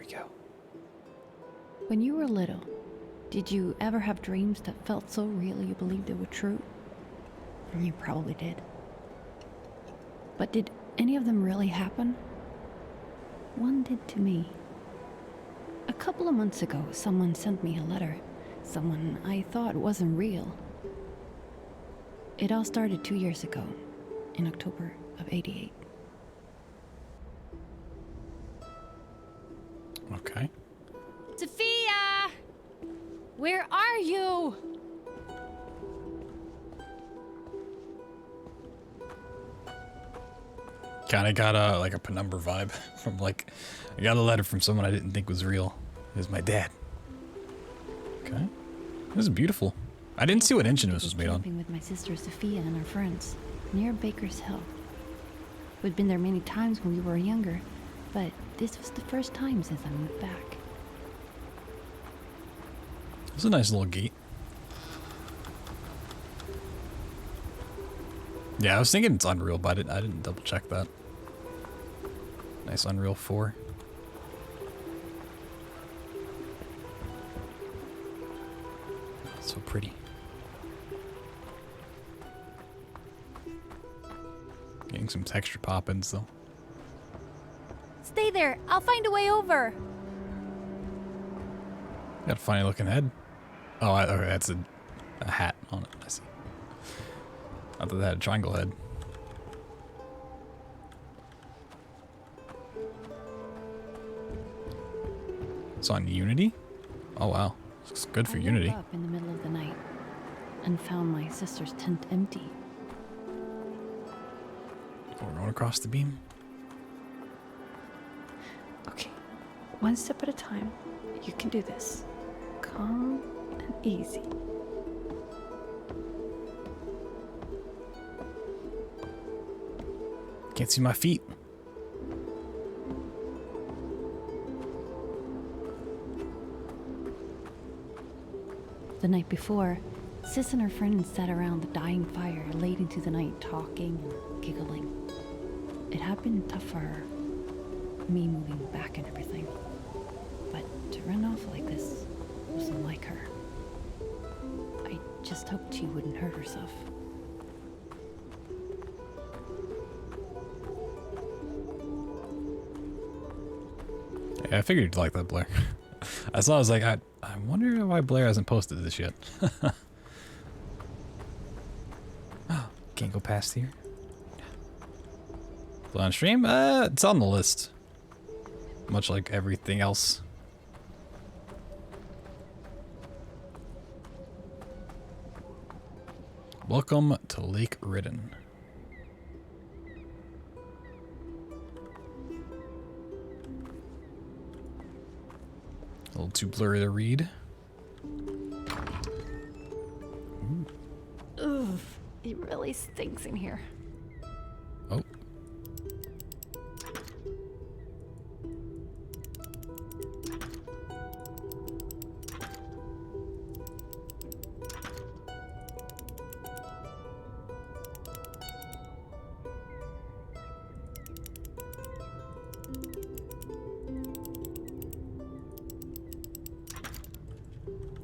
we go. When you were little, did you ever have dreams that felt so real you believed they were true? You probably did. But did any of them really happen? One did to me. A couple of months ago, someone sent me a letter. Someone I thought wasn't real. It all started 2 years ago, in October of '88. Okay. Sophia! Where are you? Kind of got a like a penumbra vibe from like I got a letter from someone I didn't think was real. It was my dad. Okay. This is beautiful. I didn't see what engine this was made on. Camping with my sister Sophia and her friends near Baker's Hill. We'd been there many times when we were younger, but this was the first time since I moved back. It's a nice little gate. Yeah, I was thinking it's Unreal, but I didn't double check that. Nice Unreal 4. So pretty. Getting some texture pop-ins though. Stay there! I'll find a way over! Got a funny looking head. Oh, okay, that's a hat on it. I see. I thought that had a triangle head. It's on Unity? Oh wow. Looks good for Unity. I woke up in the middle of the night and found my sister's tent empty. Oh, we're going across the beam. Okay, one step at a time. You can do this. Calm and easy. Can't see my feet. The night before, Sis and her friends sat around the dying fire late into the night talking and giggling. It had been tough for her, me moving back and everything. But to run off like this wasn't like her. I just hoped she wouldn't hurt herself. Yeah, I figured you'd like that, Blair. I saw. I was like, I wonder why Blair hasn't posted this yet. Oh, can't go past here. Play on stream? It's on the list. Much like everything else. Welcome to Lake Ridden. A little too blurry to read. Ugh, it really stinks in here. Oh.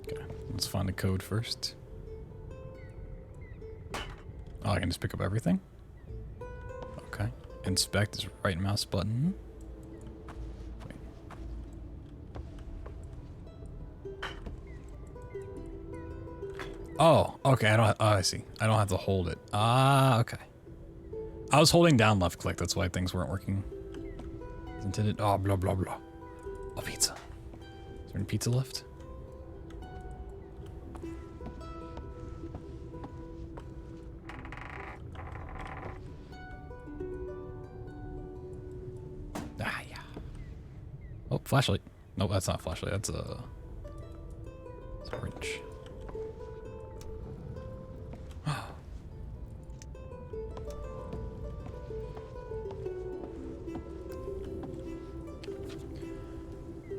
Okay, let's find the code first. Oh, I can just pick up everything? Okay. Inspect is right mouse button. Wait. Oh, okay. I see. I don't have to hold it. Ah, okay. I was holding down left click. That's why things weren't working. As intended. Oh, blah, blah, blah. Oh, pizza. Is there any pizza left? Ah, yeah. Oh, flashlight. No, that's not a flashlight. That's a wrench.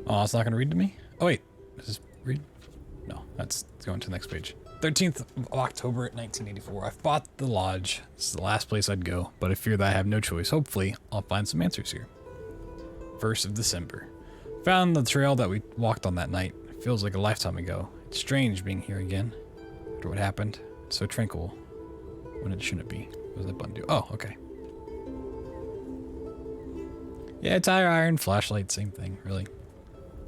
Oh, it's not going to read to me? Oh, wait. Does this read? No, that's going to the next page. 13th of October 1984. I've bought the lodge. This is the last place I'd go, but I fear that I have no choice. Hopefully, I'll find some answers here. 1st of December. Found the trail that we walked on that night. It feels like a lifetime ago. It's strange being here again. After what happened, it's so tranquil when it shouldn't be. What does that button do? Oh, okay. Yeah, tire iron, flashlight, same thing, really.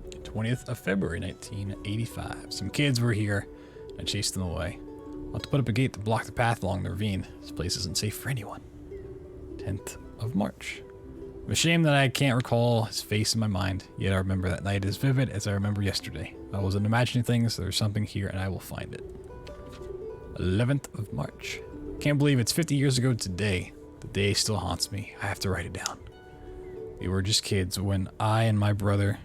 20th of February, 1985. Some kids were here. I chased them away. I'll have to put up a gate to block the path along the ravine. This place isn't safe for anyone. 10th of March. I'm ashamed that I can't recall his face in my mind, yet I remember that night as vivid as I remember yesterday. I wasn't imagining things, there's something here and I will find it. 11th of March. Can't believe it's 50 years ago today. The day still haunts me. I have to write it down. We were just kids when I and my brother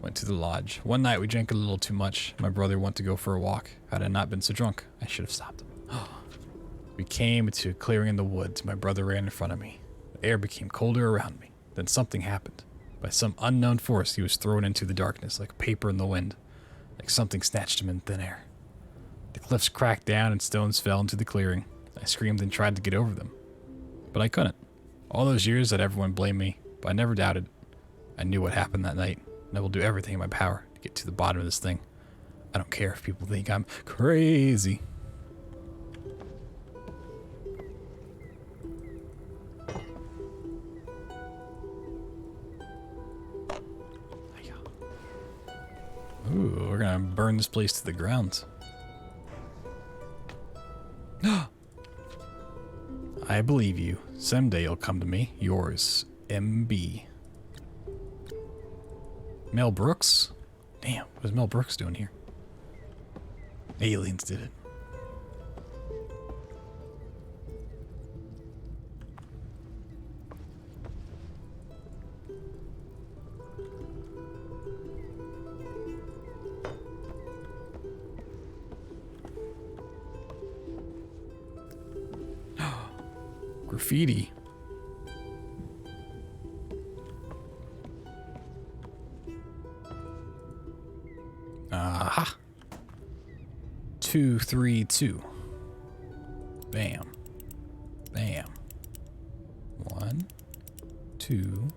went to the lodge. One night we drank a little too much. My brother went to go for a walk. Had I not been so drunk, I should have stopped him. We came to a clearing in the woods. My brother ran in front of me. The air became colder around me. Then something happened. By some unknown force, he was thrown into the darkness like paper in the wind. Like something snatched him in thin air. The cliffs cracked down and stones fell into the clearing. I screamed and tried to get over them. But I couldn't. All those years that everyone blamed me, but I never doubted. I knew what happened that night. And I will do everything in my power to get to the bottom of this thing. I don't care if people think I'm crazy. Ooh, we're gonna burn this place to the ground. I believe you. Someday you'll come to me. Yours, MB. Mel Brooks? Damn, what is Mel Brooks doing here? Aliens did it. Graffiti. Aha. 232. Bam. Bam. 1, 2,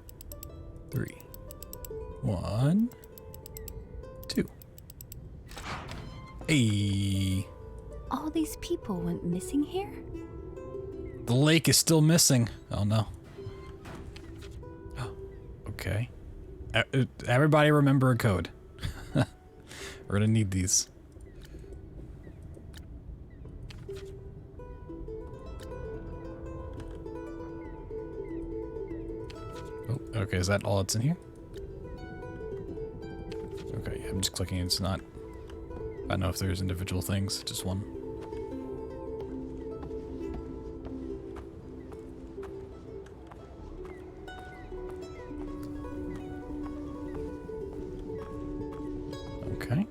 3. 1, 2. Hey. All these people went missing here? The lake is still missing. Oh no. Oh, okay. Everybody remember a code. We're gonna need these. Oh, okay, is that all that's in here? Okay, I'm just clicking, it's not. I don't know if there's individual things, just one. Okay.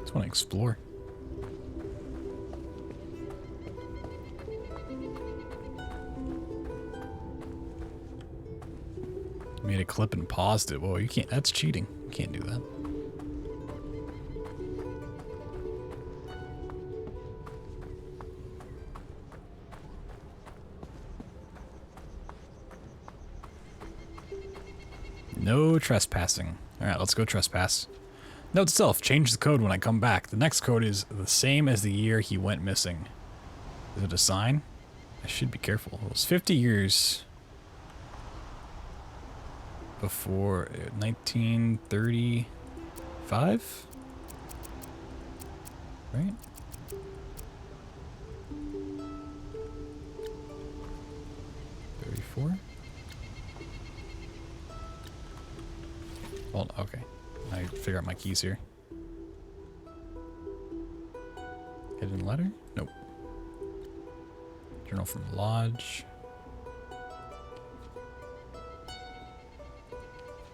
Just want to explore. Made a clip and paused it. Whoa, you can't. That's cheating. You can't do that. No trespassing. Alright, let's go trespass. Note to self, change the code when I come back. The next code is the same as the year he went missing. Is it a sign? I should be careful. It was 50 years before 1935? Right? '34? Well, okay. I figure out my keys here. Hidden letter? Nope. Journal from the lodge.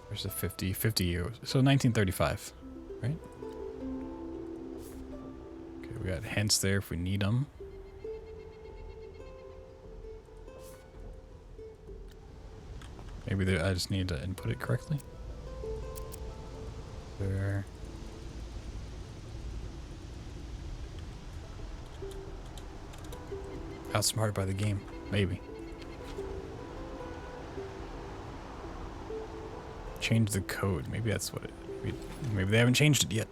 Where's the 50 years? So 1935, right? Okay, we got hints there if we need them. Maybe I just need to input it correctly. There. Outsmarted by the game, maybe. change the code. Maybe that's what it... Maybe they haven't changed it yet.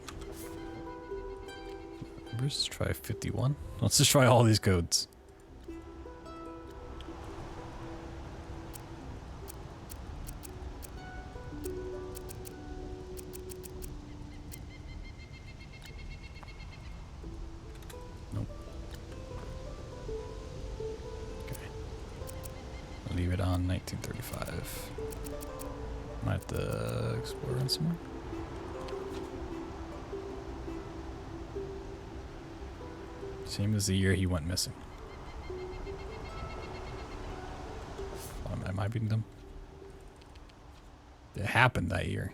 Let's try 51. Let's just try all these codes. Nope. Okay. Leave it on 1935. Might have to explore on somewhere. Same as the year he went missing. Am I beating them? It happened that year.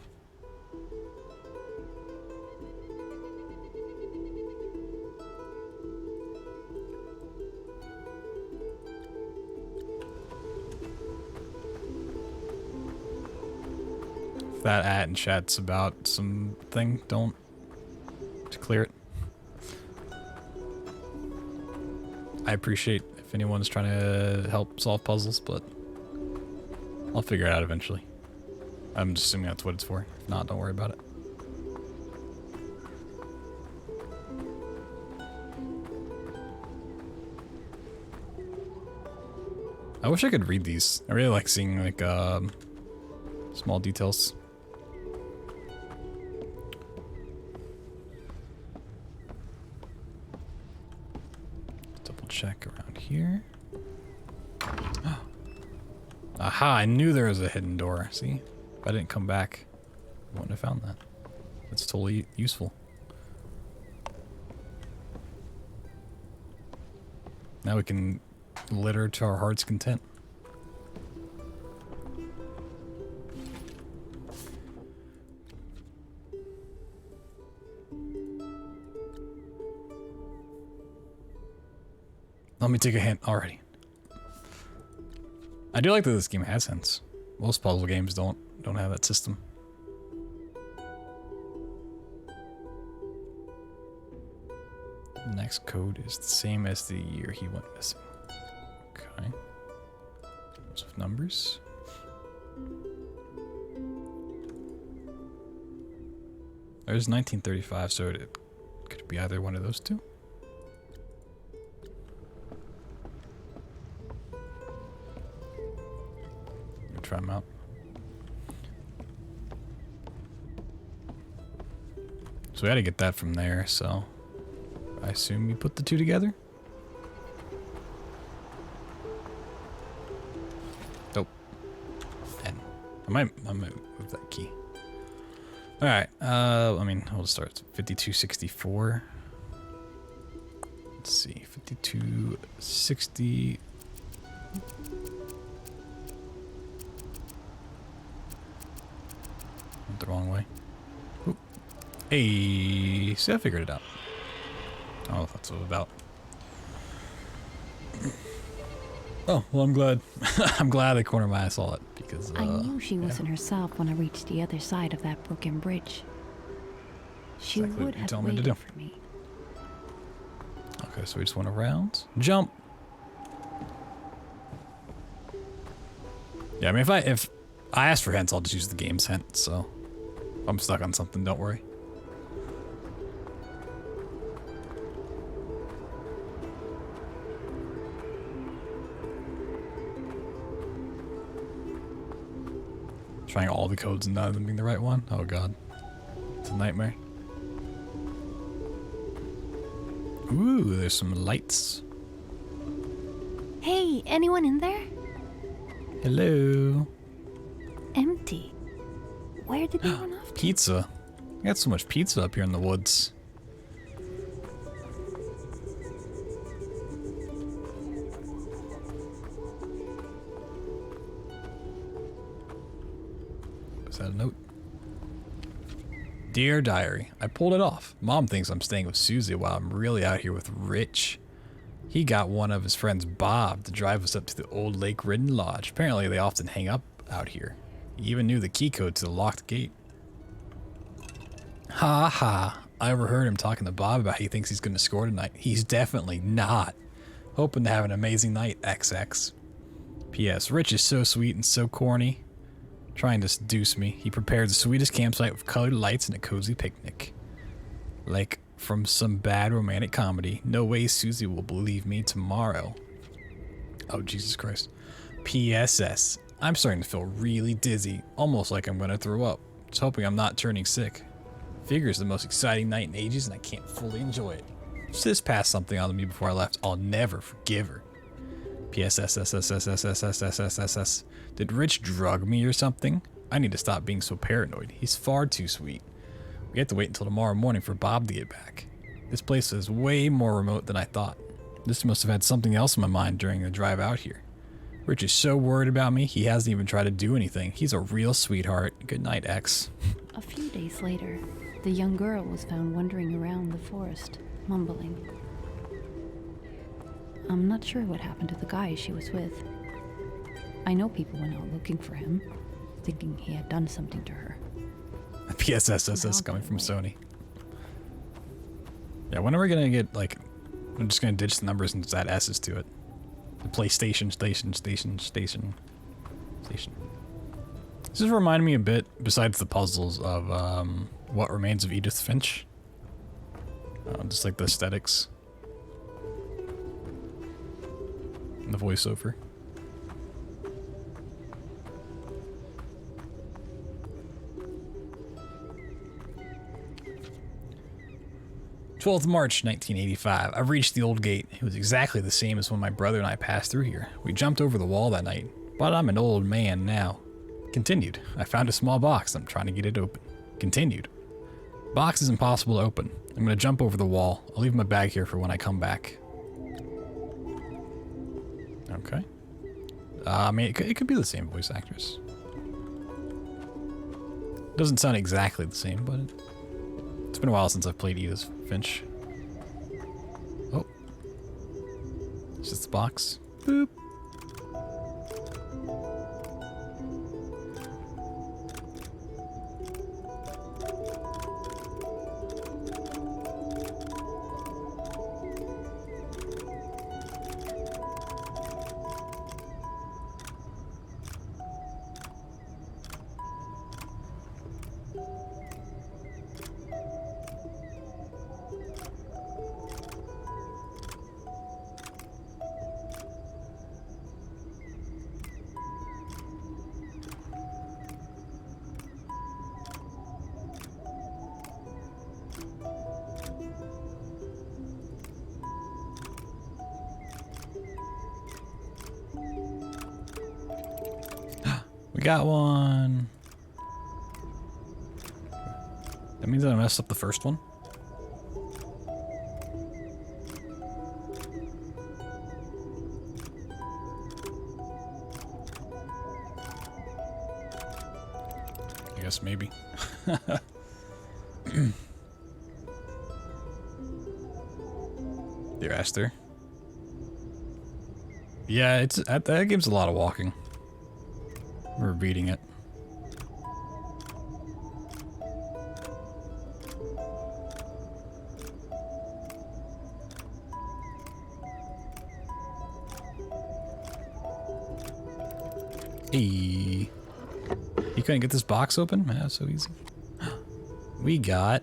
If that at and chat's about something, don't clear it. I appreciate if anyone's trying to help solve puzzles, but I'll figure it out eventually. I'm just assuming that's what it's for. If not, don't worry about it. I wish I could read these. I really like seeing like small details. Check around here. Aha, I knew there was a hidden door. See? If I didn't come back, I wouldn't have found that. That's totally useful. Now we can litter to our heart's content. Let me take a hint already. I do like that this game has hints. Most puzzle games don't have that system. The next code is the same as the year he went missing. Okay. So with numbers. There's 1935, so it could be either one of those two. Try them out. So we had to get that from there, so I assume we put the two together. Oh. And I might move that key. Alright, I mean, we'll start at 5264. Let's see, 5260. The wrong way. Ooh. Hey, see, I figured it out. Oh, that's what it was about. Oh, well, I'm glad. I'm glad the corner of my eye saw it because I knew she wasn't herself when I reached the other side of that broken bridge. She exactly would what you have tell me to waited do. for me. Okay, so we just went around. Jump. Yeah, I mean, if I ask for hints, I'll just use the game's hint. So if I'm stuck on something, don't worry. Trying all the codes and none of them being the right one. Oh god, it's a nightmare. Ooh, there's some lights. Hey, anyone in there? Hello. Empty. Where did they run off to? Pizza. I got so much pizza up here in the woods. Is that a note? Dear Diary, I pulled it off. Mom thinks I'm staying with Susie while I'm really out here with Rich. He got one of his friends, Bob, to drive us up to the old Lake Ridden Lodge. Apparently they often hang up out here. He even knew the key code to the locked gate. Ha ha. I overheard him talking to Bob about how he thinks he's going to score tonight. He's definitely not. Hoping to have an amazing night, XX. P.S. Rich is so sweet and so corny. trying to seduce me. He prepared the sweetest campsite with colored lights and a cozy picnic. Like from some bad romantic comedy. No way Susie will believe me tomorrow. Oh, Jesus Christ. PSS. I'm starting to feel really dizzy, almost like I'm gonna throw up. Just hoping I'm not turning sick. Figure's the most exciting night in ages and I can't fully enjoy it. Sis passed something on me before I left. I'll never forgive her. PSSSSSSSSSSSS. Did Rich drug me or something? I need to stop being so paranoid. He's far too sweet. We have to wait until tomorrow morning for Bob to get back. This place is way more remote than I thought. This must have had something else in my mind during the drive out here. Rich is so worried about me, he hasn't even tried to do anything. He's a real sweetheart. Good night, X. A few days later, the young girl was found wandering around the forest, mumbling. I'm not sure what happened to the guy she was with. I know people went out looking for him, thinking he had done something to her. PSSSS coming from Sony. Yeah, when are we gonna get, like, I'm just gonna ditch the numbers and just add S's to it. The PlayStation, station. This is reminding me a bit, besides the puzzles, of What Remains of Edith Finch. Just like the aesthetics. And the voiceover. "12th March 1985. I've reached the old gate. It was exactly the same as when my brother and I passed through here. We jumped over the wall that night, but I'm an old man now." Continued. "I found a small box. I'm trying to get it open." Continued. "Box is impossible to open. I'm gonna jump over the wall. I'll leave my bag here for when I come back." Okay. I mean, it could be the same voice actress. Doesn't sound exactly the same, but it's been a while since I've played Edith Finch. Oh. It's just the box. Boop. We got one. That means I messed up the first one. I guess maybe. Dear Esther. Yeah, that game's a lot of walking. We're beating it. Hey. You couldn't get this box open? Man, that's so easy. We got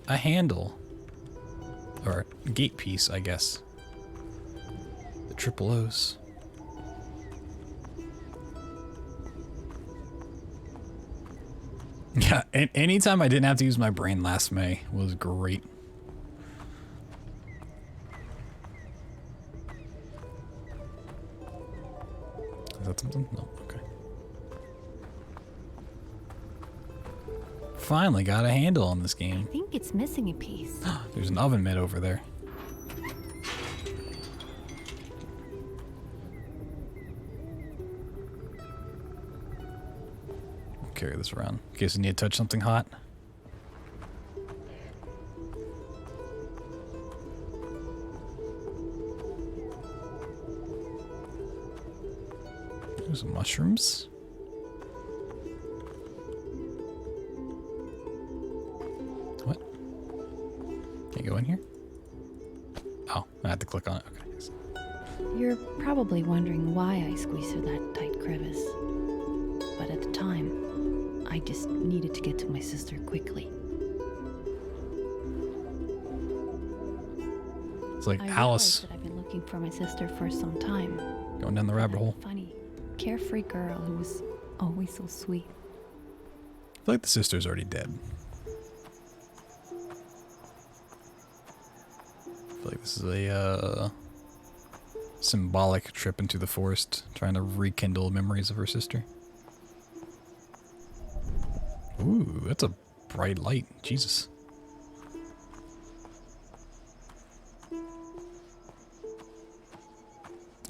a handle. Or a gate piece, I guess. The triple O's. Yeah, anytime I didn't have to use my brain last May was great. Is that something? No, okay. Finally got a handle on this game. I think it's missing a piece. There's an oven mitt over there. Carry this around in case I need to touch something hot. There's some mushrooms. What? Can't go in here? Oh, I had to click on it. Okay. You're probably wondering why I squeezed through that tight crevice. but at the time, I just needed to get to my sister quickly. It's like I Alice realized that I've been looking for my sister for some time. going down the rabbit hole. Funny, carefree girl who was always so sweet. I feel like the sister's already dead. I feel like this is a symbolic trip into the forest, trying to rekindle memories of her sister. Ooh, that's a bright light. Jesus.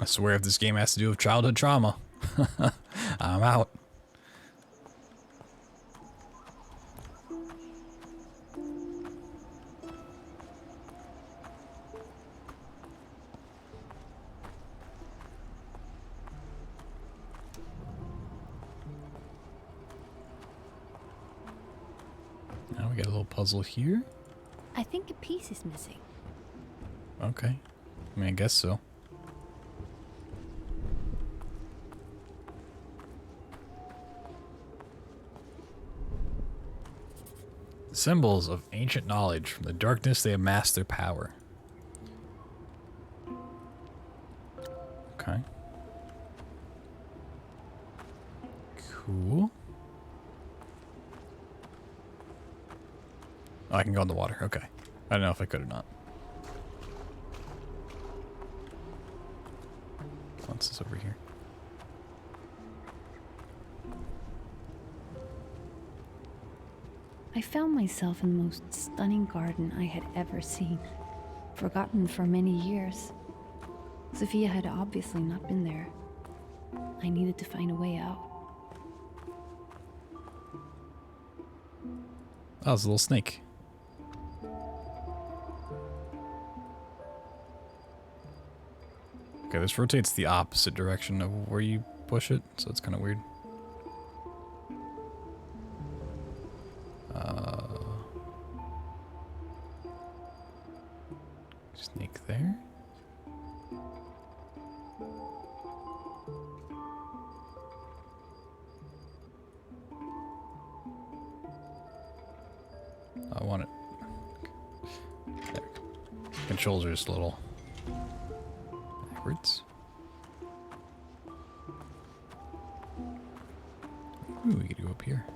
I swear if this game has to do with childhood trauma, I'm out. Now we got a little puzzle here. I think a piece is missing. Okay. I mean, I guess so. Symbols of ancient knowledge. From the darkness they amass their power. Okay. Cool. Oh, I can go in the water. Okay. I don't know if I could or not. What's this over here? I found myself in the most stunning garden I had ever seen, forgotten for many years. Sophia had obviously not been there. I needed to find a way out. Oh, it's a little snake. Okay, this rotates the opposite direction of where you push it, so it's kind of weird. Snake there. I want it. There. Controls are just a little backwards. Ooh, we could go up here.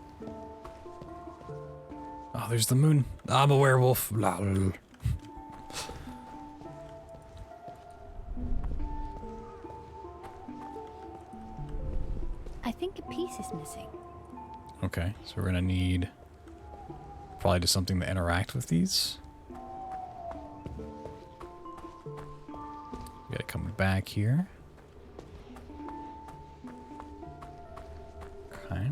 Oh, there's the moon. I'm a werewolf. Blah, blah, blah. I think a piece is missing. Okay, so we're gonna need probably just something to interact with these. We gotta come back here. Okay.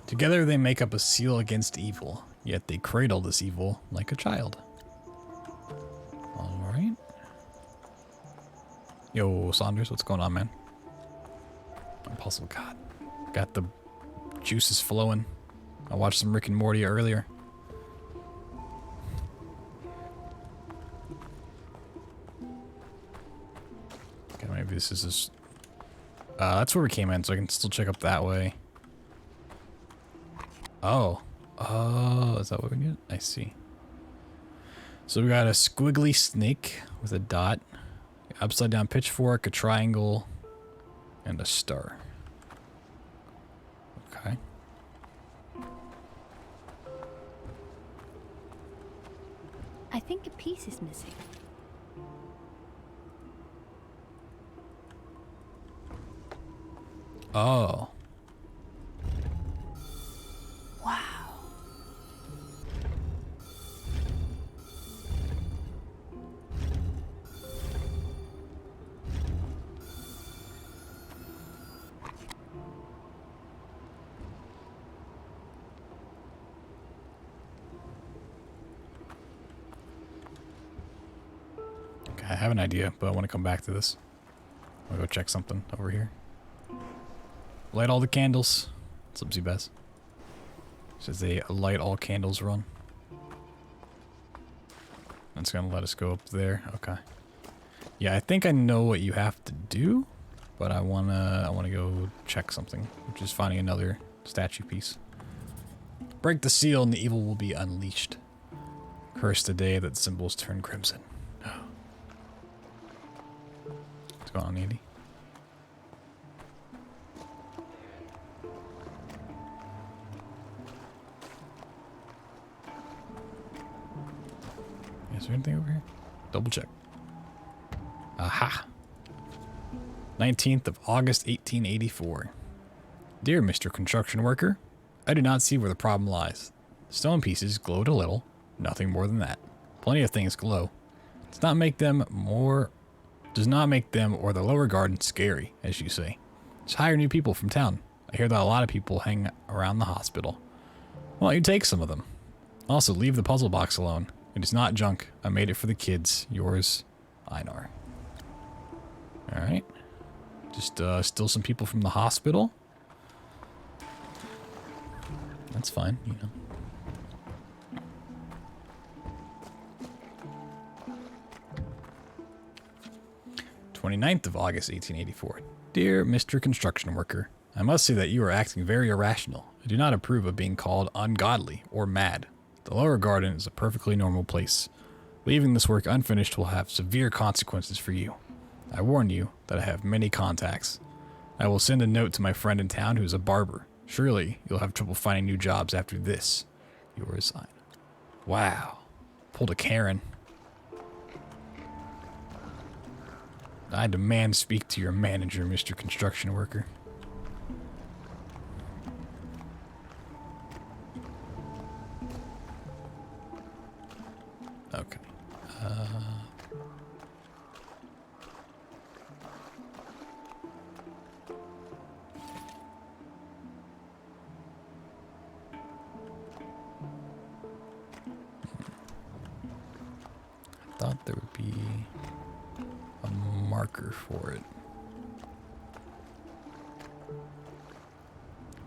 Together they make up a seal against evil, yet they cradle this evil like a child. Alright. Yo, Saunders, what's going on, man? Puzzle, God. Got the juices flowing. I watched some Rick and Morty earlier. Okay, maybe this is just... that's where we came in, so I can still check up that way. Oh. Oh, is that what we need? I see. So we got a squiggly snake with a dot, upside down pitchfork, a triangle, and a star. Okay. I think a piece is missing. Oh. Wow. Okay, I have an idea, but I want to come back to this. I'll go check something over here. Light all the candles. What's up, Zubaz? Says they light all candles run. That's gonna let us go up there. Okay. Yeah, I think I know what you have to do, but I wanna go check something, which is finding another statue piece. Break the seal and the evil will be unleashed. Curse the day that symbols turn crimson. What's going on, Andy? Is there anything over here? Double check. Aha. 19th of August, 1884. Dear Mr. Construction Worker, I do not see where the problem lies. Stone pieces glowed a little, nothing more than that. Plenty of things glow. Does not make them or the lower garden scary, as you say. Just hire new people from town. I hear that a lot of people hang around the hospital. Why don't you take some of them? Also, leave the puzzle box alone. It is not junk. I made it for the kids. Yours, Einar. Alright. Just steal some people from the hospital. That's fine, you know. "29th of August, 1884. Dear Mr. Construction Worker, I must say that you are acting very irrational. I do not approve of being called ungodly or mad. The lower garden is a perfectly normal place. Leaving this work unfinished will have severe consequences for you. I warn you that I have many contacts. I will send a note to my friend in town who is a barber. Surely you'll have trouble finding new jobs after this. Yours, Einar." Wow. Pulled a Karen. I demand speak to your manager, Mr. Construction Worker. Okay. I thought there would be a marker for it,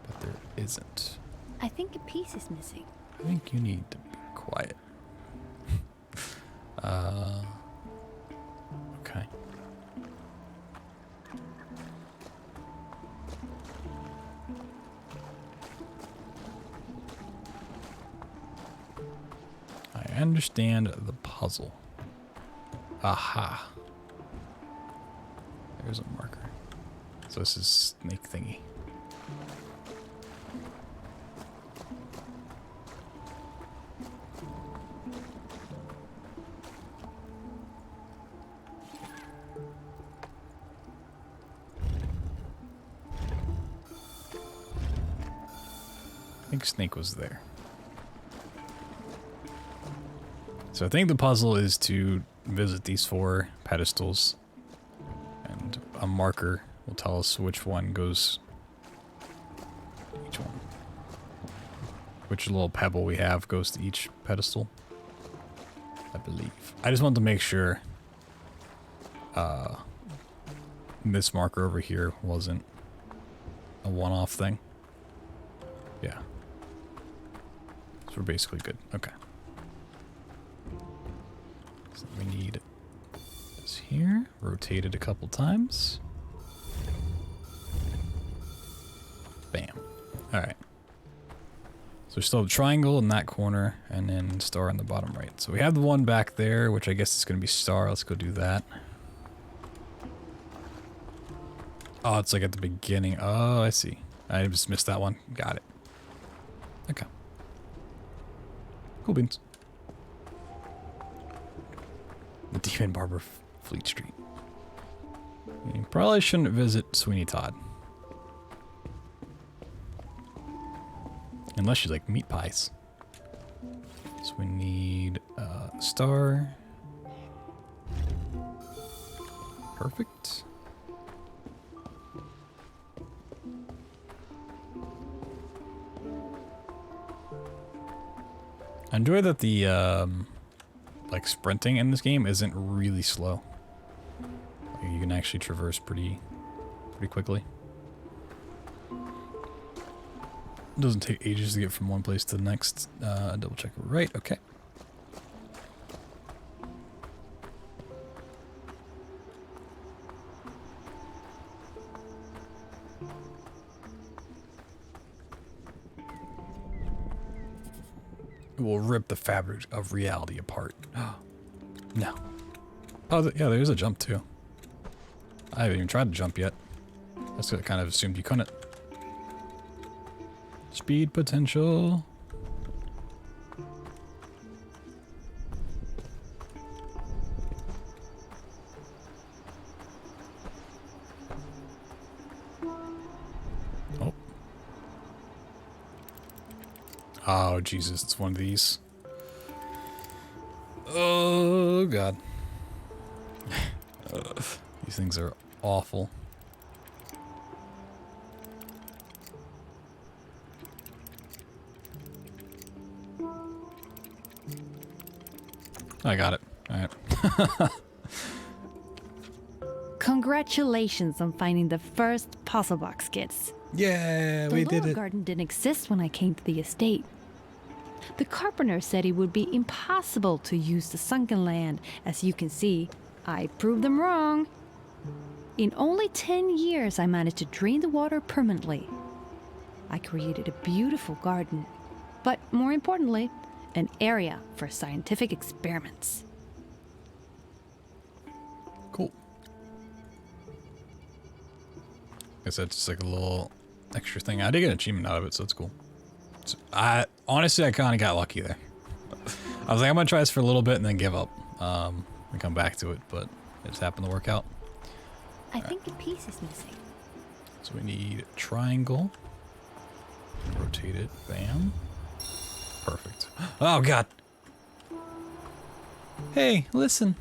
but there isn't. I think a piece is missing. I think you need to be quiet. Okay. I understand the puzzle. Aha. There's a marker. So this is snake thingy. I think snake was there. So I think the puzzle is to visit these 4 pedestals, and a marker will tell us which one goes, each one. Which little pebble we have goes to each pedestal, I believe. I just wanted to make sure this marker over here wasn't a one-off thing. Yeah. So we're basically good. Okay. So we need this here. Rotate it a couple times. Bam. Alright. So we still have a triangle in that corner, and then star on the bottom right. So we have the one back there, which I guess is going to be star. Let's go do that. Oh, it's like at the beginning. Oh, I see. I just missed that one. Got it. Okay. Cool beans. The Demon Barber, Fleet Street. You probably shouldn't visit Sweeney Todd. Unless you like meat pies. So we need a star. Perfect. I enjoy that the like sprinting in this game isn't really slow. Like, you can actually traverse pretty quickly. It doesn't take ages to get from one place to the next. Double check right. Okay. It will rip the fabric of reality apart. No. Oh, yeah, there's a jump too. I haven't even tried to jump yet. That's what I kind of assumed you couldn't. Speed potential. Oh. Oh, Jesus, it's one of these. Oh, God. These things are awful. I got it. All right. Congratulations on finding the first puzzle box, kids. Yeah, we did The it. garden didn't exist when I came to the estate. The carpenter said it would be impossible to use the sunken land. As you can see, I proved them wrong. In only 10 years, I managed to drain the water permanently. I created a beautiful garden, but more importantly, an area for scientific experiments. Cool. Guess that's just like a little extra thing. I did get an achievement out of it, so it's cool. So honestly, I kind of got lucky there. I was like, I'm gonna try this for a little bit and then give up. And come back to it, but it just happened to work out. I think a piece is missing. So we need triangle. Rotate it. Bam. Perfect. Oh, God. Hey, listen.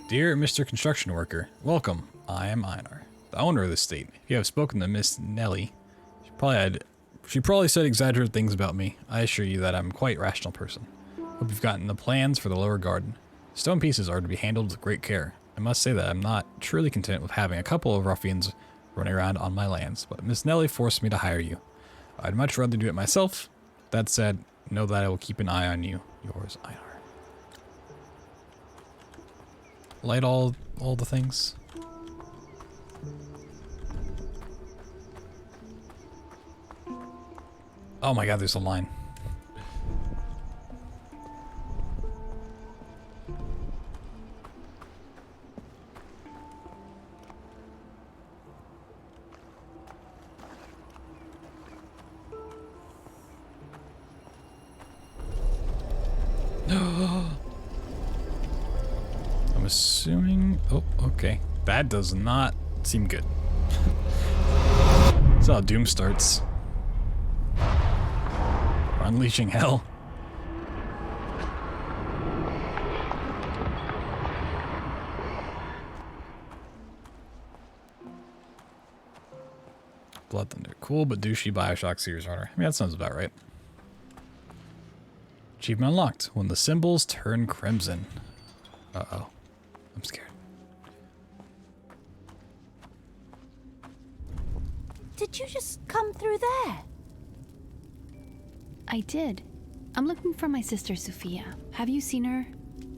Dear Mr. Construction Worker, welcome. I am Einar, the owner of the estate. If you have spoken to Miss Nellie, she probably said exaggerated things about me. I assure you that I'm a quite rational person. Hope you've gotten the plans for the lower garden. Stone pieces are to be handled with great care. I must say that I'm not truly content with having a couple of ruffians running around on my lands, but Miss Nellie forced me to hire you. I'd much rather do it myself. That said, know that I will keep an eye on you. Yours, Einar. Light all the things. Oh my God, there's a line. I'm assuming... Oh, okay. That does not seem good. That's how Doom starts. We're unleashing hell. BloodThunder. Cool but douchey Bioshock series runner. I mean, that sounds about right. Achievement unlocked. When the symbols turn crimson. Uh-oh. I'm scared. Did you just come through there? I did. I'm looking for my sister Sophia. Have you seen her?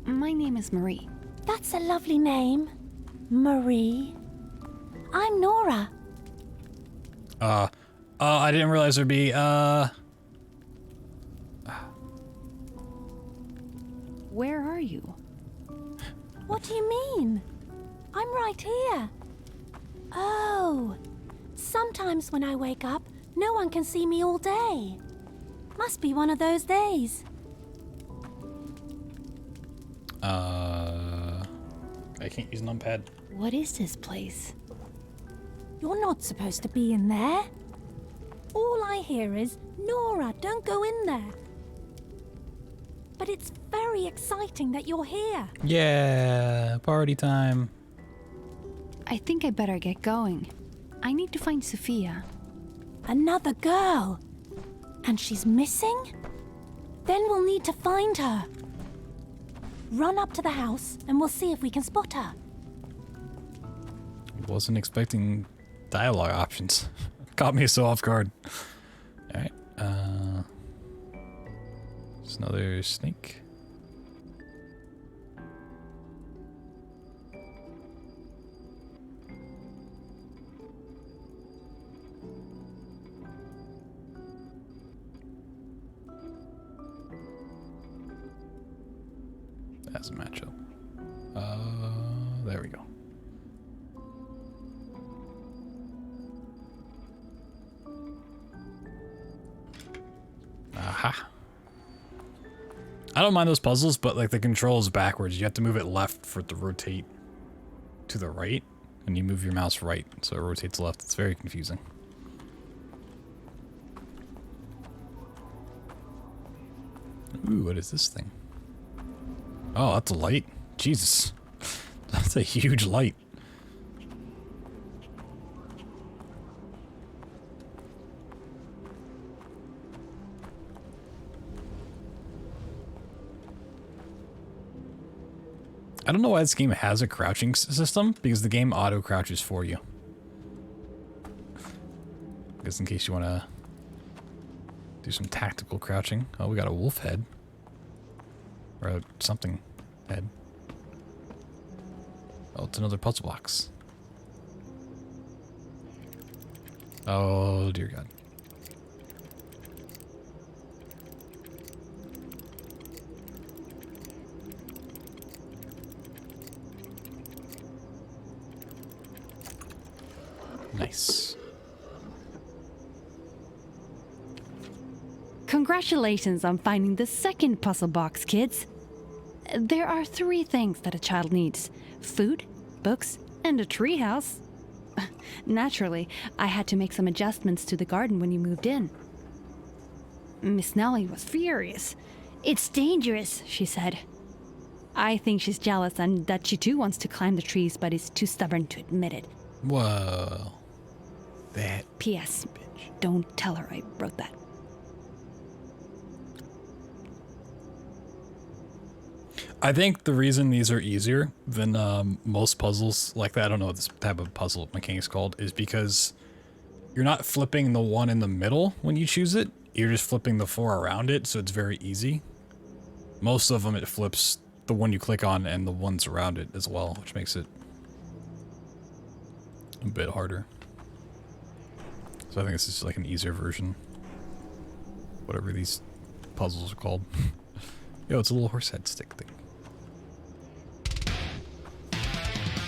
My name is Marie. That's a lovely name. Marie. I'm Nora. I didn't realize there'd be, Where are you? What do you mean? I'm right here. Oh. Sometimes when I wake up, no one can see me all day. Must be one of those days. I can't use numpad. What is this place? You're not supposed to be in there. All I hear is, Nora, don't go in there. But it's very exciting that you're here. Yeah, party time. I think I better get going. I need to find Sophia. Another girl. And she's missing? Then we'll need to find her. Run up to the house and we'll see if we can spot her. Wasn't expecting dialogue options. Caught me so off guard. Alright, just another snake. Has a matchup. There we go. Aha. I don't mind those puzzles, but like the control is backwards. You have to move it left for it to rotate to the right, and you move your mouse right, so it rotates left. It's very confusing. Ooh, what is this thing? Oh, that's a light. Jesus. That's a huge light. I don't know why this game has a crouching system, because the game auto crouches for you. Just in case you want to do some tactical crouching. Oh, we got a wolf head. Or a something head. Oh, it's another puzzle box. Oh, dear God. Nice. Congratulations on finding the second puzzle box, kids. There are 3 things that a child needs: food, books, and a treehouse. Naturally, I had to make some adjustments to the garden when you moved in. Miss Nellie was furious. "It's dangerous," she said. I think she's jealous and that she too wants to climb the trees, but is too stubborn to admit it. Whoa. That P.S. bitch. Don't tell her I wrote that. I think the reason these are easier than most puzzles like that, I don't know what this type of puzzle mechanic's called, is because you're not flipping the one in the middle when you choose it. You're just flipping the 4 around it, so it's very easy. Most of them, it flips the one you click on and the ones around it as well, which makes it a bit harder. So I think this is like an easier version. Whatever these puzzles are called. Yo, it's a little horse head stick thing.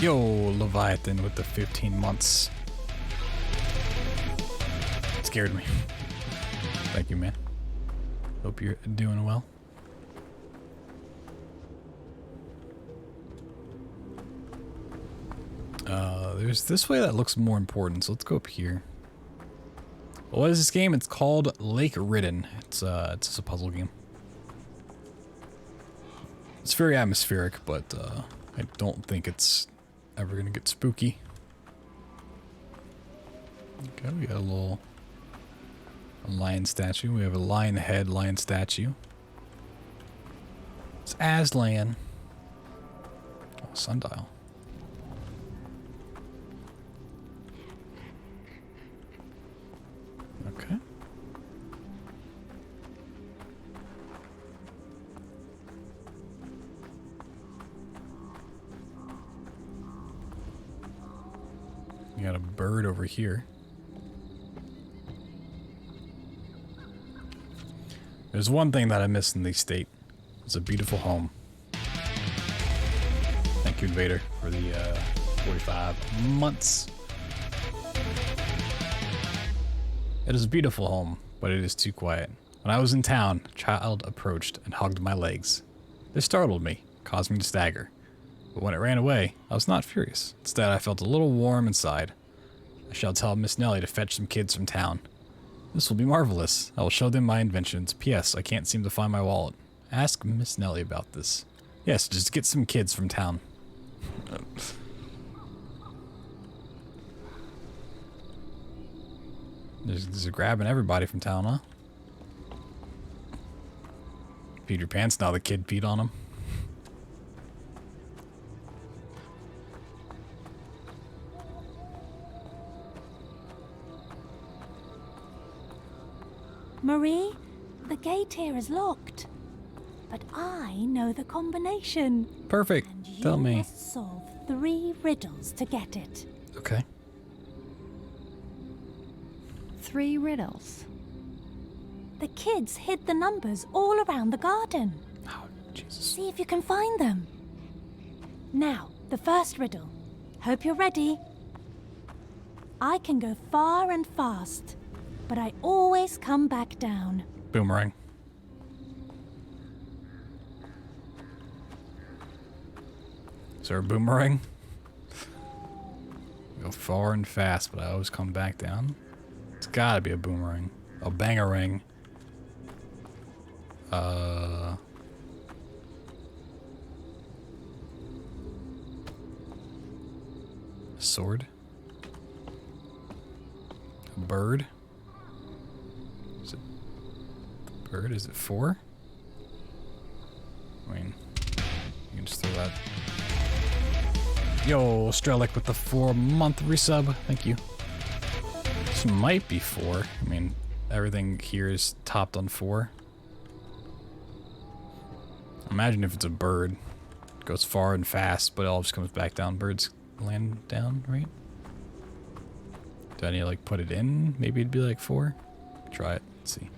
Yo, Leviathan with the 15 months. It scared me. Thank you, man. Hope you're doing well. There's this way that looks more important, so let's go up here. What is this game? It's called Lake Ridden. It's just a puzzle game. It's very atmospheric, but I don't think it's ever gonna get spooky. Okay, we got a lion statue. We have a lion head lion statue. It's Aslan. Oh, sundial. Okay. You got a bird over here. There's one thing that I miss in the state. It's a beautiful home. Thank you, Invader, for the 45 months. It is a beautiful home, but it is too quiet. When I was in town, a child approached and hugged my legs. This startled me, caused me to stagger. But when it ran away, I was not furious. Instead, I felt a little warm inside. I shall tell Miss Nellie to fetch some kids from town. This will be marvelous. I will show them my inventions. P.S. I can't seem to find my wallet. Ask Miss Nellie about this. Yes, just get some kids from town. Just grabbing everybody from town, huh? Peed your pants, now the kid peed on him. Marie, the gate here is locked. But I know the combination. Perfect. And you Tell me. must solve 3 riddles to get it. Okay. 3 riddles. The kids hid the numbers all around the garden. Oh, Jesus. See if you can find them. Now, the first riddle. Hope you're ready. I can go far and fast, but I always come back down. Boomerang. Is there a boomerang? Go far and fast, but I always come back down. It's gotta be a boomerang. A bangarang. A sword. A bird. Is it the bird? Is it 4? I mean, you can just throw that. Yo, Strelic with the 4-month resub. Thank you. This might be 4. I mean, everything here is topped on 4. Imagine if it's a bird. It goes far and fast, but it all just comes back down. Birds land down, right? Do I need to like put it in? Maybe it'd be like 4? Try it. Let's see.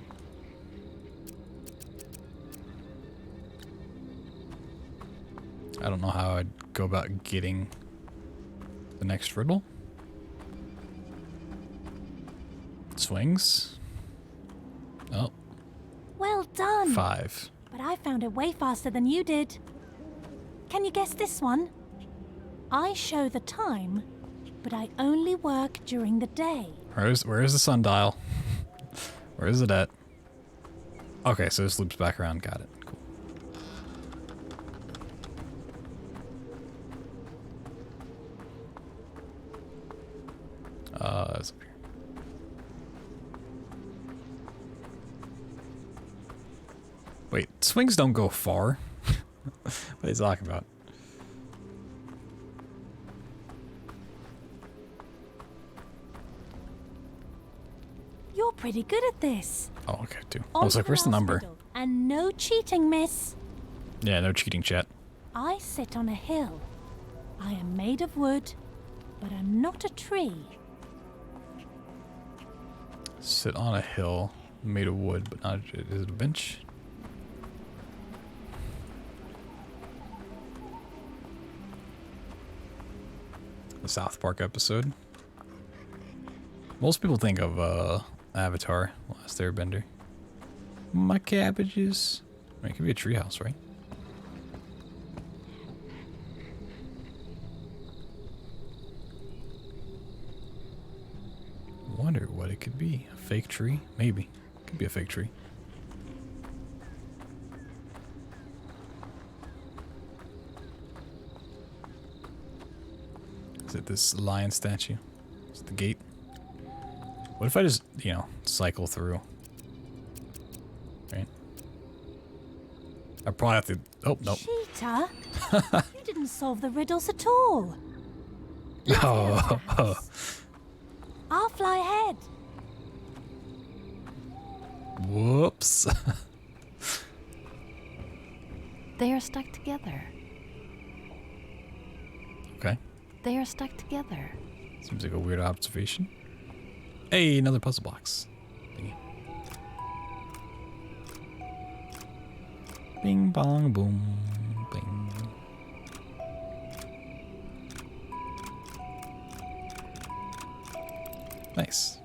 I don't know how I'd go about getting the next riddle. Swings. Oh. Well done. 5. But I found it way faster than you did. Can you guess this one? I show the time, but I only work during the day. Where is the sundial? Where is it at? Okay, so this loops back around. Got it. Cool. It's up here. Wait, swings don't go far. What are you talking about? You're pretty good at this. Oh, okay, too. I On was to like, where's the last number? riddle. And no cheating, miss. Yeah, no cheating, chat. I sit on a hill. I am made of wood, but I'm not a tree. Sit on a hill made of wood, but not. Is it a bench? The South Park episode. Most people think of Avatar, Last Airbender. My cabbages. I mean, it could be a treehouse, right? Wonder what it could be. A fake tree? Maybe. Could be a fake tree. Is it this lion statue? Is it the gate? What if I just, you know, cycle through? Right? I probably have to... Oh, nope. Cheater? You didn't solve the riddles at all. Oh. I'll fly ahead. Whoops. They are stuck together. Okay. They are stuck together. Seems like a weird observation. Hey, another puzzle box. Thingy. Bing, bong, boom, bing. Nice.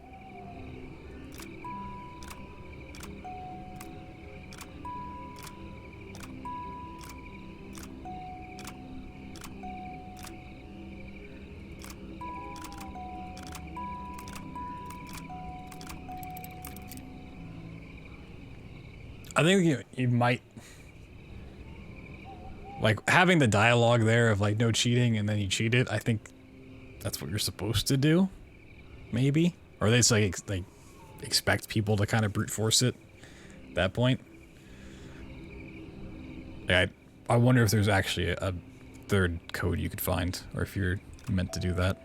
I think you might like having the dialogue there of like no cheating and then you cheat it. I think that's what you're supposed to do, maybe, or they say like expect people to kind of brute force it at that point. Yeah, I wonder if there's actually a third code you could find, or if you're meant to do that.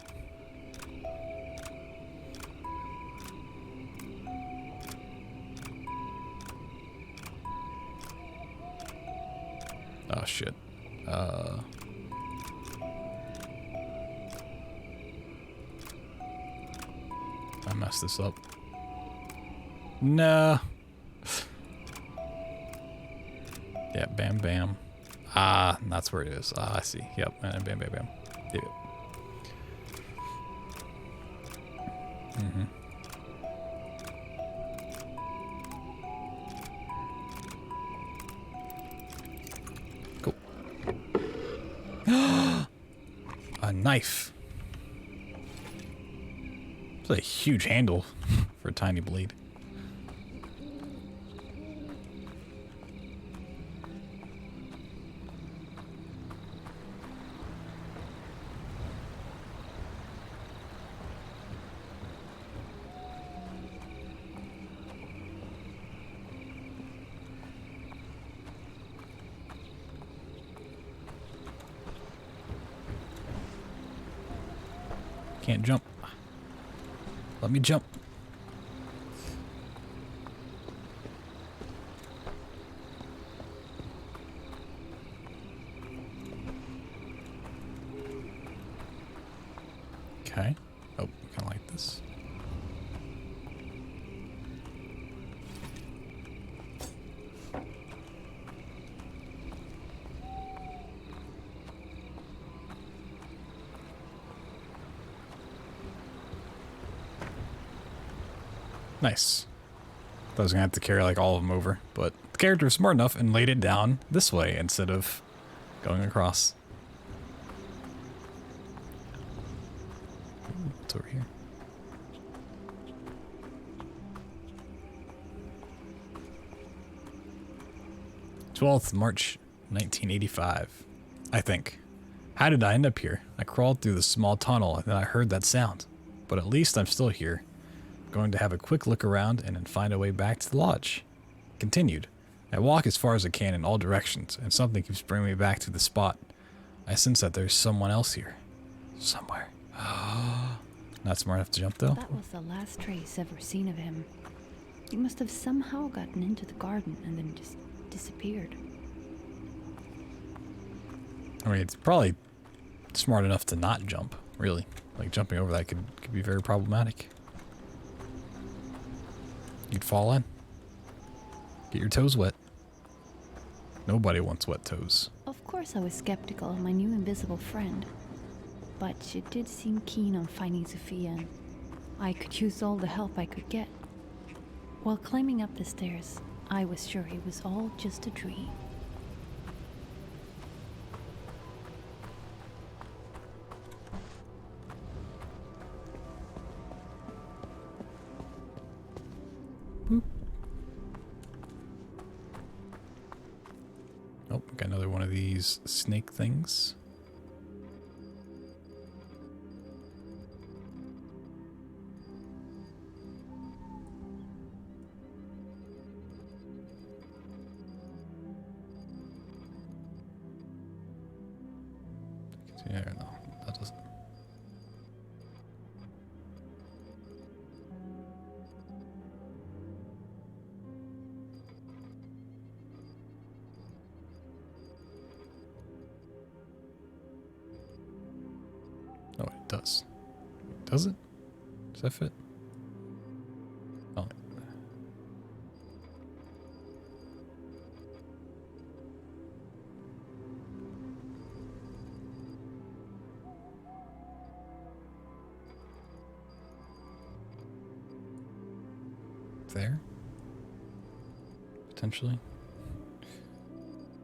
Oh shit. I messed this up. Nah. Yeah, bam bam. Ah, that's where it is. Ah, I see. Yep. And bam, bam, bam. Yep. Mm-hmm. Cool. A knife. It's a huge handle for a tiny blade. Can't jump. Let me jump. Okay. Oh, kind of like this. Nice. I was gonna have to carry like all of them over, but the character was smart enough and laid it down this way instead of going across. Ooh, what's over here? March 1985, I think. How did I end up here? I crawled through the small tunnel and then I heard that sound. But at least I'm still here. Going to have a quick look around and then find a way back to the lodge. Continued. I walk as far as I can in all directions, and something keeps bringing me back to the spot. I sense that there's someone else here. Somewhere. Not smart enough to jump, though? That was the last trace ever seen of him. He must have somehow gotten into the garden and then just disappeared. I mean, it's probably smart enough to not jump, really. Like, jumping over that could be very problematic. You'd fall in. Get your toes wet. Nobody wants wet toes. Of course I was skeptical of my new invisible friend, but she did seem keen on finding Sophia, and I could use all the help I could get. While climbing up the stairs, I was sure it was all just a dream. Boop. Oh, got another one of these snake things. Yeah, no, that doesn't. Oh, it does. Does it? Does that fit? Oh. There? Potentially?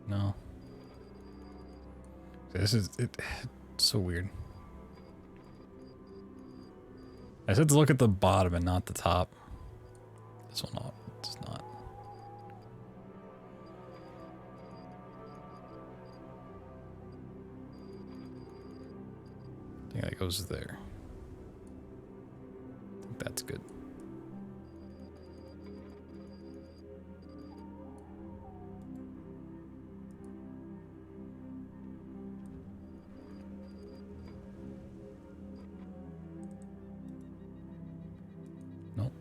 No. This is it. It's so weird. I said to look at the bottom and not the top. This one not. It's not. I think that goes there. I think that's good. Nope.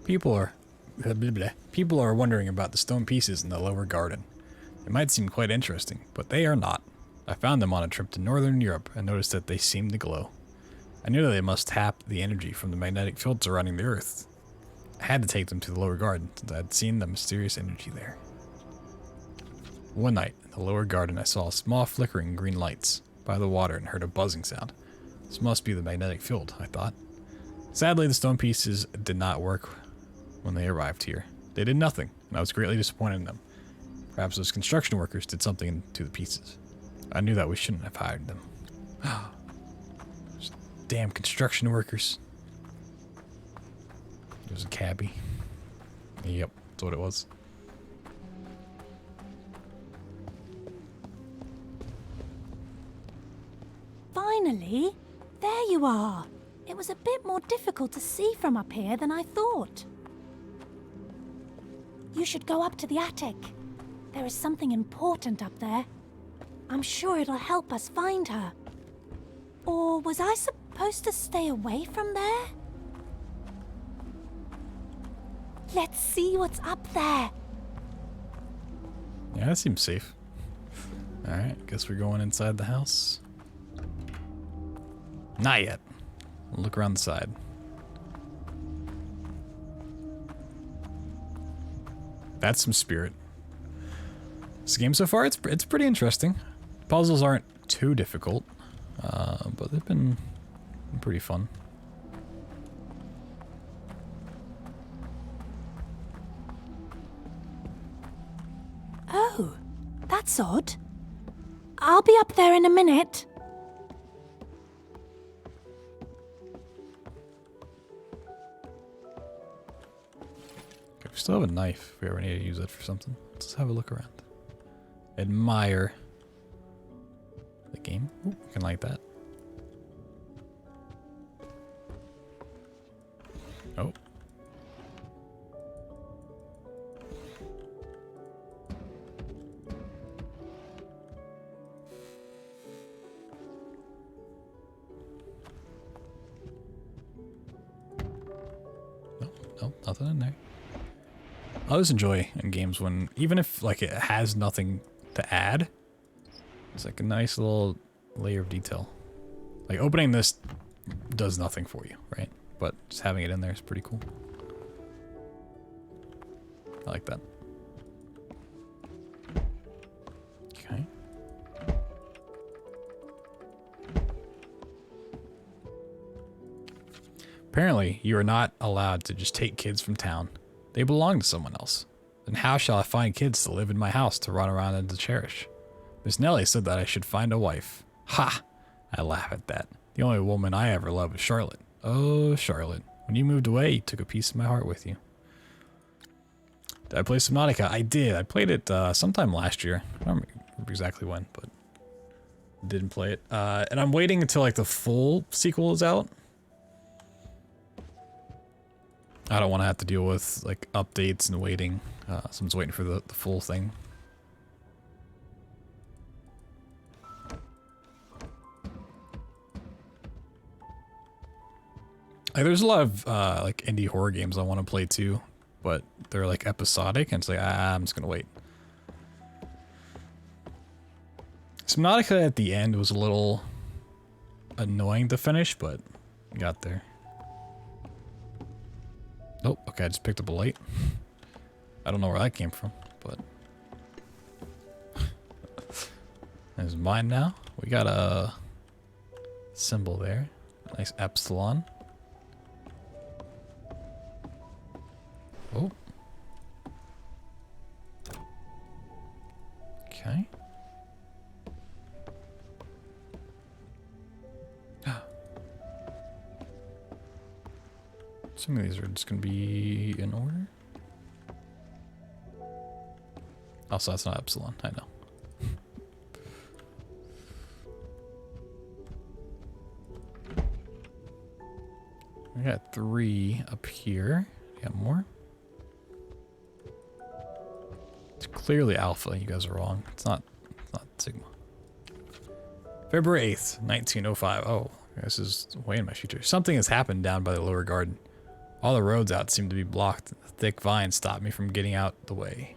People are people are wondering about the stone pieces in the lower garden. It might seem quite interesting, but they are not. I found them on a trip to northern Europe and noticed that they seemed to glow. I knew that they must tap the energy from the magnetic field surrounding the earth. I had to take them to the lower garden since I had seen the mysterious energy there. One night, in the lower garden, I saw small flickering green lights by the water and heard a buzzing sound. This must be the magnetic field, I thought. Sadly, the stone pieces did not work when they arrived here. They did nothing, and I was greatly disappointed in them. Perhaps those construction workers did something to the pieces. I knew that we shouldn't have hired them. Those damn construction workers. It was a cabbie. Yep, that's what it was. Finally, there you are. It was a bit more difficult to see from up here than I thought. You should go up to the attic. There is something important up there. I'm sure it'll help us find her. Or was I supposed to stay away from there? Let's see what's up there. Yeah, that seems safe. Alright, guess we're going inside the house. Not yet. We'll look around the side. That's some spirit. This game so far, it's pretty interesting. Puzzles aren't too difficult, but they've been pretty fun. Oh, that's odd. I'll be up there in a minute. Okay, we still have a knife if we ever need to use it for something. Let's have a look around. Admire the game. Ooh, I can like that. Oh. No, nothing in there. I always enjoy in games when, even if like it has nothing to add, it's like a nice little layer of detail. Like opening this does nothing for you, right? But just having it in there is pretty cool. I like that. Okay. Apparently, you are not allowed to just take kids from town. They belong to someone else. Then how shall I find kids to live in my house to run around and to cherish? Miss Nellie said that I should find a wife. Ha! I laugh at that. The only woman I ever loved was Charlotte. Oh, Charlotte. When you moved away, you took a piece of my heart with you. Did I play Subnautica? I did. I played it sometime last year. I don't remember exactly when, but didn't play it. And I'm waiting until like the full sequel is out. I don't want to have to deal with like updates and waiting. So I'm just waiting for the full thing. Like, there's a lot of like indie horror games I want to play too, but they're like episodic, and it's like I'm just gonna wait. Subnautica at the end was a little annoying to finish, but got there. Nope, okay, I just picked up a light. I don't know where that came from, but there's mine now. We got a symbol there. Nice epsilon. Oh. Okay. Some of these are just gonna be in order. Also, that's not epsilon, I know. We got 3 up here. We got more. It's clearly alpha. You guys are wrong. It's not sigma. February 8th, 1905. Oh, this is way in my future. Something has happened down by the lower garden. All the roads out seem to be blocked. The thick vines stopped me from getting out the way.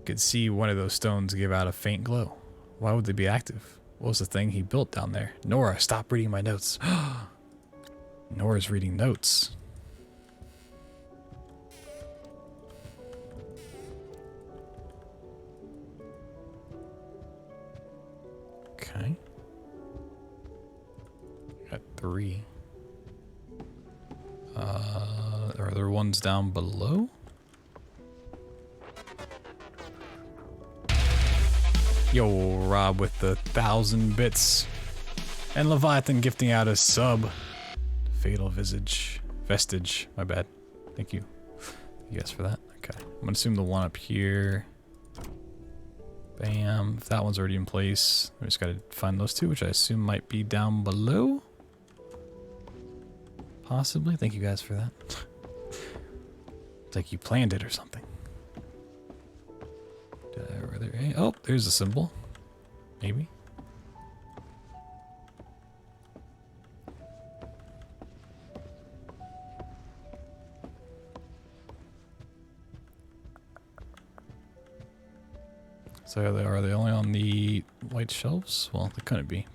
I could see one of those stones give out a faint glow. Why would they be active? What was the thing he built down there? Nora, stop reading my notes. Nora's reading notes. Okay. Got 3. Are there ones down below? Yo, Rob with the 1,000 bits. And Leviathan gifting out a sub. Fatal Vestige. My bad. Thank you. You guys for that. Okay. I'm gonna assume the one up here. Bam. If that one's already in place, we just gotta find those 2, which I assume might be down below. Possibly. Thank you guys for that. It's like you planned it or something. Oh, there's a symbol. Maybe. So are they only on the white shelves? Well, they couldn't be.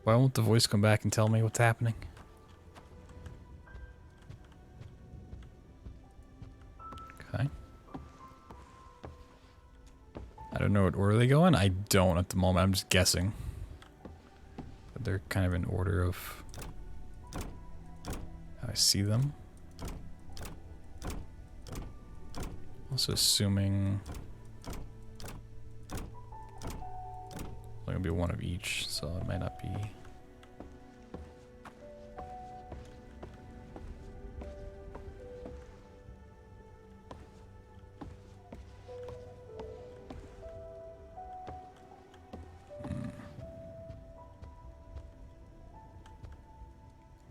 Why won't the voice come back and tell me what's happening? Okay. I don't know what order they go in. I don't at the moment. I'm just guessing. But they're kind of in order of how I see them. Also assuming it's gonna be one of each, so it might not be.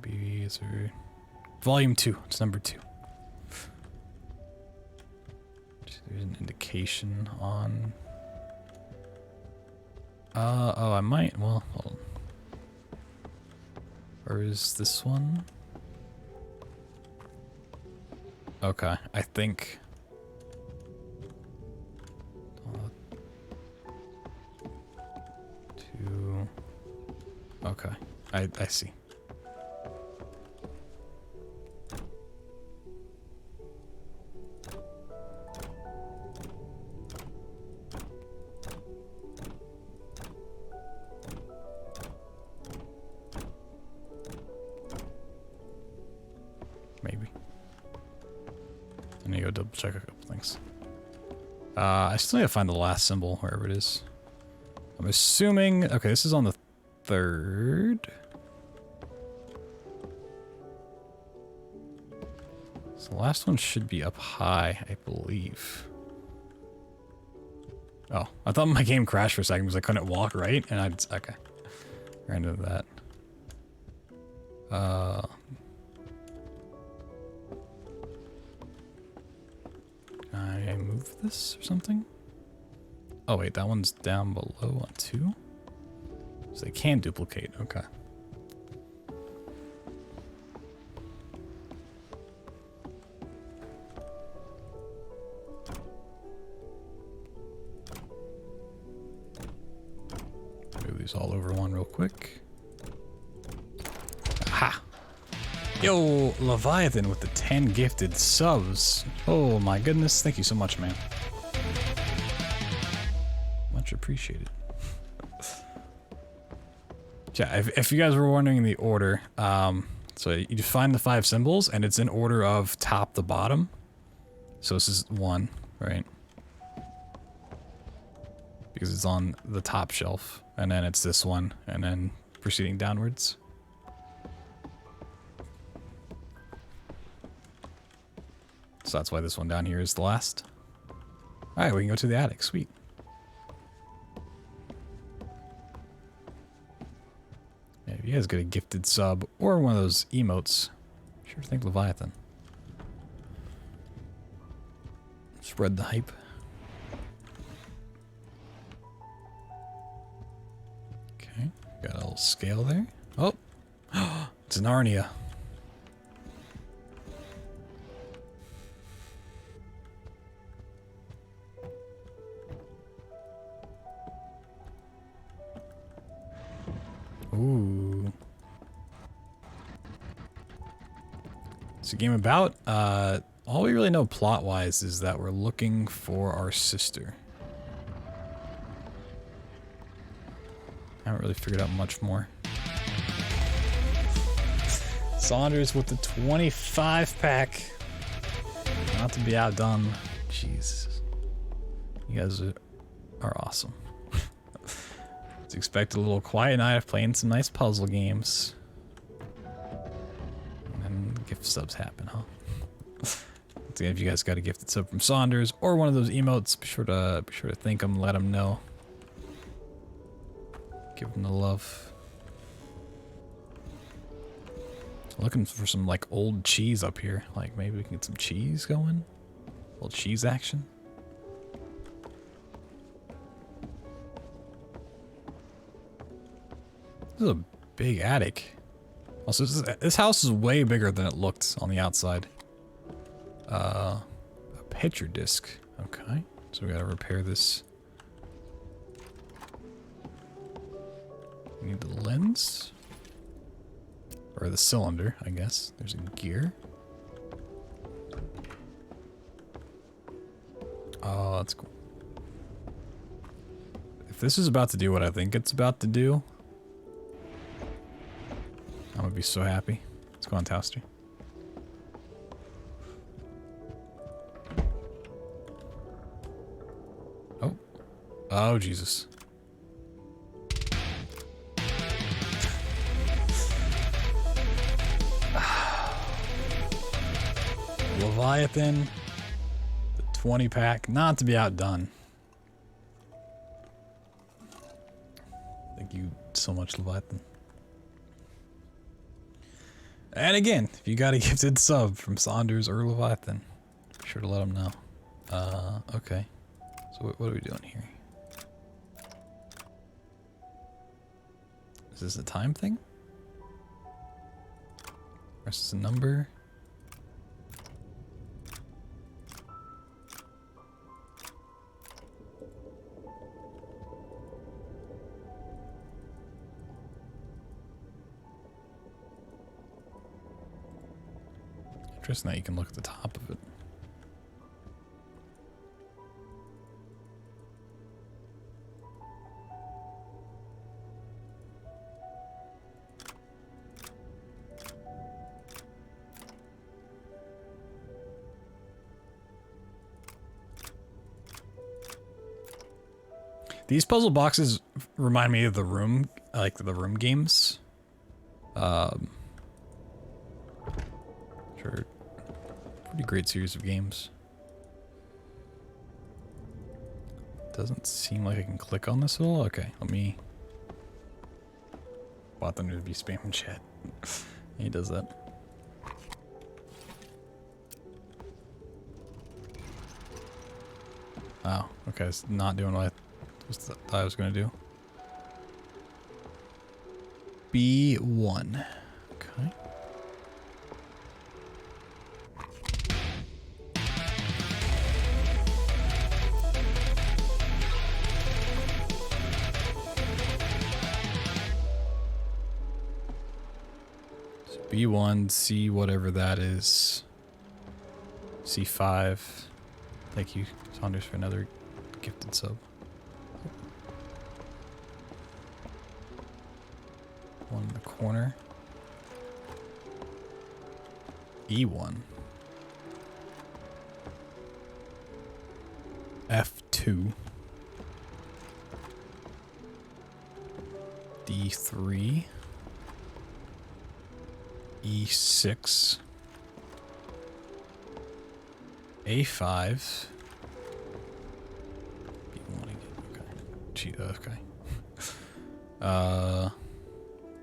Maybe it's volume 2. It's number 2. There's an indication on. Oh, I might. Well, hold on. Or is this one? Okay, I think. Two. Okay, I see. Maybe. I need to go double check a couple things. I still need to find the last symbol, wherever it is. I'm assuming... Okay, this is on the 3rd. So the last one should be up high, I believe. Oh, I thought my game crashed for a second because I couldn't walk right, and I just... Okay. Ran into that. Can I move this or something? Oh wait, that one's down below on 2? So they can duplicate, okay. Move these all over one real quick. Aha! Yo, Leviathan with the 10 gifted subs. Oh my goodness, thank you so much, man. Much appreciated. Yeah, if you guys were wondering the order, so you find the 5 symbols and it's in order of top to bottom. So this is 1, right? Because it's on the top shelf, and then it's this one, and then proceeding downwards. So that's why this one down here is the last. Alright, we can go to the attic. Sweet. Yeah, if you guys get a gifted sub or one of those emotes, sure think Leviathan. Spread the hype. Got a little scale there. Oh, it's Narnia. Ooh. What's the game about? All we really know plot-wise is that we're looking for our sister. I haven't really figured out much more. Saunders with the 25 pack. Not to be outdone. Jeez. You guys are awesome. Just expect a little quiet night of playing some nice puzzle games. And then gift subs happen, huh? So if you guys got a gifted sub from Saunders or one of those emotes, be sure to thank them, let them know. Give them the love. Looking for some like old cheese up here. Like maybe we can get some cheese going. A little cheese action. This is a big attic. Also, this house is way bigger than it looked on the outside. A picture disc. Okay, so we gotta repair this. We need the lens. Or the cylinder, I guess. There's a gear. Oh, that's cool. If this is about to do what I think it's about to do, I'm gonna be so happy. Let's go on Towster. Oh. Oh, Jesus. Leviathan, the 20 pack, not to be outdone. Thank you so much, Leviathan. And again, if you got a gifted sub from Saunders or Leviathan, be sure to let them know. Okay. So what are we doing here? Is this a time thing? Or is this a number? Interesting that you can look at the top of it. These puzzle boxes remind me of the room, like the room games. Sure. Pretty great series of games. Doesn't seem like I can click on this at all. Okay, let me. BloodThunder to be spamming chat. He does that. Oh, okay, it's not doing what I thought I was gonna do. B1. Okay. B1, C, whatever that is. C5. Thank you, Saunders, for another gifted sub. One in the corner. E1. F2. D3. E6. A5. B1 again. Okay. Gee, okay.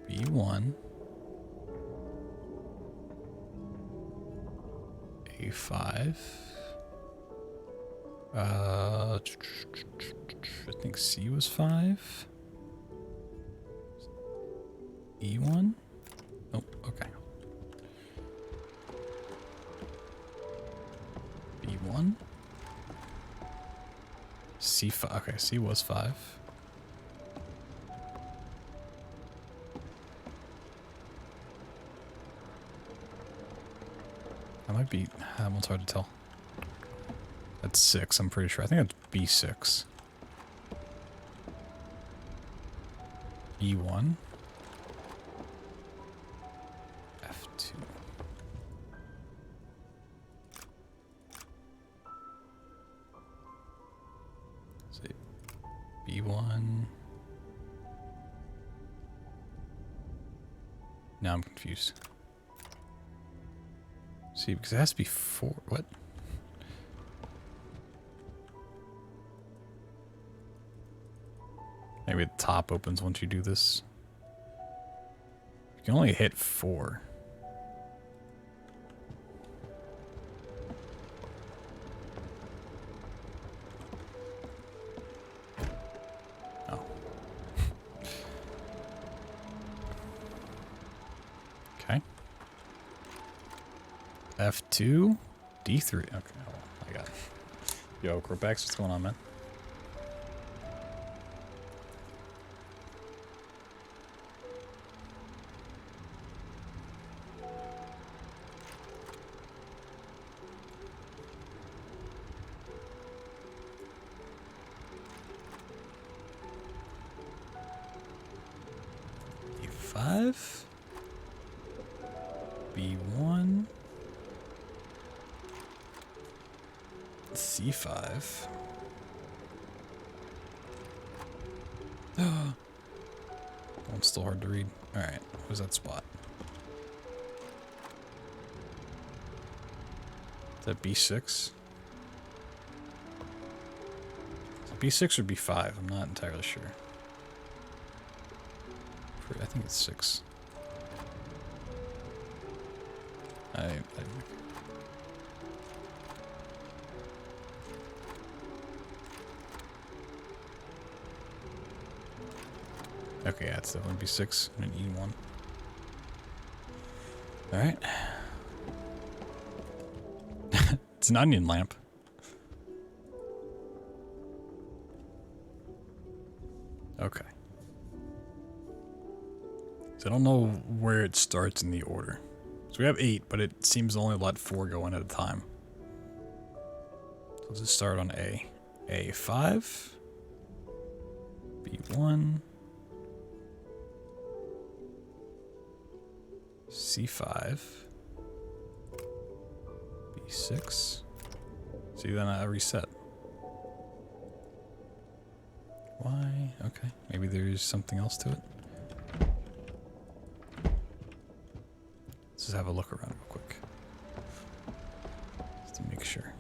B1. A5. I think C was 5. E1? Oh, okay. B1? C5. Okay, C was 5. That might be... That one's hard to tell. That's 6, I'm pretty sure. I think that's B6. E1. F2. See. B1. Now I'm confused. See, because it has to be 4. What? Maybe the top opens once you do this. You can only hit 4. Oh. Okay. F2, D3. Okay, oh, I got it. Yo, Corpex, what's going on, man? E5, B1, C5. Oh, it's still hard to read. All right, where's that spot? Is that B6? Is it B6 or B5? I'm not entirely sure. I think it's 6. Okay, yeah, it's definitely B6 and an E1. Alright. It's an onion lamp. Okay. So I don't know where it starts in the order. So we have 8, but it seems to only let 4 go in at a time. So let's just start on A. A5. B1. C5. B6. See, then I reset. Why? Okay. Maybe there's something else to it. Let's just have a look around real quick. Just to make sure.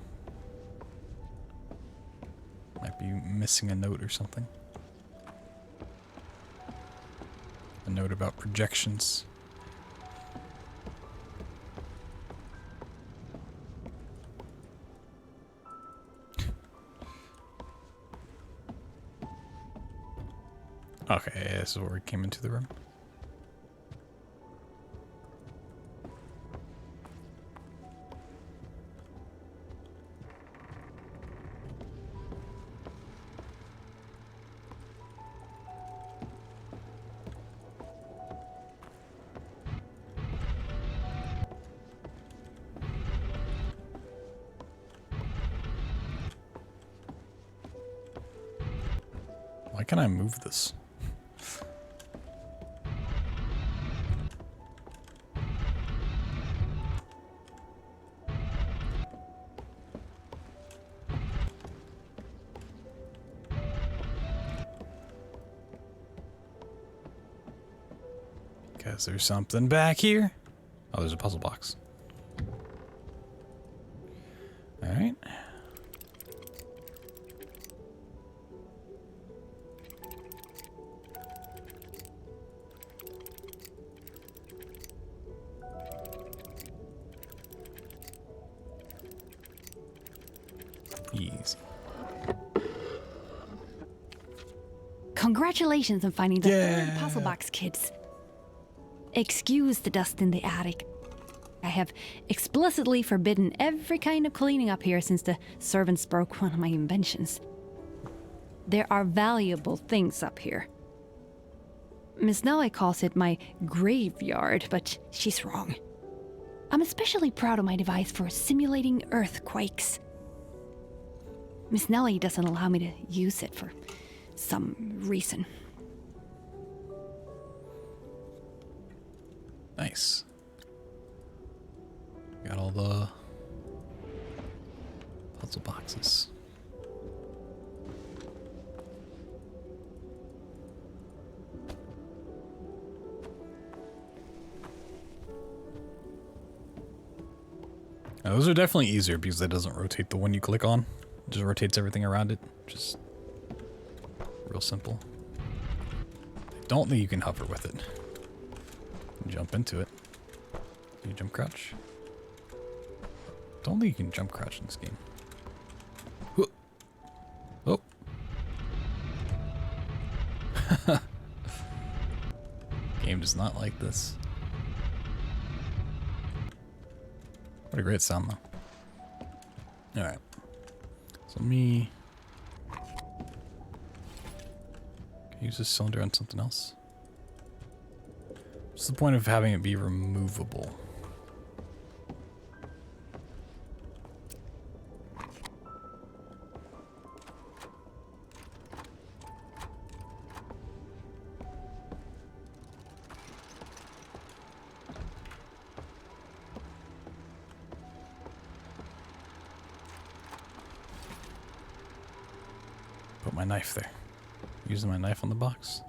Might be missing a note or something. A note about projections. Okay, this is where we came into the room. Why can't I move this? Guess there's something back here. Oh, there's a puzzle box. All right. Easy. Congratulations on finding the Yeah. third puzzle box, kids. Excuse the dust in the attic. I have explicitly forbidden every kind of cleaning up here since the servants broke one of my inventions. There are valuable things up here. Miss Nellie calls it my graveyard, but she's wrong. I'm especially proud of my device for simulating earthquakes. Miss Nellie doesn't allow me to use it for some reason. Nice. Got all the puzzle boxes. Now, those are definitely easier because it doesn't rotate the one you click on. It just rotates everything around it. Just real simple. I don't think you can hover with it. Jump into it. Can you jump crouch? Don't think you can jump crouch in this game. Oh. Game does not like this. What a great sound though. Alright. So let me use this cylinder on something else. What's the point of having it be removable? Put my knife there. Using my knife on the box.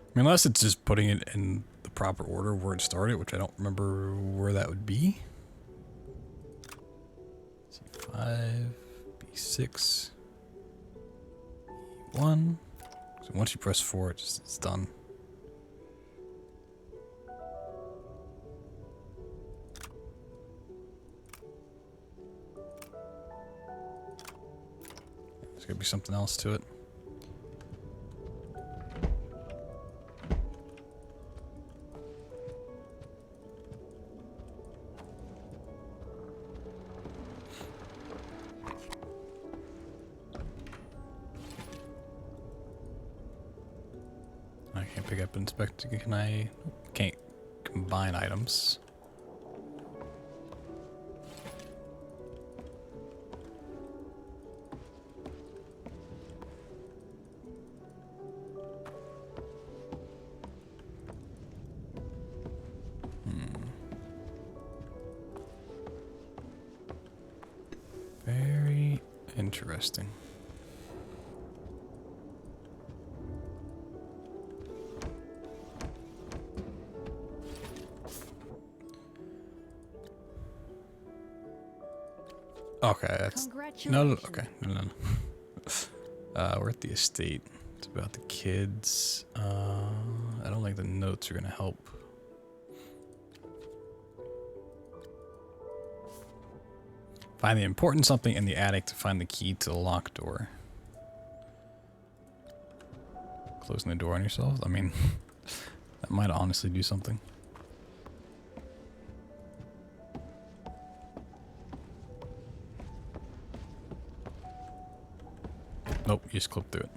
I mean, unless it's just putting it in the proper order where it started, which I don't remember where that would be. C5, B6, E1. So once you press 4, it's done. There's gotta be something else to it. I can't pick up and inspect. Can I? Can't combine items. Very interesting. Okay, that's no. Okay, no. We're at the estate. It's about the kids. I don't think the notes are gonna help. Find the important something in the attic to find the key to the locked door. Closing the door on yourself? I mean, that might honestly do something. Nope, you just clip through it.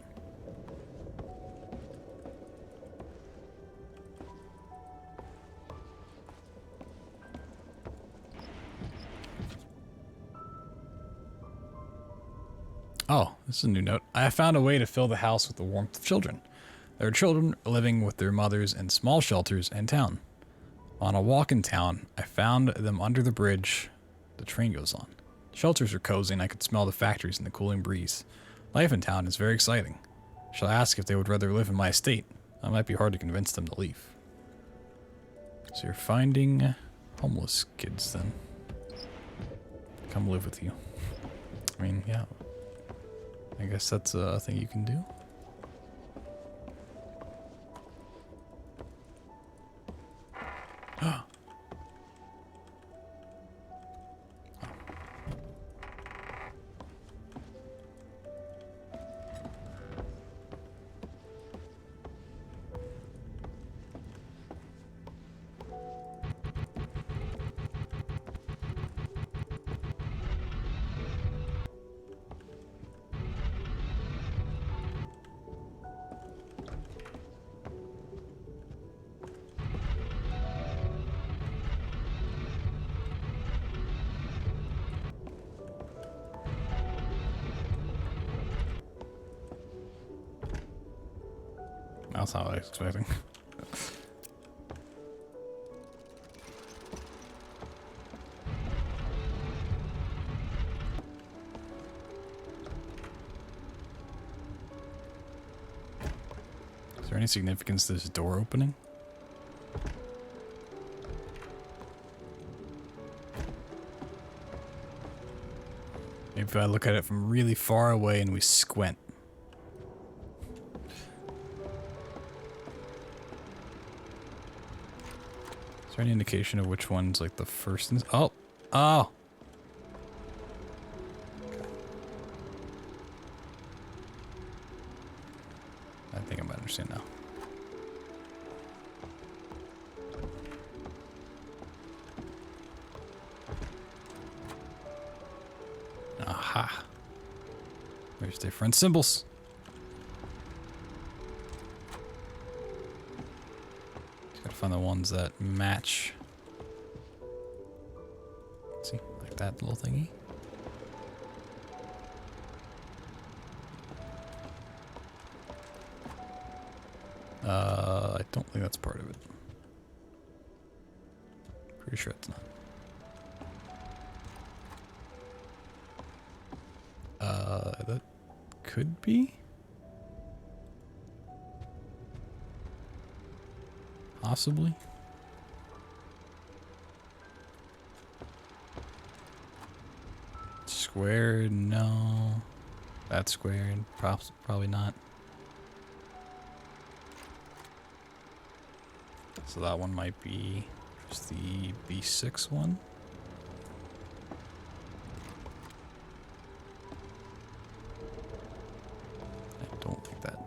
Oh, this is a new note. I have found a way to fill the house with the warmth of children. There are children living with their mothers in small shelters in town. On a walk in town, I found them under the bridge the train goes on. The shelters are cozy and I could smell the factories in the cooling breeze. Life in town is very exciting. Shall I ask if they would rather live in my estate? That might be hard to convince them to leave. So you're finding homeless kids then. Come live with you. I mean, yeah. I guess that's a thing you can do. That's not what I was expecting. Is there any significance to this door opening? Maybe if I look at it from really far away and we squint. Is there any indication of which one's like the first? Oh! Oh! Okay. I think I might understand now. Aha! There's different symbols. Gotta find the ones that match. See, like that little thingy. I don't think that's part of it. Pretty sure it's not. That could be. Possibly. Squared, no. That's squared, probably not. So that one might be just the B6 one. I don't think that.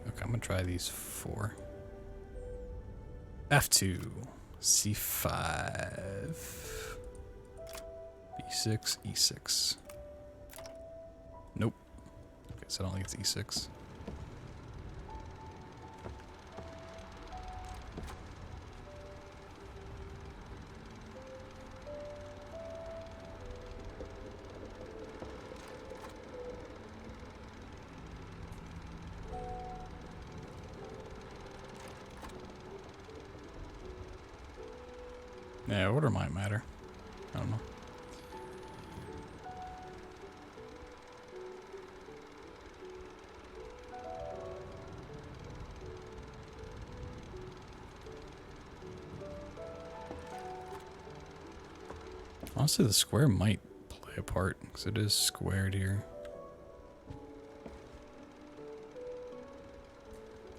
Okay, I'm gonna try these 4. F2, C5, B6, E6. Nope. Okay, so I don't think it's E6. Yeah, order might matter. I don't know. Honestly, the square might play a part, because it is squared here.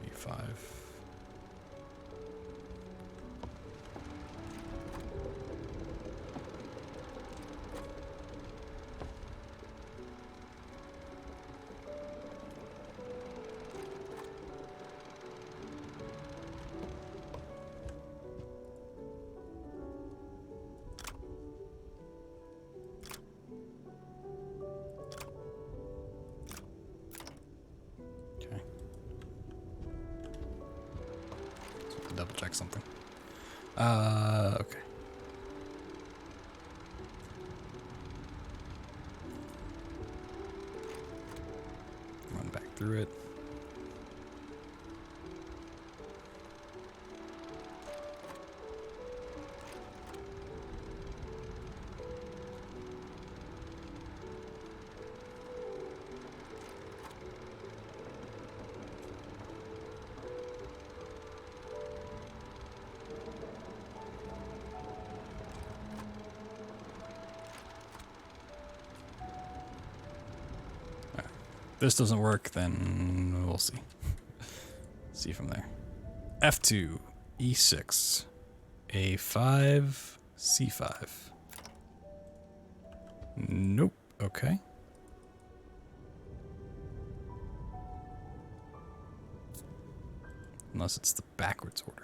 B5. Double check something. Okay. Run back through it. this doesn't work, then we'll see. See from there. F2, E6, A5, C5. Nope. Okay. Unless it's the backwards order.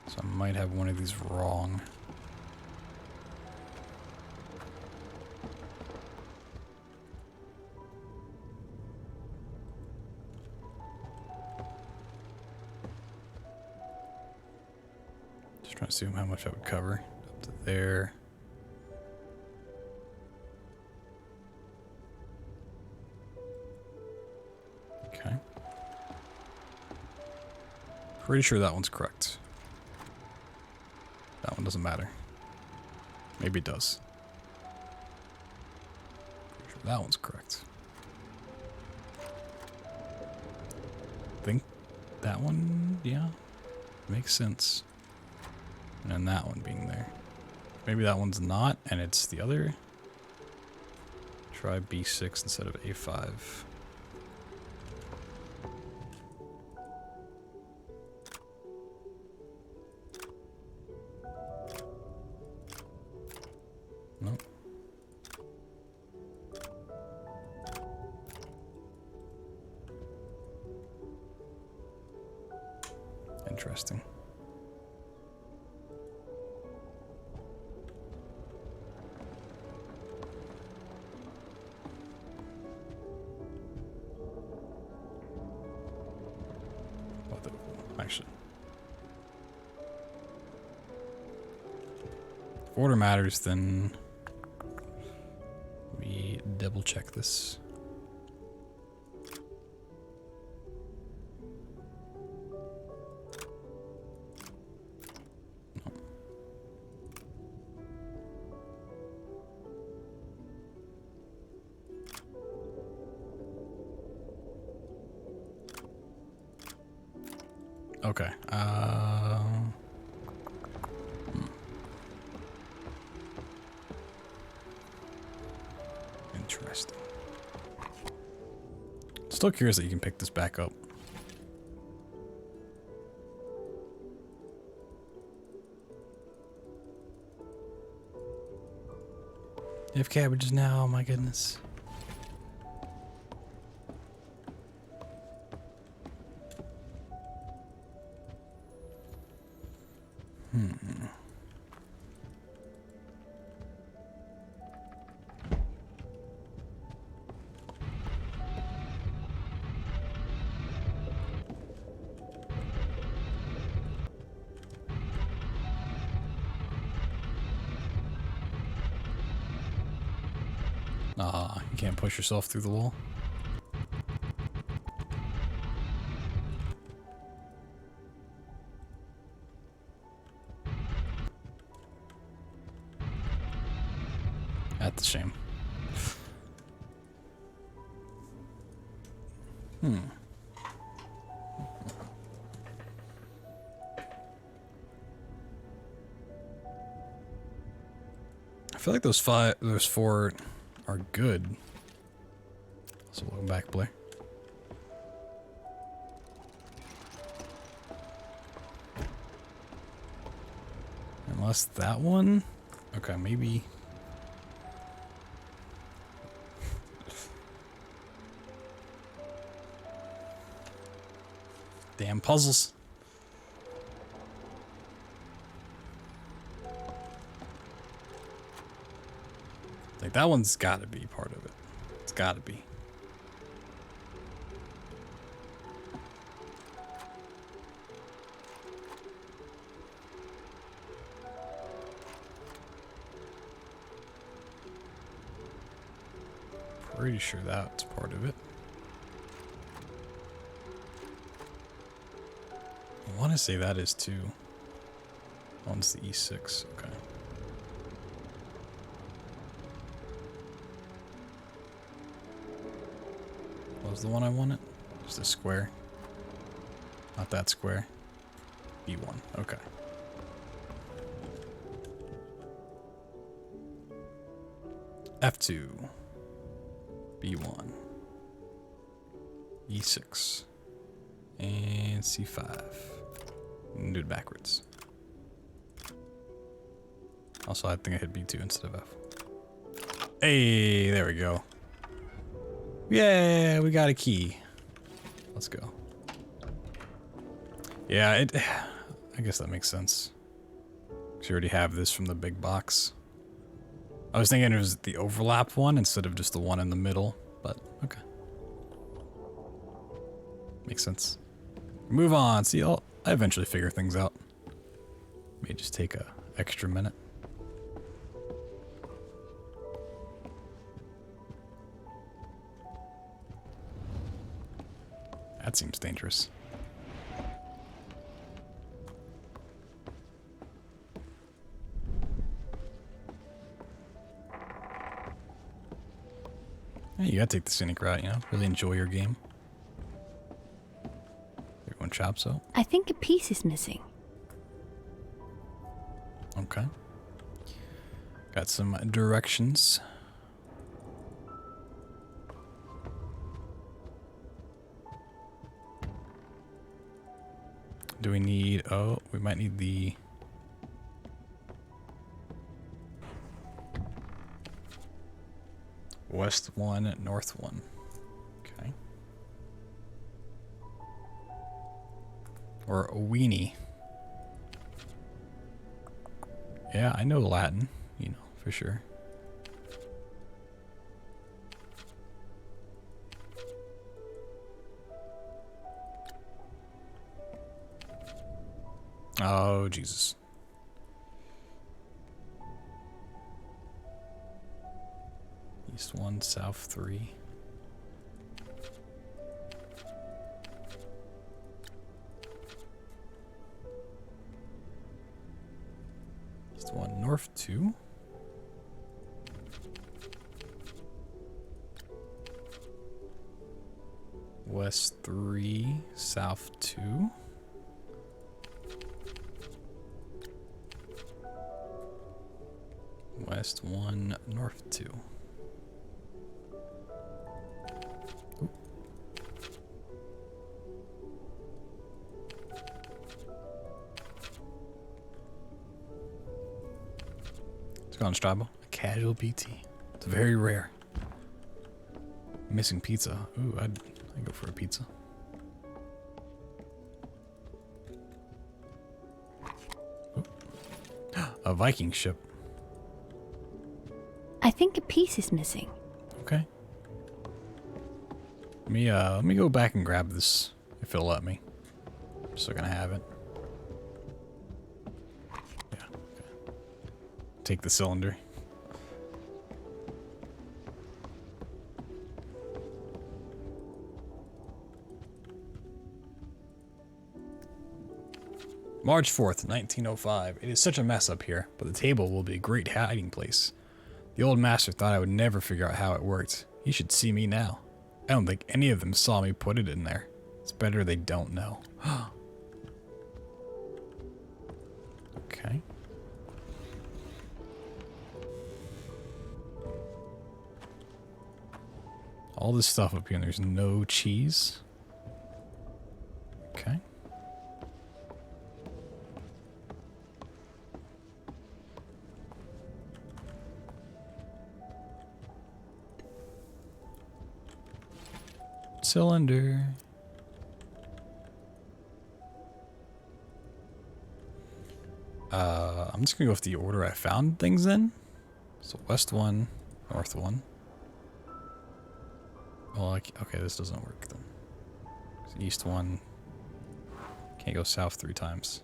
So I might have one of these wrong. Just trying to see how much I would cover. Up to there. Okay. Pretty sure that one's correct. That one doesn't matter. Maybe it does. Pretty sure that one's correct. Think that one, yeah, makes sense. And then that one being there. Maybe that one's not, and it's the other. Try B6 instead of A5. Nope. Interesting. What the, actually. If order matters, then we double check this. Okay. Interesting. Still curious that you can pick this back up. You have cabbages now, oh my goodness. You can't push yourself through the wall. That's a shame. I feel like those four are good. So welcome back, Blair. Unless that one? Okay, maybe. Damn puzzles. Like that one's gotta be part of it. It's gotta be. Pretty sure that's part of it. I want to say that is too. One's the E6. Okay. What was the one I wanted? Just a square. Not that square. B1. Okay. F2. B1. E6. And C5. And do it backwards. Also, I think I hit B2 instead of F. Hey, there we go. Yeah, we got a key. Let's go. Yeah, I guess that makes sense. 'Cause you already have this from the big box. I was thinking it was the overlap one instead of just the one in the middle, but okay. Makes sense. Move on. See, I eventually figure things out. May just take a extra minute. That seems dangerous. Hey, you gotta take the scenic route, you know? Really enjoy your game. Everyone chops up. I think a piece is missing. Okay. Got some directions. Do we need... Oh, we might need the... West one, north one. Okay. Or a weenie. Yeah, I know Latin, you know, for sure. Oh, Jesus. East 1, South 3. East 1, North 2. West 3, South 2. West 1, North 2. Ooh. Let's go on Strabo. A casual PT. It's very rare. Missing pizza. Ooh, I'd go for a pizza. Ooh. A Viking ship. I think a piece is missing. Okay. Let me go back and grab this if it'll let me. Just so I can have it. Yeah. Okay. Take the cylinder. March 4th, 1905. It is such a mess up here, but the table will be a great hiding place. The old master thought I would never figure out how it worked. He should see me now. I don't think any of them saw me put it in there. It's better they don't know. Okay. All this stuff up here and there's no cheese. Okay. Cylinder. I'm just gonna go with the order I found things in. So west 1, north 1. Well, okay, this doesn't work then. So east 1. Can't go south 3 times.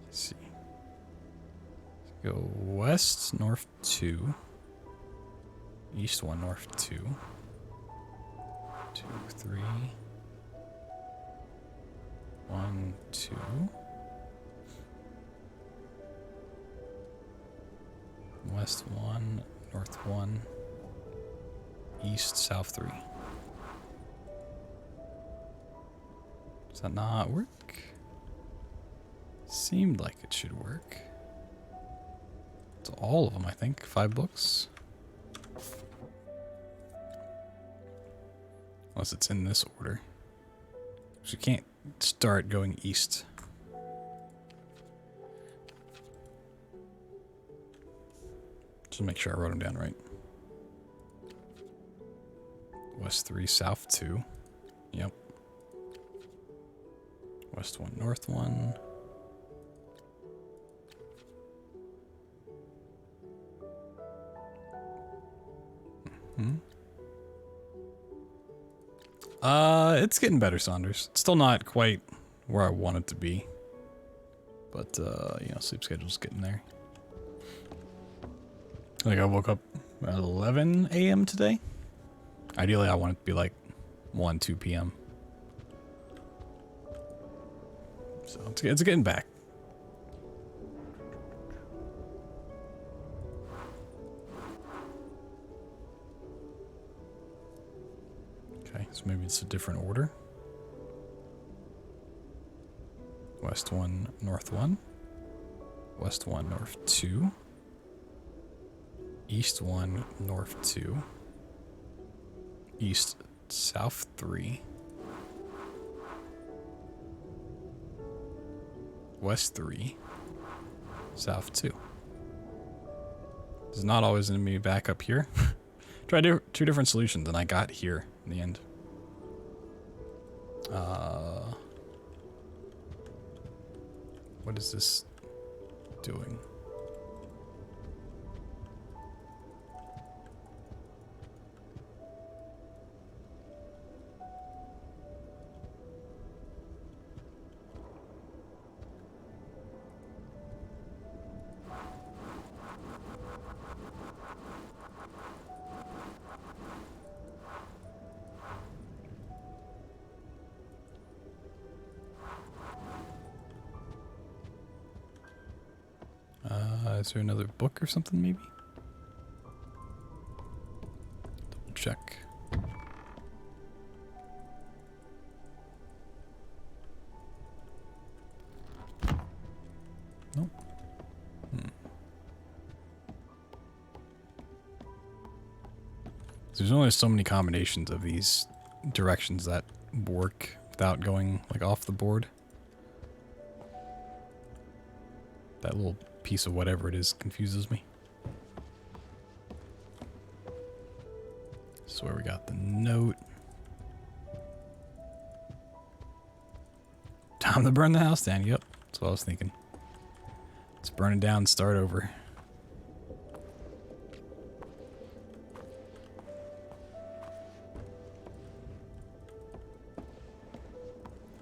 Let's see. Let's go west, north 2. East 1, north 2. 2, 3. 1, 2. West 1, north 1. East, south 3. that not work? Seemed like it should work. It's all of them, I think. 5 books. Unless it's in this order. So you can't start going east. Just make sure I wrote them down right. West 3, South 2. Yep. West 1, North 1. It's getting better, Saunders. It's still not quite where I want it to be. But, you know, sleep schedule's getting there. I think I woke up at 11 a.m. today. Ideally, I want it to be like 1, 2 p.m. So it's getting back. Okay, so maybe it's a different order. West 1, North 1. West 1, North 2. East 1, North 2. East, South 3. West 3. South 2. It's not always going to be back up here. Tried 2 different solutions and I got here in the end. What is this doing? Is there another book or something, maybe? Double check. Nope. There's only so many combinations of these directions that work without going like off the board. That little piece of whatever it is confuses me. This is where we got the note. Time to burn the house down. Yep, that's what I was thinking. Let's burn it down and start over.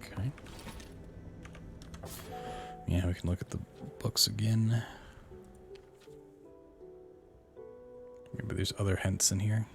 Okay. Yeah, we can look at the books again. Maybe there's other hints in here.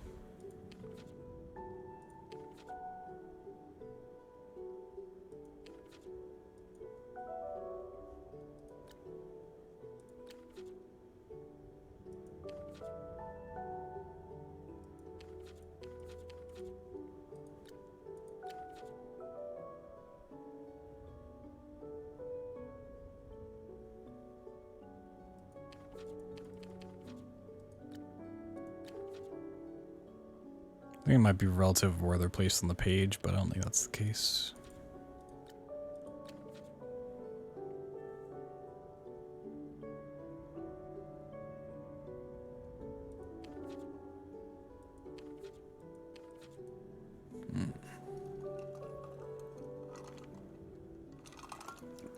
I think it might be relative where they're placed on the page, but I don't think that's the case.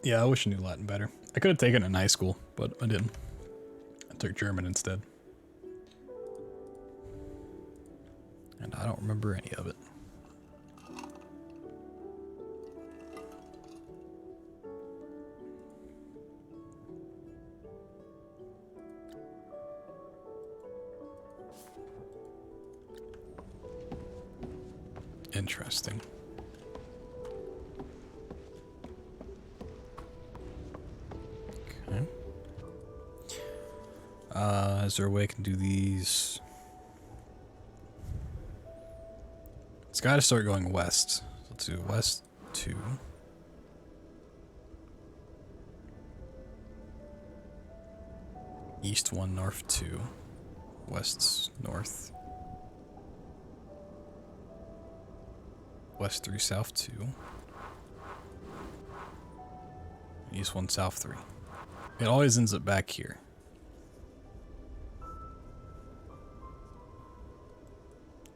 Yeah, I wish I knew Latin better. I could have taken it in high school, but I didn't. I took German instead. And I don't remember any of it. Interesting. Okay. Is there a way I can do these? It's got to start going west. Let's do west 2. East 1, north 2. West, north. West 3, south 2. East 1, south 3. It always ends up back here.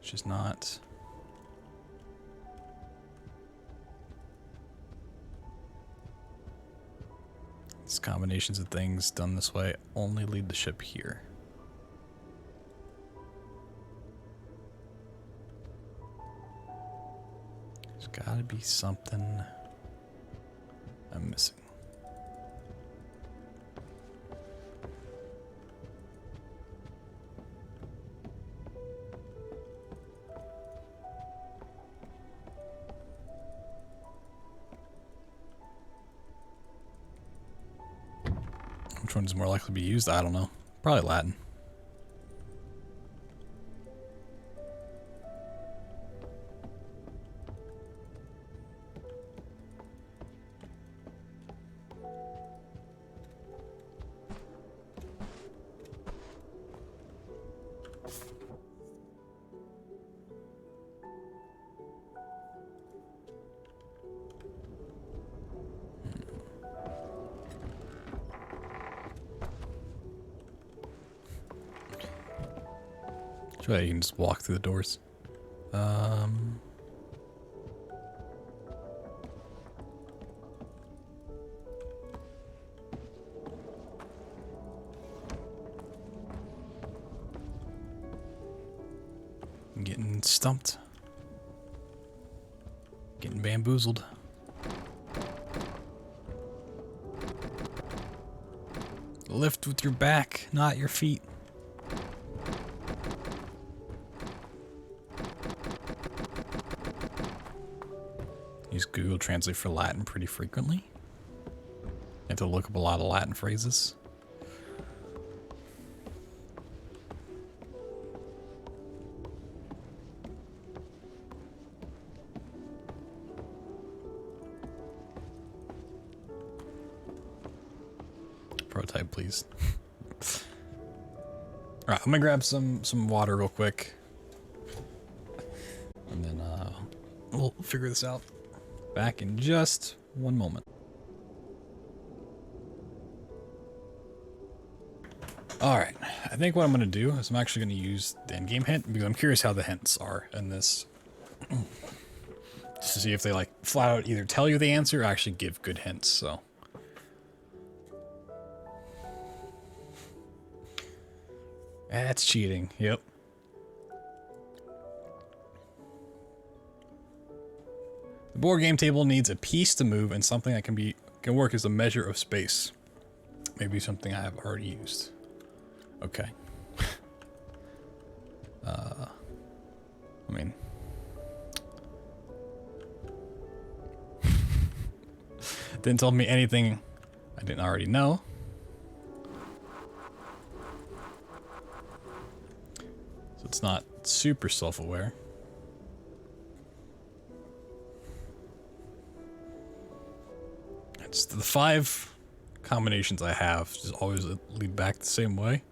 Which is not... These combinations of things done this way only lead the ship here. There's gotta be something I'm missing. Which one's more likely to be used? I don't know. Probably Latin. Sure, you can just walk through the doors. I'm getting stumped. Getting bamboozled. Lift with your back, not your feet. Use Google Translate for Latin pretty frequently. You have to look up a lot of Latin phrases. Prototype, please. Alright, I'm gonna grab some water real quick. And then we'll figure this out. Back in just one moment. Alright, I think what I'm going to do is I'm actually going to use the endgame hint because I'm curious how the hints are in this. Just to see if they like flat out either tell you the answer or actually give good hints, so. That's cheating, yep. The board game table needs a piece to move and something that can work as a measure of space. Maybe something I have already used. Okay. I mean... Didn't tell me anything I didn't already know. So it's not super self-aware. It's the 5 combinations I have just always lead back the same way.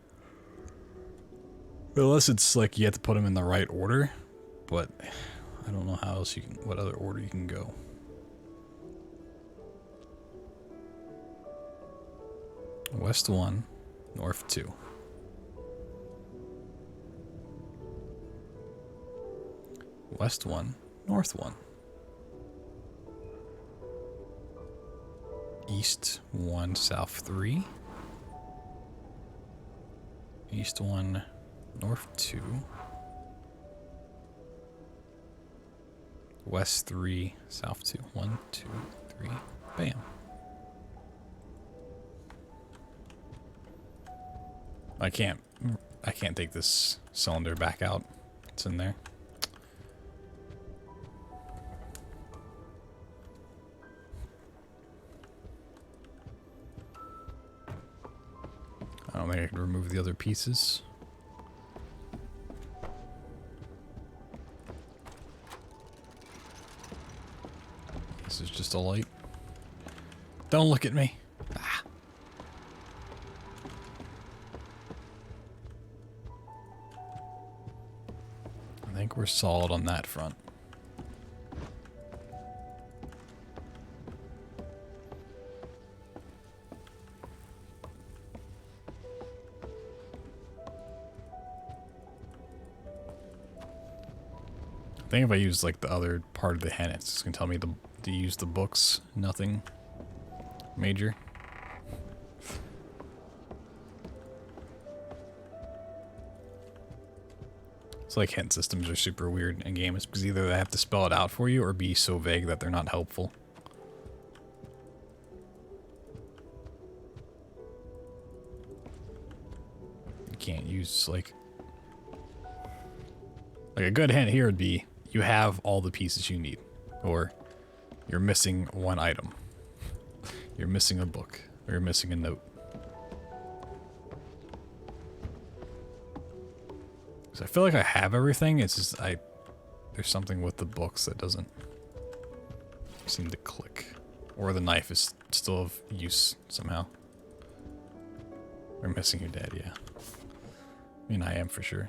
Unless it's like you have to put them in the right order, but I don't know how else you can, what other order you can go. West 1, North 2. West 1, North 1. East 1, South 3. East 1, North 2. West 3, South 2. 1, 2, 3. Bam. I can't take this cylinder back out. It's in there. I don't think I can remove the other pieces. This is just a light. Don't look at me. Ah. think we're solid on that front. I think if I use like the other part of the hen, it's just gonna tell me to use the books. Nothing major. It's like hint systems are super weird in games because either they have to spell it out for you or be so vague that they're not helpful. You can't use like a good hint here would be you have all the pieces you need, or you're missing one item. You're missing a book, or you're missing a note. I feel like I have everything, it's just there's something with the books that doesn't seem to click. Or the knife is still of use somehow. We're missing your dad, yeah. I mean, I am for sure.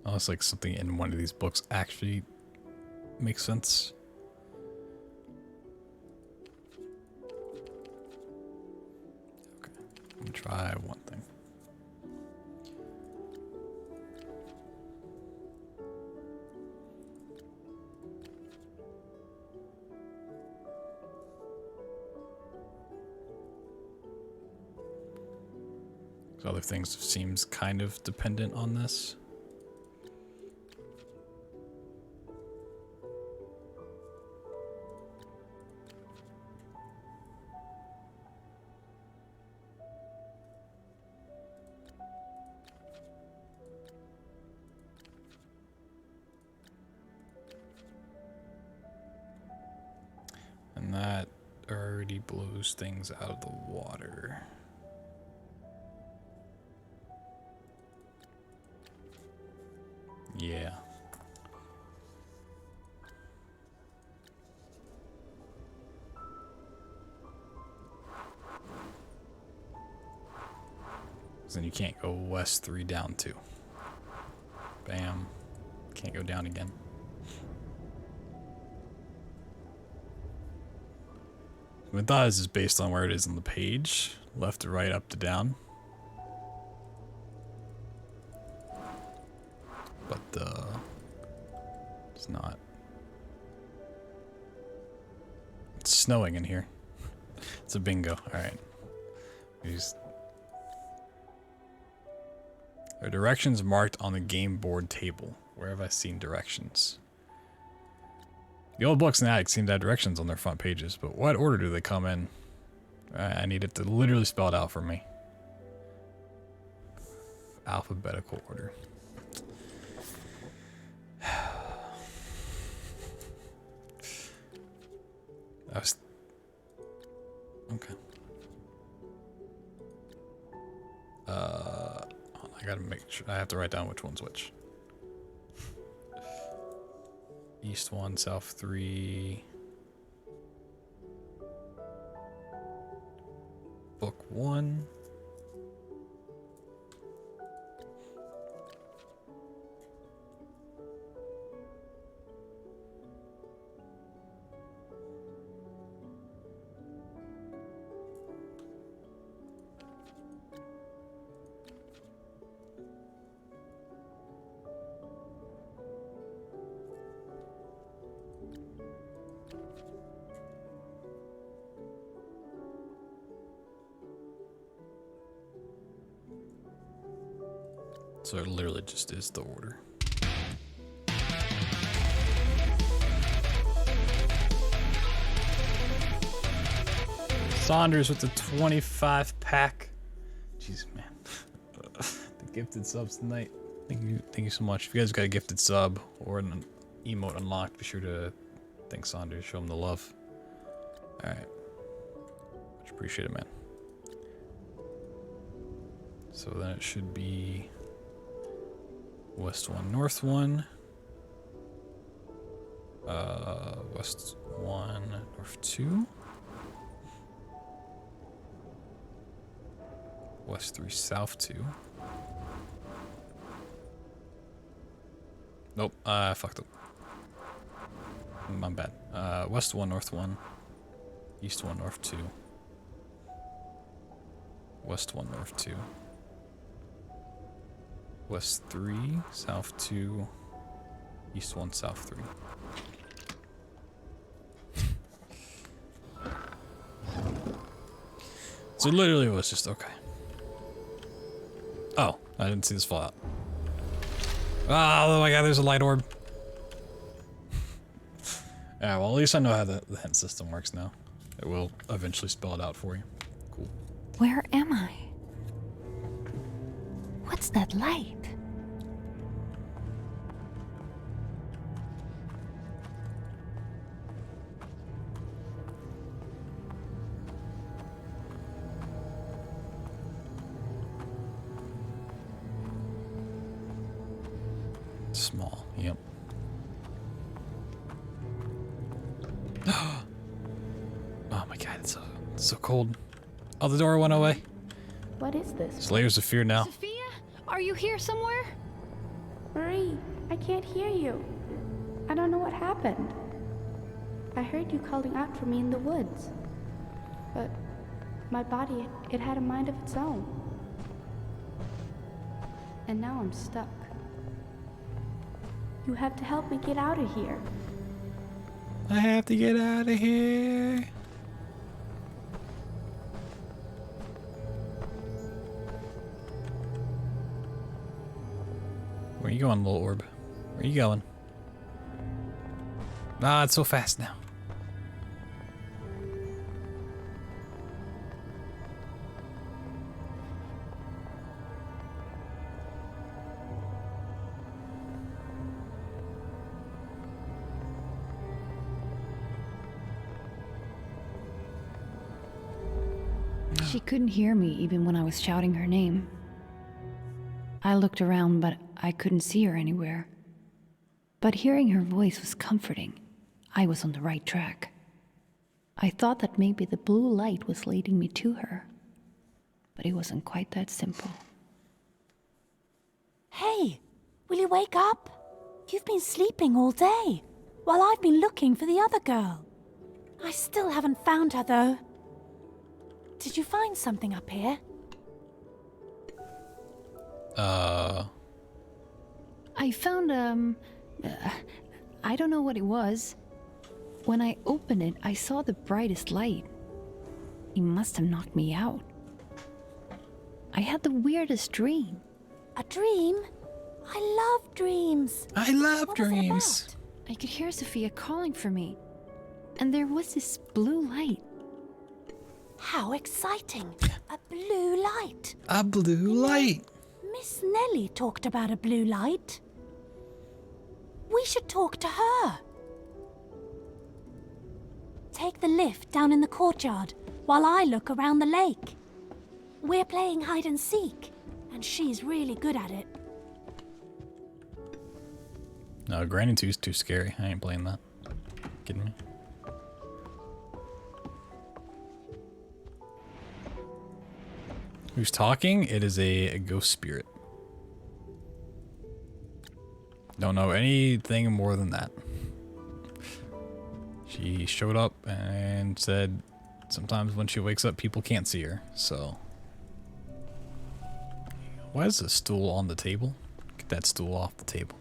Unless like something in one of these books actually makes sense. Okay, I'm gonna try one thing. Other things seems kind of dependent on this. And that already blows things out of the water. Yeah. Then you can't go west 3 down 2. Bam. Can't go down again. My thought is based on where it is on the page. Left to right, up to down. But it's not. It's snowing in here. It's a bingo. Alright. There are directions marked on the game board table. Where have I seen directions? The old books in the attic seem to have directions on their front pages, but what order do they come in? I need it to literally spell it out for me. Alphabetical order. Okay. I gotta make sure. I have to write down which one's which. East 1, South 3. Book 1. So it literally just is the order. Saunders with the 25 pack. Jeez, man. The gifted subs tonight. Thank you so much. If you guys got a gifted sub or an emote unlocked, be sure to thank Saunders. Show him the love. Alright. Much appreciated, man. So then it should be West 1, North 1. West 1, North 2. West 3, South 2. Nope, I fucked up. My bad. West 1, North 1. East 1, North 2. West 1, North 2. West 3, South 2. East 1, South 3. So literally it was just okay. Oh, I didn't see this fall out. Oh my god, there's a light orb. Yeah, well, at least I know how the hint system works now. It will eventually spell it out for you. Cool. Where am I? What's that light? Small, yep. Oh my god, it's so cold. Oh, the door went away. What is this? It's layers of fear now. Sophia? Are you here somewhere? Marie, I can't hear you. I don't know what happened. I heard you calling out for me in the woods. But my body, it had a mind of its own. And now I'm stuck. You have to help me get out of here. I have to get out of here. Where you going, little orb? Where you going? Ah, it's so fast now. She couldn't hear me even when I was shouting her name. I looked around, but I couldn't see her anywhere. But hearing her voice was comforting. I was on the right track. I thought that maybe the blue light was leading me to her. But it wasn't quite that simple. Hey, will you wake up? You've been sleeping all day, while I've been looking for the other girl. I still haven't found her, though. Did you find something up here? I found, I don't know what it was. When I opened it, I saw the brightest light. It must have knocked me out. I had the weirdest dream. A dream? I love dreams. I love What was it dreams. about? I could hear Sophia calling for me. And there was this blue light. How exciting. A blue light. A blue light. Miss Nellie talked about a blue light. We should talk to her. Take the lift down in the courtyard while I look around the lake. We're playing hide and seek, and she's really good at it. No, Granny 2's too scary. I ain't playing that. Kidding me? Who's talking? It is a ghost spirit. Don't know anything more than that. She showed up and said sometimes when she wakes up people can't see her, so. Why is the stool on the table? Get that stool off the table.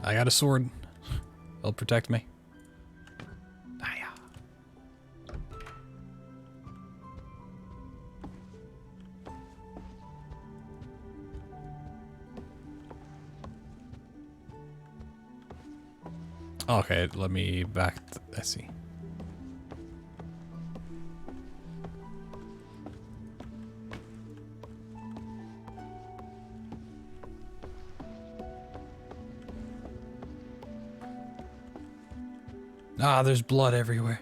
I got a sword. It'll protect me. Ah, yeah. Okay, let me back. I see. Ah, there's blood everywhere.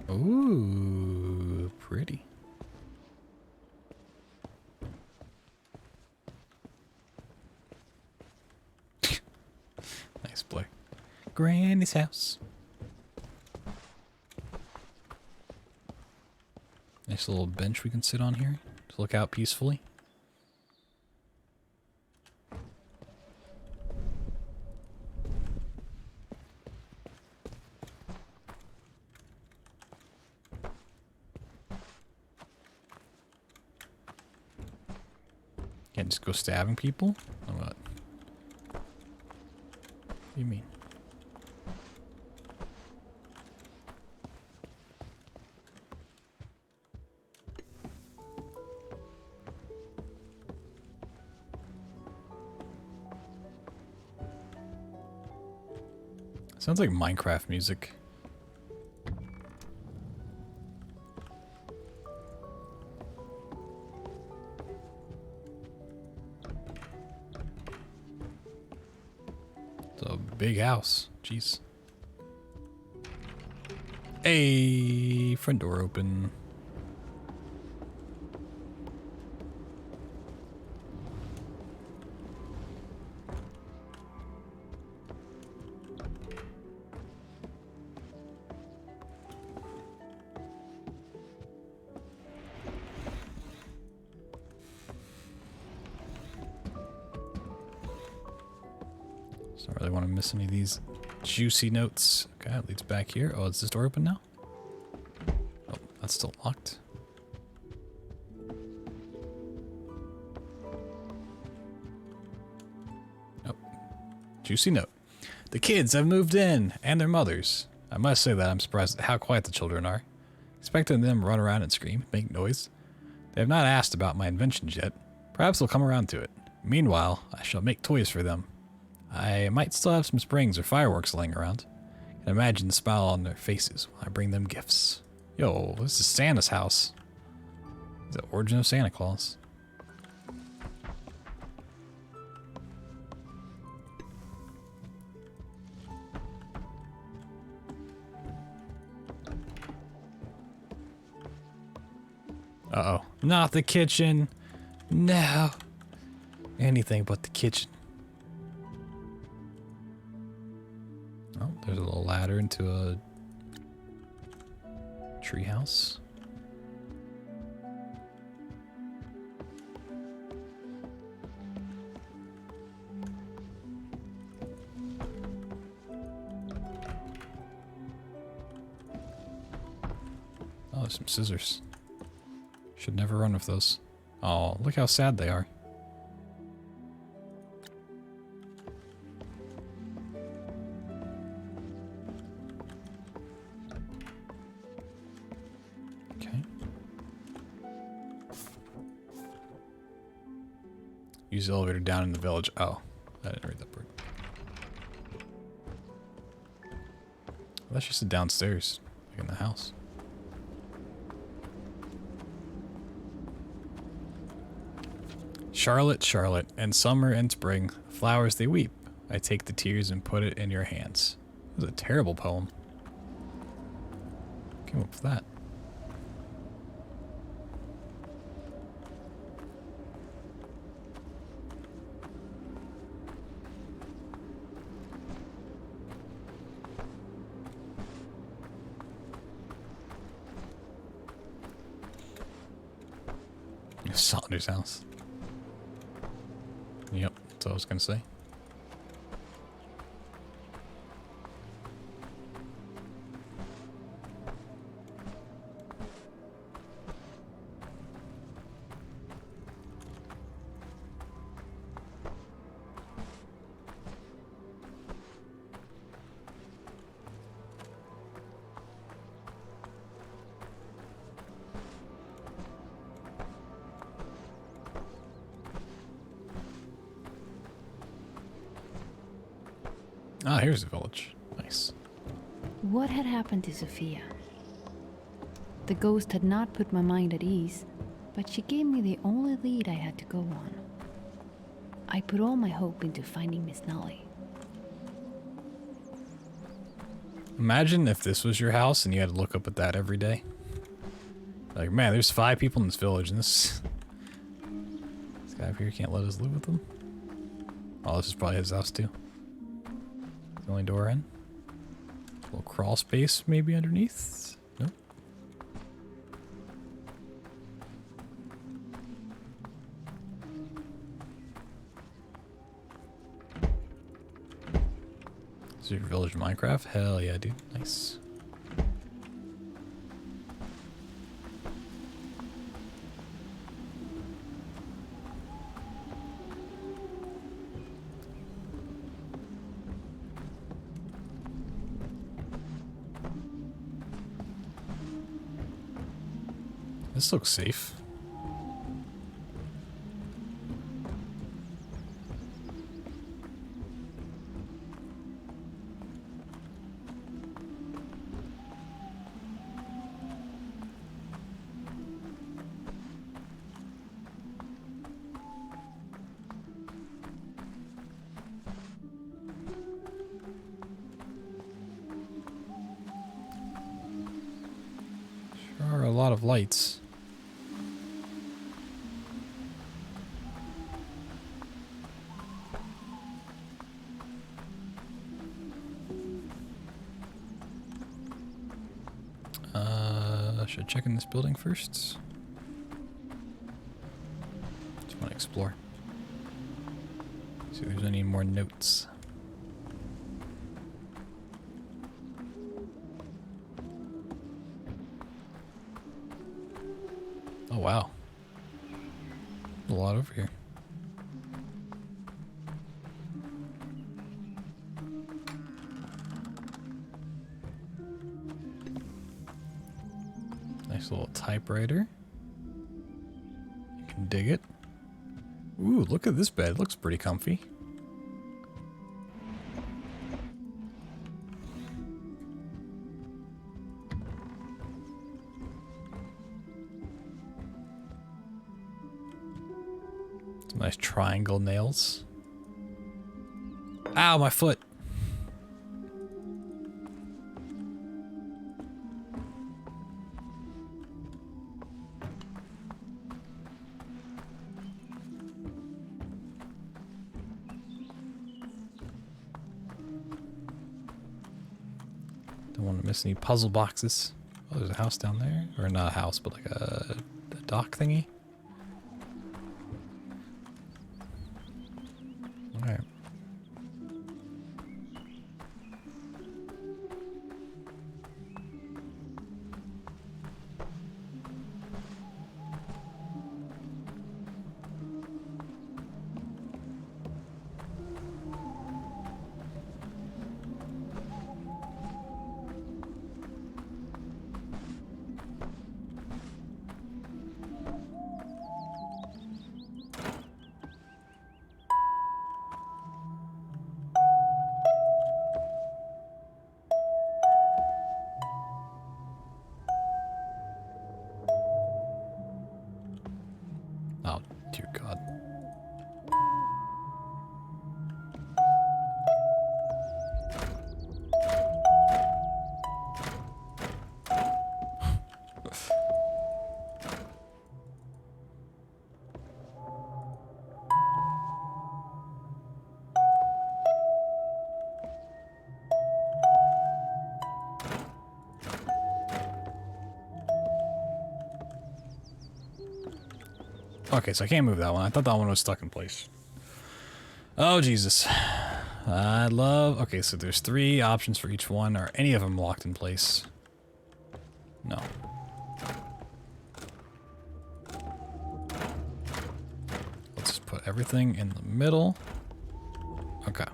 Ooh, pretty. Nice blur. Granny's house. Nice little bench we can sit on here to look out peacefully. Can't just go stabbing people? Or what? What do you mean? Sounds like Minecraft music. It's a big house. Jeez. Hey, front door open. So I don't really want to miss any of these juicy notes. Okay, it leads back here. Oh, is this door open now? Oh, that's still locked. Oh, juicy note. The kids have moved in, and their mothers. I must say that I'm surprised at how quiet the children are. Expecting them to run around and scream, make noise. They have not asked about my inventions yet. Perhaps they'll come around to it. Meanwhile, I shall make toys for them. I might still have some springs or fireworks laying around. And imagine the smile on their faces when I bring them gifts. Yo, this is Santa's house. The origin of Santa Claus. Uh-oh. Not the kitchen. No. Anything but the kitchen. Oh, there's a little ladder into a treehouse. Oh, there's some scissors. Should never run with those. Oh, look how sad they are. Okay. Use the elevator down in the village. Oh, I didn't read that part. Well, that's just downstairs, like in the house. Charlotte, Charlotte, and summer and spring, flowers they weep. I take the tears and put it in your hands. This is a terrible poem. Who came up with that? Saunders' house. Yep, that's what I was gonna say. Ah, here's the village. Nice. What had happened to Sophia? The ghost had not put my mind at ease, but she gave me the only lead I had to go on. I put all my hope into finding Miss Nolly. Imagine if this was your house and you had to look up at that every day. Like, man, there's 5 people in this village and this guy up here can't let us live with them. Oh, this is probably his house too. The only door in. A little crawl space maybe underneath. Nope. Is your village Minecraft? Hell yeah, dude. Nice. This looks safe. Sure are a lot of lights. Should I check in this building first? Just want to explore. See if there's any more notes. Oh wow. A lot over here. Nice little typewriter. You can dig it. Ooh, look at this bed. It looks pretty comfy. Some nice triangle nails. Ow, my foot. Don't want to miss any puzzle boxes. Oh, there's a house down there. Or not a house, but like a dock thingy. Alright. Oh, dear God. Okay, so I can't move that one. I thought that one was stuck in place. Oh, Jesus. I love... Okay, so there's 3 options for each one. Are any of them locked in place? No. Let's just put everything in the middle. Okay.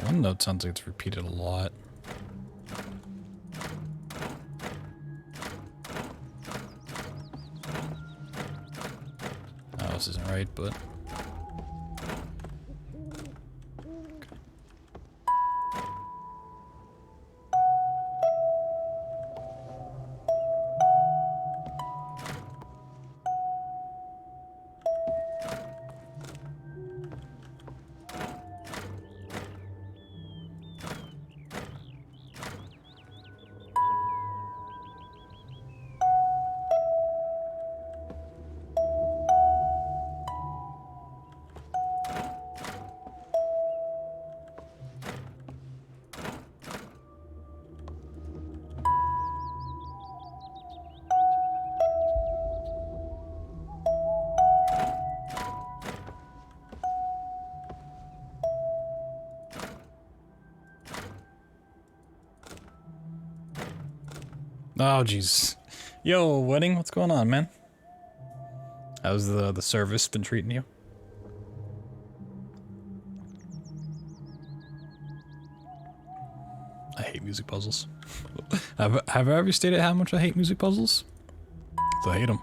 One note sounds like it's repeated a lot. Oh, this isn't right, but... Oh, jeez. Yo, wedding, what's going on, man? How's the service been treating you? I hate music puzzles. have I ever stated how much I hate music puzzles? I hate them.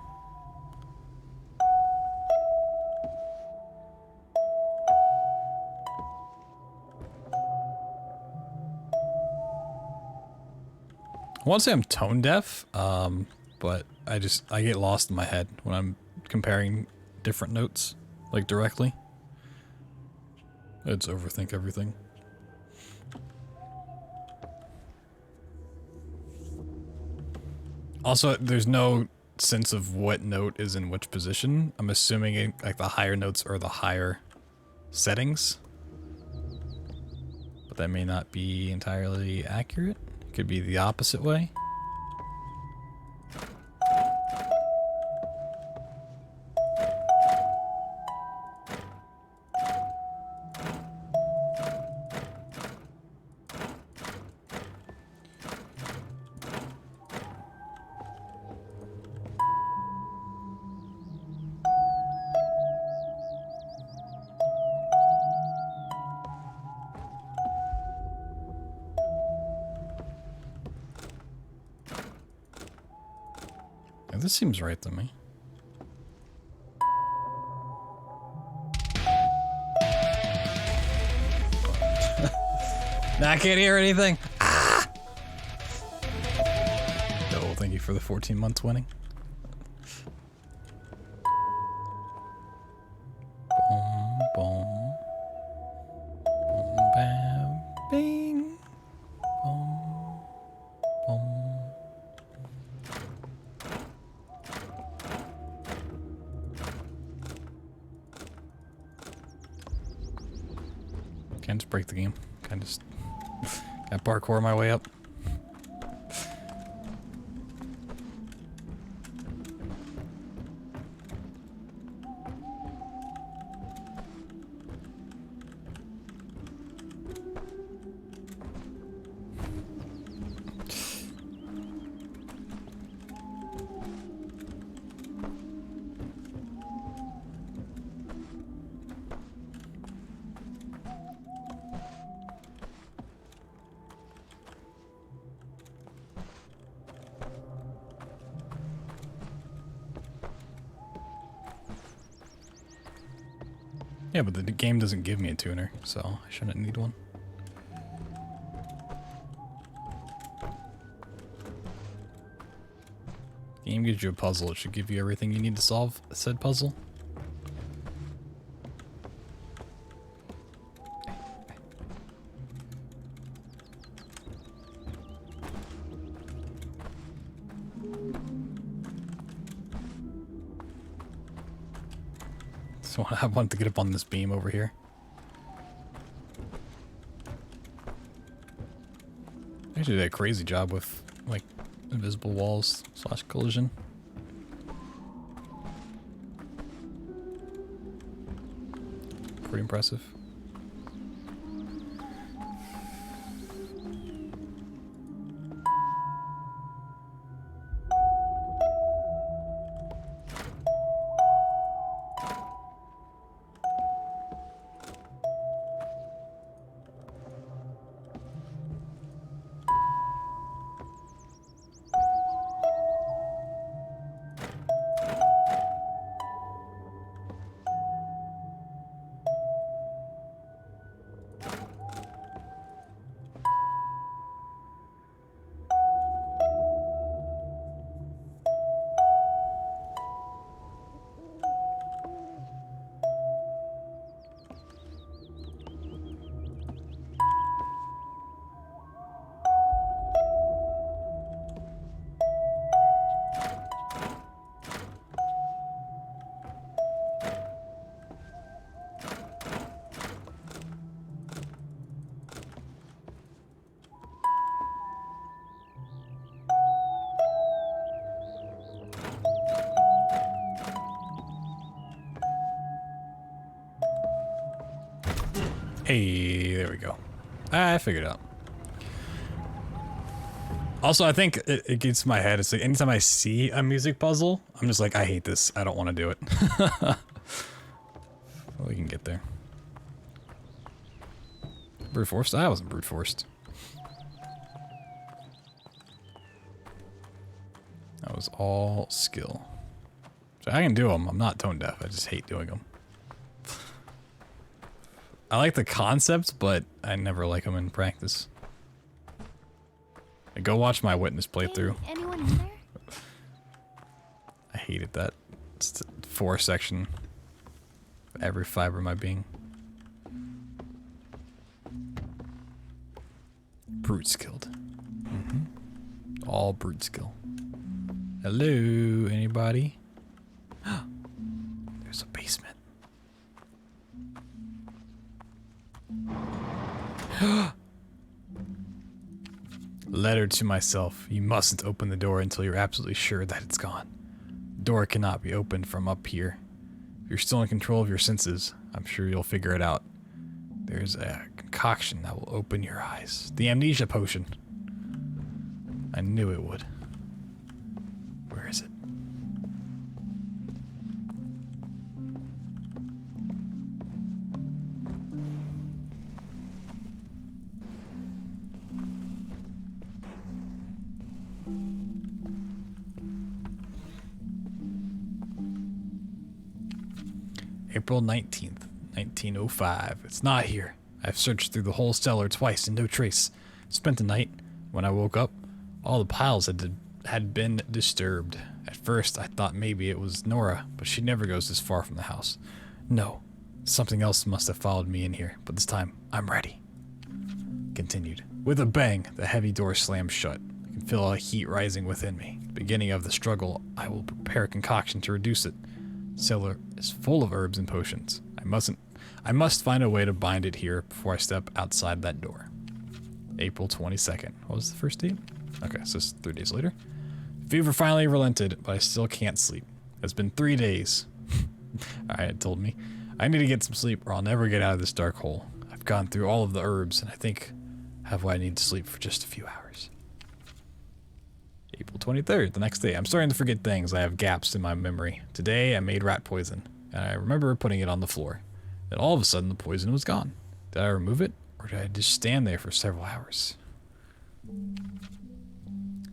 I want to say I'm tone deaf, but I get lost in my head when I'm comparing different notes, like directly. It's overthink everything. Also, there's no sense of what note is in which position. I'm assuming like the higher notes are the higher settings, but that may not be entirely accurate. It could be the opposite way. Yeah, this seems right to me. Nah, I can't hear anything. Ah! Oh, thank you for the 14 months winning. Boom, boom. Boom, bam, bing. Boom, boom. Can't just break the game. Can't just can't parkour my way up. Yeah, but the game doesn't give me a tuner, so I shouldn't need one. Game gives you a puzzle, it should give you everything you need to solve said puzzle. So I want to get up on this beam over here. Actually did a crazy job with, like, invisible walls / collision. Pretty impressive. Hey, there we go. I figured it out. Also, I think it gets in my head. It's like anytime I see a music puzzle, I'm just like, I hate this. I don't want to do it. Well, we can get there. Brute forced? I wasn't brute forced. That was all skill. So I can do them. I'm not tone deaf. I just hate doing them. I like the concepts, but I never like them in practice. Go watch my witness playthrough. Hey, anyone in there? I hated that. It's the 4 section. Every fiber of my being. Brute skilled. All brute skill. Hello, anybody? There's a basement. Letter to myself. You mustn't open the door until you're absolutely sure that it's gone. The door cannot be opened from up here. If you're still in control of your senses, I'm sure you'll figure it out. There's a concoction that will open your eyes. The amnesia potion. I knew it would. Where is it? April 19th, 1905. It's not here. I've searched through the whole cellar twice and no trace. Spent the night. When I woke up, all the piles had been disturbed. At first, I thought maybe it was Nora, but she never goes this far from the house. No, something else must have followed me in here, but this time, I'm ready. Continued. With a bang, the heavy door slams shut. I can feel a heat rising within me. Beginning of the struggle, I will prepare a concoction to reduce it. Cellar is full of herbs and potions. I must find a way to bind it here before I step outside that door. April 22nd. What was the first date? Okay, so it's 3 days later. Fever finally relented, but I still can't sleep. It's been 3 days. Alright, it told me. I need to get some sleep or I'll never get out of this dark hole. I've gone through all of the herbs and I think I have what I need to sleep for just a few hours. April 23rd, the next day. I'm starting to forget things. I have gaps in my memory. Today, I made rat poison, and I remember putting it on the floor. Then all of a sudden, the poison was gone. Did I remove it, or did I just stand there for several hours?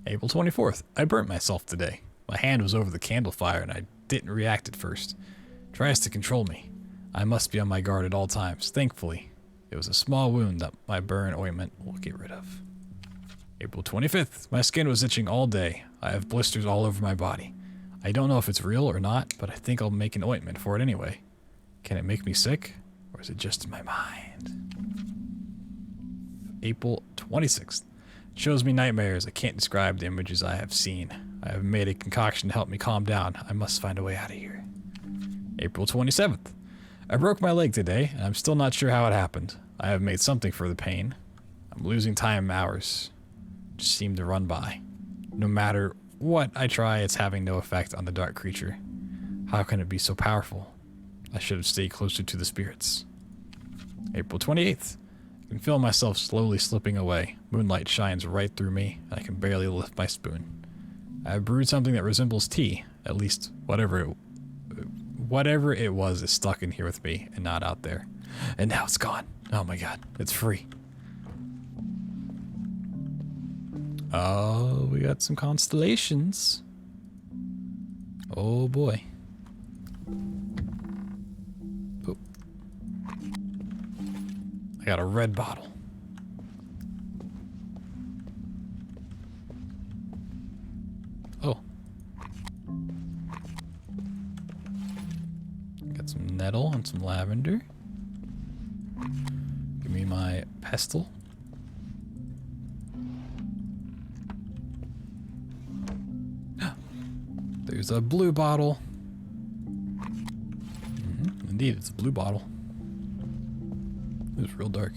April 24th, I burnt myself today. My hand was over the candle fire, and I didn't react at first. It tries to control me. I must be on my guard at all times. Thankfully, it was a small wound that my burn ointment will get rid of. April 25th, my skin was itching all day. I have blisters all over my body. I don't know if it's real or not, but I think I'll make an ointment for it anyway. Can it make me sick, or is it just in my mind? April 26th, it shows me nightmares. I can't describe the images I have seen. I have made a concoction to help me calm down. I must find a way out of here. April 27th, I broke my leg today, and I'm still not sure how it happened. I have made something for the pain. I'm losing time hours. Just seem to run by. No matter what I try, it's having no effect on the dark creature. How can it be so powerful? I should have stayed closer to the spirits. April 28th. I can feel myself slowly slipping away. Moonlight shines right through me, and I can barely lift my spoon. I have brewed something that resembles tea. At least, whatever it was is stuck in here with me and not out there. And now it's gone. Oh my god, it's free. Oh, we got some constellations. Oh boy. Oh. I got a red bottle. Oh. Got some nettle and some lavender. Give me my pestle. There's a blue bottle. Indeed, it's a blue bottle. It's real dark.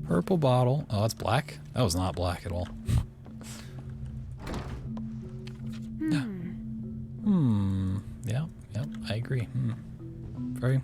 Purple bottle. Oh, that's black? That was not black at all. Yeah, I agree. Sorry.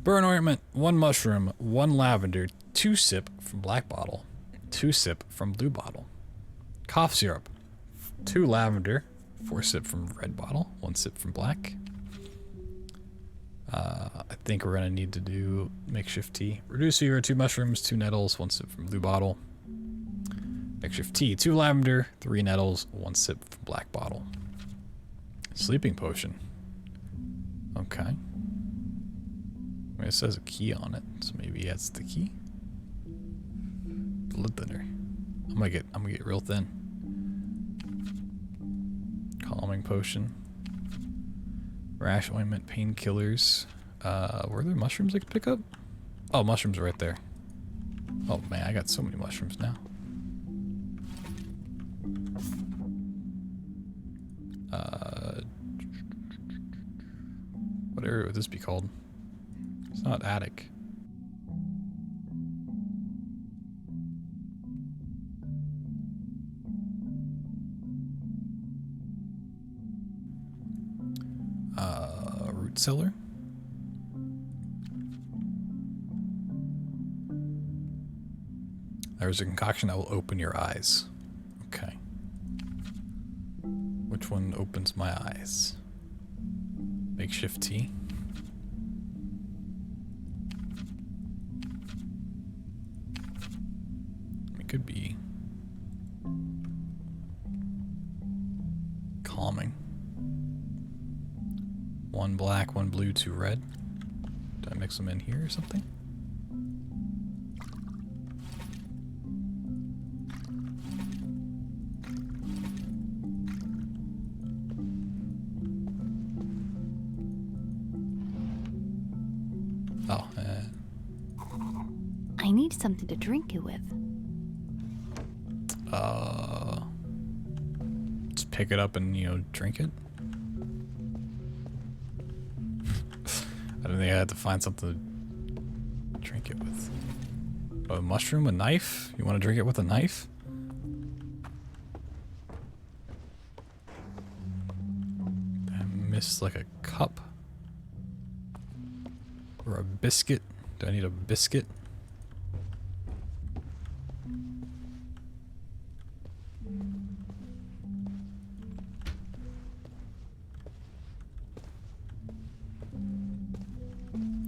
Burn ointment, 1 mushroom, 1 lavender, 2 sip from black bottle, 2 sip from blue bottle. Cough syrup, 2 lavender, 4 sip from red bottle, 1 sip from black. I think we're gonna need to do makeshift tea. Reduce fever, 2 mushrooms, 2 nettles, 1 sip from blue bottle. Makeshift tea, 2 lavender, 3 nettles, 1 sip from black bottle. Sleeping potion. Okay. It says a key on it, so maybe that's the key. BloodThunder. I'm gonna get real thin. Calming potion. Rash ointment, painkillers. Were there mushrooms I could pick up? Oh, mushrooms are right there. Oh man, I got so many mushrooms now. What area would this be called? It's not attic. Root cellar. There's a concoction that will open your eyes. Okay. Which one opens my eyes? Makeshift tea. It could be calming. 1 black, 1 blue, 2 red. Did I mix them in here or something? Oh, I need something to drink it with. just pick it up and, you know, drink it. I don't think I had to find something to drink it with. A mushroom, a knife? You want to drink it with a knife? I missed like a cup. Or a biscuit. Do I need a biscuit?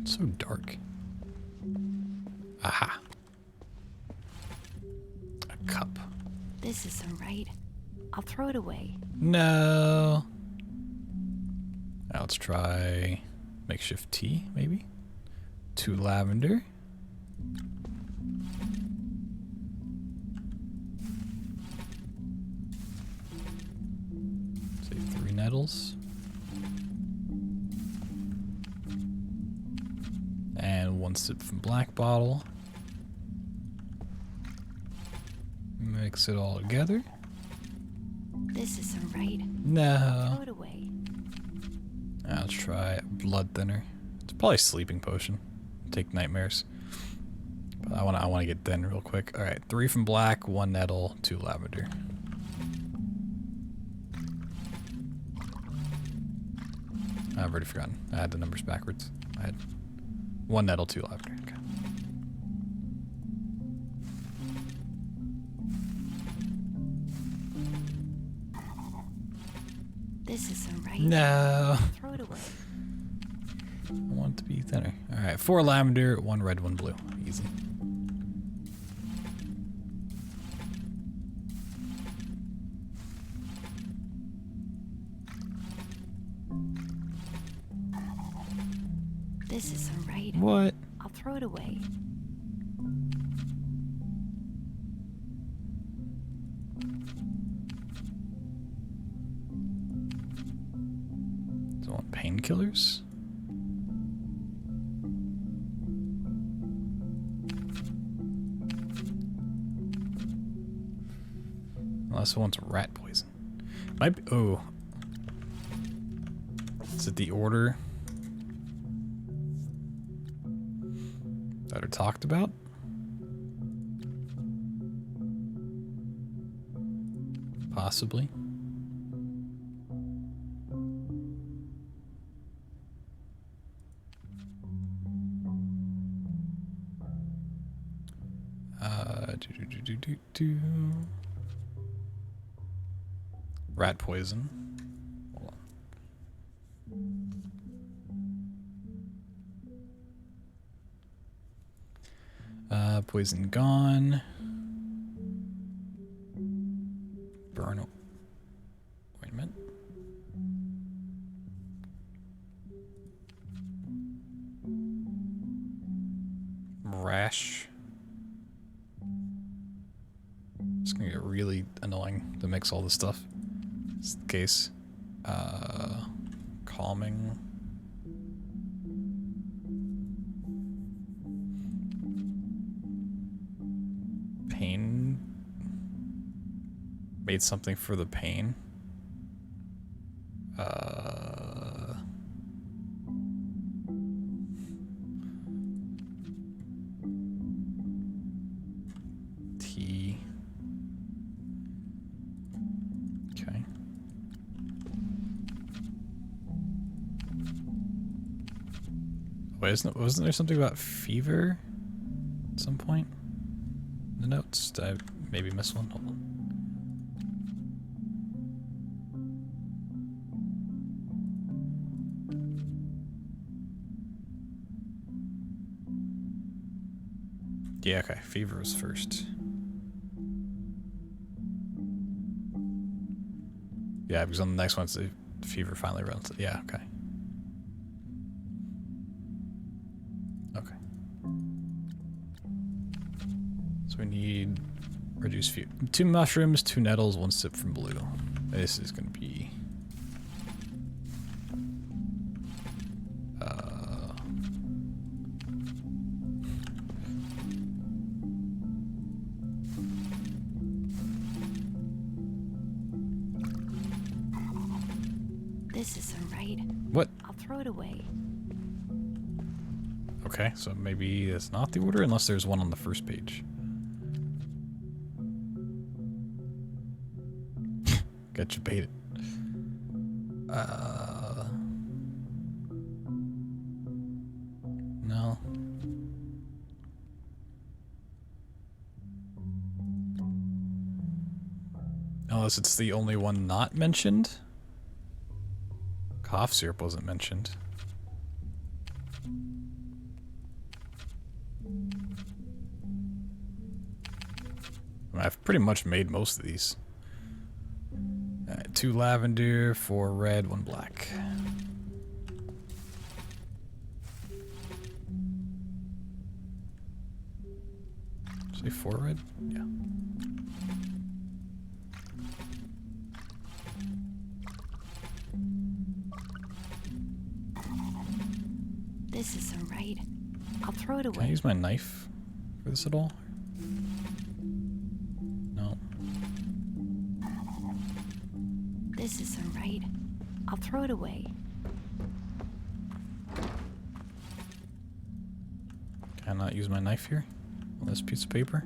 It's so dark. Aha. A cup. This isn't right. I'll throw it away. No. Now let's try makeshift tea, maybe? 2 lavender. Say 3 nettles. And 1 sip from black bottle. Mix it all together. This isn't right. No. Throw it away. Now let's try blood thinner. It's probably a sleeping potion. Take nightmares. But I wanna get thin real quick. Alright, 3 from black, 1 nettle, 2 lavender. I've already forgotten. I had the numbers backwards. I had 1 nettle, 2 lavender. Okay. This isn't right. No. Throw it away. I want it to be thinner. Alright, 4 lavender, 1 red, 1 blue. Easy. This isn't right. What? I'll throw it away. Do I want painkillers? Unless I want some rat poison. Might be, oh. Is it the order? that are talked about. Possibly. Rat poison. Hold on. Poison gone. Burn. Wait a minute. Rash. It's gonna get really annoying to mix all this stuff. In this case, calming. Pain. Made something for the pain. Tea. Okay. Wait, wasn't there something about fever at some point? The notes? Did I maybe miss one? Hold on. Yeah, okay. Fever was first. Yeah, because on the next one, the fever finally runs. Yeah, okay. Okay. So we need reduce fever. 2 mushrooms, 2 nettles, 1 sip from blue. This is going to be... This isn't right. What? I'll throw it away. Okay, so maybe it's not the order unless there's one on the first page. Got you baited. No. Unless it's the only one not mentioned. Cough syrup wasn't mentioned. I mean, I've pretty much made most of these. 2 lavender, 4 red, 1 black. Say 4 red? Yeah. This isn't right. I'll throw it away. Can I use my knife for this at all? No. This isn't right. I'll throw it away. Can I not use my knife here on this piece of paper?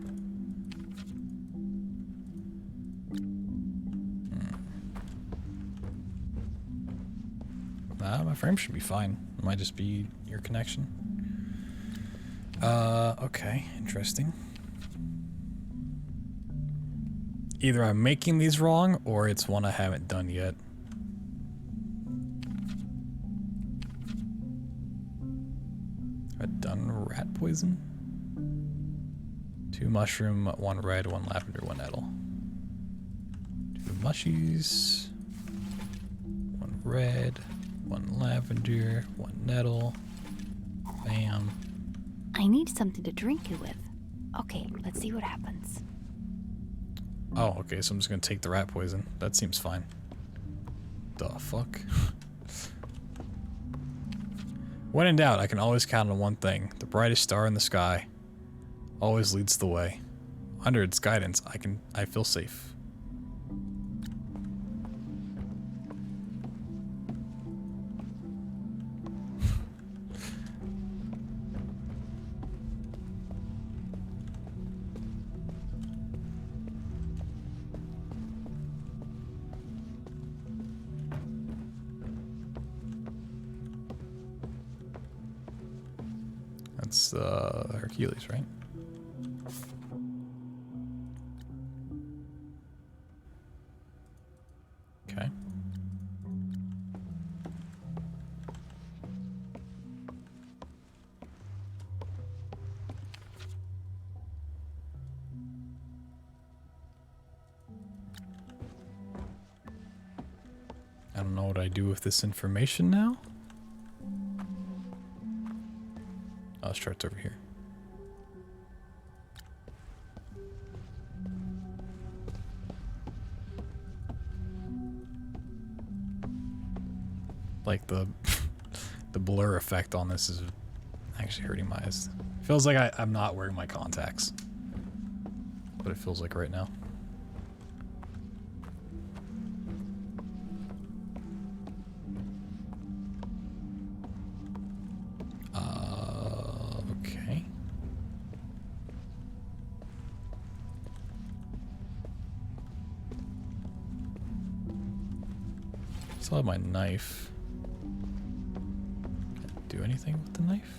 Nah, my frame should be fine. It might just be your connection. Okay, interesting. Either I'm making these wrong, or it's one I haven't done yet. Have I done rat poison? 2 mushroom, 1 red, 1 lavender, 1 nettle. 2 mushies. 1 red, 1 lavender, 1 nettle. Bam. I need something to drink it with. Okay, let's see what happens. Oh, okay, so I'm just gonna take the rat poison. That seems fine. The fuck? When in doubt, I can always count on one thing. The brightest star in the sky always leads the way. Under its guidance, I feel safe. That's Hercules, right? Okay. I don't know what I do with this information now. Oh, this chart's over here. Like the the blur effect on this is actually hurting my eyes. Feels like I'm not wearing my contacts. But it feels like right now. Okay. Still have my knife. Can't do anything with the knife.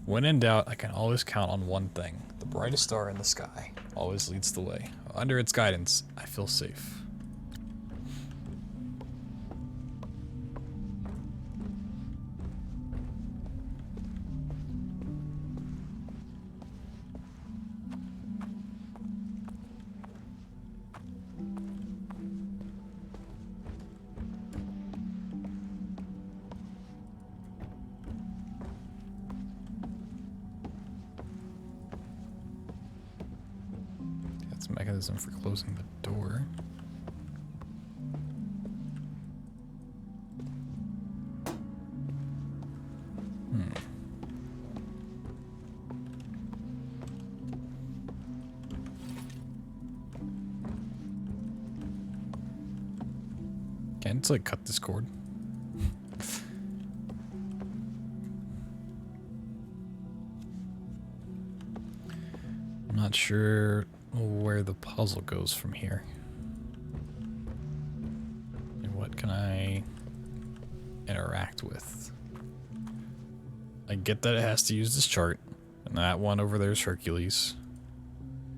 When in doubt, I can always count on one thing. The brightest star in the sky always leads the way. Under its guidance, I feel safe. That's a mechanism for closing the door. Can't it's like cut this cord. I'm not sure where the puzzle goes from here. And what can I interact with? I get that it has to use this chart. And that one over there is Hercules.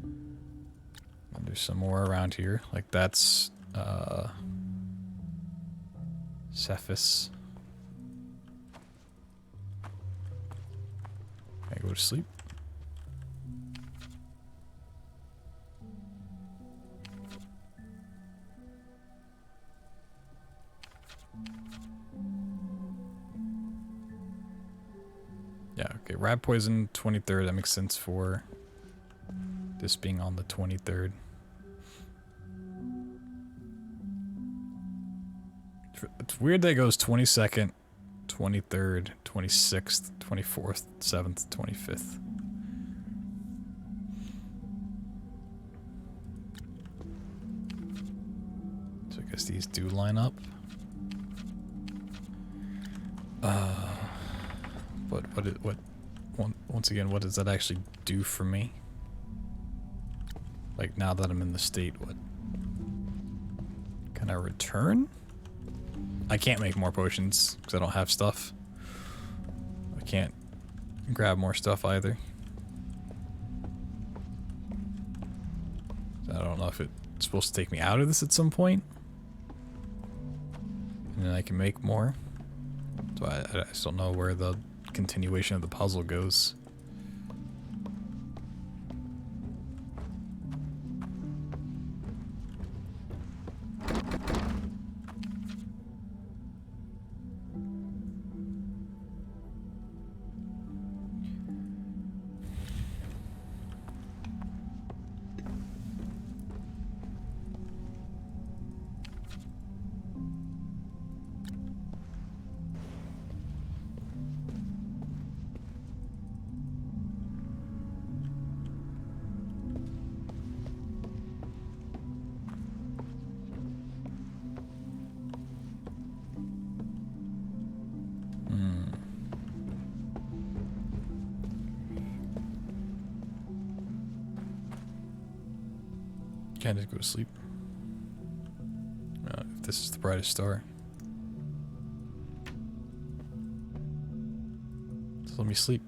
And there's some more around here. Like that's Cephas. Can I go to sleep? Yeah, okay. Rat poison, 23rd. That makes sense for this being on the 23rd. It's weird that it goes 22nd, 23rd, 26th, 24th, 7th, 25th. So I guess these do line up. But once again, what does that actually do for me? Like now that I'm in the state, what? Can I return? I can't make more potions because I don't have stuff. I can't grab more stuff either. I don't know if it's supposed to take me out of this at some point. And then I can make more. So I just don't know where the continuation of the puzzle goes. Can't just go to sleep. If this is the brightest star. So let me sleep.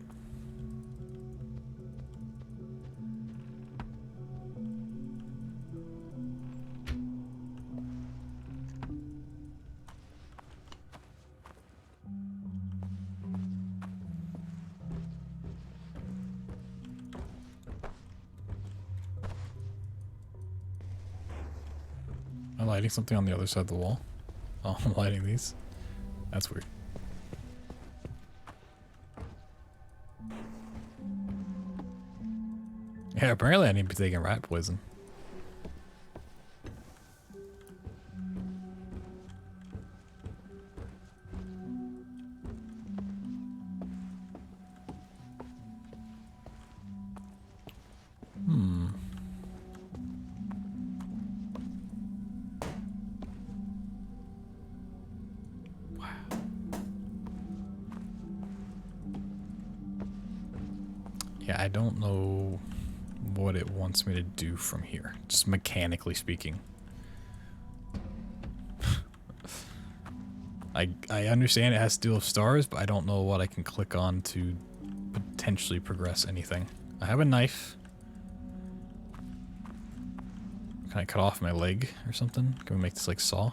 Am I lighting something on the other side of the wall? Oh, I'm lighting these. That's weird. Yeah, apparently I need to be taking rat poison. Yeah, I don't know what it wants me to do from here, just mechanically speaking. I understand it has to do with stars, but I don't know what I can click on to potentially progress anything. I have a knife. Can I cut off my leg or something? Can we make this like saw?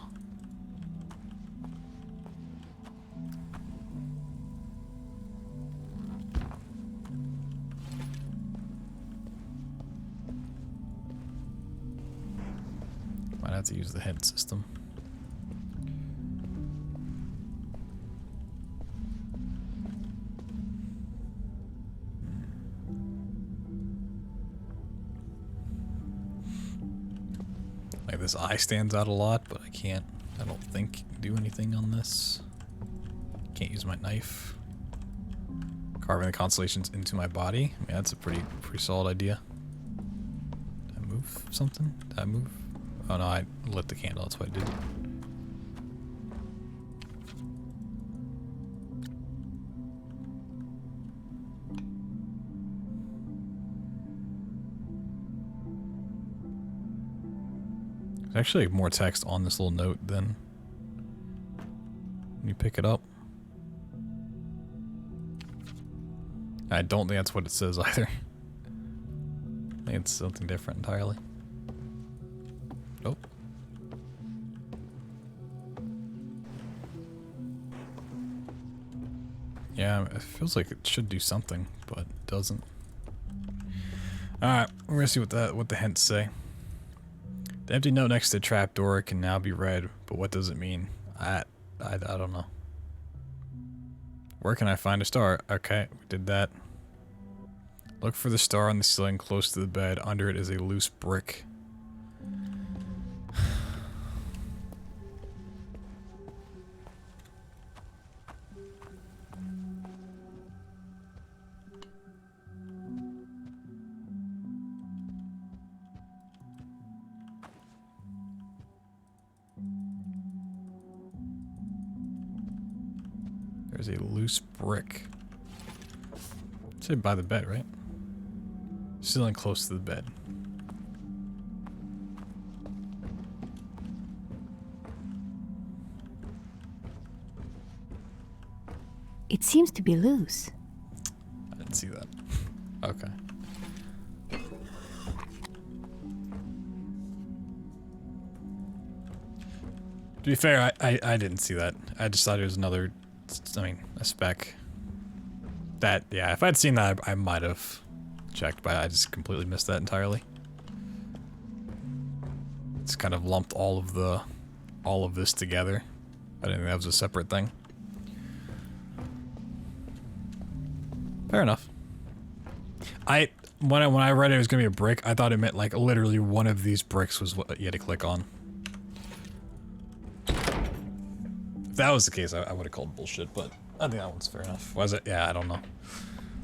Might have to use the head system. Like this eye stands out a lot, but I don't think do anything on this. Can't use my knife. Carving the constellations into my body. I mean, that's a pretty solid idea. Did I move something? Did I move? Oh no, I lit the candle, that's what I did. There's actually more text on this little note than when you pick it up. I don't think that's what it says either. I think it's something different entirely. Nope. Yeah, it feels like it should do something, but it doesn't. Alright, we're gonna see what the hints say. The empty note next to the trapdoor can now be read, but what does it mean? I don't know. Where can I find a star? Okay, we did that. Look for the star on the ceiling close to the bed. Under it is a loose brick. There's a loose brick. Say by the bed, right? Ceiling close to the bed. It seems to be loose. I didn't see that. Okay. To be fair, I didn't see that. I just thought it was another, I mean, a speck. That, yeah, if I'd seen that, I might have checked, but I just completely missed that entirely. It's kind of lumped all of this together. I didn't think that was a separate thing. Fair enough. When I read it was gonna be a brick, I thought it meant like literally one of these bricks was what you had to click on. If that was the case, I would have called bullshit, but I think that one's fair enough. Was it? Yeah, I don't know.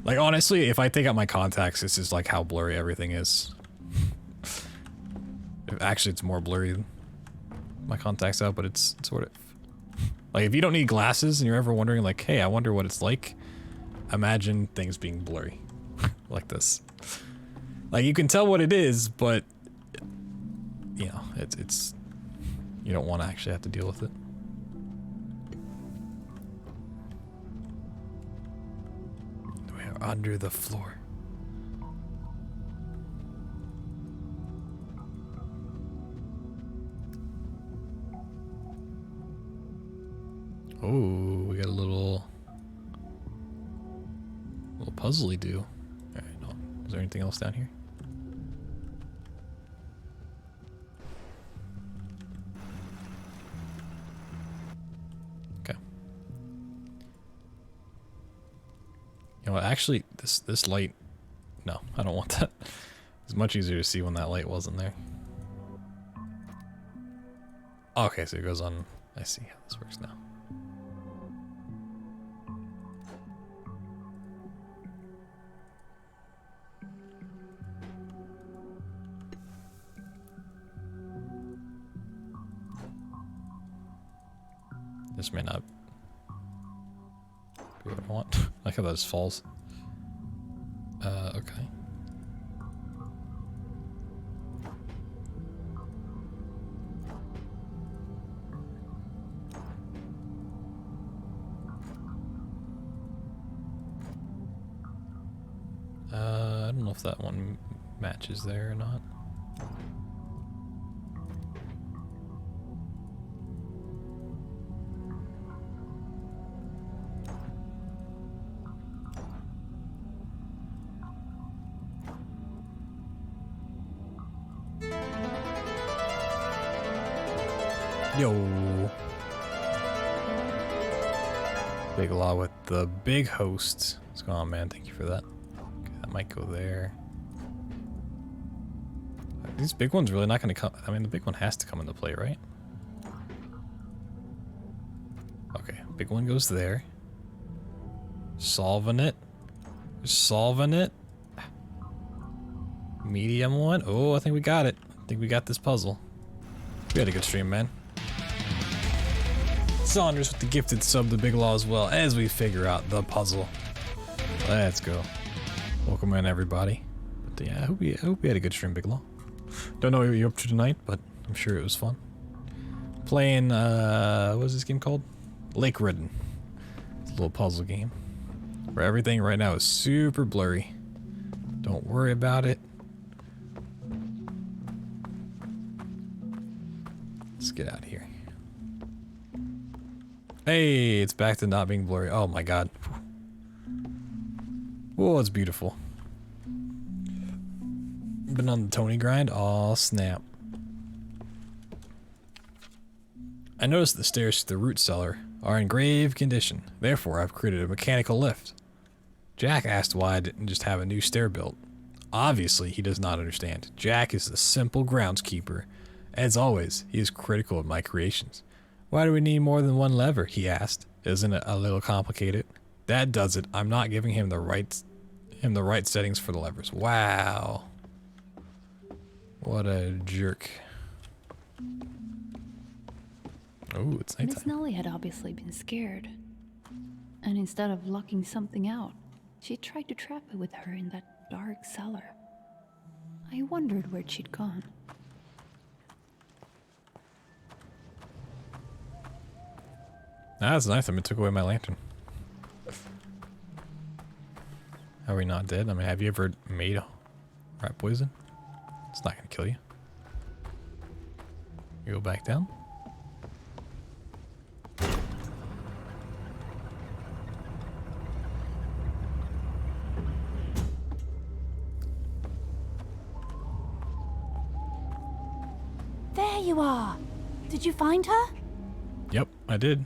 Like, honestly, if I take out my contacts, this is like how blurry everything is. Actually, it's more blurry than my contacts out, but it's sort of... Like, if you don't need glasses and you're ever wondering, like, hey, I wonder what it's like, imagine things being blurry. Like this. Like, you can tell what it is, but... You know, it's You don't want to actually have to deal with it. We're under the floor. Oh, we got a little puzzly do. All right, no. Is there anything else down here? Okay. You know what? Actually, this light. No, I don't want that. It's much easier to see when that light wasn't there. Okay, so it goes on. I see how this works now. This may not be what I want. I like how that just falls. Okay. I don't know if that one matches there or not. Yo. Big Law with the big host. What's going on, man? Thank you for that. Okay, that might go there. These big ones really not going to come. I mean, the big one has to come into play, right? Okay, big one goes there. Solving it. Solving it. Medium one. Oh, I think we got it. I think we got this puzzle. We had a good stream, man. Saunders with the gifted sub to Big Law as well as we figure out the puzzle. Let's go. Welcome in, everybody. But yeah, I hope you had a good stream, Big Law. Don't know what you're up to tonight, but I'm sure it was fun. Playing, what was this game called? Lake Ridden. It's a little puzzle game where everything right now is super blurry. Don't worry about it. Let's get out of here. Hey, it's back to not being blurry. Oh my god. Whoa, it's beautiful. Been on the Tony grind? Aw, snap. I noticed the stairs to the root cellar are in grave condition. Therefore, I've created a mechanical lift. Jack asked why I didn't just have a new stair built. Obviously, he does not understand. Jack is a simple groundskeeper. As always, he is critical of my creations. Why do we need more than one lever? He asked. Isn't it a little complicated? That does it. I'm not giving him the right settings for the levers. Wow. What a jerk. Oh, it's nighttime. Miss Nellie had obviously been scared. And instead of locking something out, she tried to trap it with her in that dark cellar. I wondered where she'd gone. That's nice. I mean, it took away my lantern. Are we not dead? I mean, have you ever made rat poison? It's not gonna kill you. You go back down. There you are. Did you find her? Yep, I did.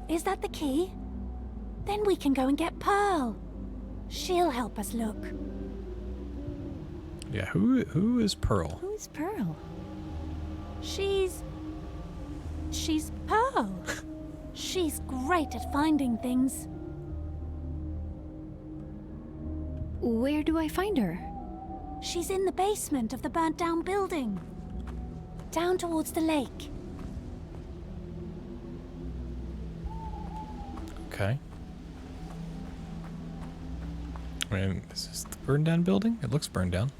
Is that the key? Then we can go and get Pearl. She'll help us look. Yeah, who is Pearl? Who is Pearl? She's Pearl. She's great at finding things. Where do I find her? She's in the basement of the burnt down building. Down towards the lake. Okay. I mean, is this the burned down building? It looks burned down.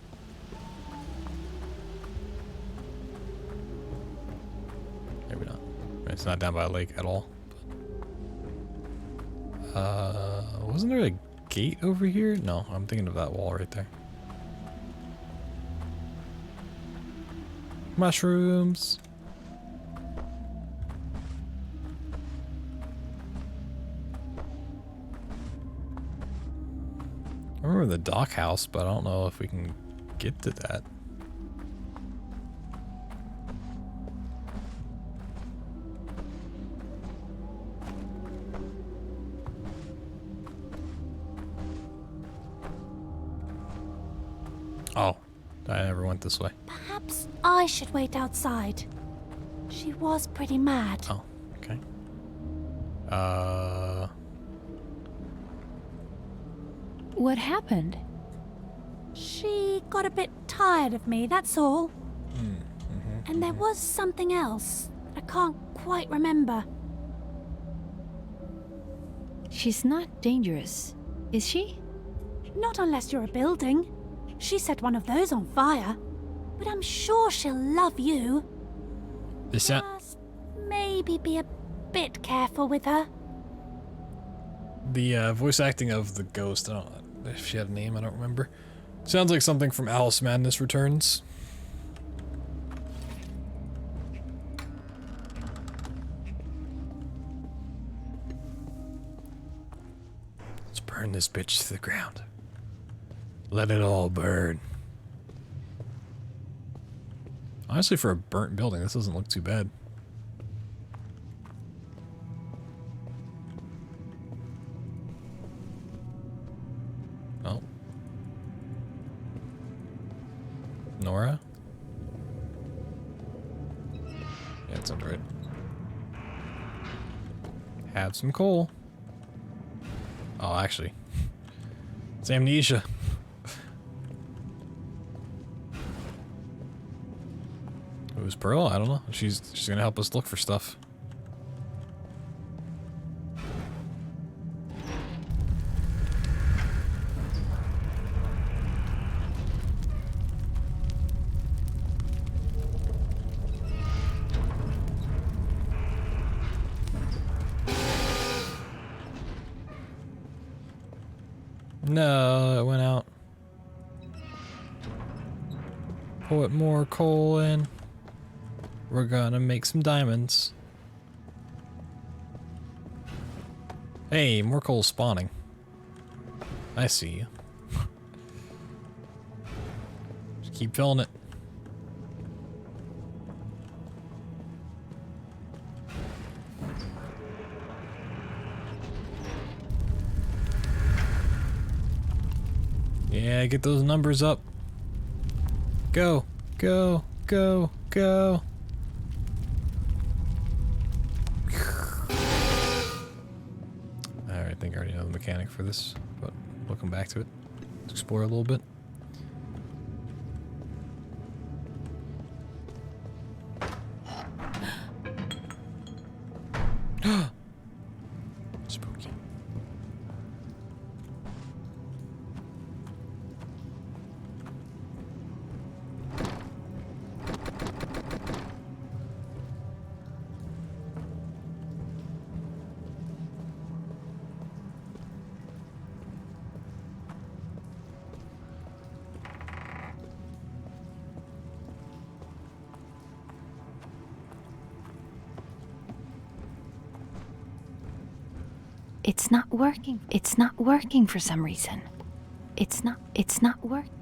It's not down by a lake at all. Wasn't there a gate over here? No, I'm thinking of that wall right there. Mushrooms. I remember the dock house, but I don't know if we can get to that. Oh, I never went this way. Perhaps I should wait outside. She was pretty mad. Oh, okay. What happened? She got a bit tired of me, that's all. And there was something else. I can't quite remember. She's not dangerous, is she? Not unless you're a building. She set one of those on fire. But I'm sure she'll love you. This Just maybe be a bit careful with her. the voice acting of the ghost. I don't know if she had a name. I don't remember. Sounds like something from Alice Madness Returns. Let's burn this bitch to the ground. Let it all burn. Honestly, for a burnt building, this doesn't look too bad. Oh. Nora? Yeah, that sounds right. Have some coal. Oh, actually. It's amnesia. Who's Pearl? I don't know. She's gonna help us look for stuff. No, it went out. Put more coal in. We're gonna make some diamonds. Hey, more coal spawning. I see you. Just keep filling it. Yeah, get those numbers up. Go, go, go, go. Alright, I think I already know the mechanic for this, but we'll come back to it. Let's explore a little bit. Spooky. It's not working. It's not working for some reason. It's not working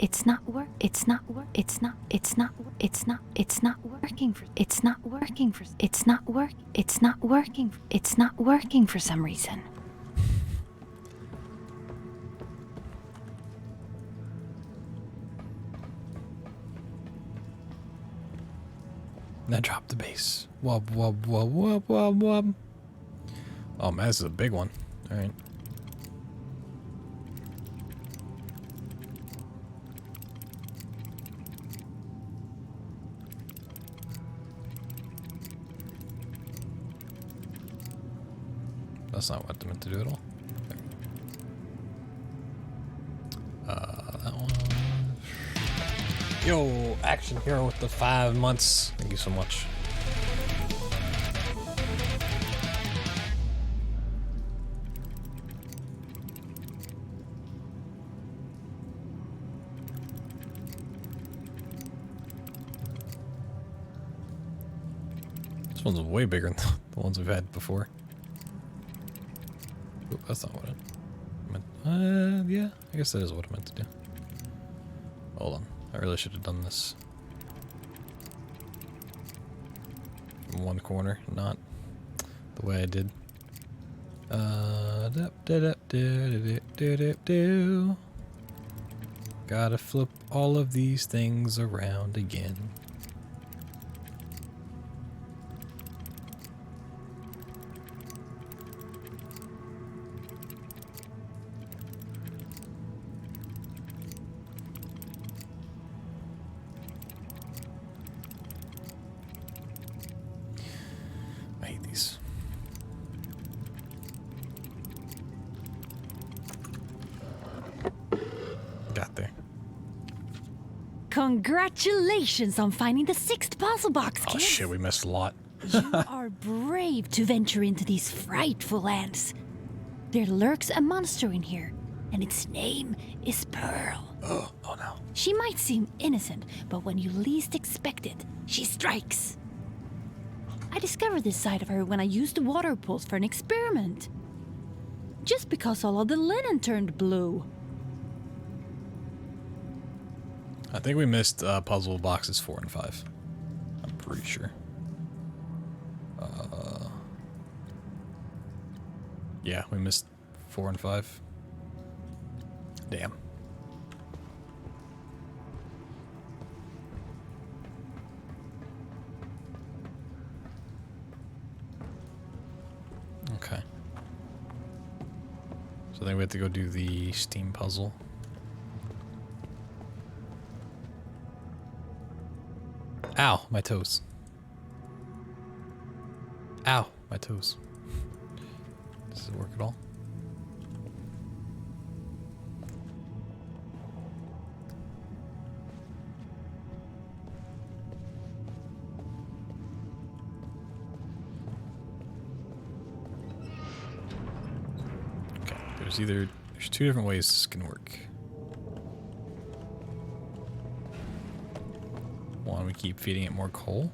for some reason. Now drop the base. Wub, wub, wub, wub, wub, wub. Oh man, this is a big one. Alright. That's not what I meant to do at all. That one. Yo, action hero with the 5 months. Thank you so much. one's way bigger than the ones we've had before. Oop, that's not what I meant. Yeah, I guess that is what I meant to do. Hold on. I really should have done this from one corner, not the way I did. Gotta flip all of these things around again. I hate these. Got there. Congratulations on finding the 6th puzzle box, Oh kids. shit, we missed a lot. You are brave to venture into these frightful lands. There lurks a monster in here, and its name is Pearl. Oh no. She might seem innocent, but when you least expect it, she strikes. I discovered this side of her when I used the water pulse for an experiment. Just because all of the linen turned blue. I think we missed puzzle boxes 4 and 5. I'm pretty sure. Yeah, we missed 4 and 5. Damn. Okay. So then we have to go do the steam puzzle. Ow, my toes. Ow, my toes. Does it work at all? Okay, there's 2 different ways this can work. One, we keep feeding it more coal.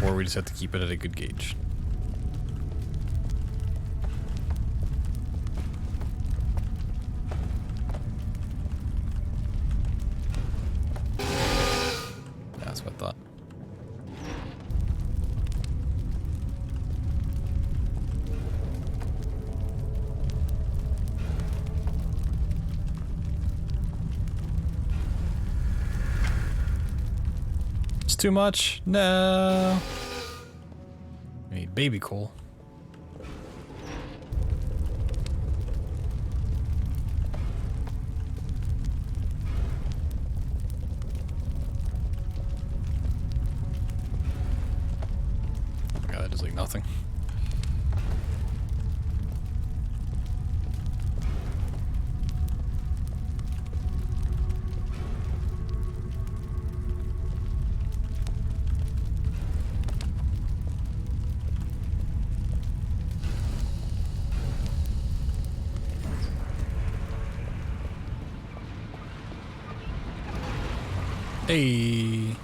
Or we just have to keep it at a good gauge. That's what I thought. It's too much. No. I need baby coal. Oh my god, that does like nothing. Hey.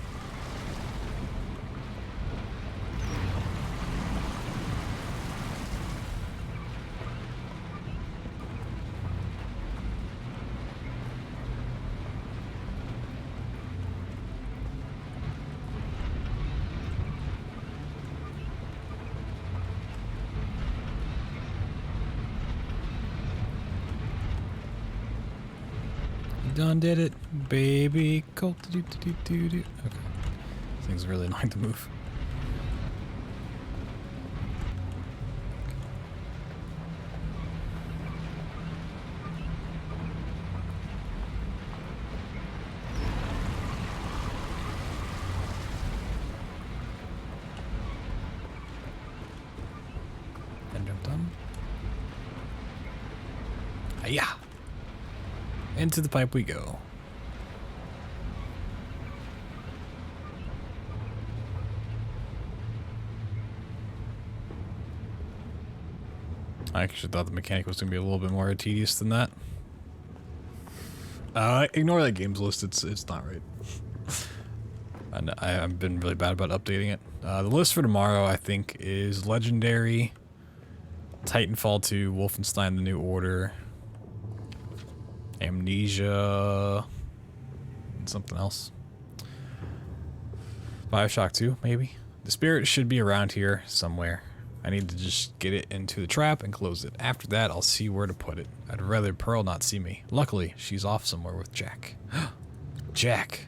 Done did it, baby. Cool. Okay. This thing's really annoying to move. And jump done. Hiya! Into the pipe we go. I actually thought the mechanic was going to be a little bit more tedious than that. Ignore that games list, it's not right. And I've been really bad about updating it. The list for tomorrow, I think, is Legendary, Titanfall 2, Wolfenstein: The New Order, Amnesia, and something else. Bioshock 2, maybe? The spirit should be around here somewhere. I need to just get it into the trap and close it. After that, I'll see where to put it. I'd rather Pearl not see me. Luckily, she's off somewhere with Jack. Jack.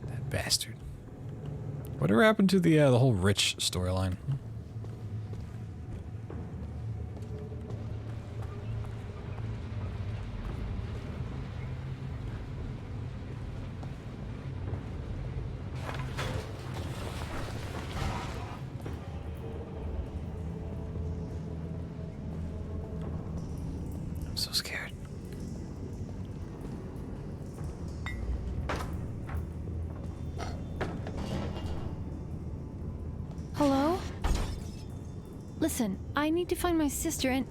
That bastard. Whatever happened to the whole Rich storyline? I'm so scared. Hello? Listen, I need to find my sister and...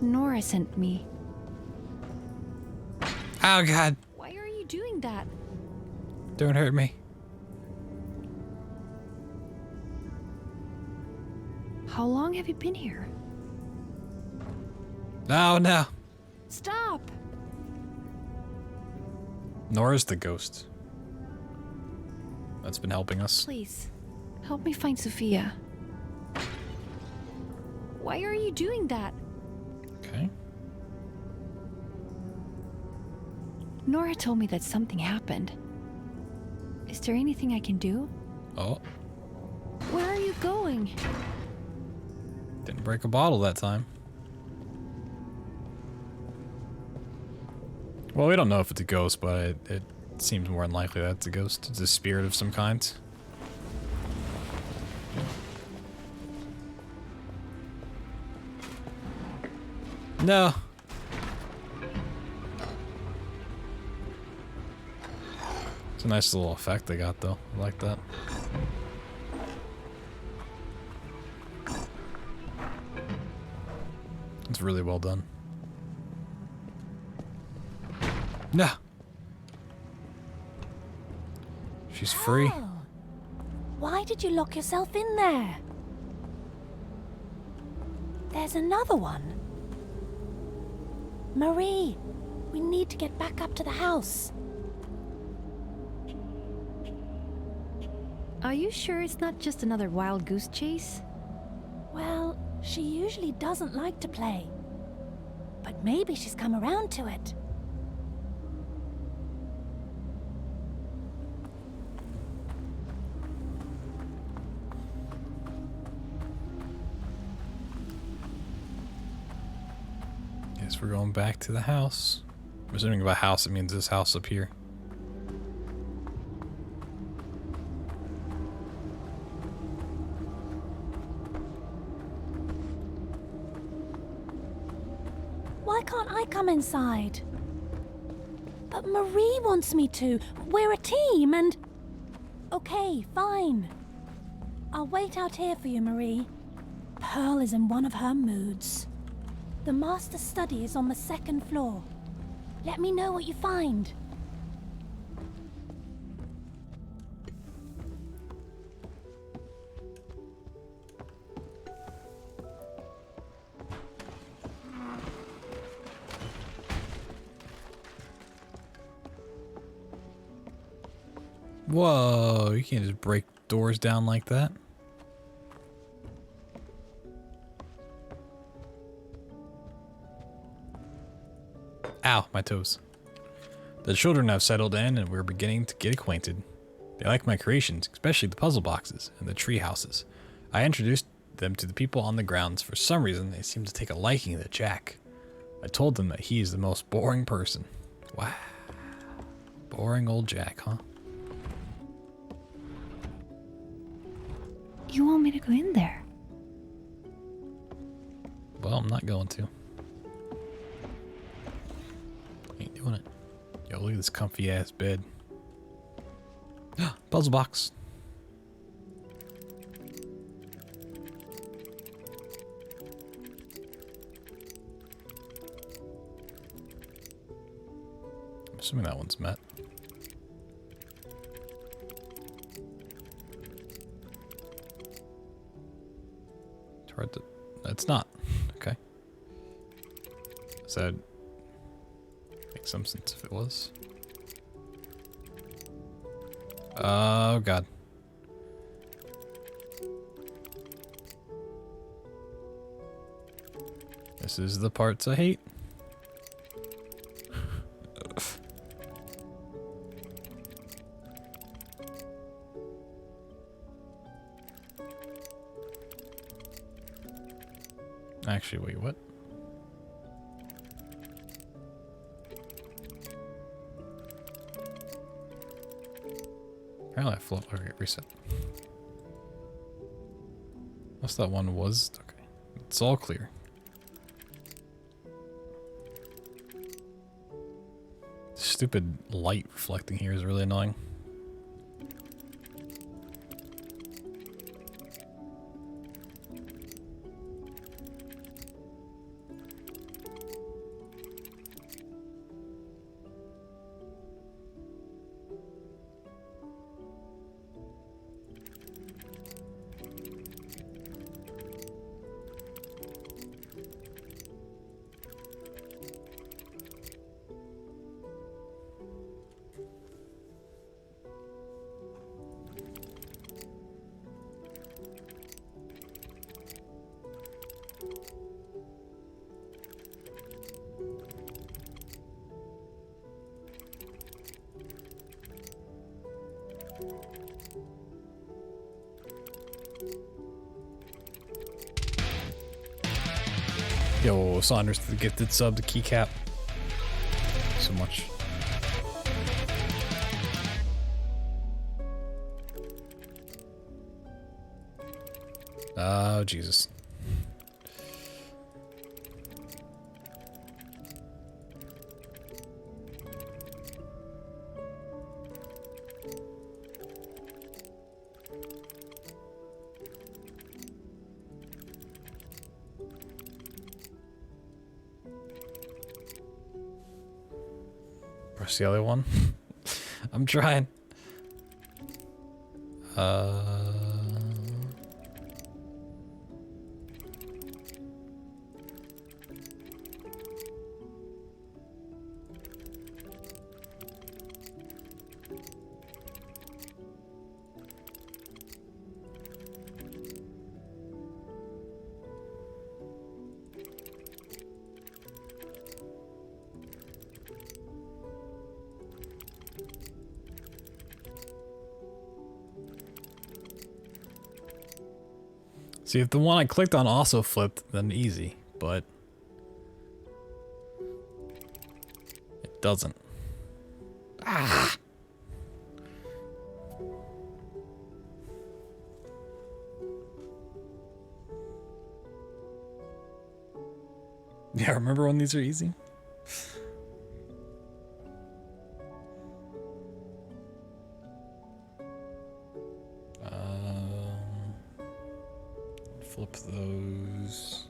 Nora sent me. Oh god, Why are you doing that? don't hurt me. How long have you been here? Oh no. Stop! Nora's the ghost. That's been helping us. Please, help me find Sophia. Why are you doing that? Okay. Nora told me that something happened. Is there anything I can do? Oh, Where are you going? didn't break a bottle that time. Well, we don't know if it's a ghost, but it seems more unlikely that it's a ghost. It's a spirit of some kind. No. It's a nice little effect they got, though. I like that. It's really well done. No. She's free. Oh. Why did you lock yourself in there? There's another one. Marie, we need to get back up to the house. Are you sure it's not just another wild goose chase? Well, she usually doesn't like to play. But maybe she's come around to it. Guess we're going back to the house. I'm assuming by house it means this house up here. Why can't I come inside? But Marie wants me to. We're a team and... Okay, fine. I'll wait out here for you, Marie. Pearl is in one of her moods. The master's study is on the second floor. Let me know what you find. Whoa, you can't just break doors down like that. Ow, my toes. The children have settled in and we're beginning to get acquainted. They like my creations, especially the puzzle boxes and the tree houses. I introduced them to the people on the grounds. For some reason, they seem to take a liking to Jack. I told them that he is the most boring person. Wow. Boring old Jack, huh? You want me to go in there? Well, I'm not going to. Ain't doing it. Yo, look at this comfy ass bed. Puzzle box. assuming that one's met. It's hard to... It's not. Okay. So that'd make some sense if it was. Oh, God. This is the parts I hate. Actually, wait, what? Apparently I float. Okay, reset. Unless that one was... Okay. It's all clear. Stupid light reflecting here is really annoying. Yo, Saunders to the gifted sub, the keycap. So much. Oh, Jesus. Press the other one. I'm trying. See, if the one I clicked on also flipped, then easy, but it doesn't. Ah! Yeah, remember when these are easy? Flip those.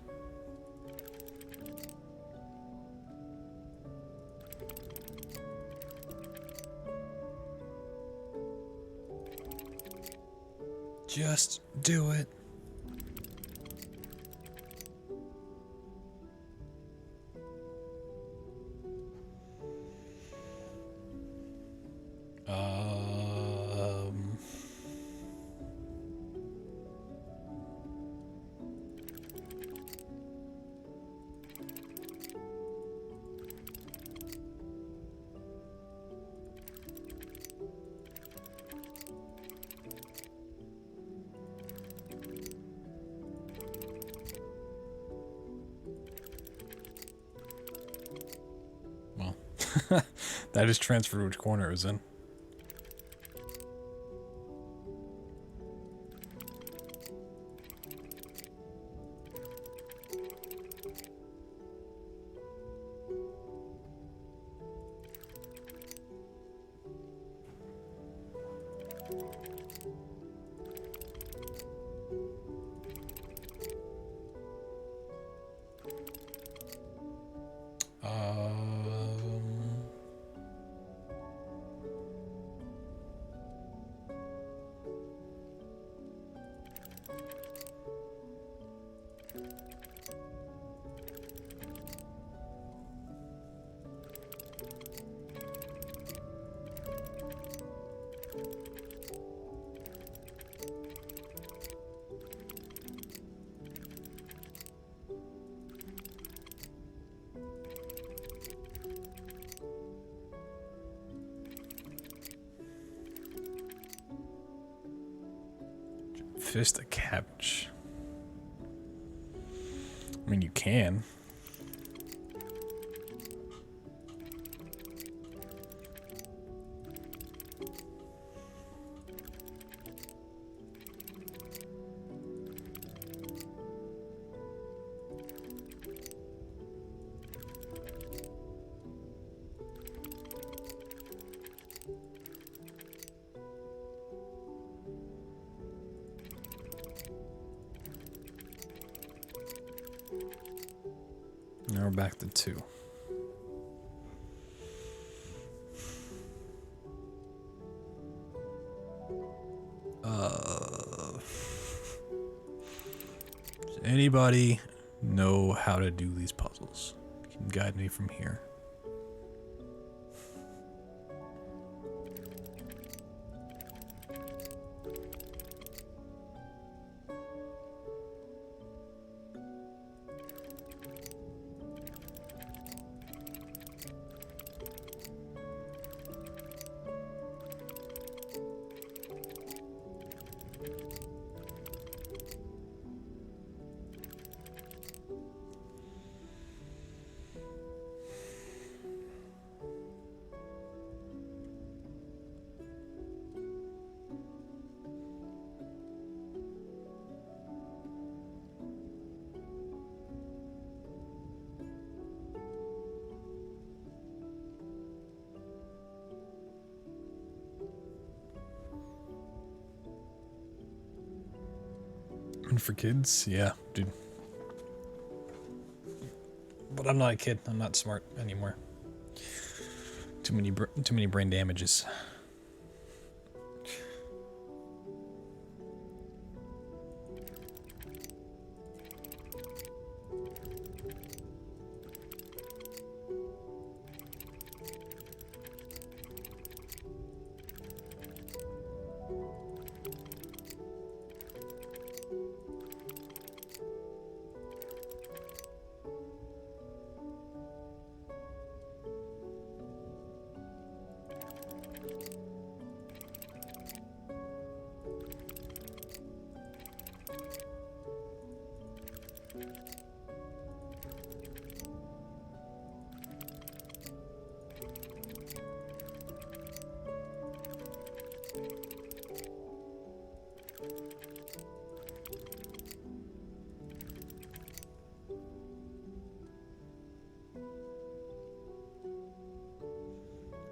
Just do it. That just transferred which corner it was in. fist a cabbage. I mean, you can. Now we're back to 2. Does anybody know how to do these puzzles? Can guide me from here. And for kids, yeah, dude. But I'm not a kid. I'm not smart anymore. Too many brain damages.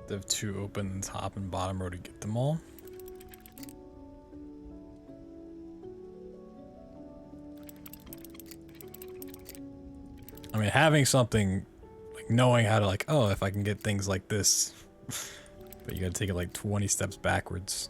They have 2 open, top and bottom row to get them all. I mean, having something, like knowing how to like, oh, if I can get things like this, but you gotta take it like 20 steps backwards.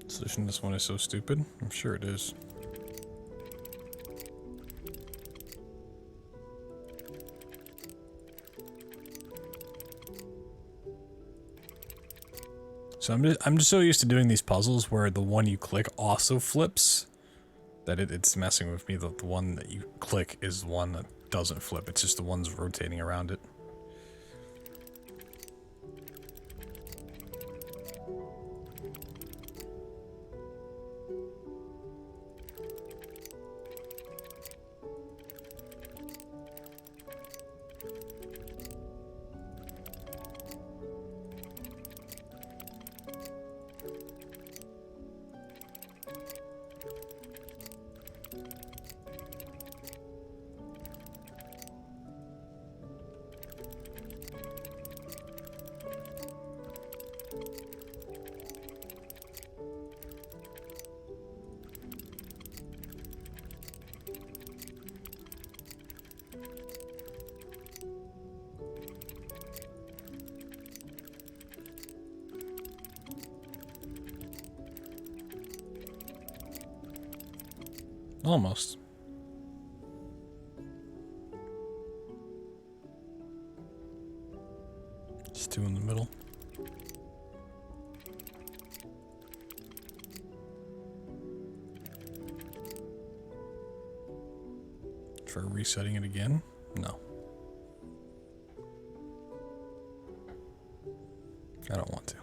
Solution to this one is so stupid. I'm sure it is. So I'm just so used to doing these puzzles where the one you click also flips that it's messing with me. The one that you click is the one that doesn't flip. It's just the ones rotating around it. Almost. Just two in the middle. For resetting it again? No. I don't want to.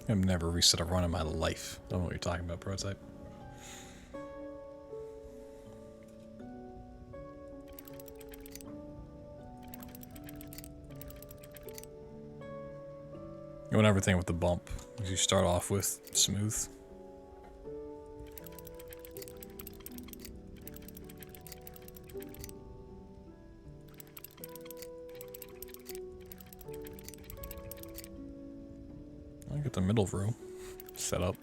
I've never reset a run in my life. I don't know what you're talking about, Prototype. You want everything with the bump. You start off with smooth. I get the middle row set up.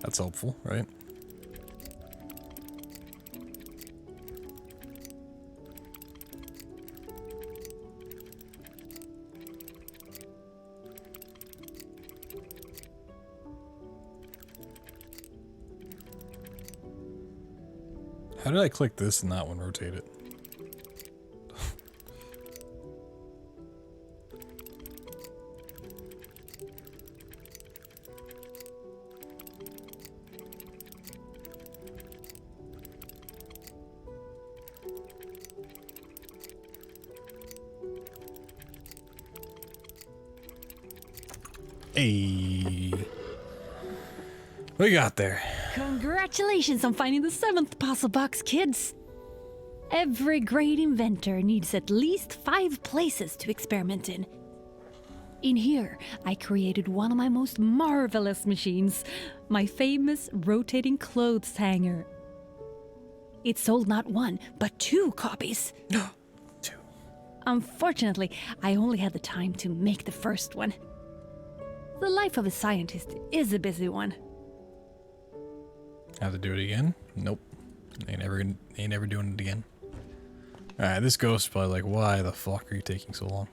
That's helpful, right? How did I click this and that one rotate it? Hey, we got there. Congratulations on finding the 7th puzzle box, kids! Every great inventor needs at least 5 places to experiment in. In here, I created one of my most marvelous machines, my famous rotating clothes hanger. It sold not 1, but 2 copies. 2. Unfortunately, I only had the time to make the first one. The life of a scientist is a busy one. Have to do it again? Nope. Ain't ever doing it again. Alright, this ghost is probably like, why the fuck are you taking so long?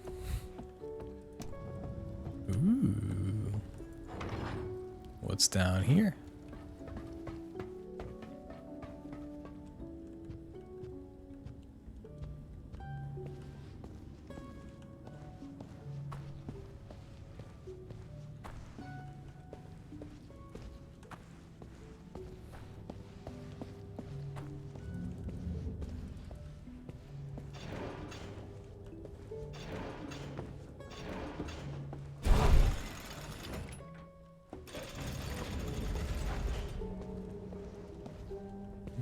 Ooh. What's down here?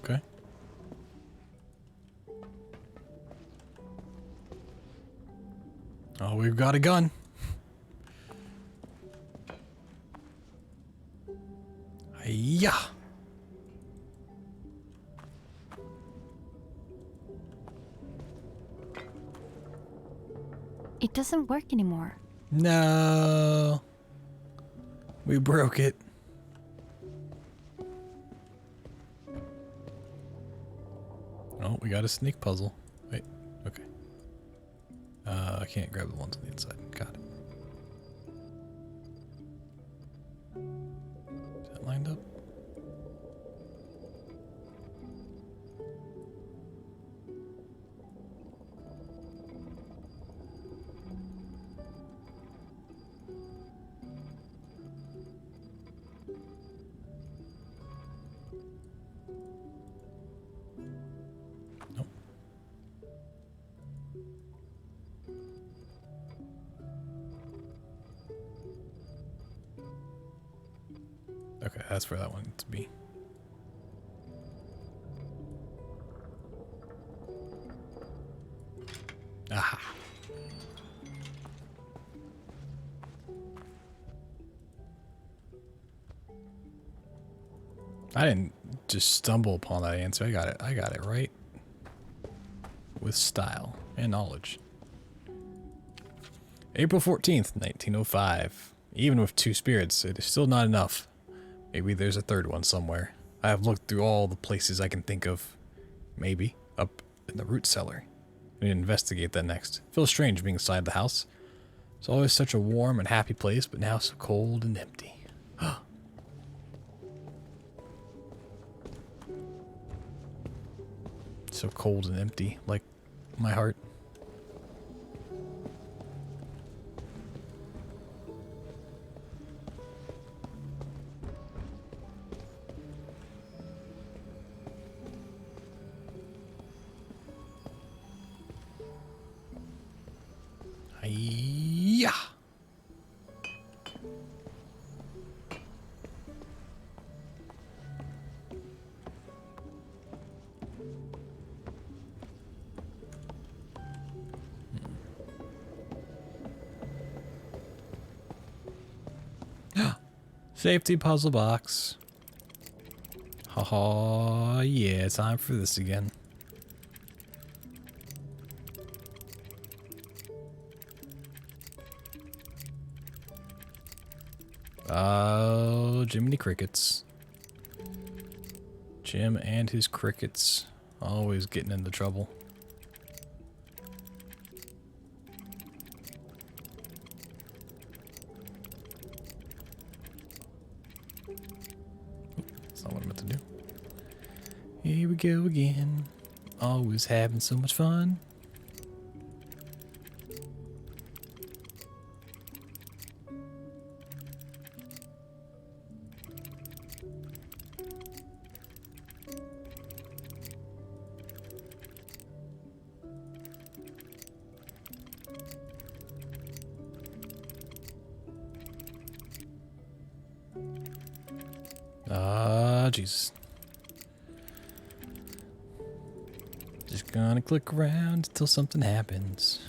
Okay. Oh, we've got a gun. Yeah. It doesn't work anymore. No. We broke it. we got a sneak puzzle. Wait, okay. I can't grab the ones on the inside. Got it. Is that lined up? Nope. Okay, that's where that one needs to be. Aha. I didn't just stumble upon that answer. I got it. I got it right. With style and knowledge. April 14th, 1905. Even with 2 spirits, it is still not enough. Maybe there's a third one somewhere. I have looked through all the places I can think of. Maybe up in the root cellar. I need to investigate that next. It feels strange being inside the house. It's always such a warm and happy place, but now so cold and empty. So cold and empty, like my heart. Yeah. Safety puzzle box. Haha, yeah, time for this again. Oh, Jiminy Crickets. Jim and his crickets. Always getting into trouble. That's not what I meant to do. Here we go again. Always having so much fun. Ah, Jesus. Just gonna click around until something happens.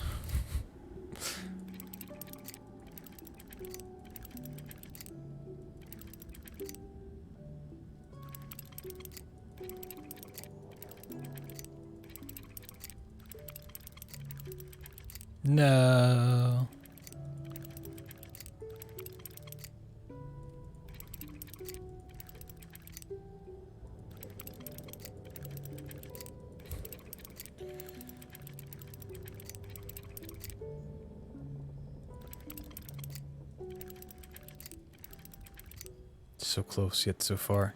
No. So close yet so far.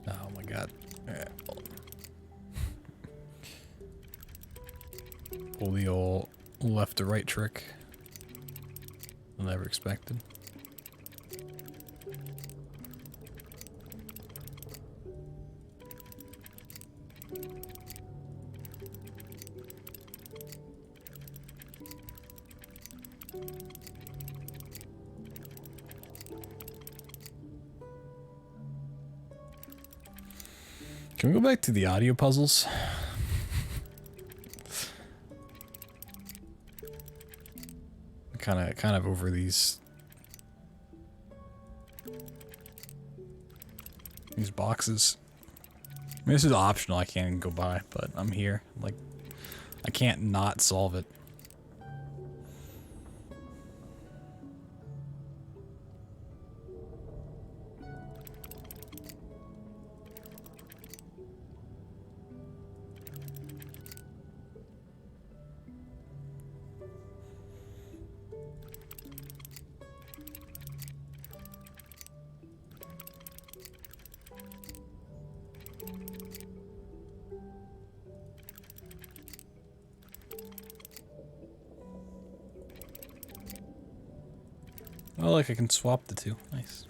Oh my god. Alright. Pull the old left to right trick. I never expected. Can we go back to the audio puzzles? Kind of over these boxes. I mean, this is optional. I can't even go by, but I'm here. Like, I can't not solve it. Oh, like I can swap the two. Nice.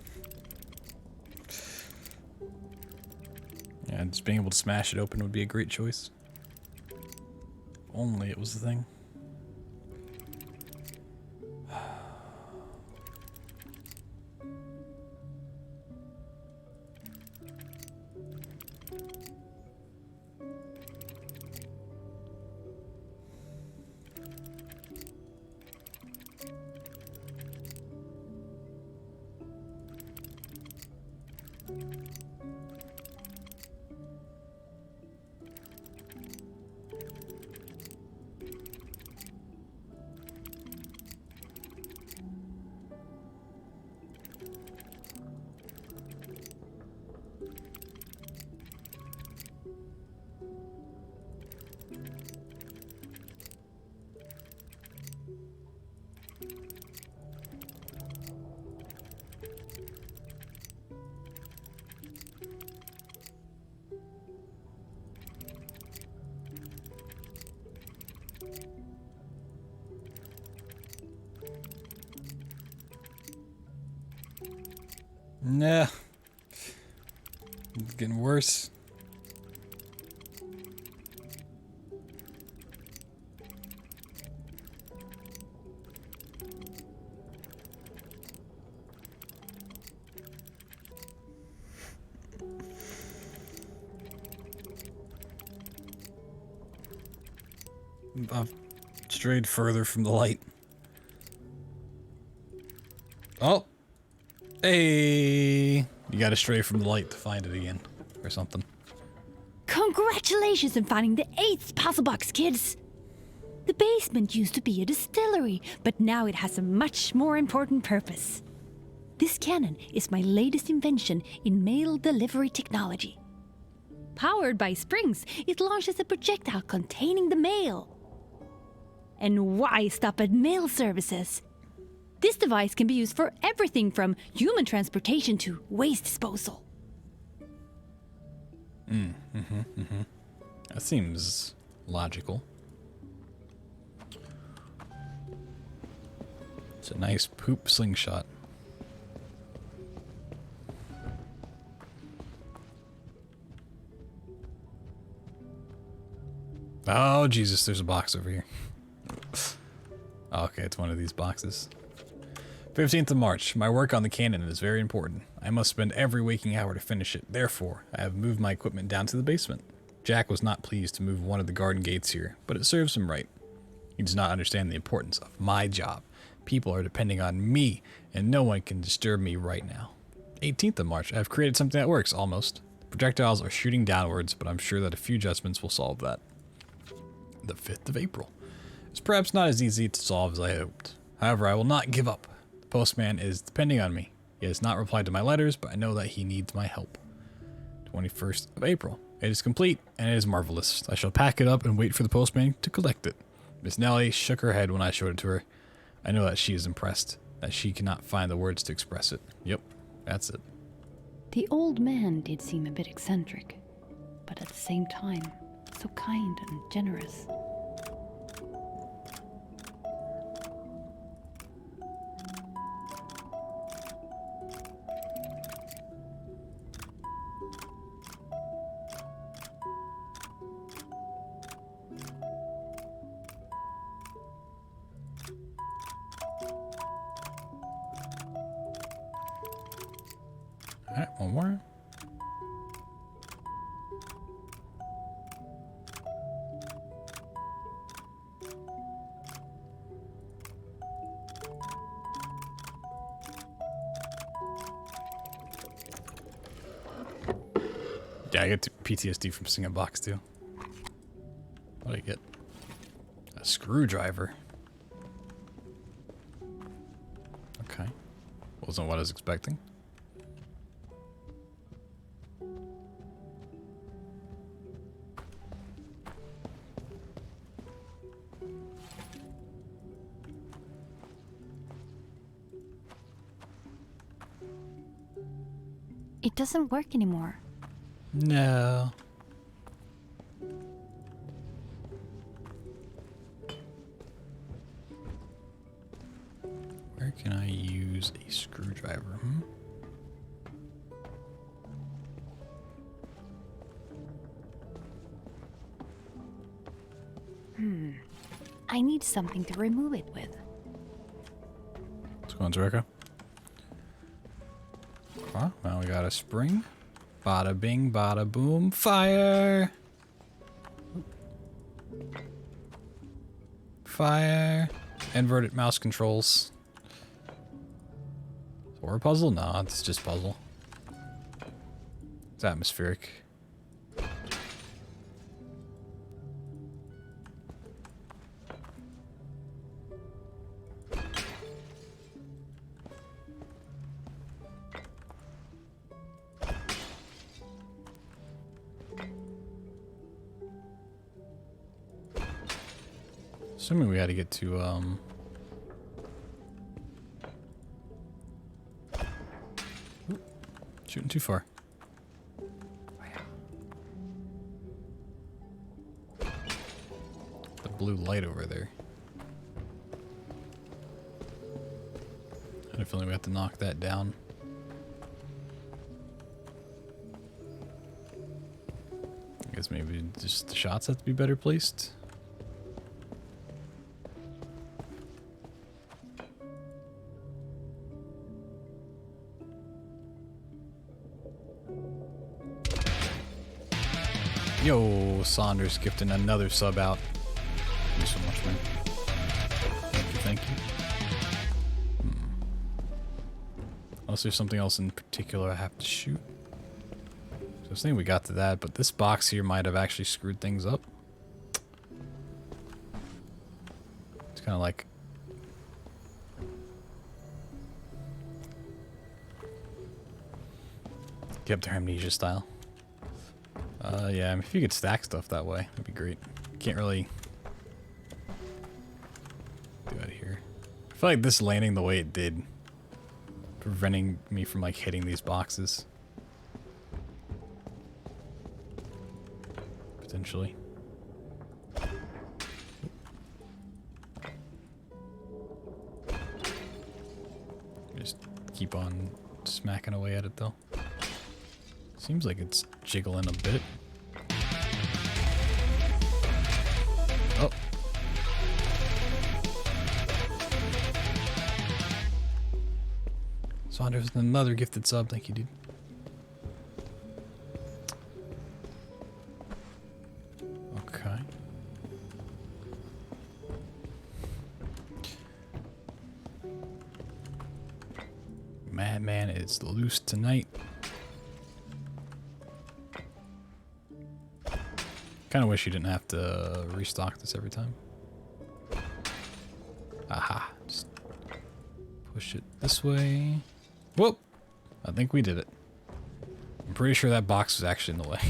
Yeah, just being able to smash it open would be a great choice. If only it was the thing. Nah. It's getting worse. I've strayed further from the light. Oh! Hey! You gotta stray from the light to find it again. Or something. Congratulations on finding the 8th puzzle box, kids! The basement used to be a distillery, but now it has a much more important purpose. This cannon is my latest invention in mail delivery technology. Powered by springs, it launches a projectile containing the mail. And why stop at mail services? This device can be used for everything from human transportation to waste disposal. That seems logical. It's a nice poop slingshot. Oh, Jesus, there's a box over here. Okay, it's one of these boxes. 15th of March. My work on the cannon is very important. I must spend every waking hour to finish it. Therefore, I have moved my equipment down to the basement. Jack was not pleased to move one of the garden gates here, but it serves him right. He does not understand the importance of my job. People are depending on me, and no one can disturb me right now. 18th of March. I have created something that works, almost. Projectiles are shooting downwards, but I'm sure that a few adjustments will solve that. The 5th of April. It's perhaps not as easy to solve as I hoped. However, I will not give up. The postman is depending on me. He has not replied to my letters, but I know that he needs my help. 21st of April. It is complete, and it is marvelous. I shall pack it up and wait for the postman to collect it. Miss Nellie shook her head when I showed it to her. I know that she is impressed, that she cannot find the words to express it. Yep, that's it. The old man did seem a bit eccentric, but at the same time, so kind and generous. Alright, one more. Yeah, I get PTSD from seeing a box too. What did I get? Screwdriver. Okay. Wasn't what I was expecting. It doesn't work anymore. No. Where can I use a screwdriver? I need something to remove it with. Let's go on, Zerka. Oh, well, we got a spring. Bada bing, bada boom, fire! Fire! Inverted mouse controls. Or a puzzle? No, it's just puzzle. It's atmospheric. Assuming we had to get to, shooting too far. The blue light over there. I had a feeling we have to knock that down. I guess maybe just the shots have to be better placed. Yo, Saunders gifting another sub out. Thank you so much, man. Thank you, thank you. Unless there's something else in particular I have to shoot. So I was thinking we got to that, but this box here might have actually screwed things up. It's kind of like... Kept their amnesia style. Yeah, I mean, if you could stack stuff that way, that'd be great. Can't really do it here. I feel like this landing the way it did, preventing me from like hitting these boxes. Potentially. Just keep on smacking away at it though. Seems like it's jiggling a bit. Oh. Saunders with another gifted sub. Thank you, dude. Okay. Madman is loose tonight. Kind of wish you didn't have to restock this every time. Aha. Just push it this way. Whoop! I think we did it. I'm pretty sure that box was actually in the way.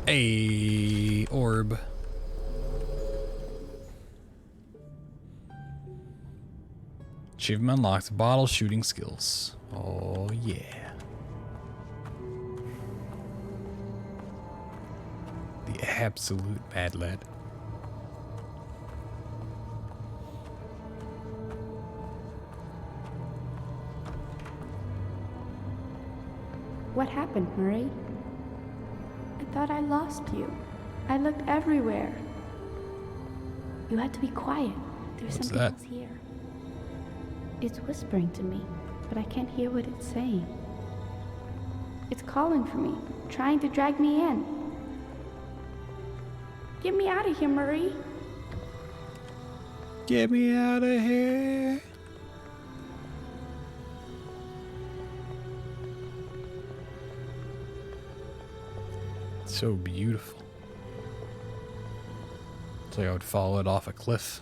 Hey, orb. Achievement unlocked. Bottle shooting skills. Oh, yeah. The absolute bad lad. What happened, Marie? I thought I lost you. I looked everywhere. You had to be quiet. There's What's something that? else here. It's whispering to me, but I can't hear what it's saying. It's calling for me, trying to drag me in. Get me out of here, Marie. Get me out of here. So beautiful. So I would follow it off a cliff.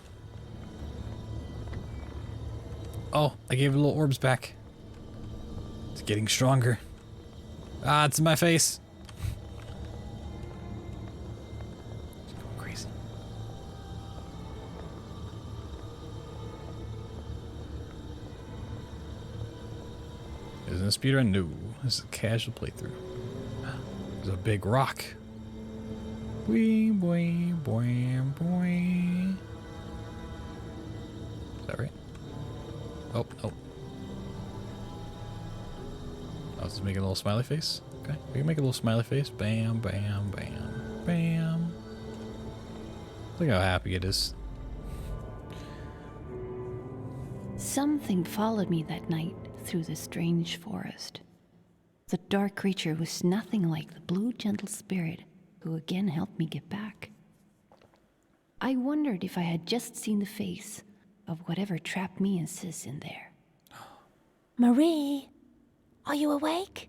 Oh, I gave it little orbs back. It's getting stronger. Ah, it's in my face. It's going crazy. Isn't it a speedrun? No. This is a casual playthrough. There's a big rock. Boing, boing, boing, boing. Is that right? Oh, no. I was just making a little smiley face. Okay, we can make a little smiley face. Bam, bam, bam, bam. Look how happy it is. Something followed me that night through the strange forest. The dark creature was nothing like the blue gentle spirit who again helped me get back. I wondered if I had just seen the face of whatever trapped me and Sis in there. Marie, are you awake?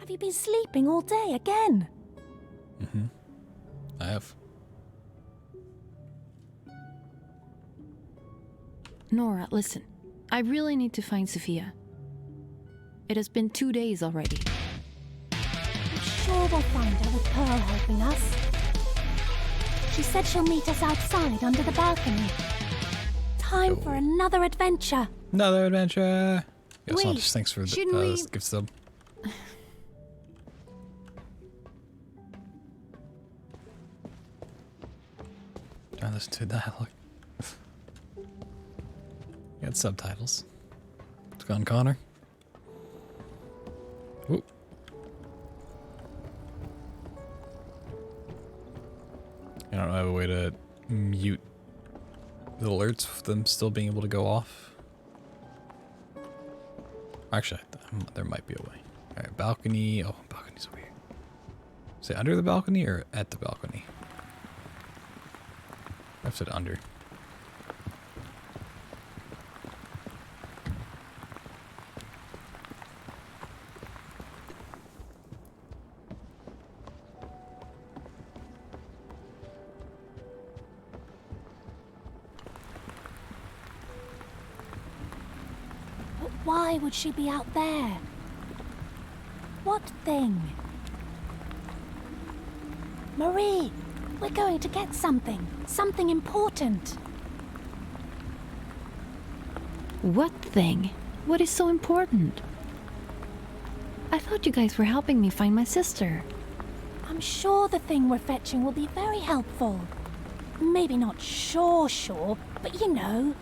Have you been sleeping all day again? I have. Nora, listen. I really need to find Sophia. It has been 2 days already. I'm sure we'll find her with Pearl helping us. She said she'll meet us outside under the balcony. Time for another adventure. Another adventure. Yes, Wait, just thanks for the shouldn't we- gift sub. Trying to listen to dialogue. You got subtitles. It's gone, Connor. Ooh. I don't have a way to mute the alerts for them still being able to go off. Actually, there might be a way. Alright, balcony. Oh, balcony's over here. Is it under the balcony or at the balcony? I've said under. But why would she be out there? What thing? Marie, we're going to get something. Something important. What thing? What is so important? I thought you guys were helping me find my sister. I'm sure the thing we're fetching will be very helpful. Maybe not sure, but you know.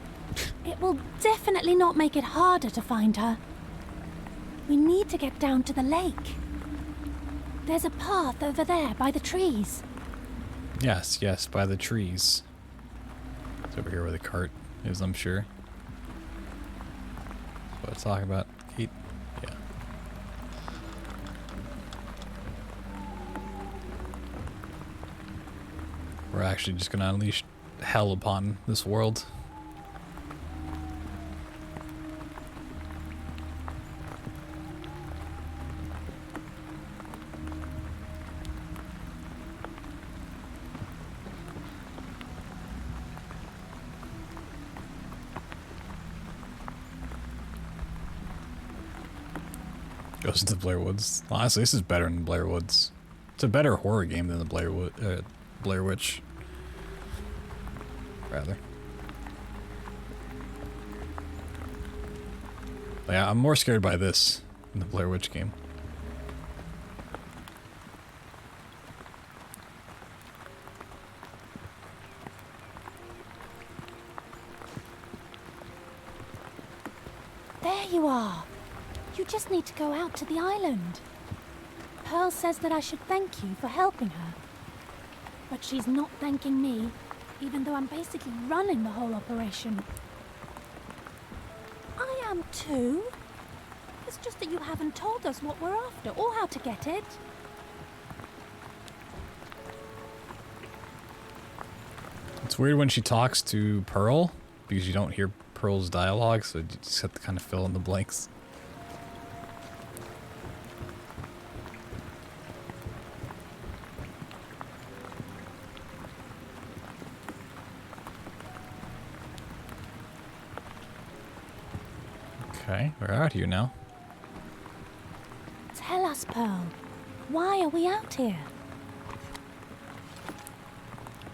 It will definitely not make it harder to find her. We need to get down to the lake. There's a path over there by the trees. Yes, yes, by the trees. It's over here where the cart is, I'm sure. That's what I'm talking about. Kate? Yeah. We're actually just gonna unleash hell upon this world. Goes into Blair Woods. Honestly, this is better than Blair Woods. It's a better horror game than the Blair Witch. Rather. Yeah, I'm more scared by this than the Blair Witch game. There you are. You just need to go out to the island. Pearl says that I should thank you for helping her. But she's not thanking me, even though I'm basically running the whole operation. I am too. It's just that you haven't told us what we're after or how to get it. It's weird when she talks to Pearl, because you don't hear Pearl's dialogue, so you just have to kind of fill in the blanks. Okay, we're out here now. Tell us, Pearl. Why are we out here?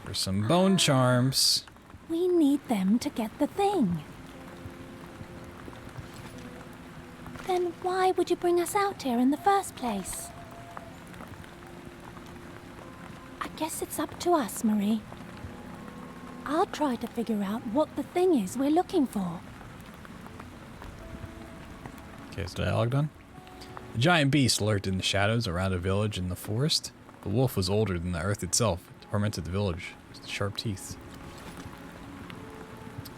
For some bone charms. We need them to get the thing. Then why would you bring us out here in the first place? I guess it's up to us, Marie. I'll try to figure out what the thing is we're looking for. Okay, is dialogue done? A giant beast lurked in the shadows around a village in the forest. The wolf was older than the earth itself. It tormented the village with sharp teeth.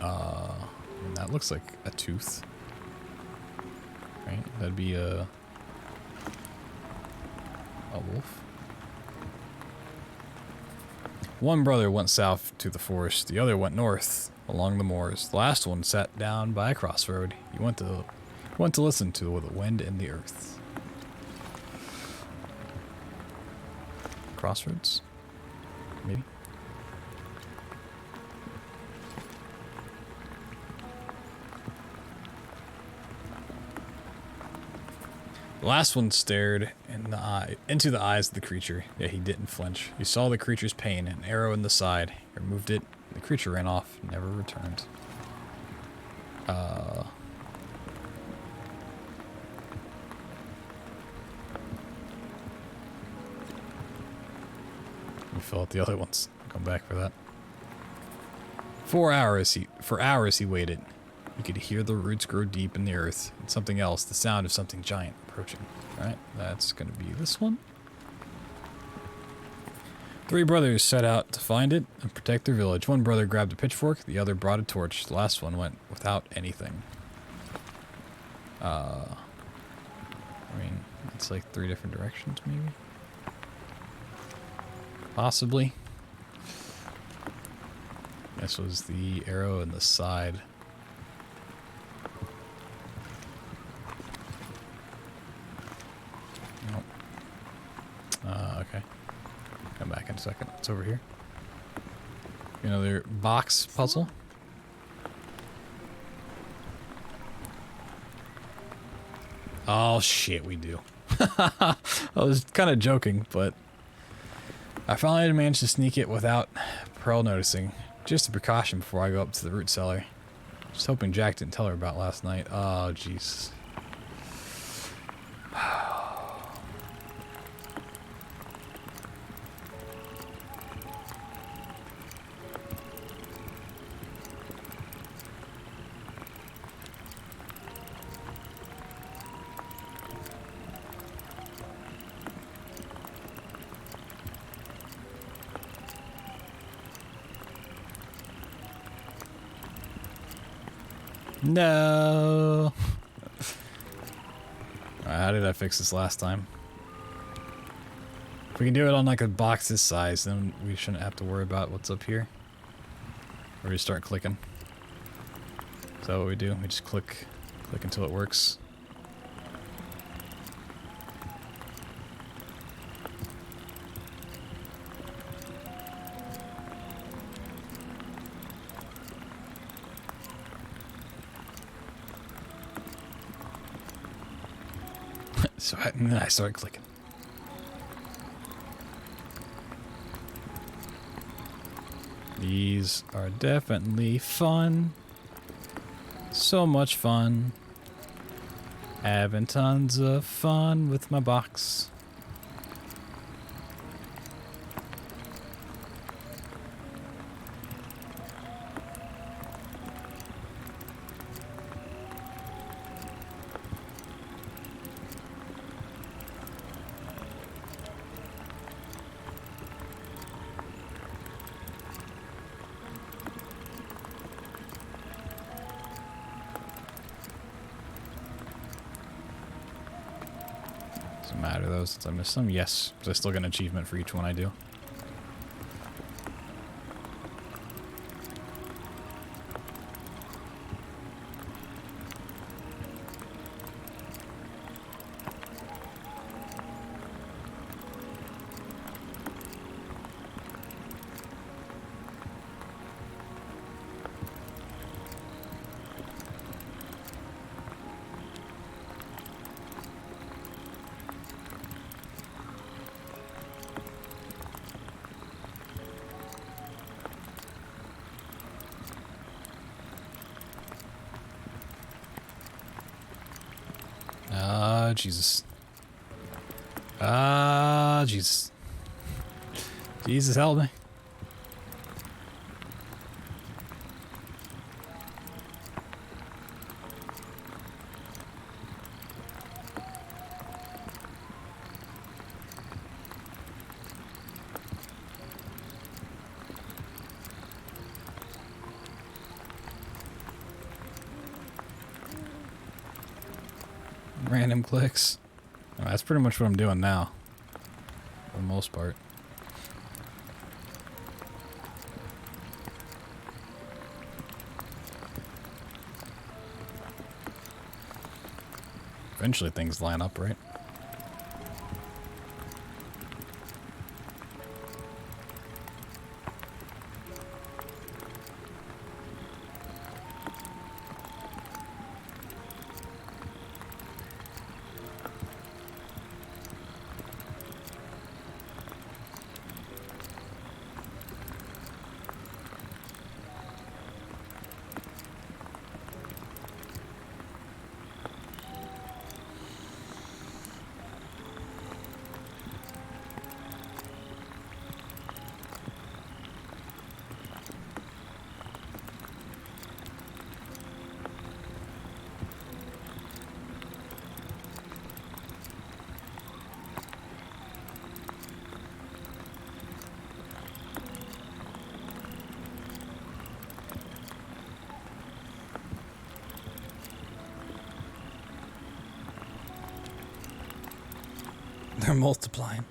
And that looks like a tooth. Right? That'd be a wolf. One brother went south to the forest. The other went north along the moors. The last one sat down by a crossroad. He went to listen to the wind and the earth. Crossroads? Maybe? The last one stared into the eyes of the creature, yet he didn't flinch. He saw the creature's pain, an arrow in the side. He removed it. The creature ran off, never returned. Let me fill out the other ones. Come back for that. For hours he waited. He could hear the roots grow deep in the earth, and something else, the sound of something giant approaching. Alright, that's gonna be this one. 3 brothers set out to find it and protect their village. One brother grabbed a pitchfork, the other brought a torch. The last one went without anything. I mean, it's like 3 different directions, maybe? Possibly. This was the arrow in the side. Nope. Okay. Come back in a second. It's over here. Another box puzzle. Oh shit, we do. I was kind of joking, but I finally managed to sneak it without Pearl noticing. Just a precaution before I go up to the root cellar. Just hoping Jack didn't tell her about last night. Oh, jeez. No. How did I fix this last time? If we can do it on like a box this size, then we shouldn't have to worry about what's up here. Or we start clicking. Is that what we do? We just click until it works. And then I started clicking. These are definitely fun. So much fun. Having tons of fun with my box. Matter though, since I missed some. Yes, but I still get an achievement for each one I do. Jesus. Ah, Jesus. Jesus, help me. Random clicks. Oh, that's pretty much what I'm doing now. For the most part. Eventually things line up, right? They're multiplying.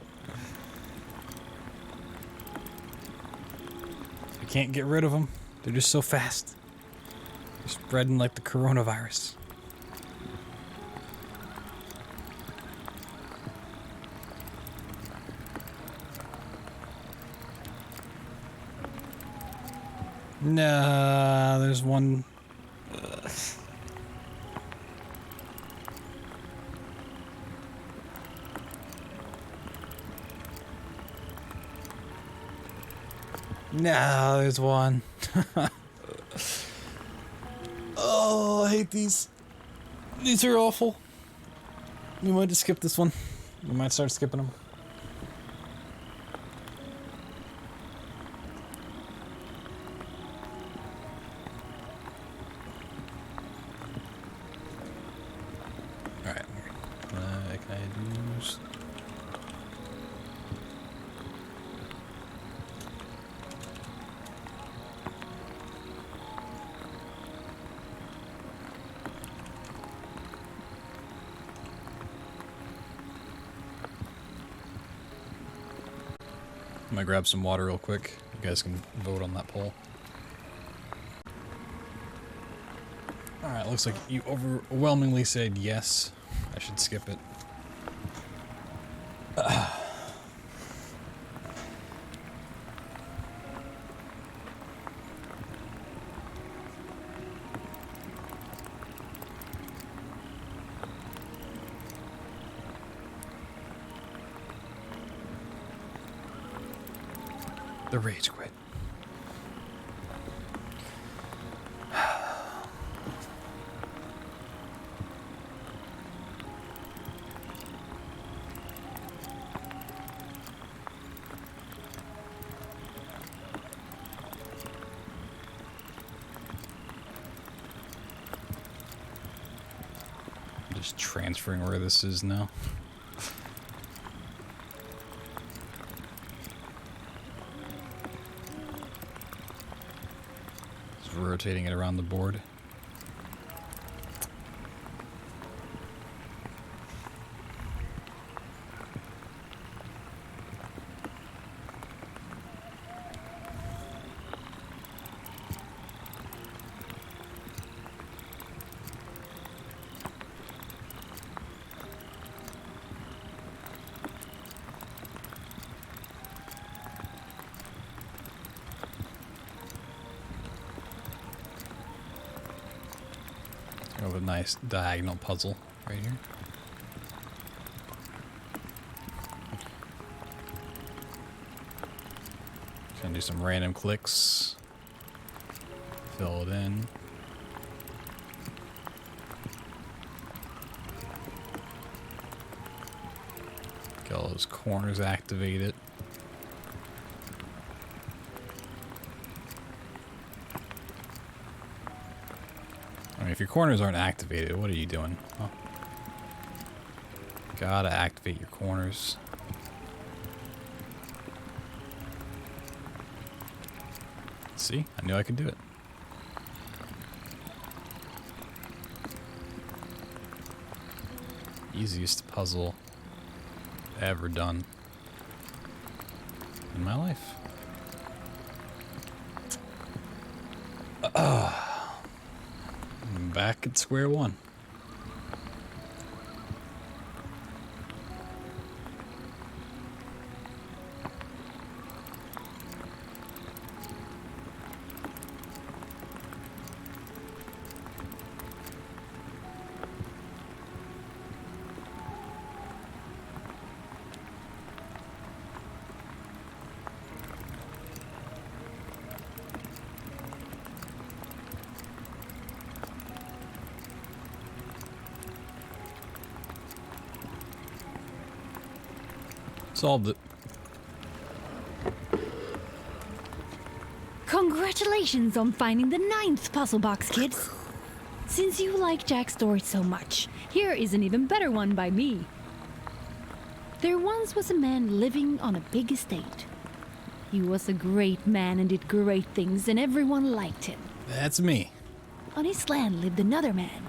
I can't get rid of them. They're just so fast. They're spreading like the coronavirus. Nah, there's one. No, there's one. Oh, I hate these. These are awful. We might just skip this one. We might start skipping them. Alright. Can I use... I'm gonna grab some water real quick. You guys can vote on that poll. Alright, looks like you overwhelmingly said yes. I should skip it. The rage quit. Just transferring where this is now. Rotating it around the board. Have a nice diagonal puzzle right here. Gonna do some random clicks. Fill it in. Get all those corners activated. I mean, if your corners aren't activated, what are you doing? Huh? Gotta activate your corners. See? I knew I could do it. Easiest puzzle ever done in my life. I'm back at square one. Solved it. Congratulations on finding the 9th puzzle box, kids. Since you like Jack's story so much, here is an even better one by me. There once was a man living on a big estate. He was a great man and did great things, and everyone liked him. That's me. On his land lived another man.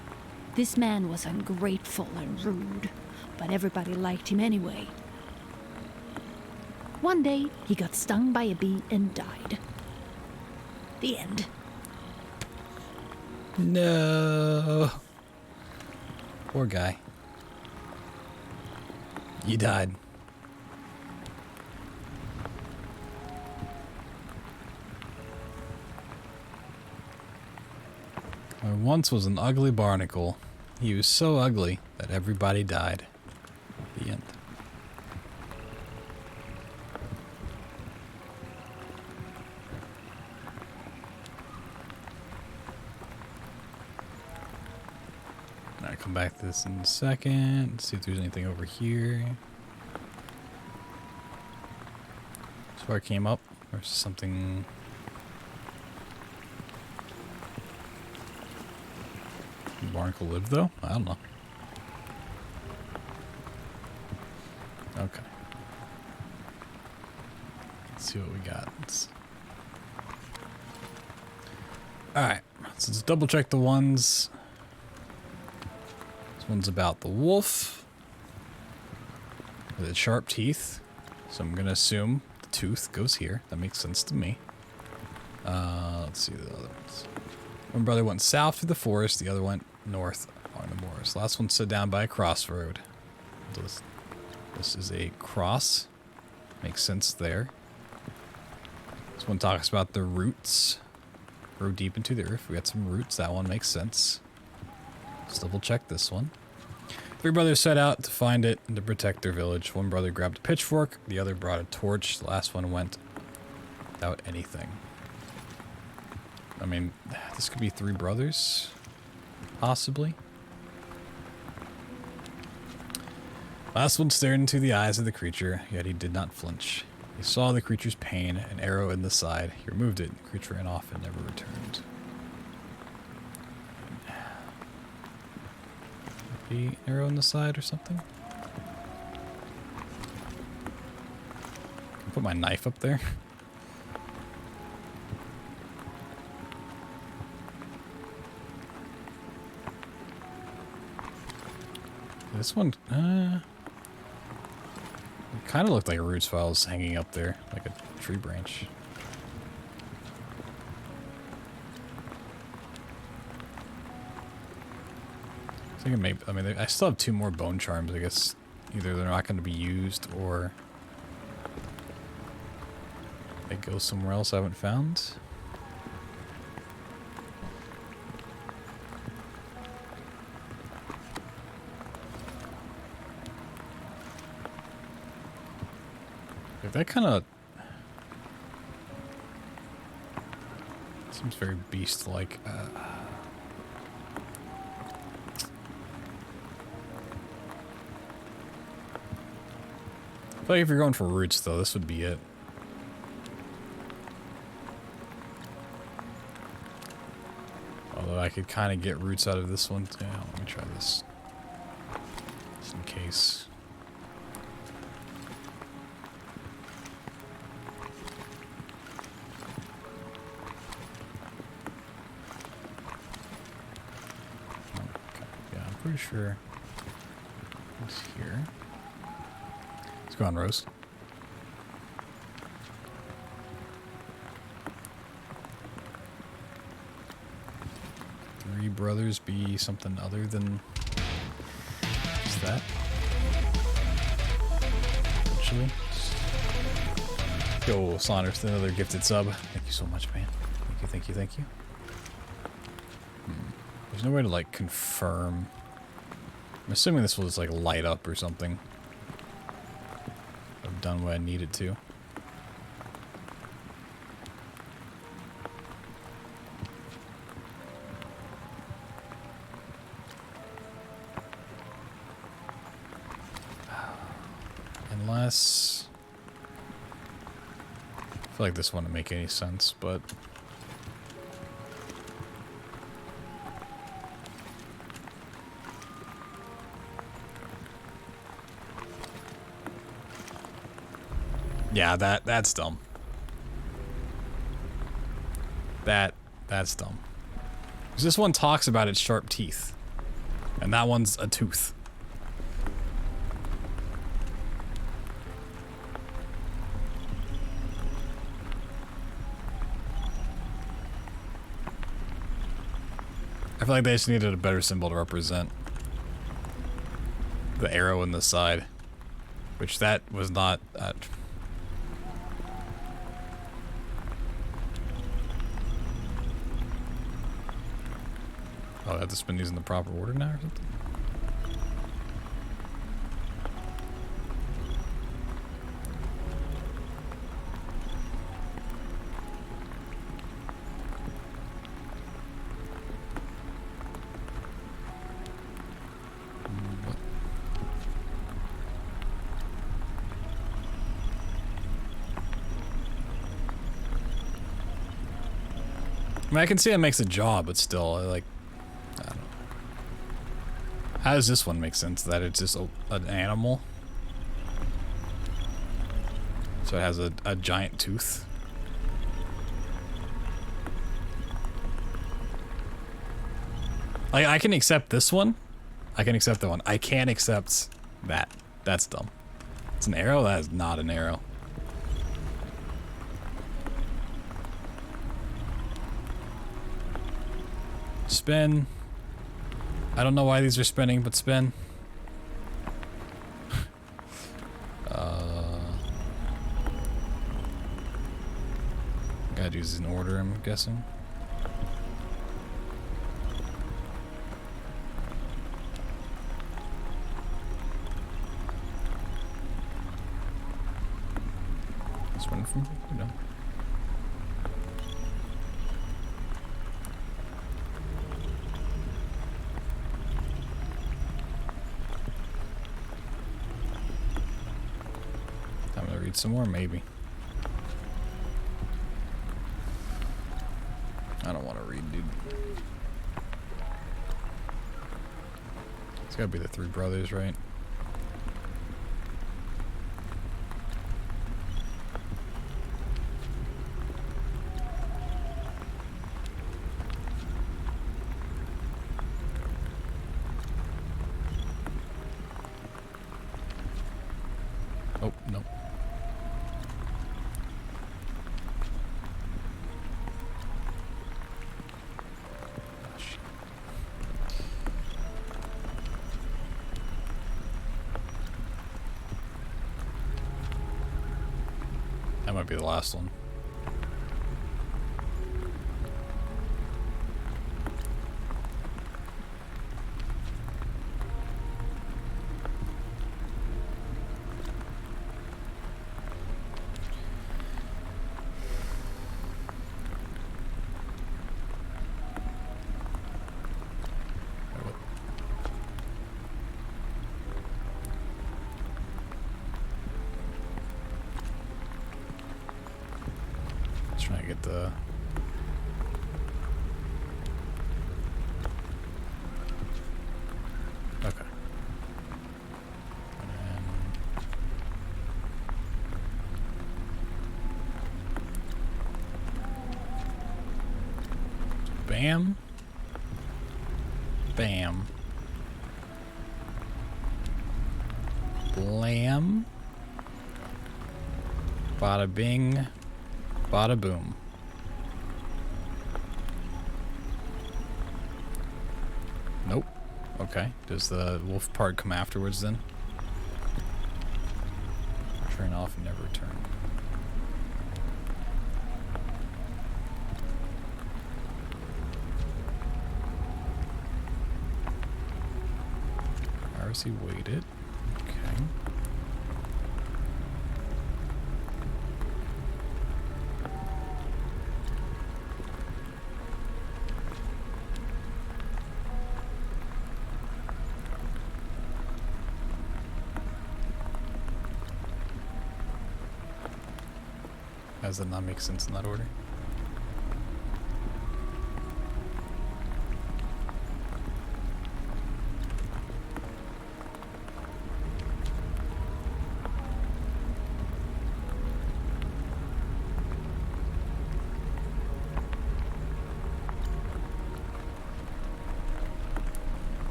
This man was ungrateful and rude, but everybody liked him anyway. One day, he got stung by a bee and died. The end. No. Poor guy. You died. There once was an ugly barnacle. He was so ugly that everybody died. The end. Alright, come back to this in a second. See if there's anything over here. That's where I came up. Or something. Did barnacle live though? I don't know. Okay. Let's see what we got. Alright, so let's double check the ones. This one's about the wolf with its sharp teeth. So I'm gonna assume the tooth goes here. That makes sense to me. Let's see the other ones. One brother went south through the forest, the other went north along the moors. Last one stood down by a crossroad. This is a cross. Makes sense there. This one talks about the roots. Grow deep into the earth. We got some roots. That one makes sense. Let's double check this one. 3 brothers set out to find it and to protect their village. One brother grabbed a pitchfork. The other brought a torch. The last one went without anything. I mean, this could be 3 brothers. Possibly. Last one stared into the eyes of the creature, yet he did not flinch. He saw the creature's pain, an arrow in the side. He removed it. The creature ran off and never returned. Maybe an arrow in the side or something? Can I put my knife up there? This one, it kind of looked like a roots file was hanging up there, like a tree branch. I think maybe, I mean, I still have 2 more bone charms. I guess either they're not going to be used or they go somewhere else I haven't found. That kind of seems very beast-like. I feel like if you're going for roots, though, this would be it. Although I could kind of get roots out of this one. Yeah, let me try this. Just in case. Okay, yeah, I'm pretty sure it's here. Let's go on, Rose. Three brothers be something other than just that? Actually. Yo, Saunders, another gifted sub. Thank you so much, man. Thank you, thank you, thank you. There's no way to, like, confirm. I'm assuming this will just, like, light up or something. I've done what I needed to. Unless... I feel like this wouldn't make any sense, but... Yeah, that's dumb. That's dumb. Because this one talks about its sharp teeth. And that one's a tooth. I feel like they just needed a better symbol to represent the arrow in the side. Which that was not... Oh, I've just been using the proper order now or something? What? I mean, I can see it makes a job, but still, I don't know. How does this one make sense? That it's just an animal? So it has a giant tooth? Like, I can accept this one. I can accept that one. I can't accept that. That's dumb. It's an arrow? That is not an arrow. Spin. I don't know why these are spinning, but spin. Gotta do this in order, I'm guessing. This one from here? No. I'm gonna read some more, maybe. I don't want to read, dude. It's gotta be the three brothers, right? Oh, no. That might be the last one. get the... Okay. And bam. Bam. Blam. Bada bing. Bada boom. Nope. Okay. Does the wolf part come afterwards then? Turn off and never return. RC waited. Okay. Does that not make sense in that order?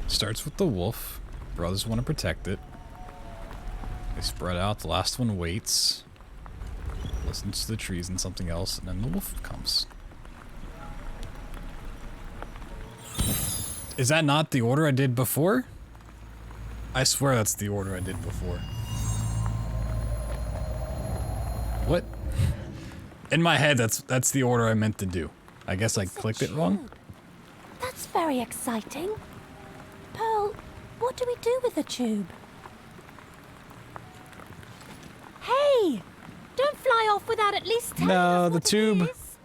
Starts with the wolf. Brothers want to protect it. They spread out. The last one waits. Listens to the trees and something else, and then the wolf comes. Is that not the order I did before? I swear that's the order I did before. What? In my head, that's the order I meant to do. I guess I clicked it wrong. That's very exciting. Pearl, what do we do with the tube? Hey! Don't fly off without at least telling No, us the what tube. it is.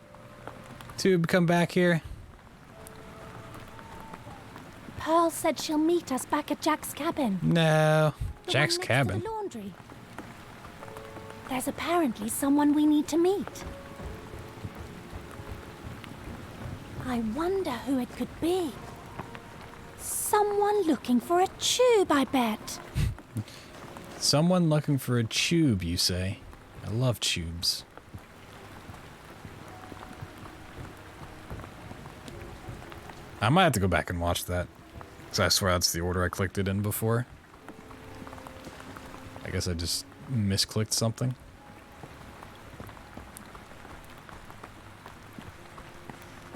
Tube, come back here. Pearl said she'll meet us back at Jack's cabin. No. The Jack's one next to cabin. the laundry. There's apparently someone we need to meet. I wonder who it could be. Someone looking for a tube, I bet. Someone looking for a tube, you say? I love tubes. I might have to go back and watch that. Because I swear that's the order I clicked it in before. I guess I just misclicked something.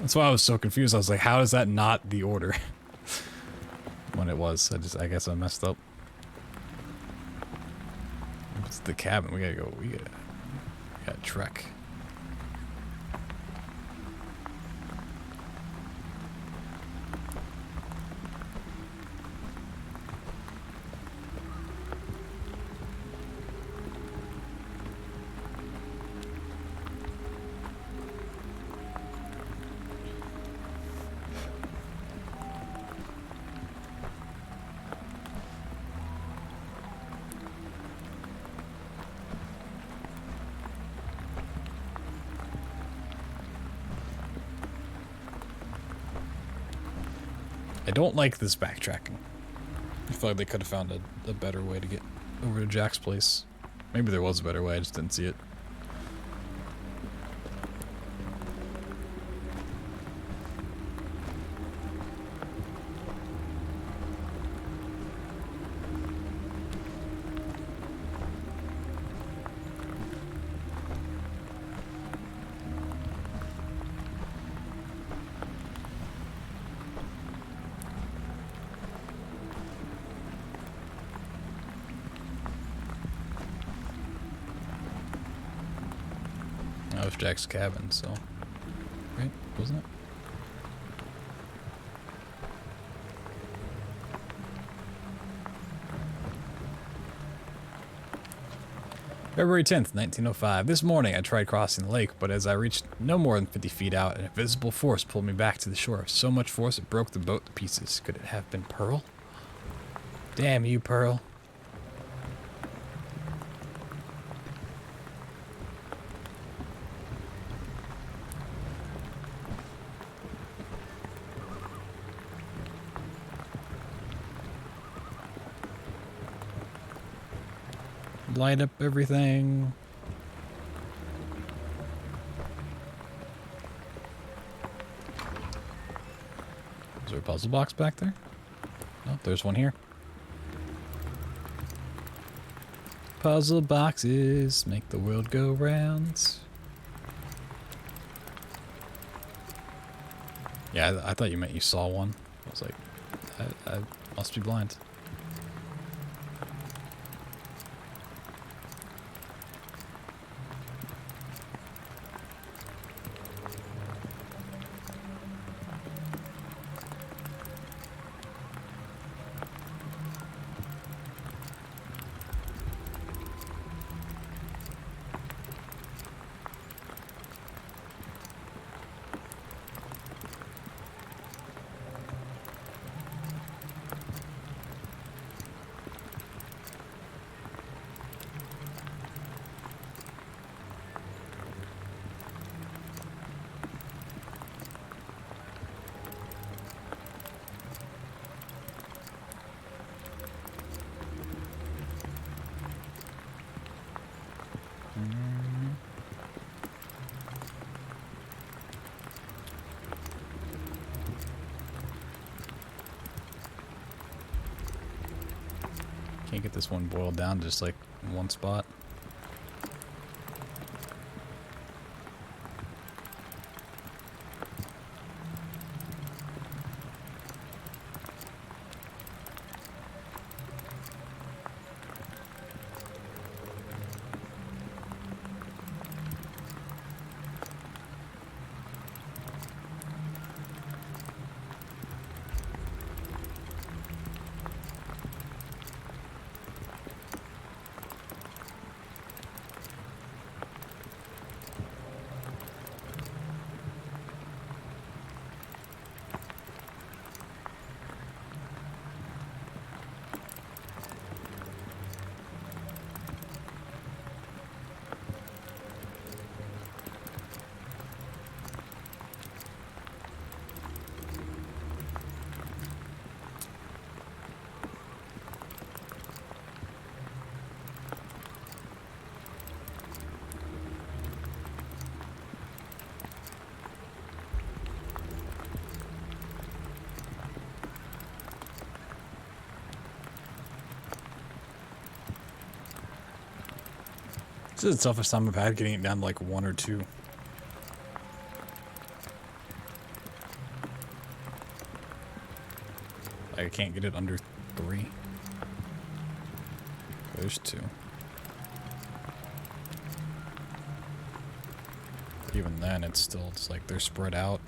That's why I was so confused. I was like, how is that not the order? When it was. I guess I messed up. It's the cabin. We gotta go. We gotta trek. I don't like this backtracking. I feel like they could have found a better way to get over to Jack's place. Maybe there was a better way, I just didn't see it. That was Jack's cabin, so... Right? Wasn't it? February 10th, 1905. This morning I tried crossing the lake, but as I reached no more than 50 feet out, an invisible force pulled me back to the shore. So much force it broke the boat to pieces. Could it have been Pearl? Damn you, Pearl. Light up everything. Is there a puzzle box back there? Oh, there's one here. Puzzle boxes make the world go round. Yeah, I thought you meant you saw one. I was like, I must be blind. Can't get this one boiled down just like in one spot. This is the toughest time I've had getting it down to like 1 or 2. I can't get it under 3. There's 2. Even then, it's still just like they're spread out.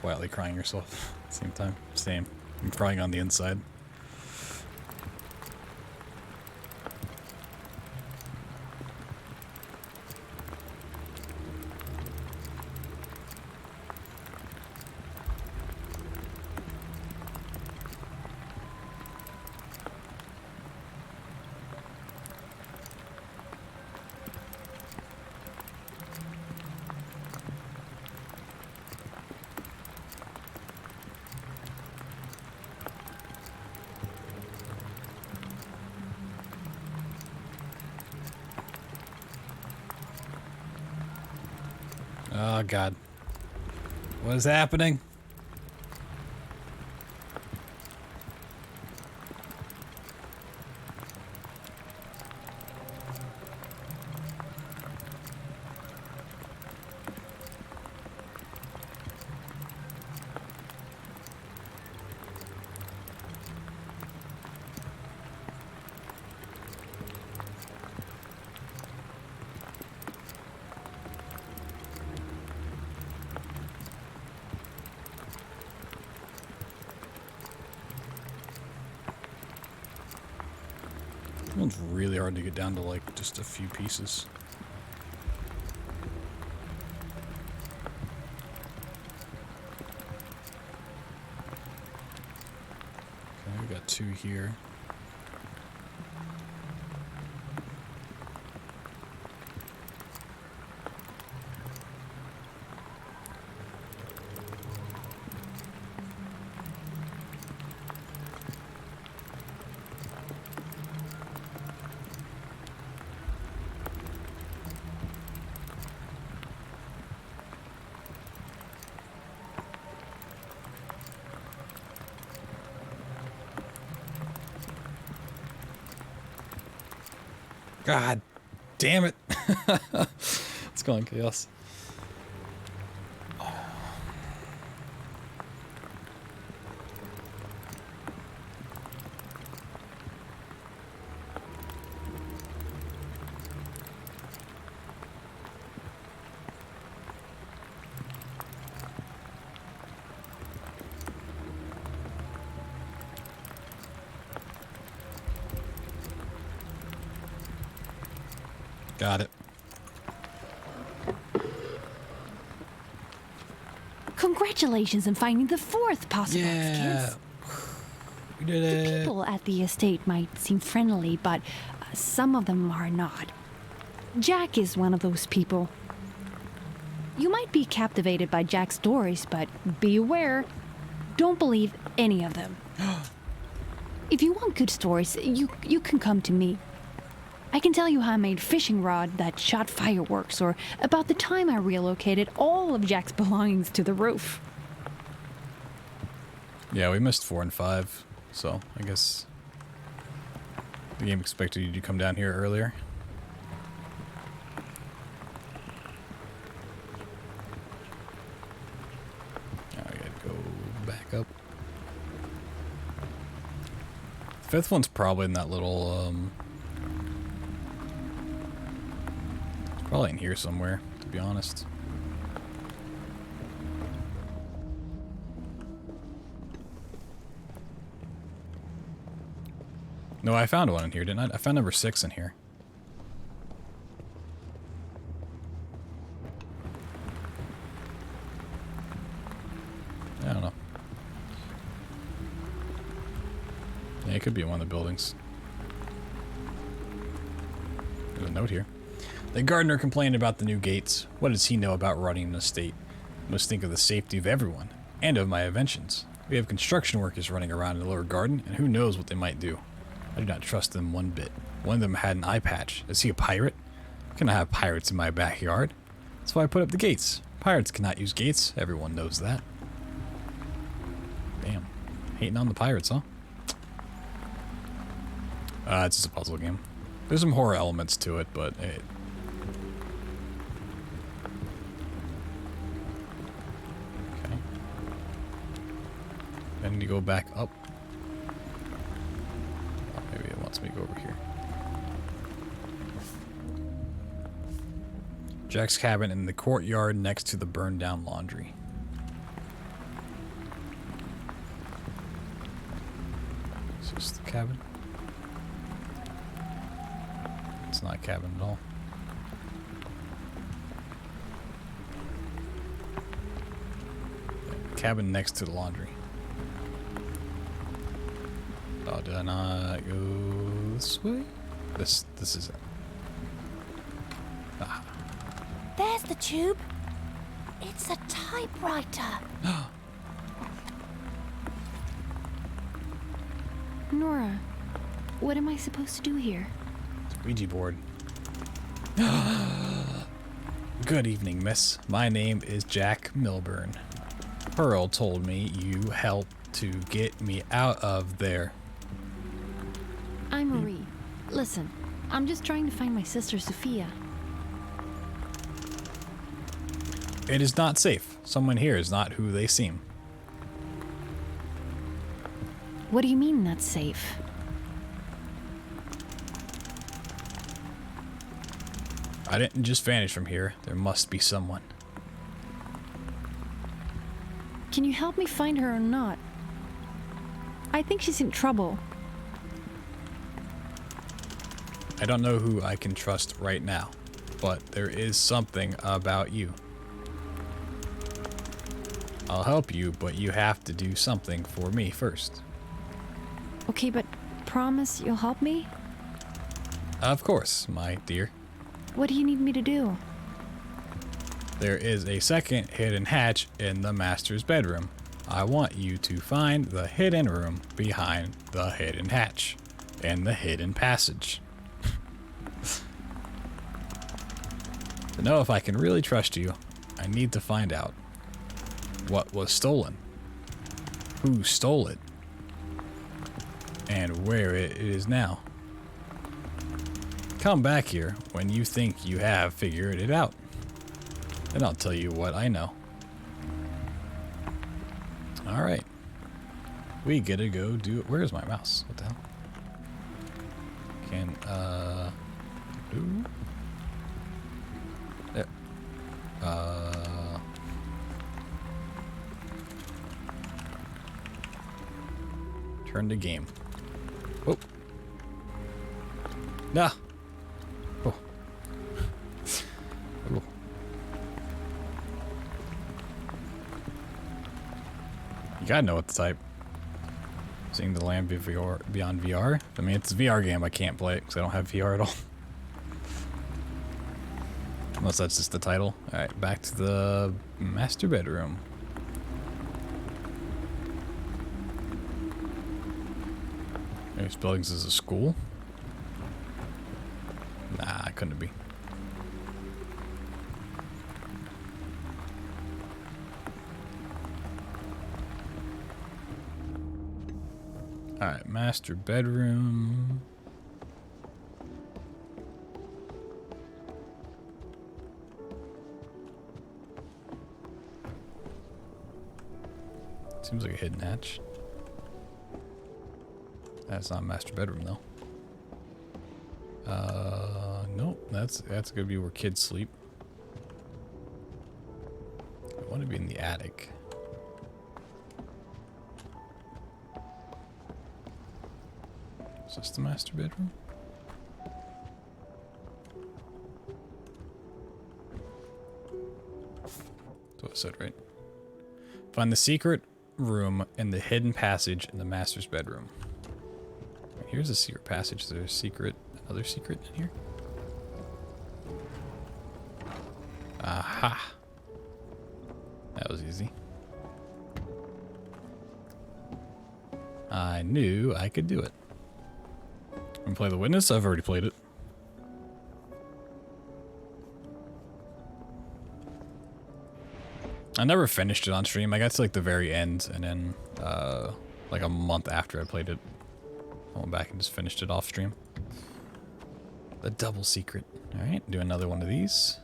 Quietly crying yourself at the same time. Same. I'm crying on the inside. Oh, God. What is happening? It's really hard to get down to like just a few pieces. Okay, we got 2 here. God damn it. It's going chaos. Got it. Congratulations on finding the 4th puzzle box, kids. We did The it. people at the estate might seem friendly, but some of them are not. Jack is one of those people. You might be captivated by Jack's stories, but be aware, don't believe any of them. If you want good stories, you can come to me. I can tell you how I made fishing rod that shot fireworks, or about the time I relocated all of Jack's belongings to the roof. Yeah, we missed 4 and 5, so I guess the game expected you to come down here earlier. Now I gotta go back up. 5th one's probably in that little, probably in here somewhere, to be honest. No, I found one in here, didn't I? I found number 6 in here. I don't know. Yeah, it could be in one of the buildings. There's a note here. The gardener complained about the new gates. What does he know about running an estate? Must think of the safety of everyone, and of my inventions. We have construction workers running around in the lower garden, and who knows what they might do. I do not trust them one bit. One of them had an eye patch. Is he a pirate? I cannot have pirates in my backyard. That's why I put up the gates. Pirates cannot use gates. Everyone knows that. Damn. Hating on the pirates, huh? It's just a puzzle game. There's some horror elements to it, but it... Okay. I need to go back up. Oh, maybe it wants me to go over here. Jack's cabin in the courtyard next to the burned down laundry. Is this the cabin? It's not a cabin at all. Cabin next to the laundry. Oh, did I not go this way? This is it. Ah. There's the tube. It's a typewriter. Nora, what am I supposed to do here? Ouija board. Good evening, miss. My name is Jack Milburn. Pearl told me you helped to get me out of there. I'm Marie. Listen, I'm just trying to find my sister Sophia. It is not safe. Someone here is not who they seem. What do you mean that's safe? I didn't just vanish from here. There must be someone. Can you help me find her or not? I think she's in trouble. I don't know who I can trust right now, but there is something about you. I'll help you, but you have to do something for me first. Okay, but promise you'll help me? Of course, my dear. What do you need me to do? There is a second hidden hatch in the master's bedroom. I want you to find the hidden room behind the hidden hatch and the hidden passage. To know if I can really trust you, I need to find out what was stolen, who stole it, and where it is now. Come back here when you think you have figured it out, and I'll tell you what I know. Alright. We gotta go do it. Where's my mouse? What the hell? Ooh. There. Turn to game. Oh. Nah. Oh. Oh. You gotta know what to type. Seeing the land beyond VR. I mean, it's a VR game. I can't play it because I don't have VR at all. Unless that's just the title. Alright, back to the master bedroom. This buildings is a school? Nah, it couldn't be. Alright, master bedroom. Seems like a hidden hatch. That's not a master bedroom though. Nope, that's gonna be where kids sleep. I want to be in the attic. Is this the master bedroom? That's what I said, right? Find the secret room and the hidden passage in the master's bedroom. Here's a secret passage. There's a secret, another secret in here. Aha. That was easy. I knew I could do it. And play the witness? I've already played it. I never finished it on stream. I got to like the very end and then like a month after I played it, I went back and just finished it off stream. The double secret. Alright, do another one of these.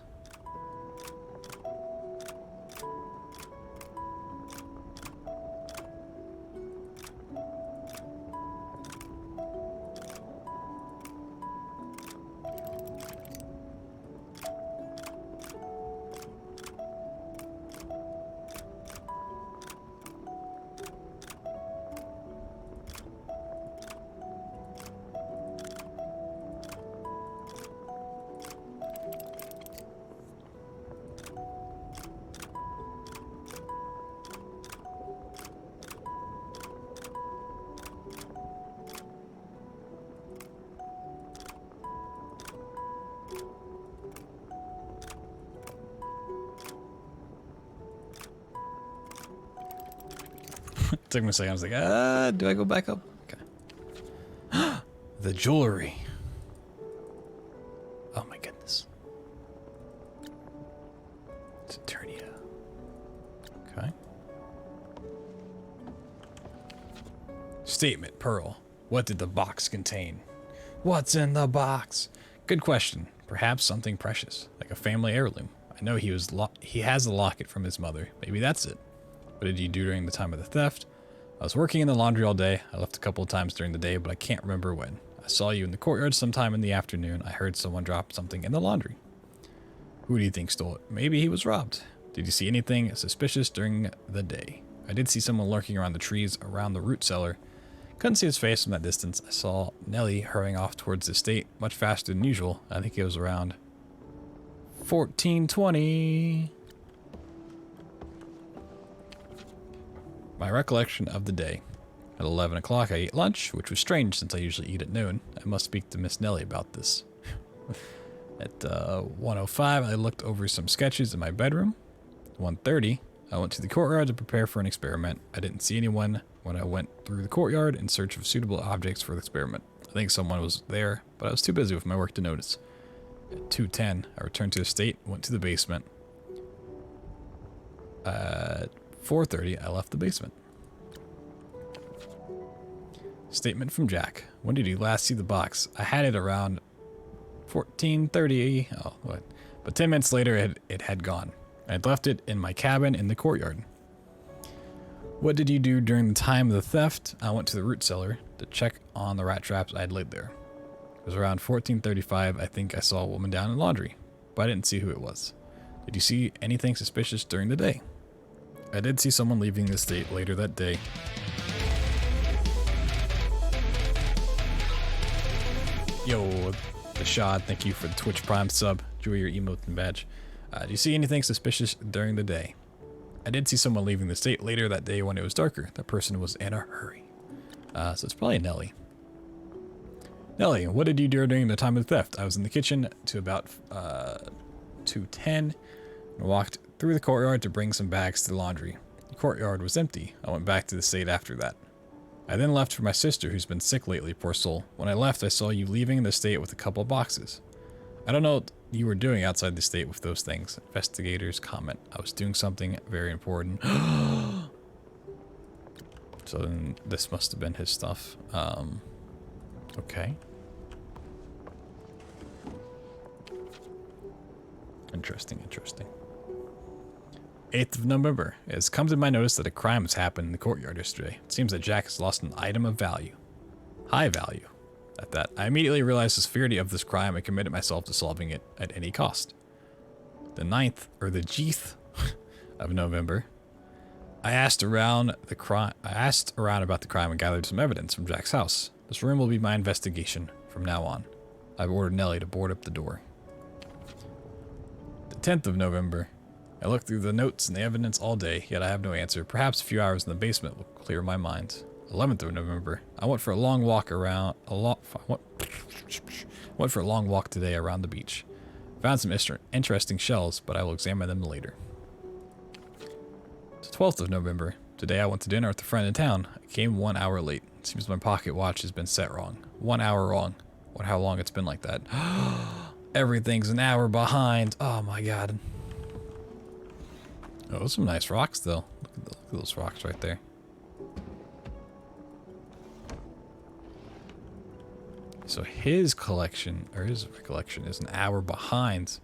It took me a second. I was like, do I go back up? Okay. The jewelry. Oh my goodness. Saturnia. Okay. Statement, Pearl. What did the box contain? What's in the box? Good question. Perhaps something precious, like a family heirloom. I know he has a locket from his mother. Maybe that's it. What did you do during the time of the theft? I was working in the laundry all day. I left a couple of times during the day, but I can't remember when. I saw you in the courtyard sometime in the afternoon. I heard someone drop something in the laundry. Who do you think stole it? Maybe he was robbed. Did you see anything suspicious during the day? I did see someone lurking around the trees around the root cellar. Couldn't see his face from that distance. I saw Nelly hurrying off towards the estate much faster than usual. I think it was around 14:20. My recollection of the day. At 11 o'clock I ate lunch, which was strange since I usually eat at noon. I must speak to Miss Nelly about this. At 1:05 I looked over some sketches in my bedroom. 1:30 I went to the courtyard to prepare for an experiment. I didn't see anyone when I went through the courtyard in search of suitable objects for the experiment. I think someone was there, but I was too busy with my work to notice. At 2:10 I returned to the estate, went to the basement. At 4:30 I left the basement. Statement from Jack. When did you last see the box? I had it around 14:30. Oh, what? But 10 minutes later it had gone. I had left it in my cabin in the courtyard. What did you do during the time of the theft? I went to the root cellar to check on the rat traps I had laid there. It was around 14:35. I think I saw a woman down in laundry, but I didn't see who it was. Did you see anything suspicious during the day? I did see someone leaving the estate later that day. Yo, the Shad, thank you for the Twitch Prime sub. Enjoy your emote and badge. Do you see anything suspicious during the day? I did see someone leaving the estate later that day when it was darker. That person was in a hurry. So it's probably Nelly. Nelly, what did you do during the time of the theft? I was in the kitchen to about 2:10 and walked through the courtyard to bring some bags to the laundry. The courtyard was empty. I went back to the estate after that. I then left for my sister, who's been sick lately, poor soul. When I left, I saw you leaving the estate with a couple of boxes. I don't know what you were doing outside the estate with those things. Investigators comment. I was doing something very important. So then this must have been his stuff. Okay. Interesting, interesting. 8th of November. It has come to my notice that a crime has happened in the courtyard yesterday. It seems that Jack has lost an item of value. High value. At that, I immediately realized the severity of this crime and committed myself to solving it at any cost. The 9th, or the Gth of November, I asked around about the crime and gathered some evidence from Jack's house. This room will be my investigation from now on. I've ordered Nelly to board up the door. The 10th of November, I looked through the notes and the evidence all day, yet I have no answer. Perhaps a few hours in the basement will clear my mind. 11th of November, I went for a long walk today around the beach. Found some interesting shells, but I will examine them later. The 12th of November, today I went to dinner with a friend in town. I came 1 hour late. It seems my pocket watch has been set wrong. 1 hour wrong. What? How long it's been like that? Everything's an hour behind. Oh my god. Oh, those are some nice rocks, though. Look at those rocks right there. So his collection, or his recollection, is an hour behind.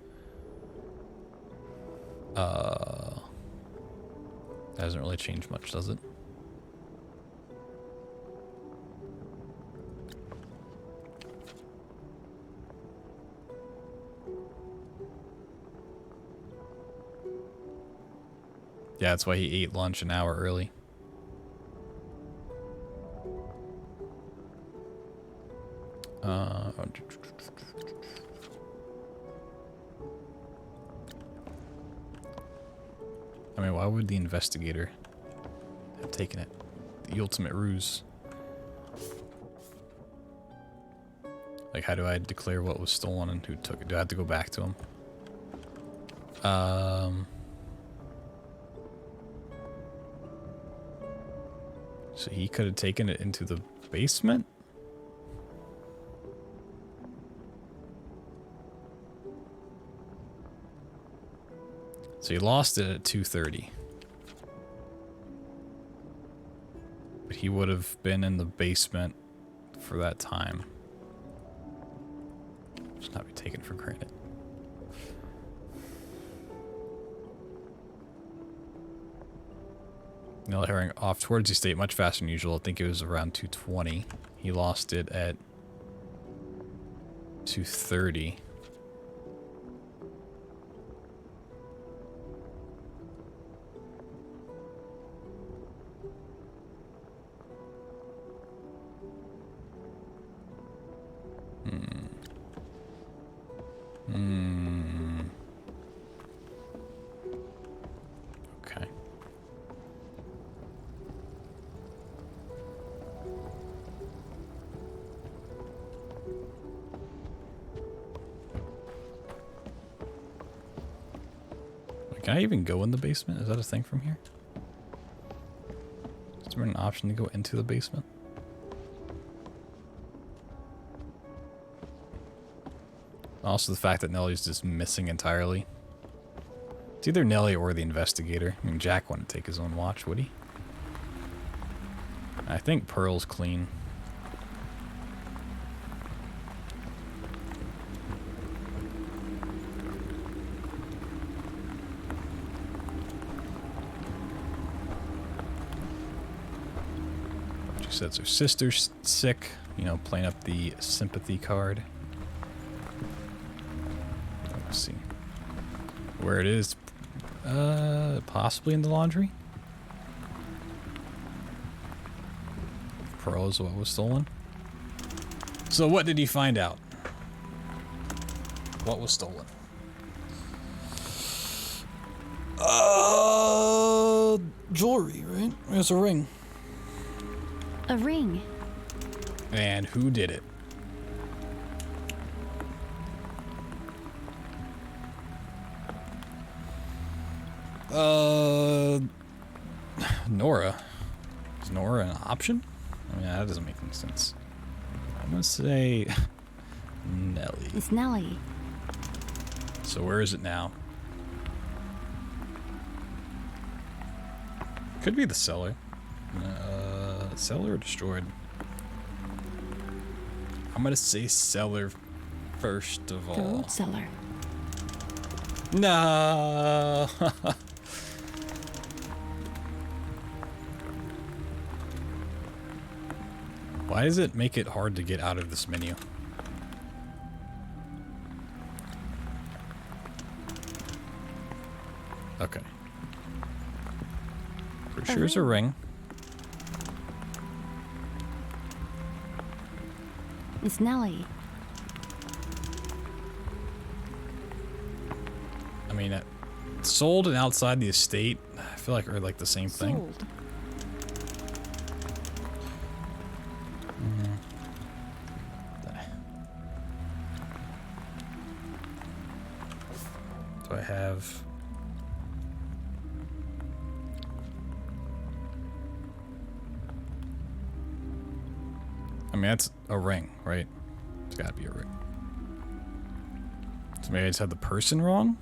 Hasn't really changed much, does it? Yeah, that's why he ate lunch an hour early. I mean, why would the investigator have taken it? The ultimate ruse. Like, how do I declare what was stolen and who took it? Do I have to go back to him? So he could have taken it into the basement? So he lost it at 2:30. But he would have been in the basement for that time. Should not be taken for granted. Nelly hurrying off towards the estate much faster than usual. I think it was around 2:20. He lost it at 2:30. Can I even go in the basement? Is that a thing from here? Is there an option to go into the basement? Also the fact that Nellie's just missing entirely. It's either Nellie or the investigator. I mean, Jack wouldn't take his own watch, would he? I think Pearl's clean. She says her sister's sick, you know, playing up the sympathy card. Let's see. Where it is, possibly in the laundry? Pearl is what was stolen. So what did he find out? What was stolen? Jewelry, right? It's a ring. A ring. And who did it? Nora. Is Nora an option? I mean, that doesn't make any sense. I'm gonna say Nellie. It's Nellie. So where is it now? Could be the cellar. Cellar or destroyed? I'm gonna say cellar first of The all. old cellar. No. Why does it make it hard to get out of this menu? Okay. Pretty sure it's a ring. It's Nellie. I mean, sold and outside the estate, I feel like are like the same thing. Sold. Do I have... I mean, that's a ring, right? It's gotta be a ring. So maybe I just had the person wrong?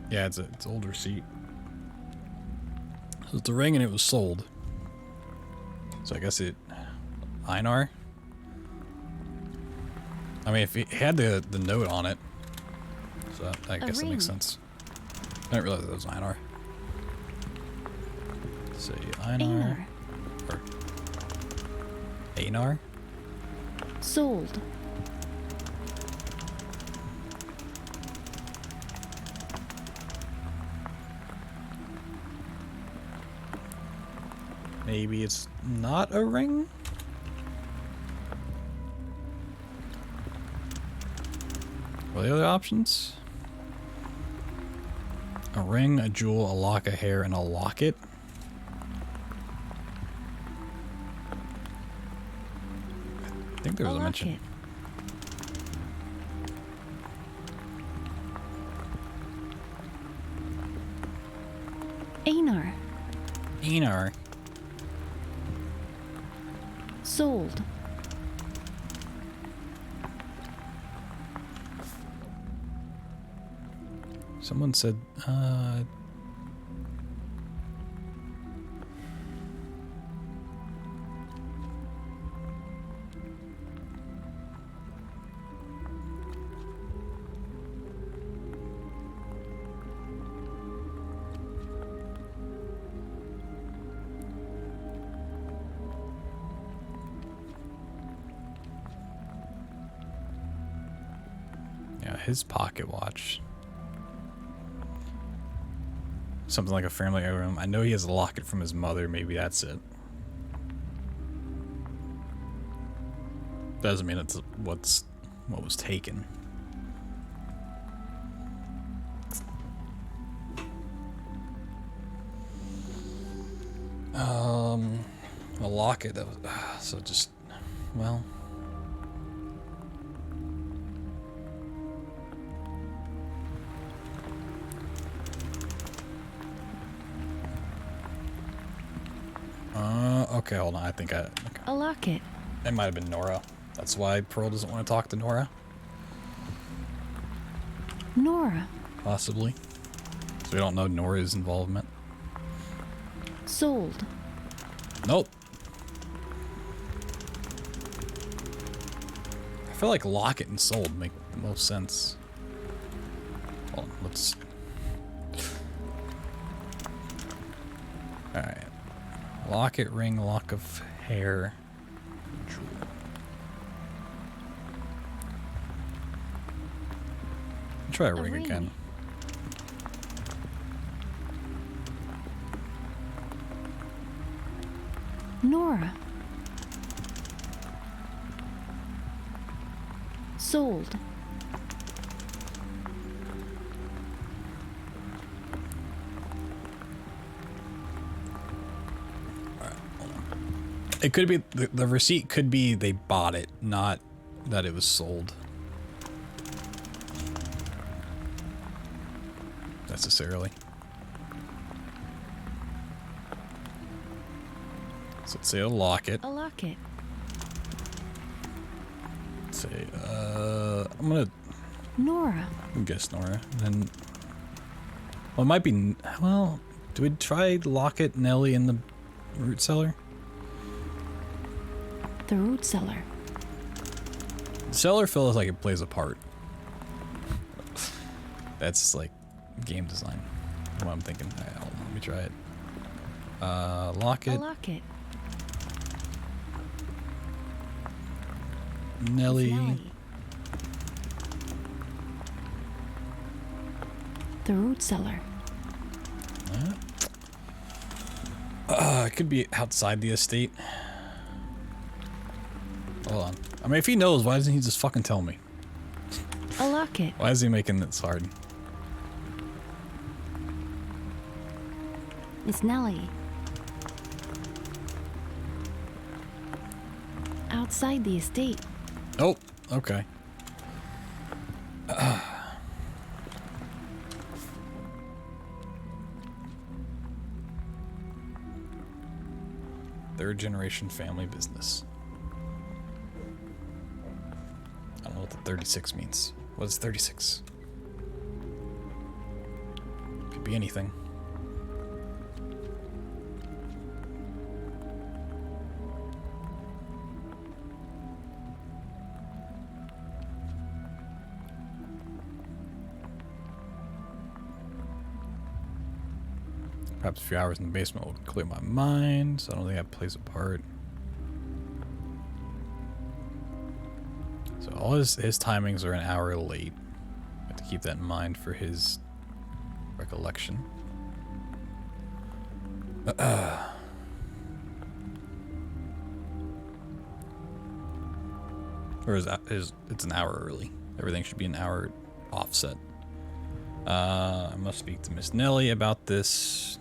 Yeah, it's old receipt. So it's a ring and it was sold. So I guess it... Einar? I mean, if it had the note on it. So I guess that makes ring. sense. I didn't realize that was Einar. Say Einar. Einar. Or... Einar? Sold. Maybe it's not a ring? What are the other options? A ring, a jewel, a lock of hair, and a locket? I think there was a mention. Einar. Einar. Sold. Someone said, yeah, his pocket watch. Something like a family heirloom. I know he has a locket from his mother. Maybe that's it. Doesn't mean it's what's what was taken. A locket that was so just well. Okay, hold on. I think okay. A locket. It might have been Nora. That's why Pearl doesn't want to talk to Nora. Nora. Possibly. So we don't know Nora's involvement. Sold. Nope. I feel like locket and sold make the most sense. Hold on, let's see. Alright. Locket, ring, lock of hair. Jewel. Try a ring again. Nora. Sold. It could be, the receipt could be they bought it, not that it was sold. Necessarily. So let's say a locket. A locket. Let's say, I'm gonna Nora. guess Nora. Then, well, it might be, well, do we try locket, Nelly, in the root cellar? The root cellar. Cellar feels like it plays a part. That's like game design. What I'm thinking. Alright, hold on, let me try it. Locket. A locket. Nelly. Nelly. The root cellar. It could be outside the estate. Hold on. I mean, if he knows, why doesn't he just fucking tell me? A locket. Why is he making this hard? It's Nelly. Outside the estate. Oh, okay. Third generation family business. I don't know what the 36 means. What is 36? Could be anything. Perhaps a few hours in the basement will clear my mind, so I don't think that plays a part. So all his timings are an hour late. I have to keep that in mind for his recollection. Or it's an hour early. Everything should be an hour offset. I must speak to Miss Nelly about this.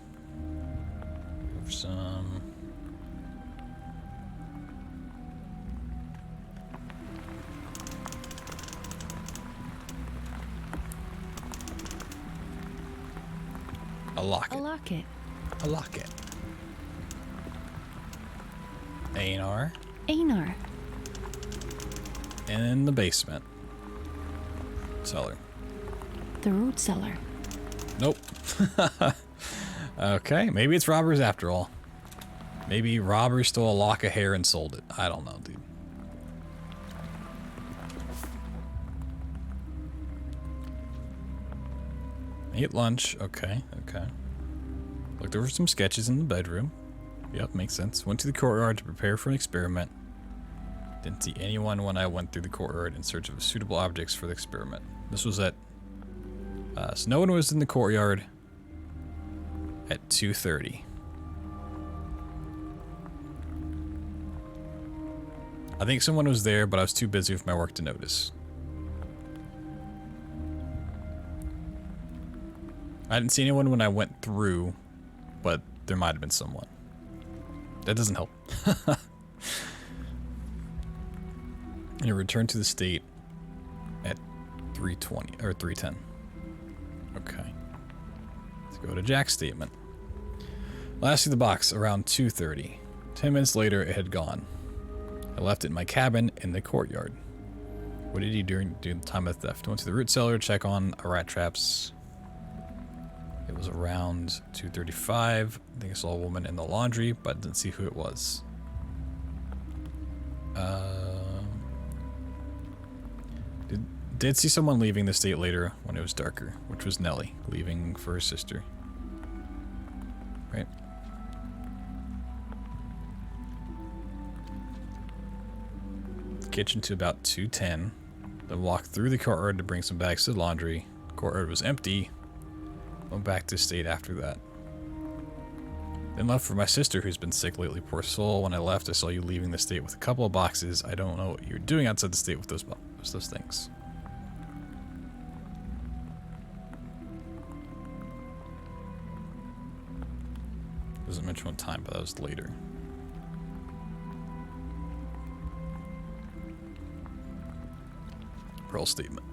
For some. A locket. A locket. A locket. A&R. Anar. And in the basement. Cellar. The root cellar. Nope. Okay, maybe it's robbers after all. Maybe robbers stole a lock of hair and sold it. I don't know, dude. Ate lunch. Okay, okay. Looked over some sketches in the bedroom. Yep, makes sense. Went to the courtyard to prepare for an experiment. Didn't see anyone when I went through the courtyard in search of suitable objects for the experiment. This was at... so no one was in the courtyard at 2:30. I think someone was there, but I was too busy with my work to notice. I didn't see anyone when I went through, but there might have been someone. That doesn't help. And it returned to the state at 3:20 or 3:10. Okay. Let's go to Jack's statement. Last to the box around 2:30. 10 minutes later, it had gone. I left it in my cabin in the courtyard. What did he do during the time of theft? Went to the root cellar, check on rat traps. It was around 2:35. I think I saw a woman in the laundry, but didn't see who it was. Did see someone leaving the state later when it was darker, which was Nellie, leaving for her sister. Right? Kitchen to about 2:10. Then walked through the courtyard to bring some bags to the laundry. The courtyard was empty. Went back to state after that. Then left for my sister, who's been sick lately. Poor soul. When I left, I saw you leaving the state with a couple of boxes. I don't know what you're doing outside the state with those things. Doesn't mention what time, but that was later. Pearl statement.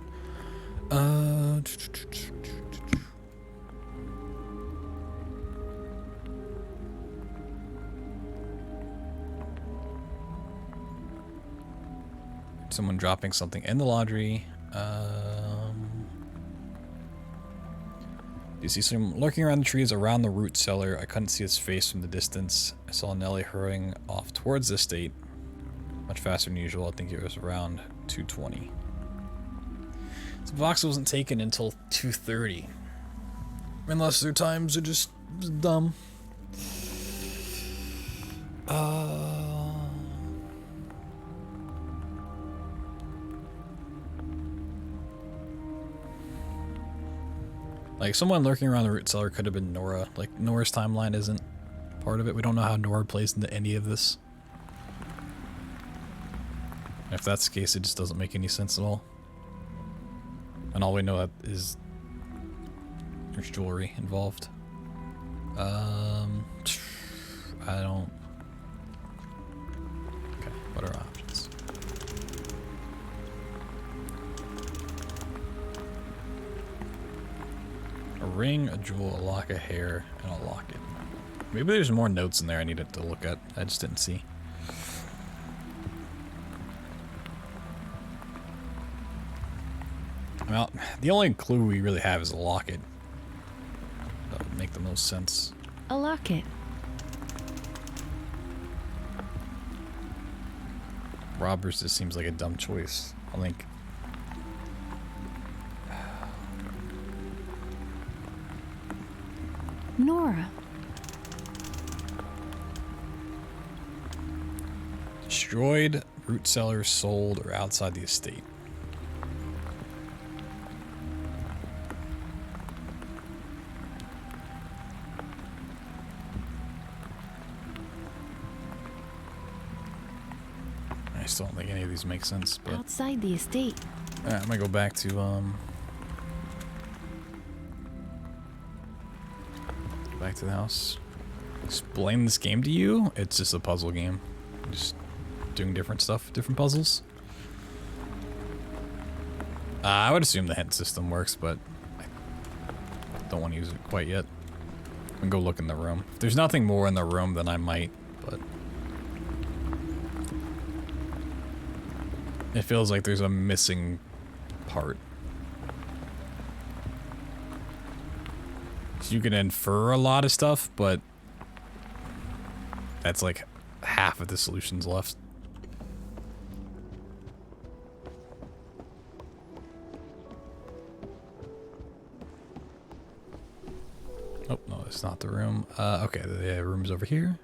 Someone dropping something in the laundry. You see someone lurking around the trees around the root cellar. I couldn't see his face from the distance. I saw Nellie hurrying off towards the estate. Much faster than usual. I think it was around 2:20. The box wasn't taken until 2:30. Unless their times are just dumb. Like, someone lurking around the root cellar could have been Nora. Like, Nora's timeline isn't part of it. We don't know how Nora plays into any of this. If that's the case, it just doesn't make any sense at all. And all we know is there's jewelry involved. I don't... Okay, what are our options? A ring, a jewel, a lock of hair, and a locket. Maybe there's more notes in there I needed to look at. I just didn't see. Well, the only clue we really have is a locket. That would make the most sense. A locket. Robbers just seems like a dumb choice. I think. Nora. Destroyed, root cellar, sold, or outside the estate. I still don't think any of these make sense, but Outside the estate. alright, I'm gonna go back to back to the house. Explain this game to you? It's just a puzzle game. Just doing different stuff, different puzzles. I would assume the hint system works, but I don't want to use it quite yet. I can go look in the room. If there's nothing more in the room, then I might, but it feels like there's a missing part. So you can infer a lot of stuff, but that's like half of the solutions left. Oh, no, it's not the room. Okay, the room's over here.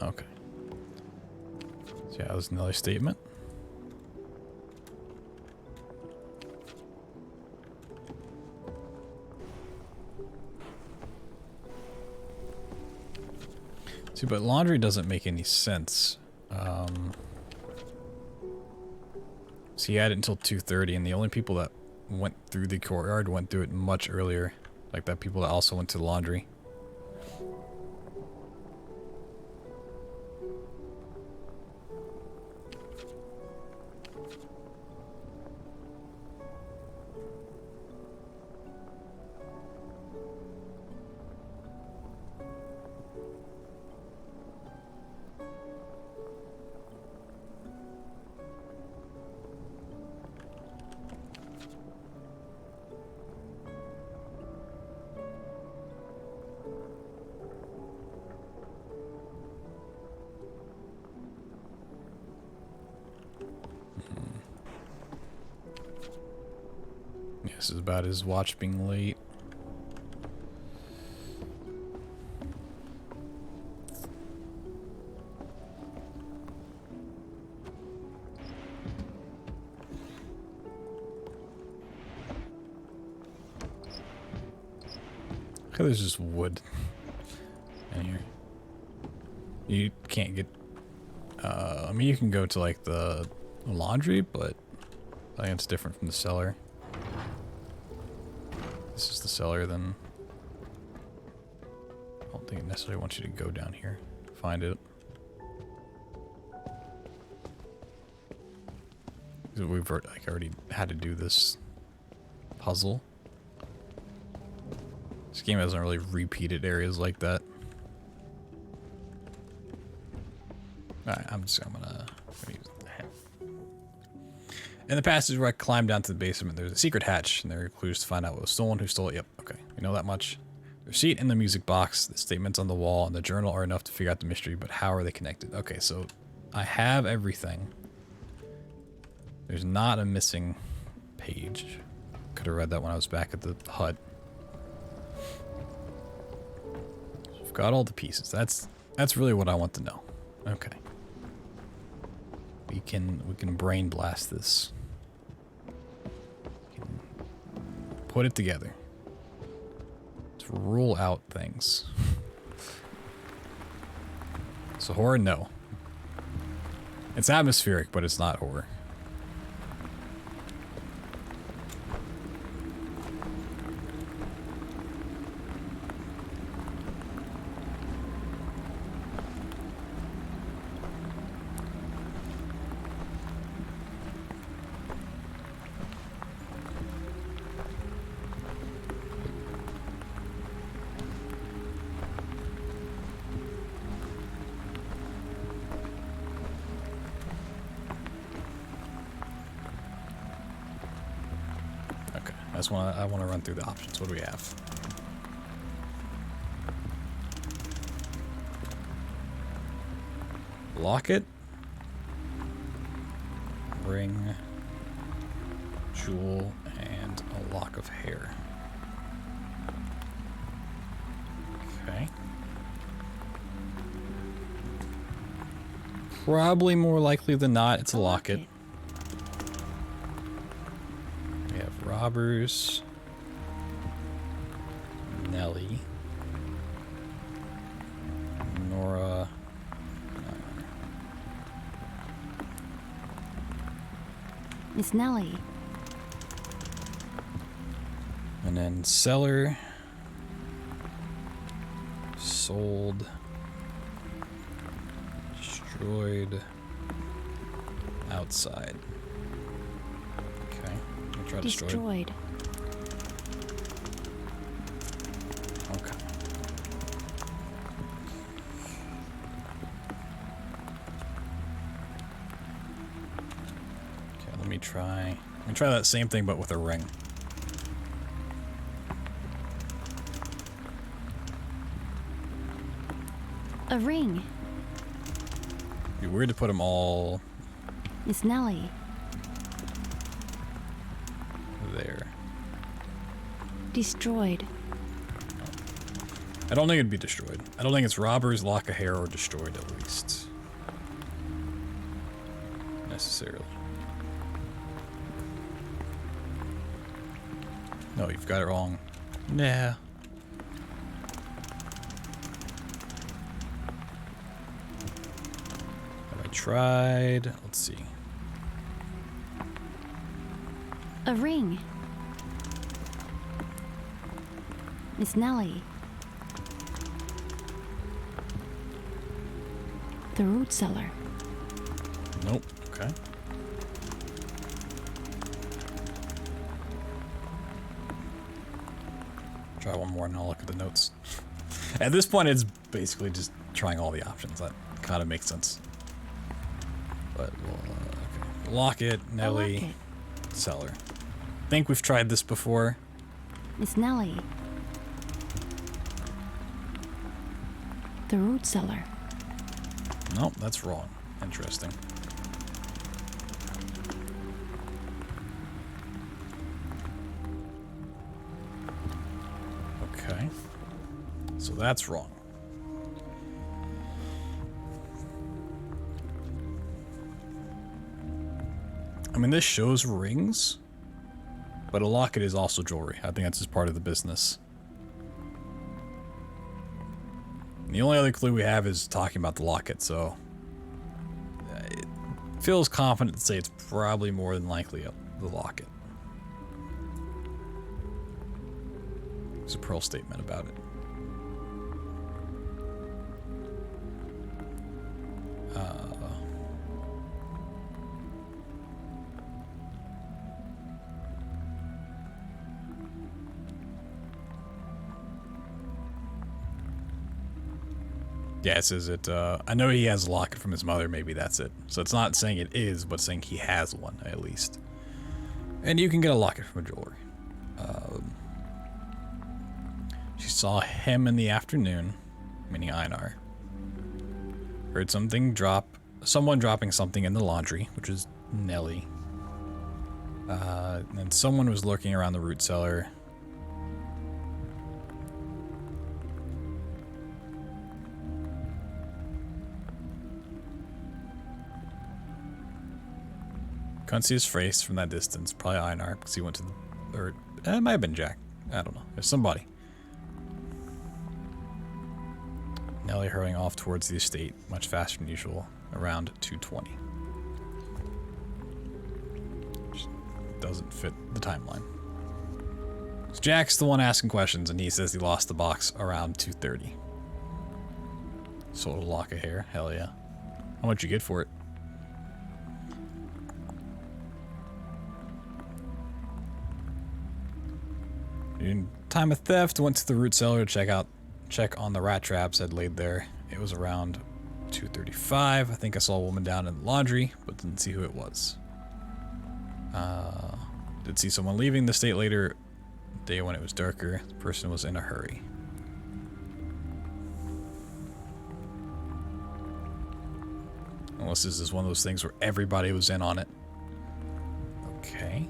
Okay. So yeah, that was another statement. See, but laundry doesn't make any sense. So he had it until 2:30, and the only people that went through the courtyard went through it much earlier. Like that people that also went to the laundry. This is about his watch being late. Okay, there's just wood in here. You can't get... I mean, you can go to, like, the laundry, but I think it's different from the cellar. This is the cellar, then. I don't think it necessarily wants you to go down here to find it. We've already had to do this puzzle. This game hasn't really repeated areas like that. Alright, I'm gonna use that. In the passage where I climbed down to the basement, there's a secret hatch, and there are clues to find out what was stolen, who stole it. Yep, okay, we know that much. The receipt and the music box, the statements on the wall, and the journal are enough to figure out the mystery, but how are they connected? Okay, so I have everything. There's not a missing page. Could have read that when I was back at the hut. We've got all the pieces. That's really what I want to know. Okay. We can brain blast this. We can put it together. Let's rule out things. So horror, no. It's atmospheric, but it's not horror. I want to run through the options. What do we have? Locket, ring, jewel, and a lock of hair. Okay. Probably more likely than not, it's a locket. We have robbers. Nelly. Nora. Miss Nelly. And then seller. Sold. Destroyed. Outside. Okay. Let me try destroyed. Okay. Okay, let me try that same thing but with a ring. A ring. It'd be weird to put them all Miss Nelly. there. Destroyed. I don't think it'd be destroyed. I don't think it's robbers, lock of hair, or destroyed at least. Necessarily. No, you've got it wrong. Nah. tried. Let's see. A ring. Miss Nellie. The root cellar. Nope. Okay. Try one more and I'll look at the notes. At this point, it's basically just trying all the options. That kind of makes sense. But we'll, okay. Locket, Nelly, locket. cellar. Think we've tried this before. Miss Nellie. The root cellar. Nope, that's wrong. Interesting. Okay. So that's wrong. I mean, this shows rings, but a locket is also jewelry. I think that's just part of the business. And the only other clue we have is talking about the locket, so it feels confident to say it's probably more than likely the locket. There's a pearl statement about it. Yeah, it says it, I know he has a locket from his mother, maybe that's it. So it's not saying it is, but saying he has one, at least. And you can get a locket from a jeweler. She saw him in the afternoon, meaning Einar. Heard someone dropping something in the laundry, which is Nelly. And someone was lurking around the root cellar. Couldn't see his face from that distance. Probably Einar, because he went to the... Or it might have been Jack. I don't know. There's somebody. Nelly hurrying off towards the estate, much faster than usual, around 2:20. Just doesn't fit the timeline. So Jack's the one asking questions, and he says he lost the box around 2:30. Sold a lock of hair. Hell yeah. How much you get for it? In time of theft, went to the root cellar to check on the rat traps I'd laid there. It was around 2:35. I think I saw a woman down in the laundry, but didn't see who it was. Did see someone leaving the estate later, day when it was darker. The person was in a hurry. Unless this is one of those things where everybody was in on it. Okay.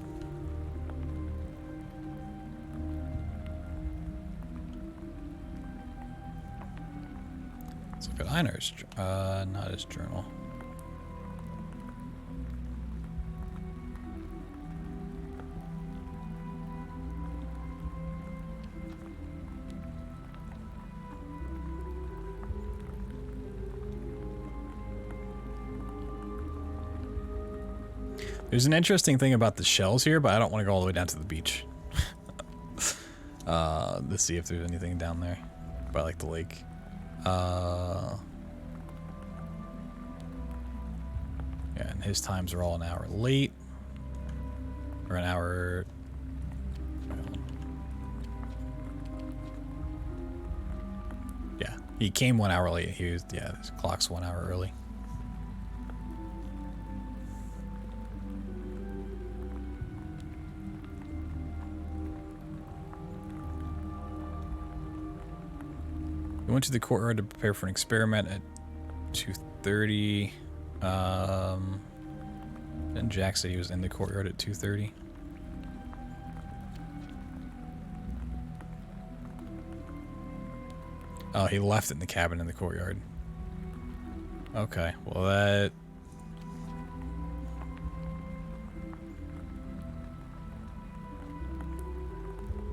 Let's look at Einar's, not his journal. There's an interesting thing about the shells here, but I don't want to go all the way down to the beach. Let's see if there's anything down there by like the lake. Yeah, and his times are all an hour late. Or an hour... Yeah, he came 1 hour late. He was, yeah, his clock's 1 hour early. We went to the courtyard to prepare for an experiment at 2:30. And Jack said he was in the courtyard at 2:30. Oh, he left it in the cabin in the courtyard. Okay, well that...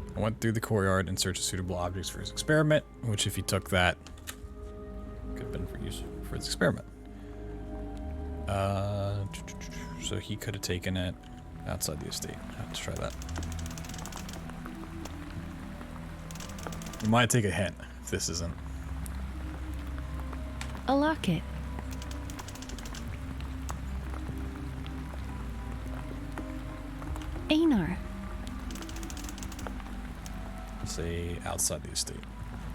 I went through the courtyard in search of suitable objects for his experiment, which if he took that, could have been for use for his experiment. So he could have taken it outside the estate. Let's try that. We might take a hint if this isn't. A locket. Einar. Say outside the estate.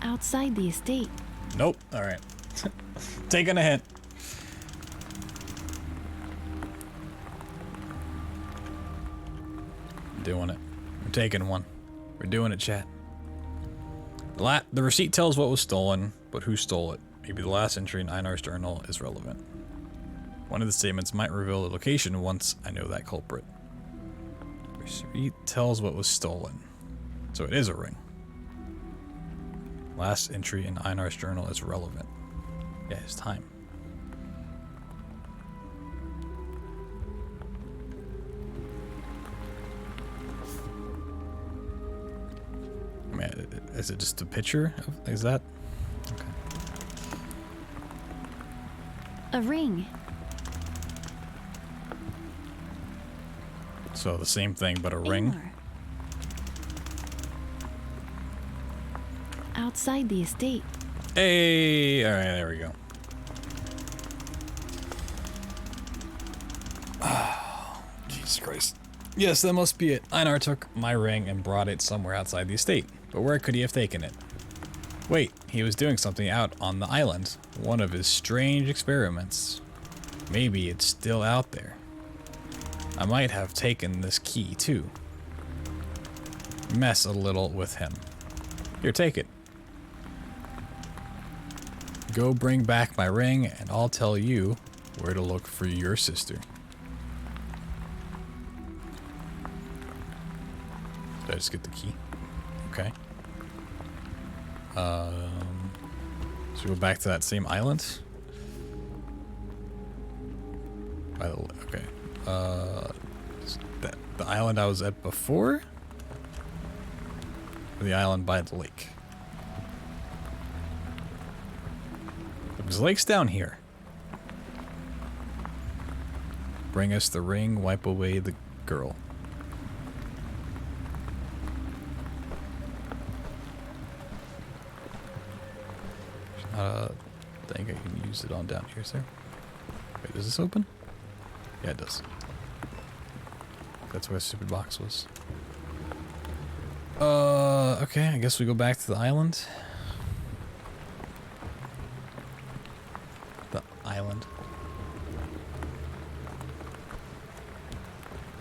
Outside the estate. Nope. All right. Taking a hint. Doing it. We're taking one. We're doing it, chat. The receipt tells what was stolen, but who stole it? Maybe the last entry in Einar's journal is relevant. One of the statements might reveal the location once I know that culprit. The receipt tells what was stolen. So it is a ring. Last entry in Einar's journal is relevant. Yeah, it's time. I mean, is it just a picture? Is that? Okay. A ring. So the same thing, but a ring? Einar. Outside the estate. Hey! Alright, there we go. Oh, Jesus Christ. Yes, that must be it. Einar took my ring and brought it somewhere outside the estate. But where could he have taken it? Wait, he was doing something out on the island. One of his strange experiments. Maybe it's still out there. I might have taken this key too. Mess a little with him. Here, take it. Go bring back my ring and I'll tell you where to look for your sister. Did I just get the key? Okay. So go back to that same island? By the okay. Is that the island I was at before? Or the island by the lake? Because the lake's down here. Bring us the ring, wipe away the girl. I think I can use it on down here, sir. Wait, does this open? Yeah, it does. That's where the stupid box was. Okay, I guess we go back to the island. The island.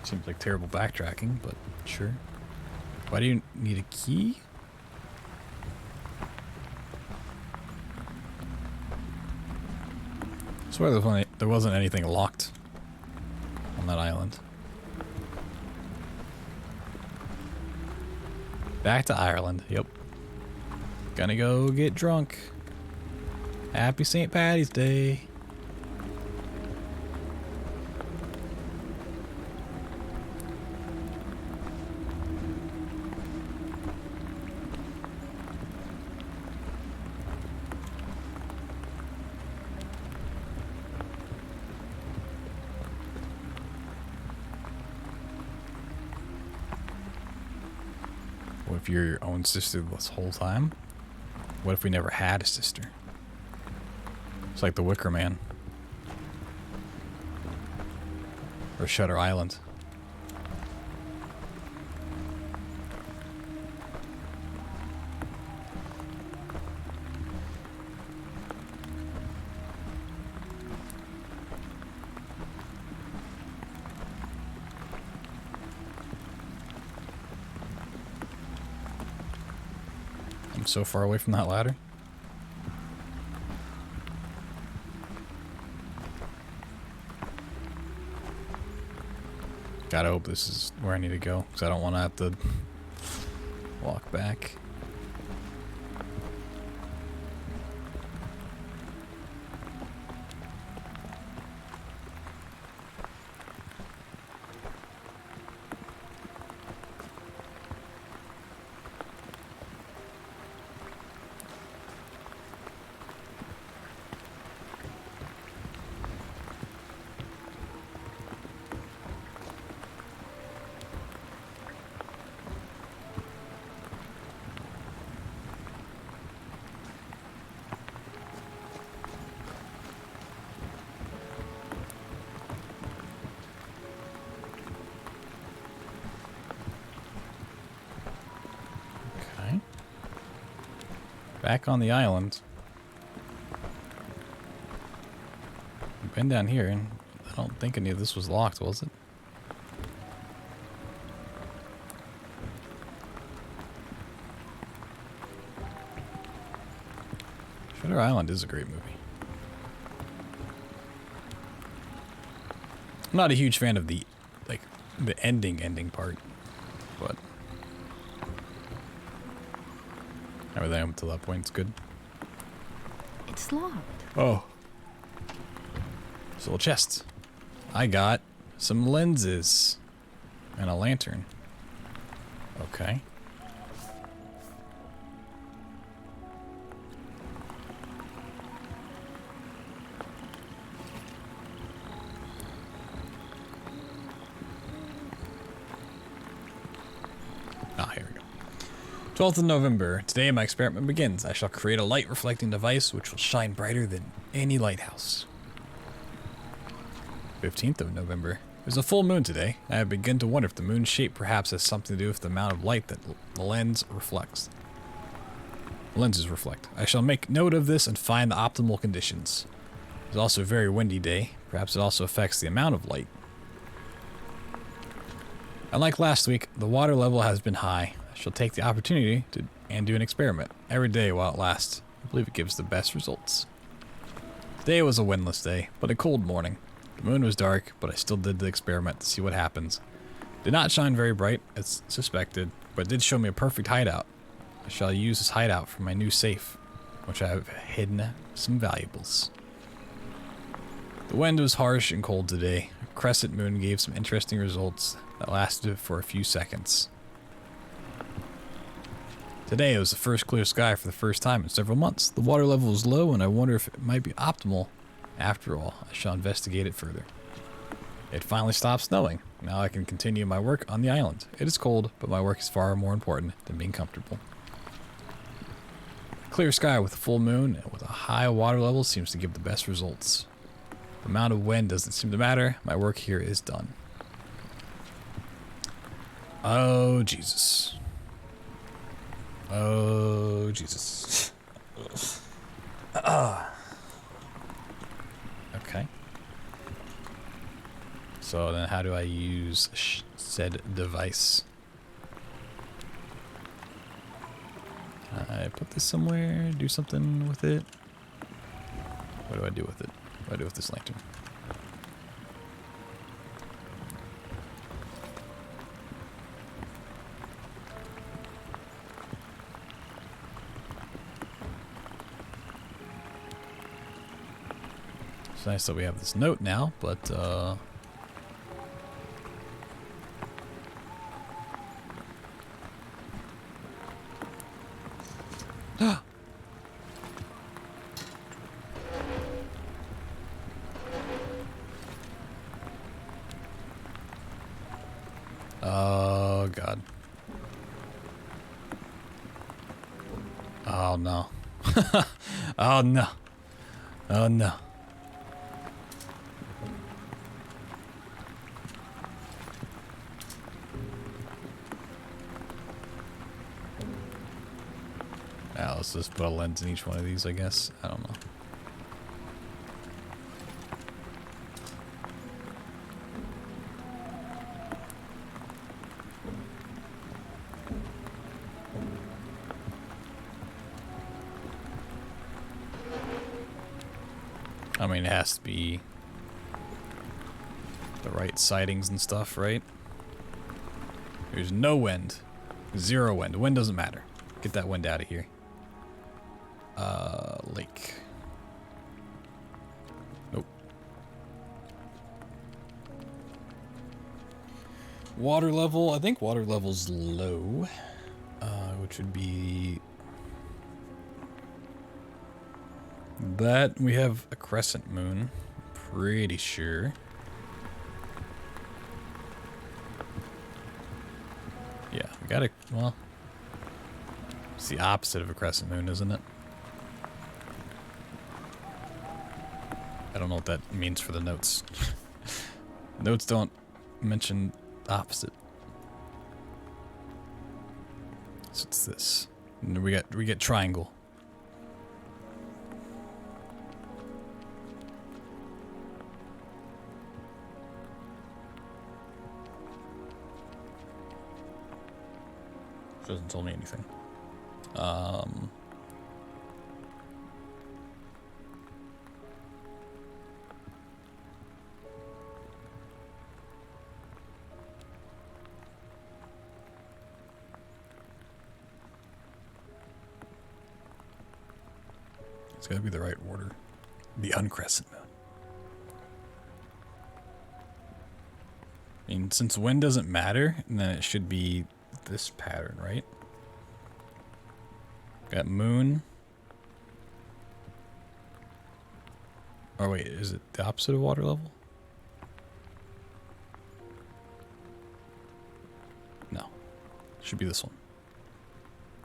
Seems like terrible backtracking, but sure. Why do you need a key? I swear there wasn't anything locked on that island. Back to Ireland, yep. Gonna go get drunk. Happy St. Paddy's Day. What if you're your own sister this whole time? What if we never had a sister? It's like the Wicker Man. Or Shutter Island. I'm so far away from that ladder. Gotta hope this is where I need to go, because I don't want to have to walk back. Back on the island. I've been down here, and I don't think any of this was locked, was it? Shutter Island is a great movie. I'm not a huge fan of the, like, the ending part, but everything up to that point's good. It's locked. Oh. This little chest. I got some lenses and a lantern. Okay. Ah, here we go. 12th of November. Today my experiment begins. I shall create a light reflecting device which will shine brighter than any lighthouse. 15th of November. There's a full moon today. I have begun to wonder if the moon's shape perhaps has something to do with the amount of light that the lens reflects. Lenses reflect. I shall make note of this and find the optimal conditions. It's also a very windy day. Perhaps it also affects the amount of light. Unlike last week, the water level has been high. I shall take the opportunity to do an experiment every day while it lasts. I believe it gives the best results. Today was a windless day, but a cold morning. The moon was dark, but I still did the experiment to see what happens. Did not shine very bright, as suspected, but did show me a perfect hideout. I shall use this hideout for my new safe, which I have hidden some valuables. The wind was harsh and cold today. A crescent moon gave some interesting results that lasted for a few seconds. Today it was the first clear sky for the first time in several months. The water level was low, and I wonder if it might be optimal. After all, I shall investigate it further. It finally stopped snowing. Now I can continue my work on the island. It is cold, but my work is far more important than being comfortable. Clear sky with a full moon and with a high water level seems to give the best results. The amount of wind doesn't seem to matter. My work here is done. Oh, Jesus. Oh, Jesus. Okay. So then how do I use said device? Can I put this somewhere? Do something with it? What do I do with it? What do I do with this lantern? It's nice that we have this note now, but oh God. Oh no. Oh no. Oh no. Now let's just put a lens in each one of these, I guess. I don't know. I mean, it has to be the right sightings and stuff, right? There's no wind. Zero wind. Wind doesn't matter. Get that wind out of here. Lake. Nope. Water level. I think water level's low. Which would be that. We have a crescent moon. Pretty sure. Yeah, we got a, well, it's the opposite of a crescent moon, isn't it? I don't know what that means for the notes. Notes don't mention opposite. So it's this. And we get triangle. Which doesn't tell me anything. It's gotta be the right order. The uncrescent moon. I mean, since wind doesn't matter, then it should be this pattern, right? Got moon. Oh wait, is it the opposite of water level? No. Should be this one.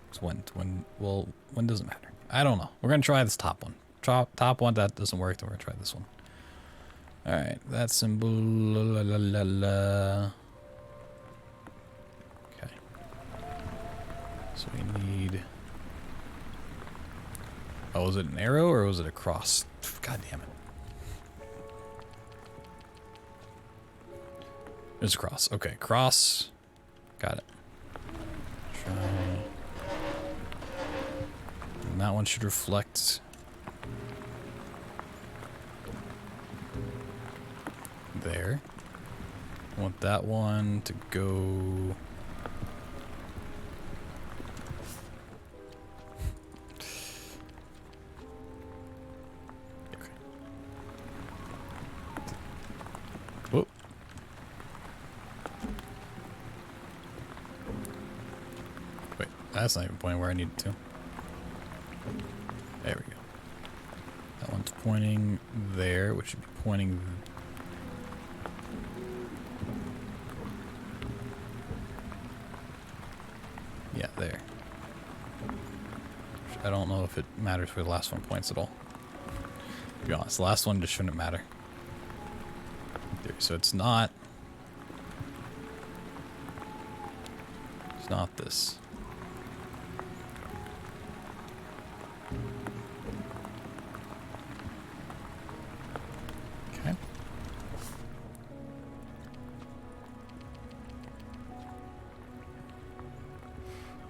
It's wind. Well, wind doesn't matter. I don't know. We're gonna try this top one. Top one, that doesn't work, then we're gonna try this one. Alright, that symbol. La, la, la, la. Okay. So we need. Oh, was it an arrow or was it a cross? God damn it. There's a cross. Okay, cross. Got it. Try. And that one should reflect. There. I want that one to go. Okay. Whoop. Wait, that's not even pointing where I need it to. There we go. That one's pointing there, which should be pointing. Yeah, there. I don't know if it matters where the last one points at all. To be honest, the last one just shouldn't matter. There, so it's not this. Okay.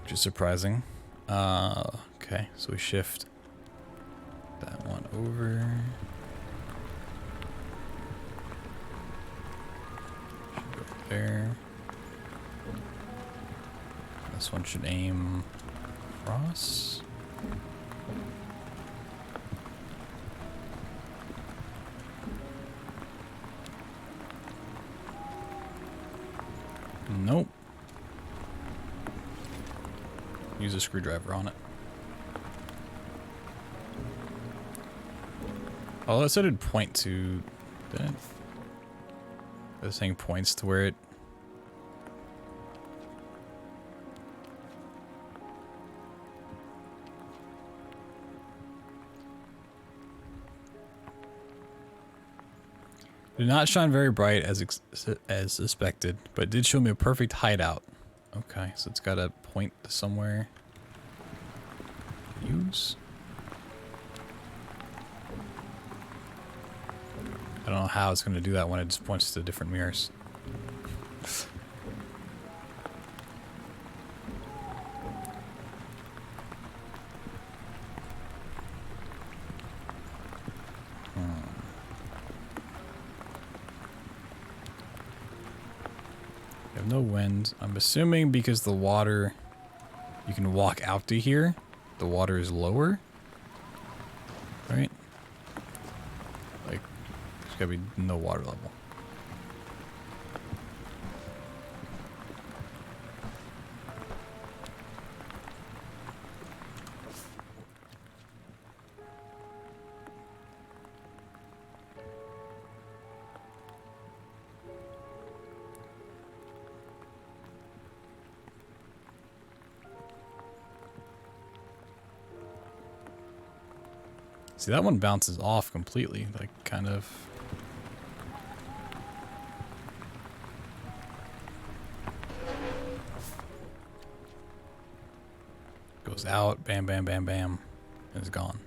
Which is surprising. Okay, so we shift that one over. Should go there. This one should aim across. Nope. Use a screwdriver on it. Oh, that said it'd point to. Didn't it? This thing points to where it. Did not shine very bright as suspected, but did show me a perfect hideout. Okay, so it's got to point to somewhere. Use. I don't know how it's going to do that when it just points to different mirrors. We have no wind. I'm assuming because the water, you can walk out to here, the water is lower, right? Like, there's gotta be no water level. See, that one bounces off completely, like, kind of. Goes out, bam, bam, bam, bam, and is gone.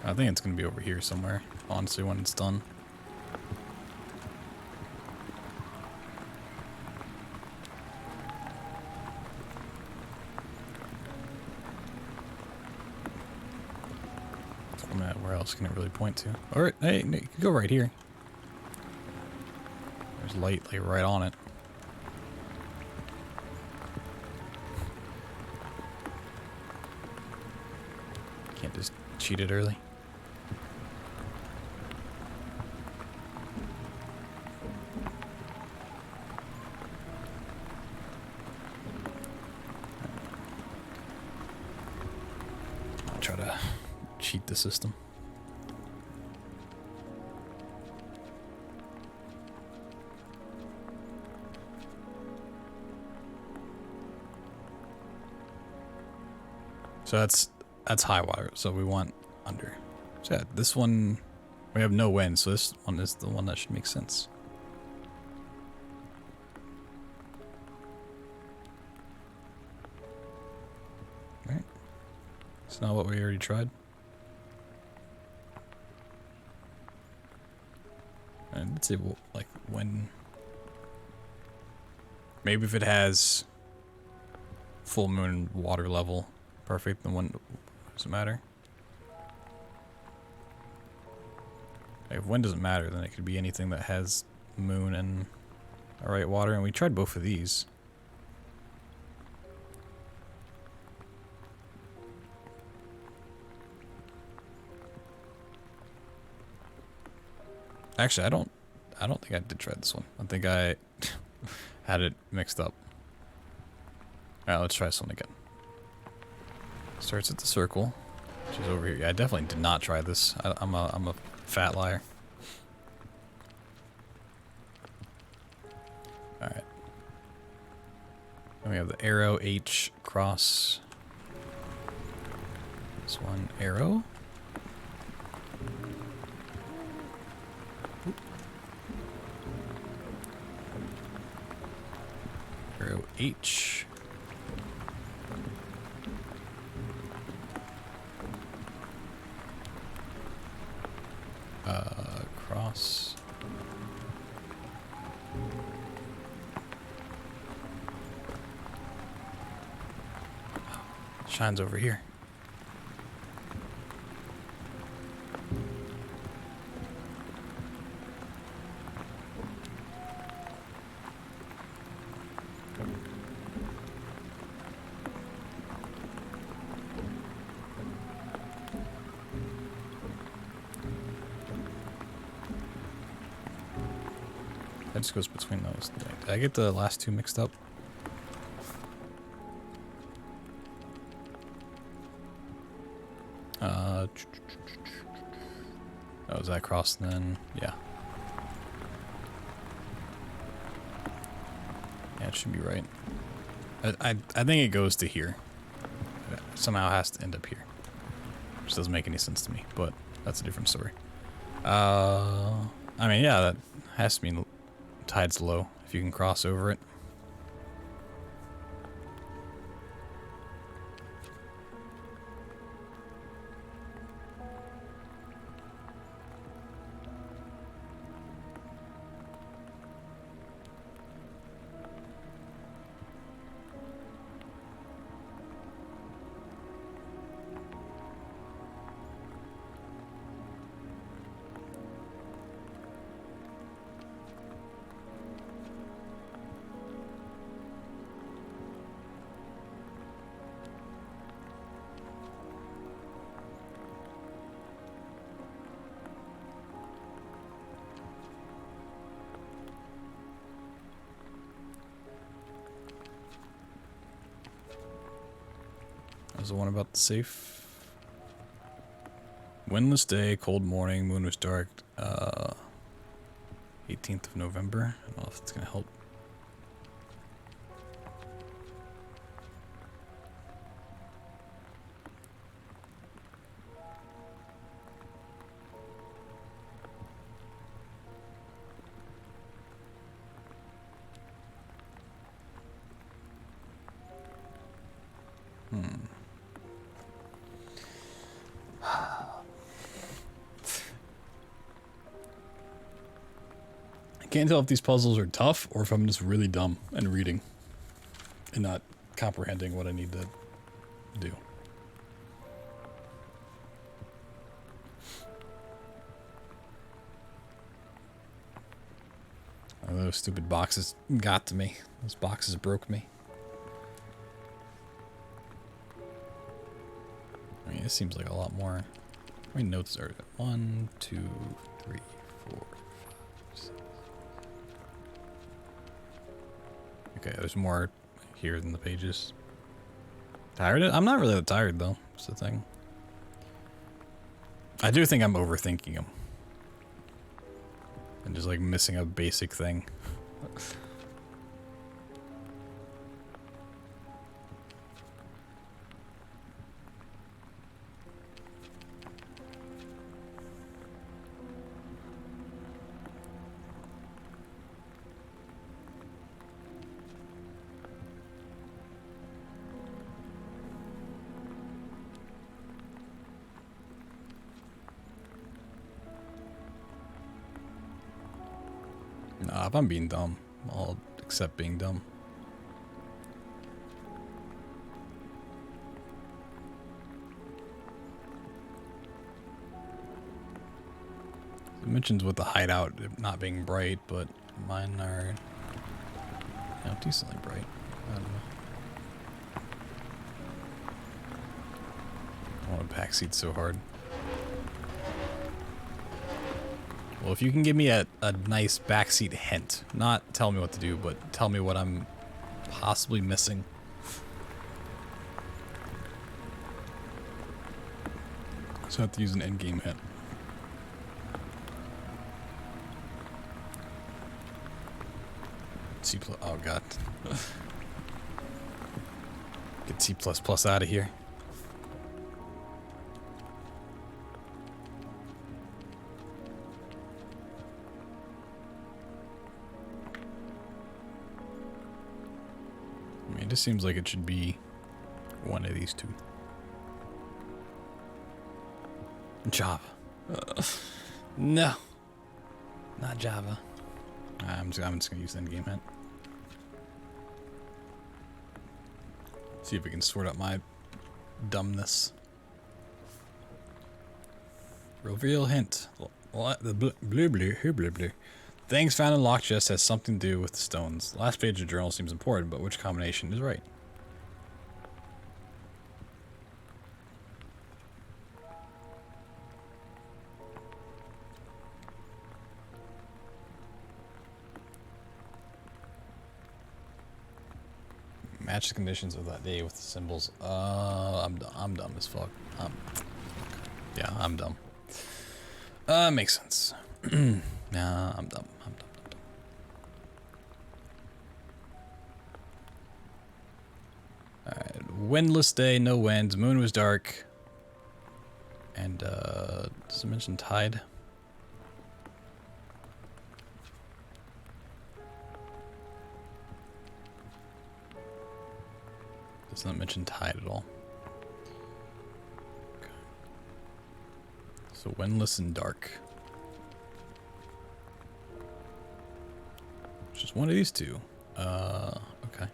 I think it's gonna be over here somewhere, honestly, when it's done. I'm at, where else can it really point to? Alright, hey, you can go right here. There's light like right on it. Can't just cheat it early. I'll try to cheat the system. So that's high water, so we want under. So yeah, this one, we have no wind, so this one is the one that should make sense. Right? It's not what we already tried. And let's see, like, when... Maybe if it has full moon water level, perfect, then when does it matter? Like, if wind doesn't matter, then it could be anything that has moon and alright water, and we tried both of these. Actually, I don't think I did try this one. I think I had it mixed up. Alright, let's try this one again. Starts at the circle, which is over here. Yeah, I definitely did not try this. I'm a fat liar. Alright. Then we have the arrow, H, cross. This one, arrow. Arrow, H. Cross. Shines over here. That just goes between those. Did I get the last two mixed up? Oh, is that cross then? Yeah. Yeah, it should be right. I think it goes to here. It somehow has to end up here. Which doesn't make any sense to me, but that's a different story. I mean, yeah, that has to mean tide's low if you can cross over it. There's the one about the safe. Windless day, cold morning, moon was dark. 18th of November. I don't know if it's gonna help. can't tell if these puzzles are tough or if I'm just really dumb and reading and not comprehending what I need to do. Oh, those stupid boxes got to me. Those boxes broke me. I mean, it seems like a lot more. How many notes are there? 1, 2, 3, 4, 5, 6. Okay, there's more here than the pages. Tired? I'm not really that tired though. That's the thing. I do think I'm overthinking them. And just like missing a basic thing. Nah, if I'm being dumb, I'll accept being dumb. It mentions with the hideout not being bright, but mine are, you know, decently bright. I don't know. I want a backseat so hard. Well, if you can give me a nice backseat hint, not tell me what to do, but tell me what I'm possibly missing. So I have to use an endgame hint. C++, oh god. Get C++ out of here. I mean, it just seems like it should be one of these two. Java. No. Not Java. I'm just going to use the endgame hint. See if we can sort out my dumbness. Reveal hint. The blue. Things found in lock chest has something to do with the stones. The last page of the journal seems important, but which combination is right? Match the conditions of that day with the symbols. I'm dumb as fuck. Yeah, I'm dumb. Makes sense. Nah, I'm dumb. Alright, windless day, no winds, moon was dark. And, does it mention tide? Does not mention tide at all. Okay. So windless and dark. Just one of these two. Okay.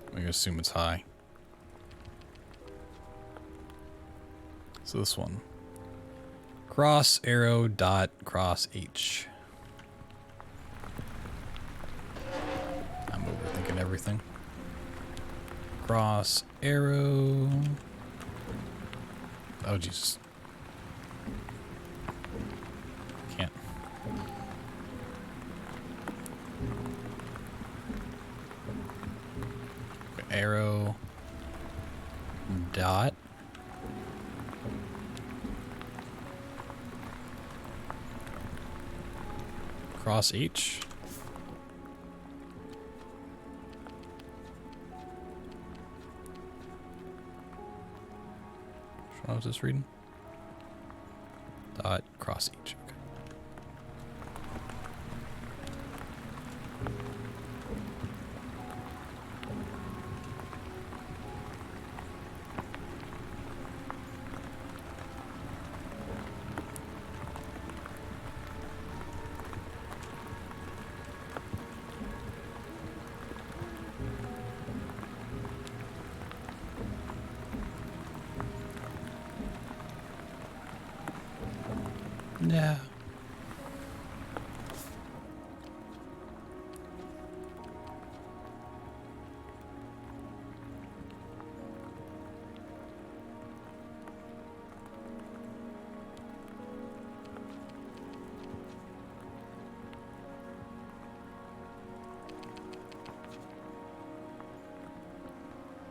I'm gonna assume it's high. So this one. Cross, arrow, dot, cross, H. I'm overthinking everything. Cross, arrow. Oh, Jesus. Can't. Arrow. Dot. Cross H. What was this reading? Dot cross H. Okay. Yeah.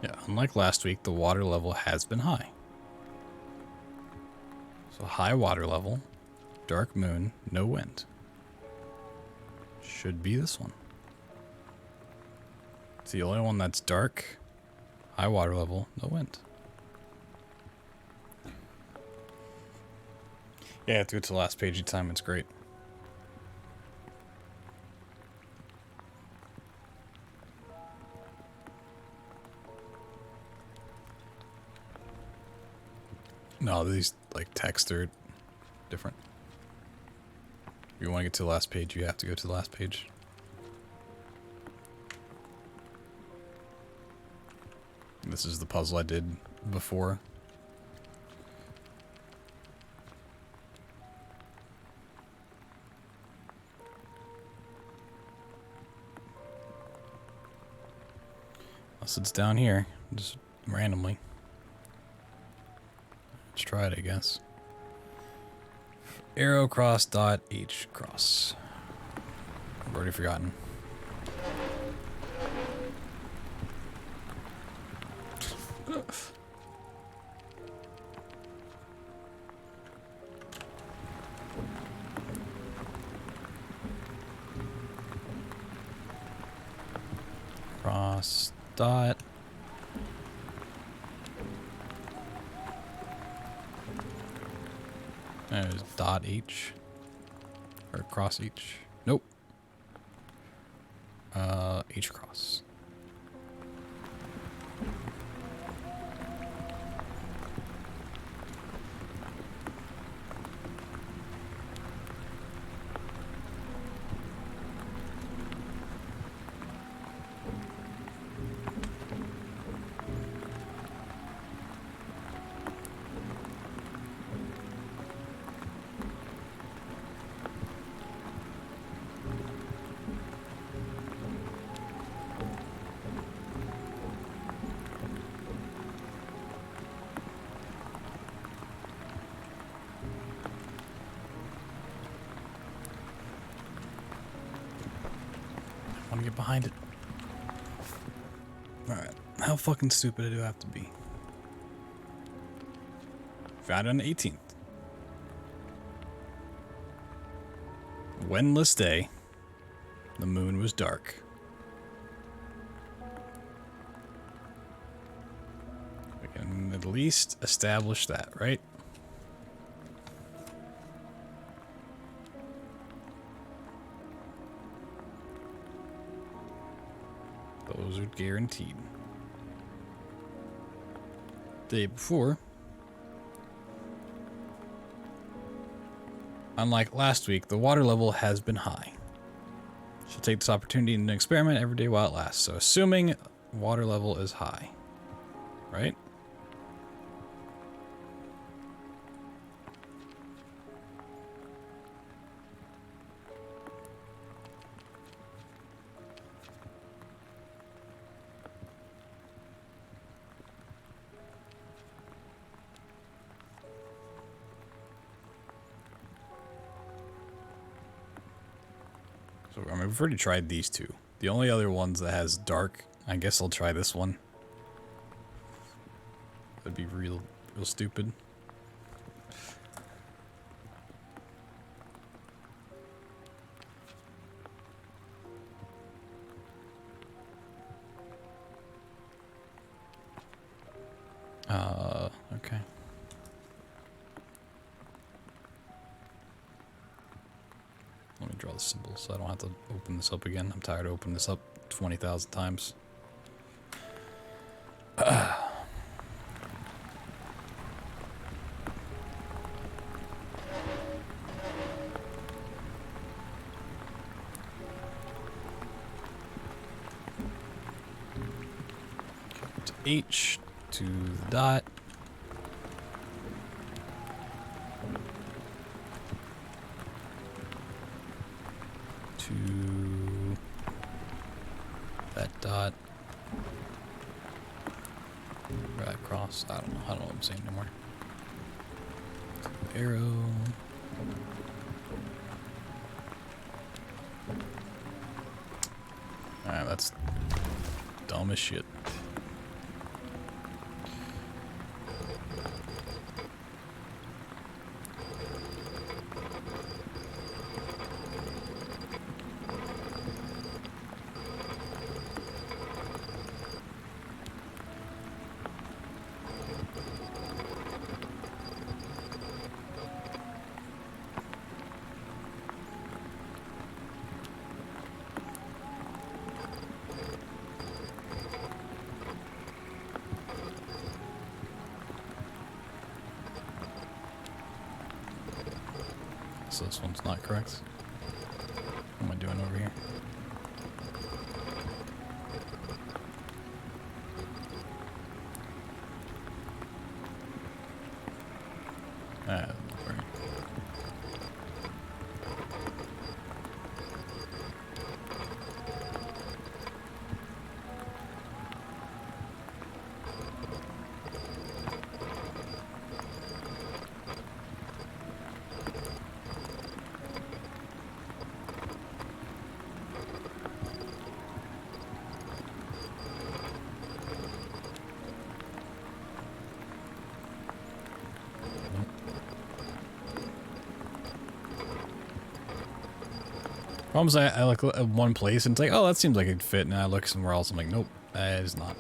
Yeah, unlike last week, the water level has been high. So high water level, dark moon, no wind. Should be this one. It's the only one that's dark, high water level, no wind. Yeah, I have to go to the last page each time. It's great. No, these like text are different. If you want to get to the last page, you have to go to the last page. This is the puzzle I did before. Unless it's down here, just randomly. Let's try it, I guess. Arrow cross dot H cross. I've already forgotten. Cross dot. There's dot H. Or cross H. Nope. H cross. I want to get behind it. Alright. How fucking stupid do I have to be? Found it on the 18th. Windless day. The moon was dark. We can at least establish that, right? Those are guaranteed. Day before, unlike last week, the water level has been high. She'll take this opportunity and experiment every day while it lasts. So assuming water level is high, right? So, I mean, we've already tried these two. The only other ones that has dark, I guess I'll try this one. That'd be real stupid. Okay. Let me draw the symbol so I don't have to open this up again. I'm tired of opening this up 20,000 times. To H to the dot. Right across. I don't know. I don't know what I'm saying anymore. Arrow. Alright, that's dumb as shit. So this one's not correct. What am I doing over here? Right. Problem is I look at one place and it's like, oh, that seems like it'd fit, and I look somewhere else, I'm like, nope, that is not.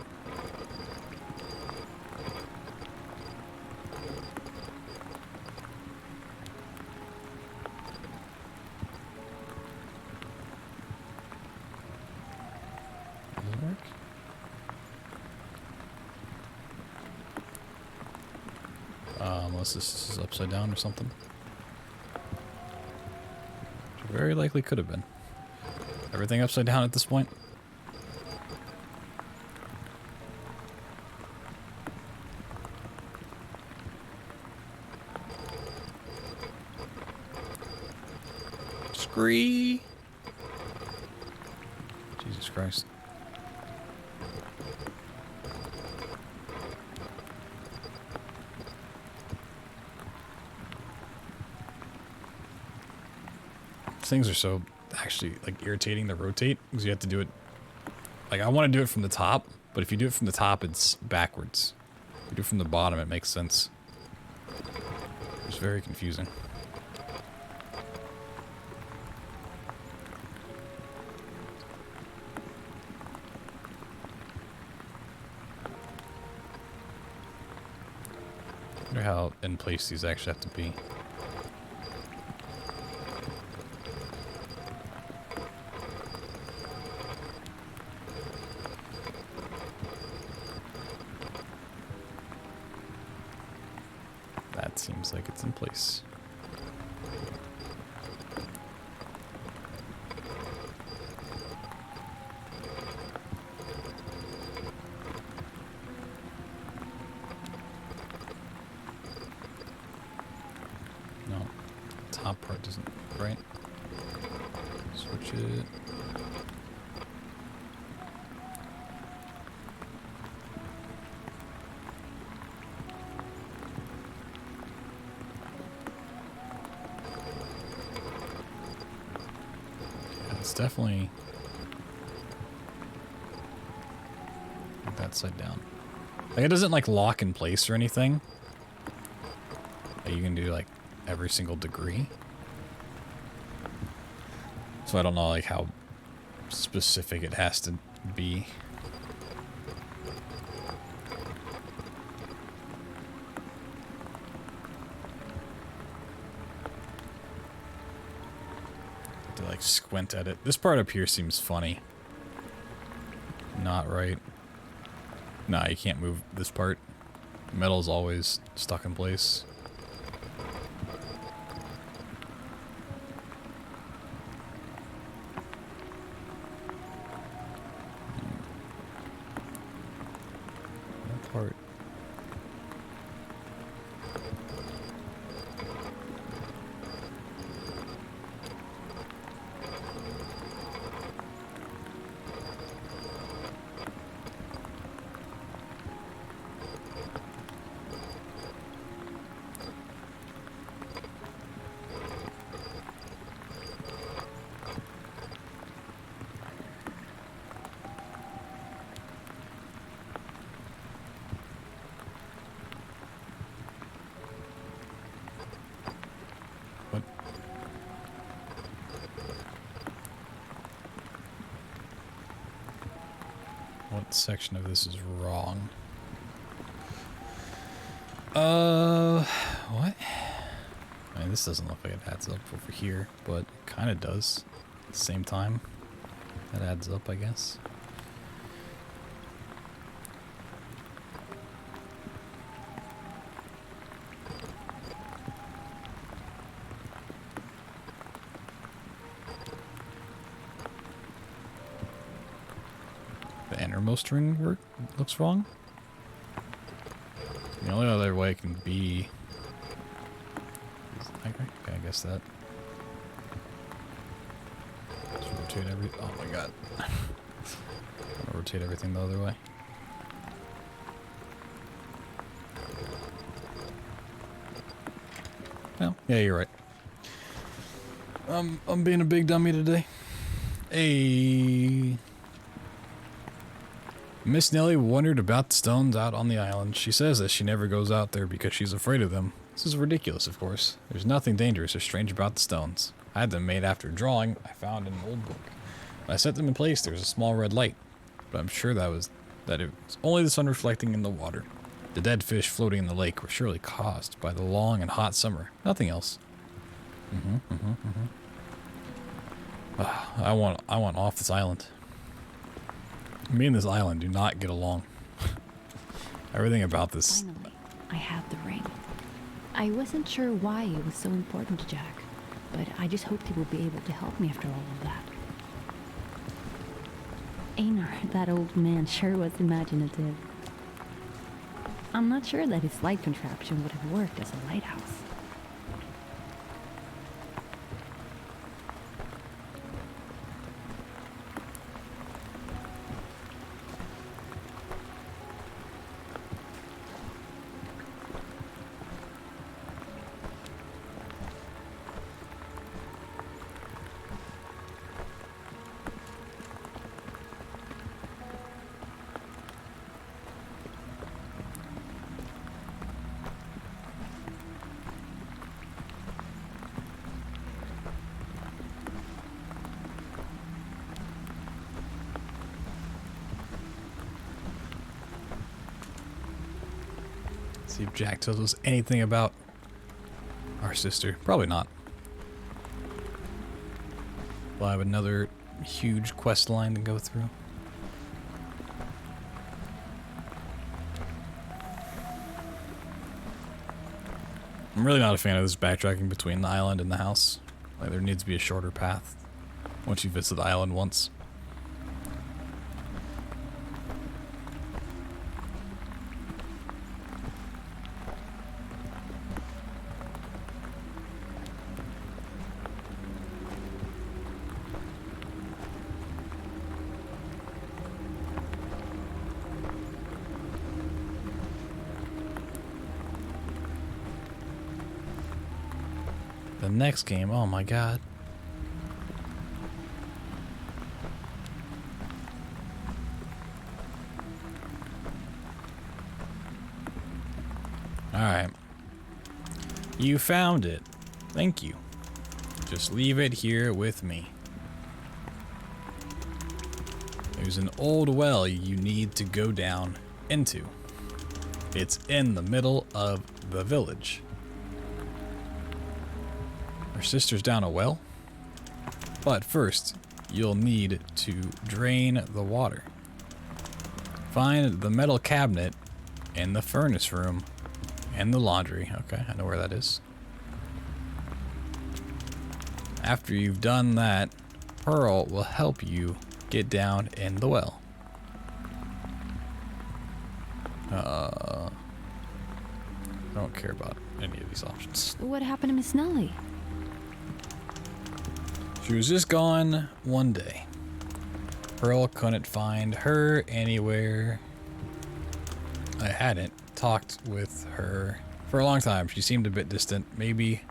Does it work? Unless this is upside down or something. Very likely could have been. Everything upside down at this point. Scree! Jesus Christ. Things are so actually like irritating to rotate because you have to do it like I want to do it from the top, but if you do it from the top it's backwards. If you do it from the bottom it makes sense. It's very confusing. I wonder how in place these actually have to be. That seems like it's in place. No, the top part doesn't, right? Switch it. It's definitely like that side down. Like it doesn't like lock in place or anything. Like you can do like every single degree. So I don't know like how specific it has to be. Like squint at it. This part up here seems funny. Not right. Nah, you can't move this part. Metal's always stuck in place. That part. section of this is wrong. What? I mean, this doesn't look like it adds up over here, but it kind of does. At the same time, that adds up, I guess. The innermost ring looks wrong. The only other way it can be... Okay, I guess that. Let's rotate oh my god. I'm gonna rotate everything the other way. Oh, yeah, you're right. I'm being a big dummy today. Hey. Miss Nellie wondered about the stones out on the island. She says that she never goes out there because she's afraid of them. This is ridiculous, of course. There's nothing dangerous or strange about the stones. I had them made after a drawing I found in an old book. When I set them in place, there was a small red light, but I'm sure that it was only the sun reflecting in the water. The dead fish floating in the lake were surely caused by the long and hot summer. Nothing else. I want off this island. Me and this island do not get along. Everything about this. Finally, I have the ring. I wasn't sure why it was so important to Jack, but I just hoped he would be able to help me after all of that. Einar, that old man, sure was imaginative. I'm not sure that his light contraption would have worked as a lighthouse. See if Jack tells us anything about our sister. Probably not. We'll have another huge quest line to go through. I'm really not a fan of this backtracking between the island and the house. Like, there needs to be a shorter path once you visit the island once. The next game, oh my god. Alright. You found it. Thank you. Just leave it here with me. There's an old well you need to go down into. It's in the middle of the village. Our sister's down a well, but first you'll need to drain the water. Find the metal cabinet in the furnace room and the laundry. Okay, I know where that is. After you've done that, Pearl will help you get down in the well. I don't care about any of these options. What happened to Miss Nellie? She was just gone one day. Pearl couldn't find her anywhere. I hadn't talked with her for a long time. She seemed a bit distant. Maybe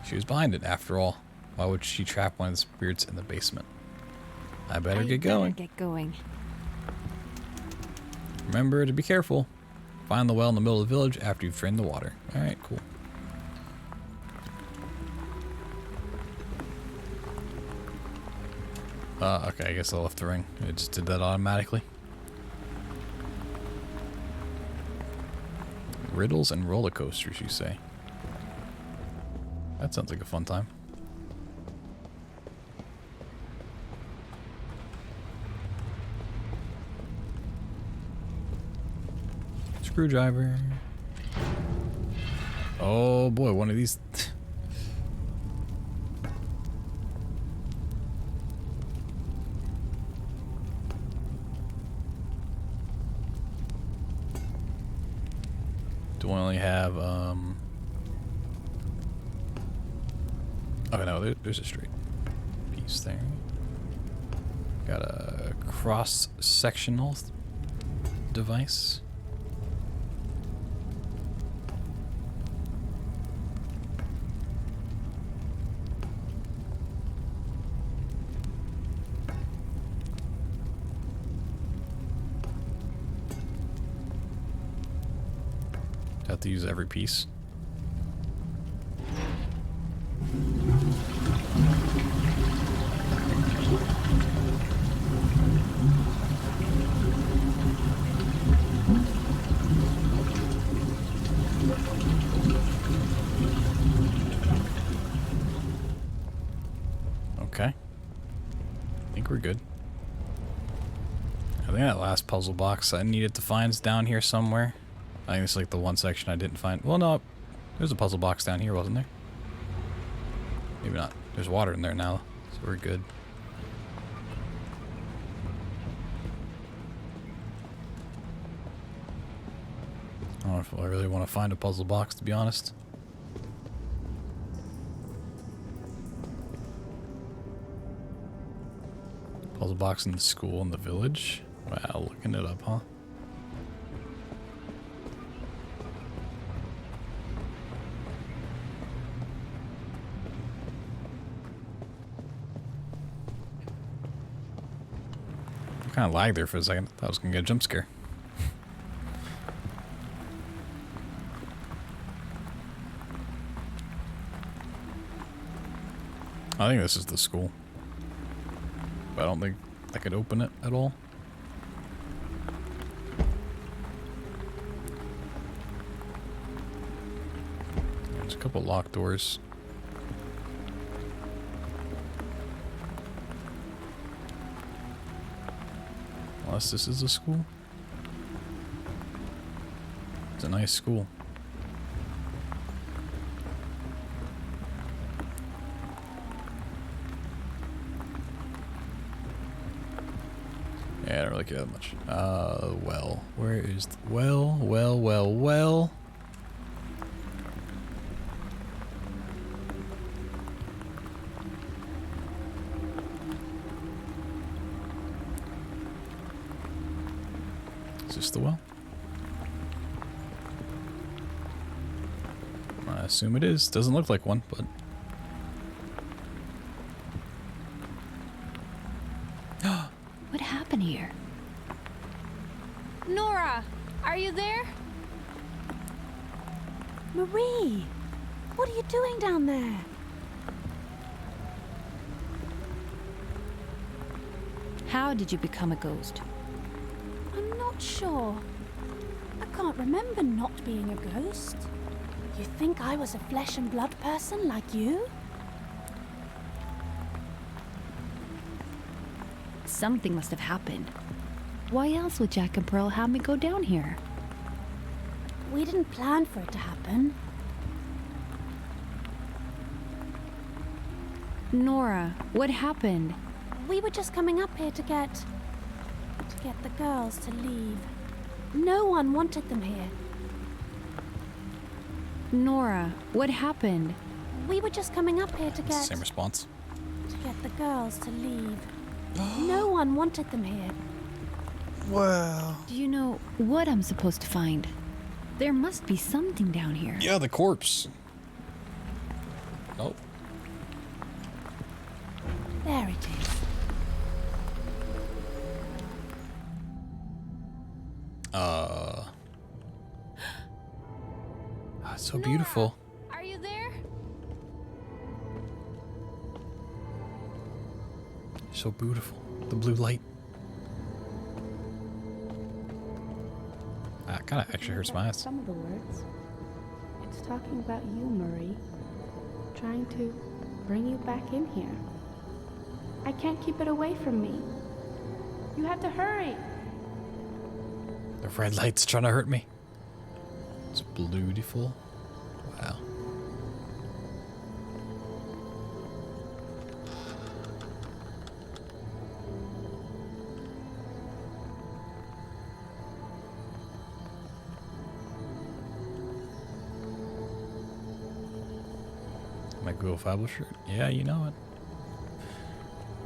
she was behind it after all. Why would she trap one of the spirits in the basement? I better get going. Remember to be careful. Find the well in the middle of the village after you've drained the water. Alright, cool. Okay, I guess I left the ring. It just did that automatically. Riddles and roller coasters, you say? That sounds like a fun time. Screwdriver. Oh boy, one of these. Do I only have, oh no, there's a straight piece there. Got a cross-sectional device. Have to use every piece. Okay. I think we're good. I think that last puzzle box I needed to find is down here somewhere. I think it's like the one section I didn't find. Well, no. There's a puzzle box down here, wasn't there? Maybe not. There's water in there now, so we're good. I don't know if I really want to find a puzzle box, to be honest. Puzzle box in the school in the village. Wow, looking it up, huh? Kind of lagged there for a second. Thought I was gonna get a jump scare. I think this is the school, but I don't think I could open it at all. There's a couple locked doors. Unless this is a school. It's a nice school. Yeah, I don't really care that much. Well, where is the well? Is this the well? I assume it is. Doesn't look like one, but... What happened here? Nora, are you there? Marie, what are you doing down there? How did you become a ghost? I'm not sure. I can't remember not being a ghost. You think I was a flesh and blood person like you? Something must have happened. Why else would Jack and Pearl have me go down here? We didn't plan for it to happen. Nora, what happened? We were just coming up here to get the girls to leave. No one wanted them here. Nora, what happened? We were just coming up here to get Same response. the girls to leave. No one wanted them here. Well... Do you know what I'm supposed to find? There must be something down here. Yeah, the corpse. Oh. There it is. It's so beautiful. Are you there? So beautiful. The blue light. That kind of actually hurts my eyes. Some of the words. It's talking about you, Marie. Trying to bring you back in here. I can't keep it away from me. You have to hurry. The red light's trying to hurt me. It's beautiful. Wow. My Google Fable shirt? Yeah, you know it.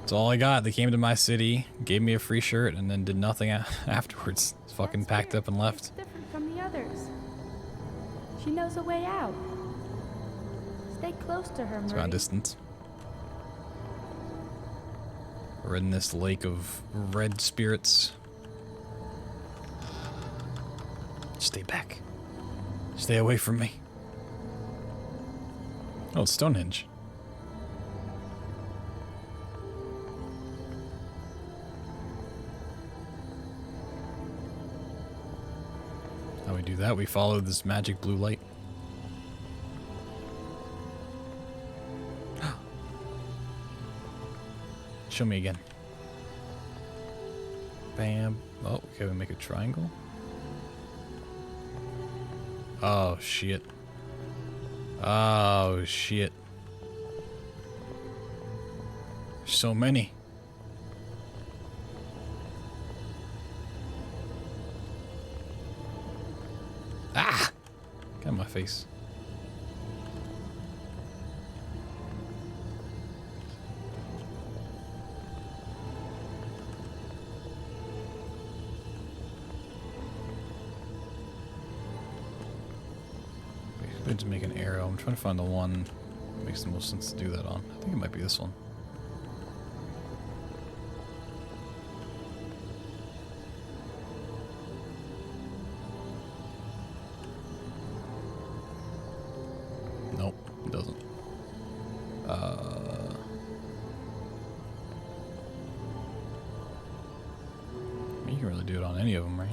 That's all I got. They came to my city, gave me a free shirt, and then did nothing afterwards. Fucking That's packed weird. up and left. It's different from the others. She knows a way out. Stay close to her, It's Marie. got distance. We're in this lake of red spirits. Stay back. Stay away from me. Oh, it's Stonehenge. How we do that? We follow this magic blue light. Show me again. Bam. Oh, okay, we make a triangle. Oh, shit. Oh, shit. There's so many. Ah! Got my face. Good to make an arrow. I'm trying to find the one that makes the most sense to do that on. I think it might be this one. Nope, it doesn't. You can really do it on any of them, right?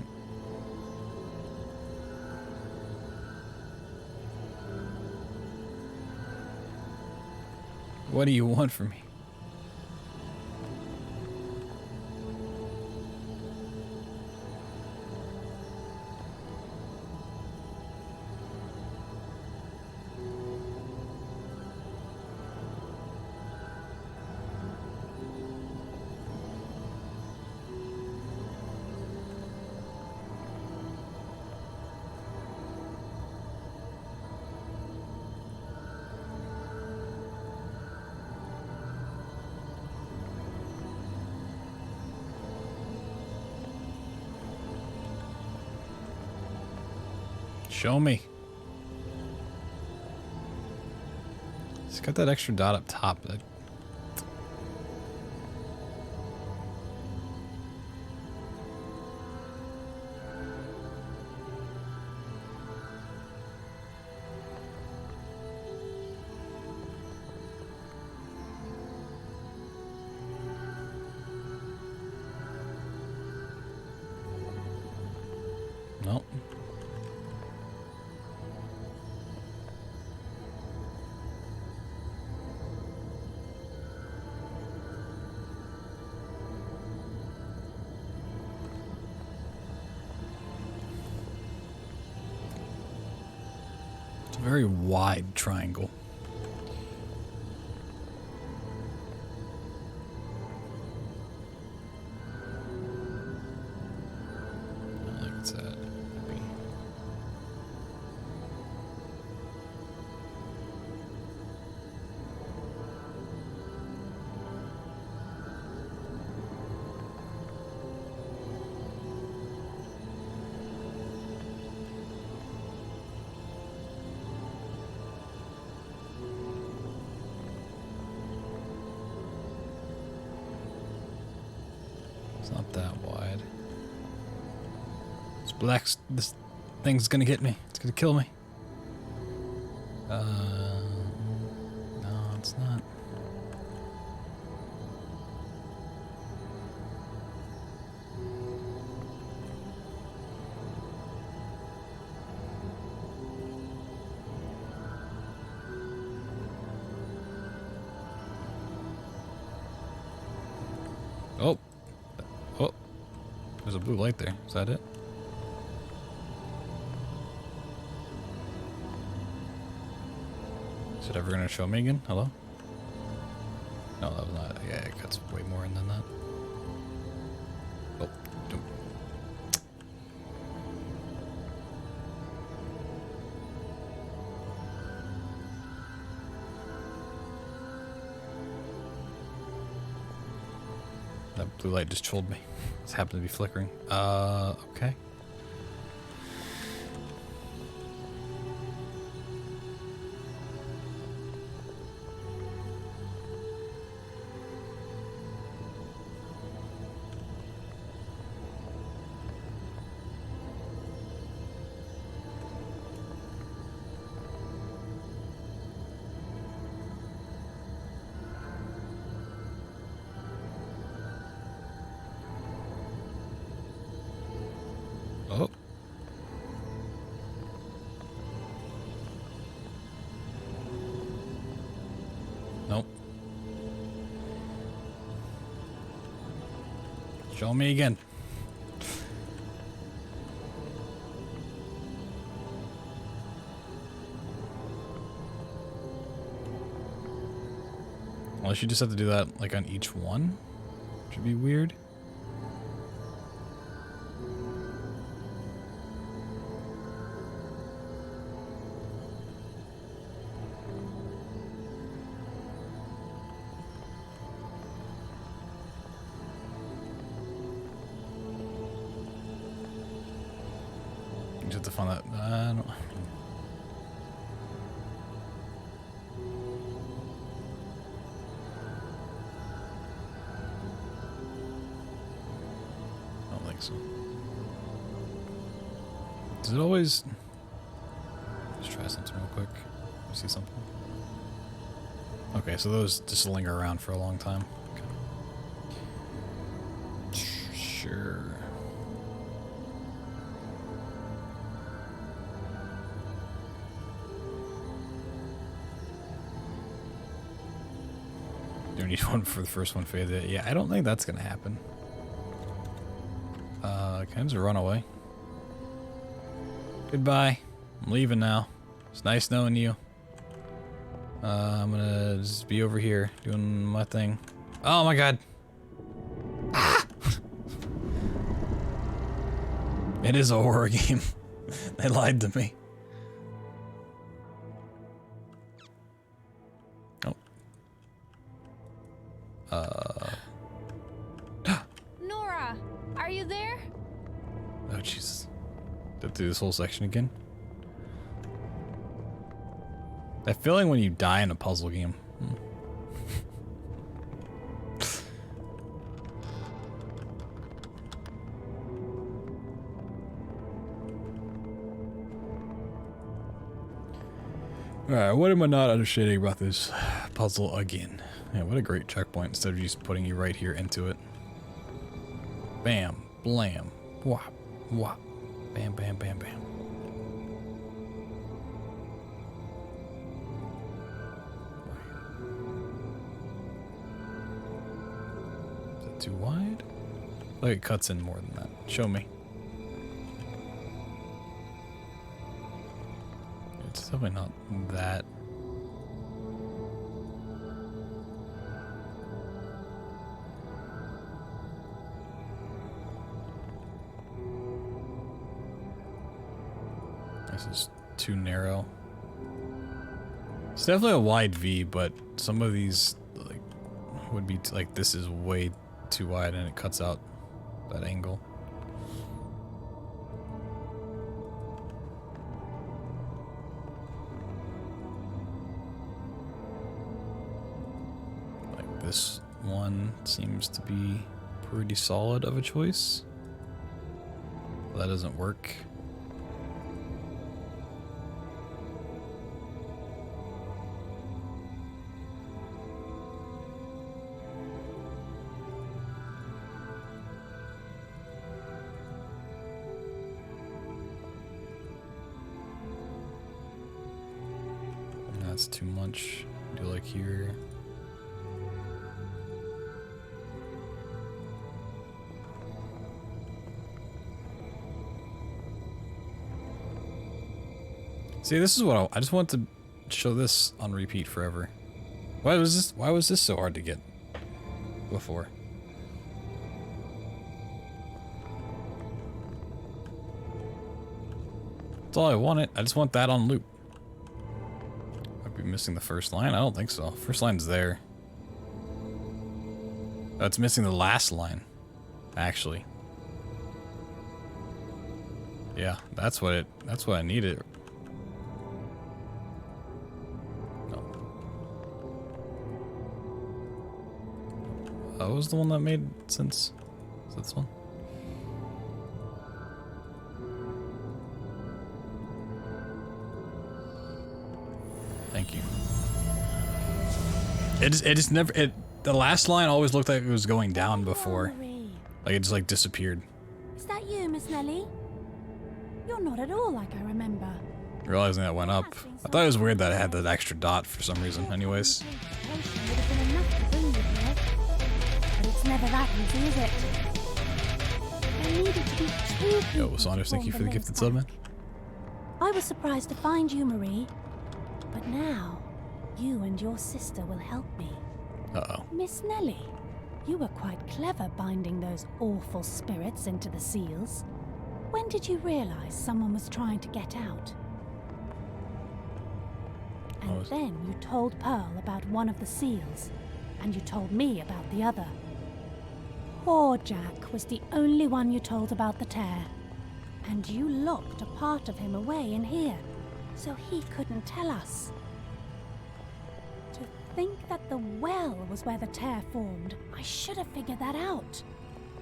What do you want from me? Show me. It's got that extra dot up top. That nope. It's a very wide triangle. I think it's that. Maybe. It's not that wide. This thing's gonna get me. It's gonna kill me. No, it's not. There's a blue light there. Is that it? Is it ever gonna show me again? Hello? No, that was not. Yeah, it cuts way more in than that. Oh, doom. That blue light just trolled me. It happened to be flickering. Okay. Oh. Nope. Show me again. Unless you just have to do that like on each one. Should be weird. You just have to find that. I don't. I don't think so. Does it always? Let's try something real quick. You see something? Okay, so those just linger around for a long time. Okay. Sure. Do we need one for the first one faded? Yeah, I don't think that's gonna happen. Can I just run away? Goodbye. I'm leaving now. It's nice knowing you. I'm gonna just be over here doing my thing. Oh my god. Ah! It is a horror game. They lied to me. Oh. Nora, are you there? Oh Jesus. Did I do this whole section again? That feeling when you die in a puzzle game. Alright, what am I not understanding about this puzzle again? Yeah, what a great checkpoint instead of just putting you right here into it. Bam, blam, whop, whop, bam, bam, bam, bam. Is it too wide? Like it cuts in more than that. Show me. It's definitely not that. This is too narrow. It's definitely a wide V, but some of these like would be like this is way too wide and it cuts out that angle. Like this one seems to be pretty solid of a choice. That doesn't work. That's too much. Do like here. See, this is what I just want to show this on repeat forever. Why was this so hard to get before? That's all I wanted. I just want that on loop. I'd be missing the first line? I don't think so. First line's there. Oh, it's missing the last line, actually. Yeah, that's what I needed. No. That was the one that made sense. Is that this one? Thank you. It just never, the last line always looked like it was going down before. Marie. Like it just like disappeared. Is that you, Miss Nellie? You're not at all like I remember. Realizing that went up. I thought it was weird that it had that extra dot for some reason. Anyways. Would have been enough to bring you here. But it's never that easy, is it? There needed to be two people Yo, Saunders, thank you for the gifted sub, sub, man. I was surprised to find you, Marie. But now, you and your sister will help me. Uh-oh. Miss Nellie, you were quite clever binding those awful spirits into the seals. When did you realize someone was trying to get out? And then you told Pearl about one of the seals, and you told me about the other. Poor Jack was the only one you told about the tear, and you locked a part of him away in here, so he couldn't tell us. To think that the well was where the tear formed, I should have figured that out.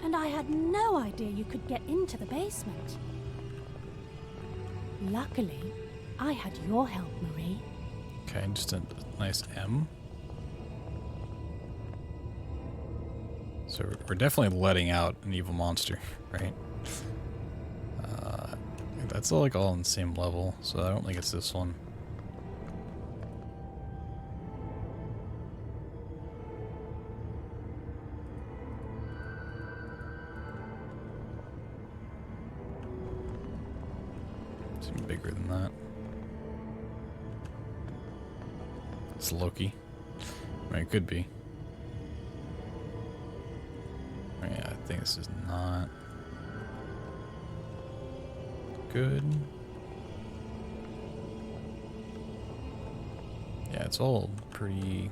And I had no idea you could get into the basement. Luckily, I had your help, Marie. Okay, just a nice M. So we're definitely letting out an evil monster, right? That's all like all on the same level, so I don't think it's this one. Seems bigger than that. It's Loki. I mean, it could be. Yeah, I think this is not good. Yeah, it's all pretty.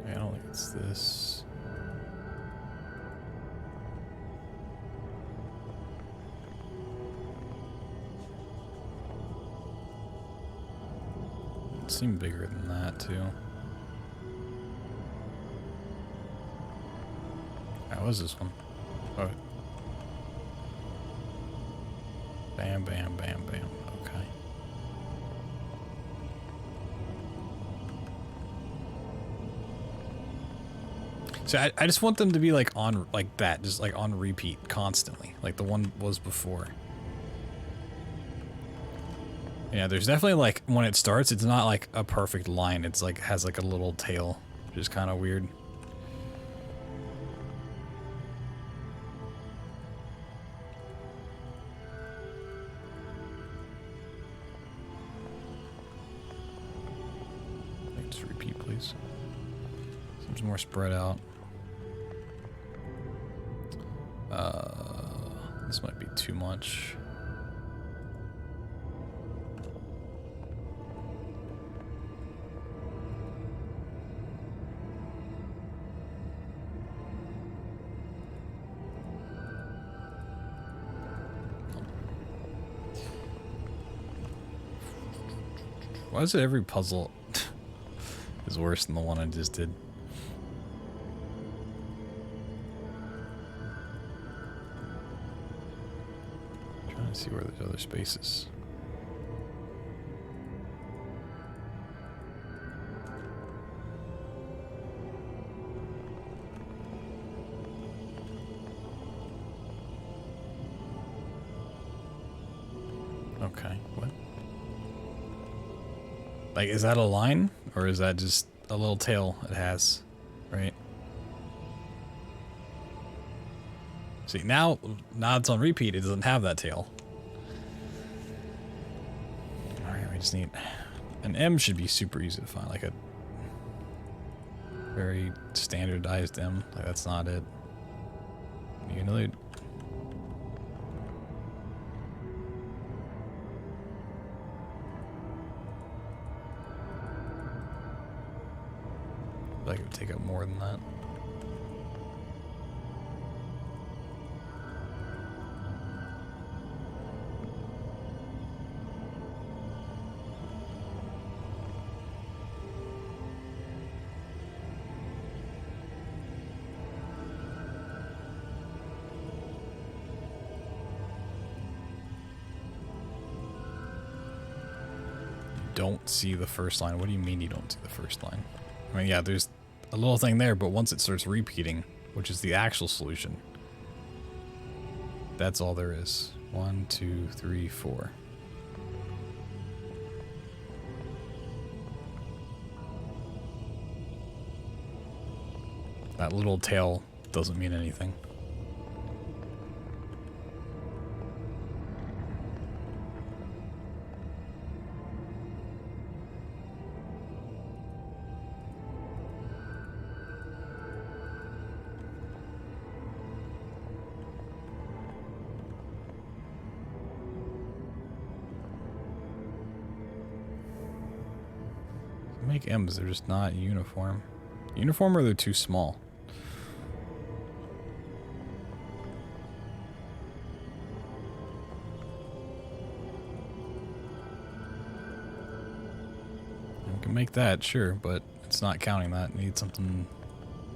I don't think it's this. Seemed bigger than that too. How was this one? Oh. Bam, bam, bam, bam. Okay. So I just want them to be like on like that, just like on repeat constantly, like the one was before. Yeah, there's definitely like when it starts, it's not like a perfect line. It's like has like a little tail, which is kind of weird. Just repeat, please. Seems more spread out. This might be too much. Why is it every puzzle is worse than the one I just did? I'm trying to see where there's other spaces. Okay, what? Like, is that a line? Or is that just a little tail it has? Right? See, now it's on repeat, it doesn't have that tail. Alright, we just need... An M should be super easy to find, like a very standardized M. Like, that's not it. You know, like it would take up more than that. Don't see the first line. What do you mean you don't see the first line? I mean, yeah, there's a little thing there, but once it starts repeating, which is the actual solution, that's all there is. 1, 2, 3, 4. That little tail doesn't mean anything. Make M's, they're just not uniform. Uniform or they're too small? We can make that, sure, but it's not counting that. It needs something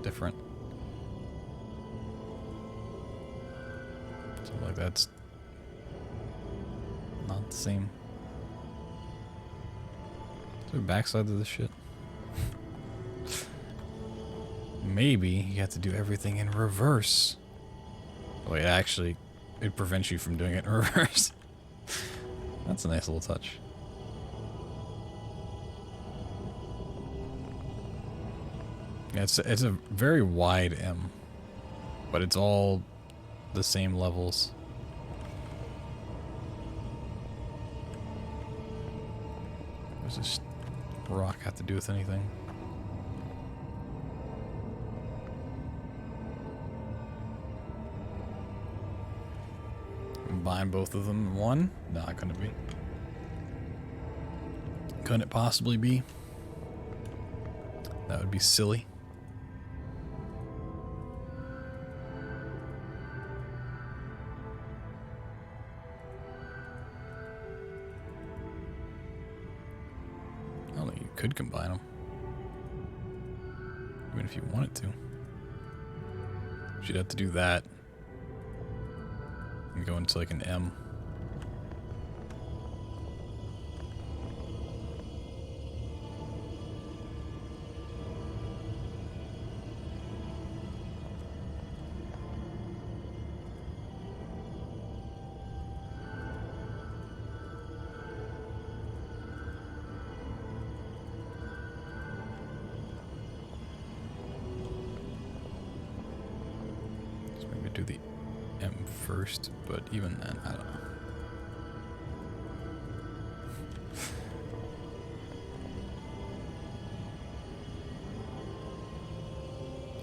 different. Something like that's not the same. Is there a backside to this shit? Maybe you have to do everything in reverse. Wait, actually, it prevents you from doing it in reverse. That's a nice little touch. Yeah, it's a very wide M, but it's all the same levels. What does this rock have to do with anything? Combine both of them in one? No, it couldn't be. Couldn't it possibly be? That would be silly. I don't think you could combine them. Even if you wanted to. You'd have to do that. And go into like an M. So maybe do the M first, but even then, I don't know.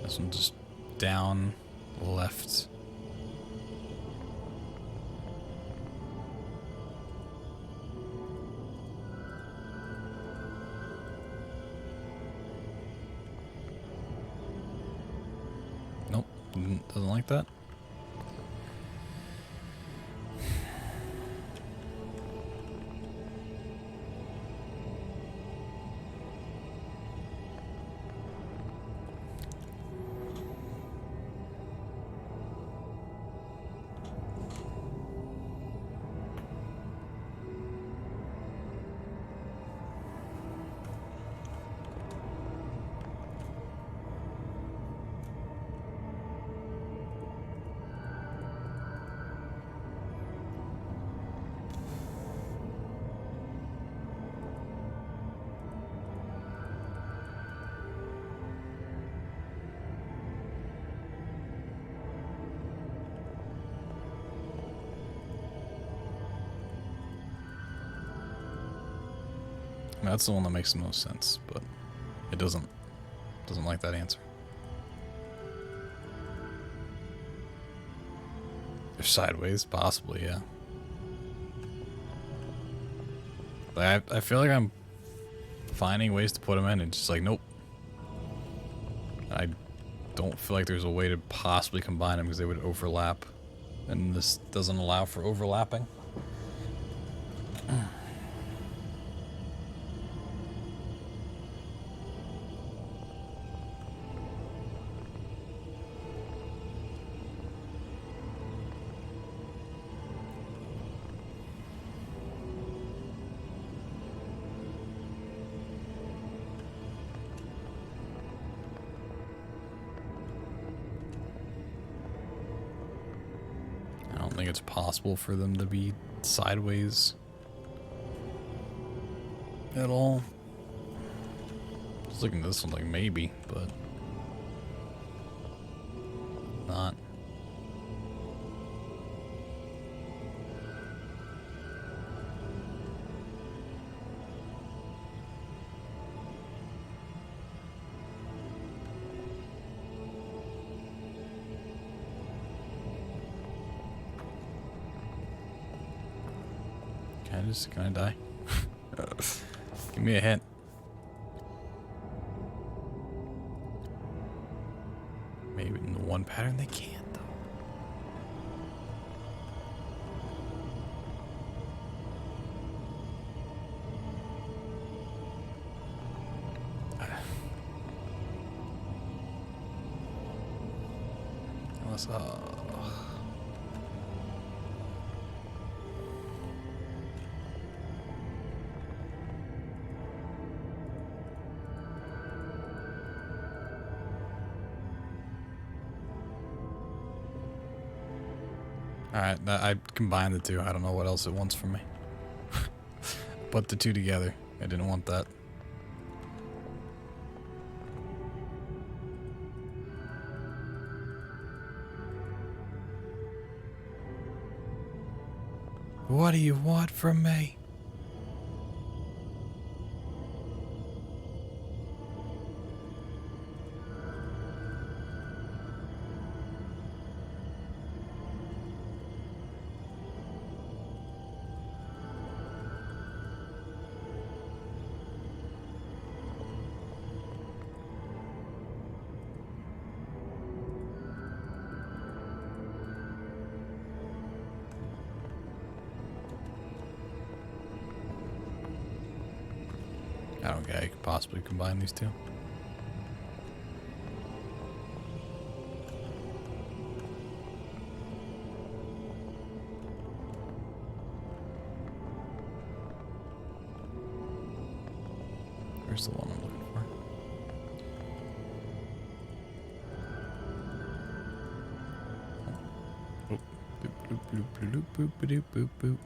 This one just down, left. Nope, doesn't like that. That's the one that makes the most sense, but it doesn't like that answer. They're sideways, possibly, yeah. But I feel like I'm finding ways to put them in, and just like, nope. I don't feel like there's a way to possibly combine them because they would overlap, and this doesn't allow for overlapping. I don't think it's possible for them to be sideways at all. Just looking at this one like maybe, but not. Can I die? Give me a hint. Maybe in the one pattern they can't though. Unless, alright, I combined the two. I don't know what else it wants from me. Put the two together. I didn't want that. What do you want from me? I don't think I could possibly combine these two. Where's the one I'm looking for? Oh. Boop, boop, boop, boop, boop, boop, boop, boop.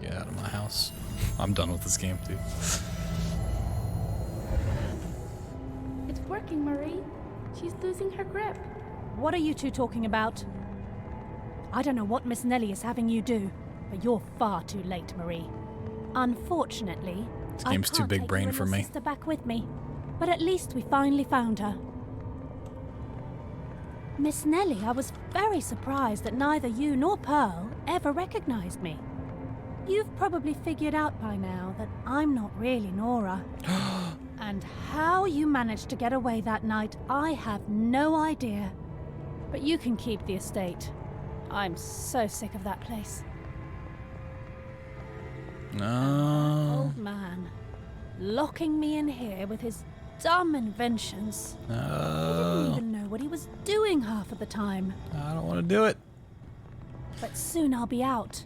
Get out of my house. I'm done with this game, dude. It's working, Marie. She's losing her grip. What are you two talking about? I don't know what Miss Nellie is having you do, but you're far too late, Marie. Unfortunately, This I game's too can't big take brain you and for your me. sister back with me, but at least we finally found her. Miss Nellie, I was very surprised that neither you nor Pearl ever recognized me. You've probably figured out by now that I'm not really Nora. And how you managed to get away that night, I have no idea. But you can keep the estate. I'm so sick of that place. No. Old man, locking me in here with his dumb inventions. I didn't No. even know what he was doing half of the time. I don't want to do it. But soon I'll be out.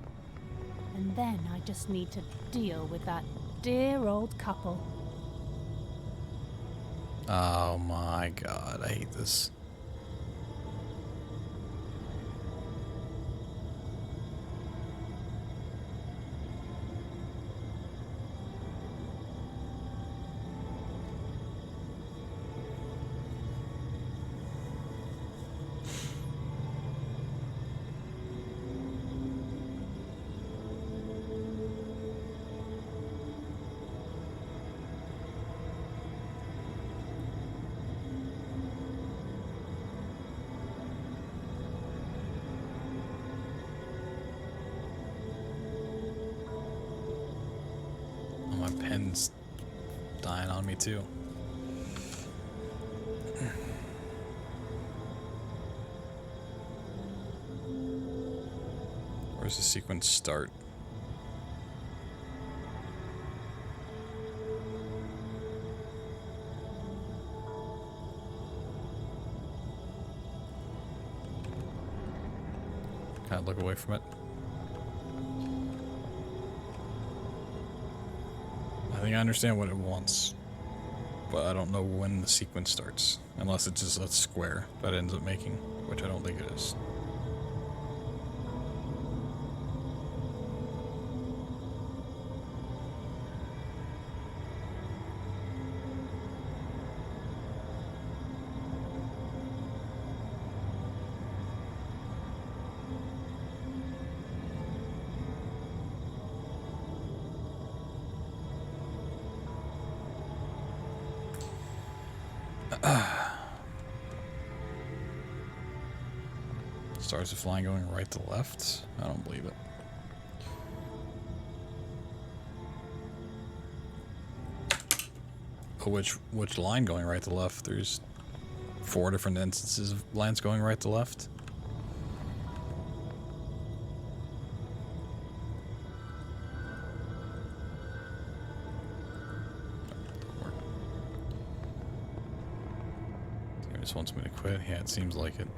And then I just need to deal with that dear old couple. Oh my god, I hate this. dying on me too. Where's the sequence start? Can I look away from it? I think I understand what it wants, but I don't know when the sequence starts, unless it's just a square that it ends up making, which I don't think it is. Starts with flying going right to left? I don't believe it. But which line going right to left? There's 4 different instances of lines going right to left. He just wants me to quit. Yeah, it seems like it.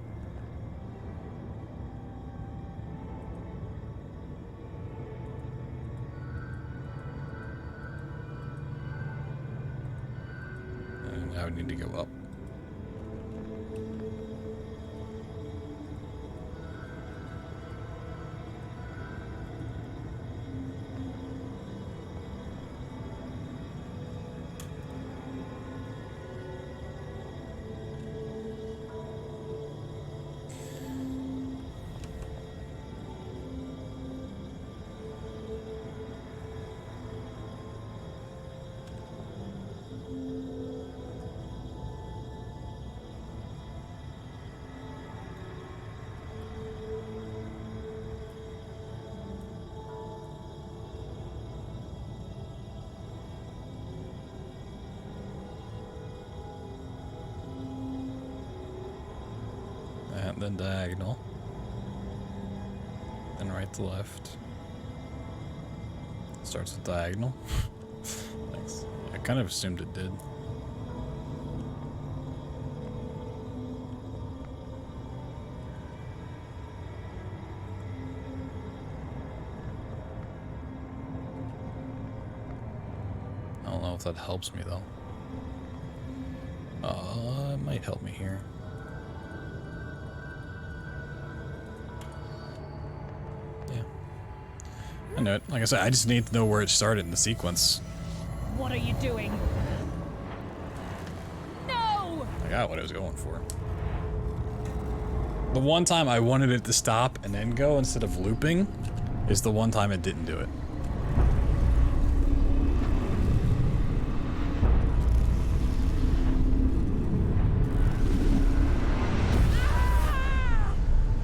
I would need to go up. And then diagonal. Then right to left. Starts with diagonal. Thanks. I kind of assumed it did. I don't know if that helps me though. It might help me here. I know it. Like I said, I just need to know where it started in the sequence. What are you doing? No! I got what I was going for. The one time I wanted it to stop and then go instead of looping is the one time it didn't do it.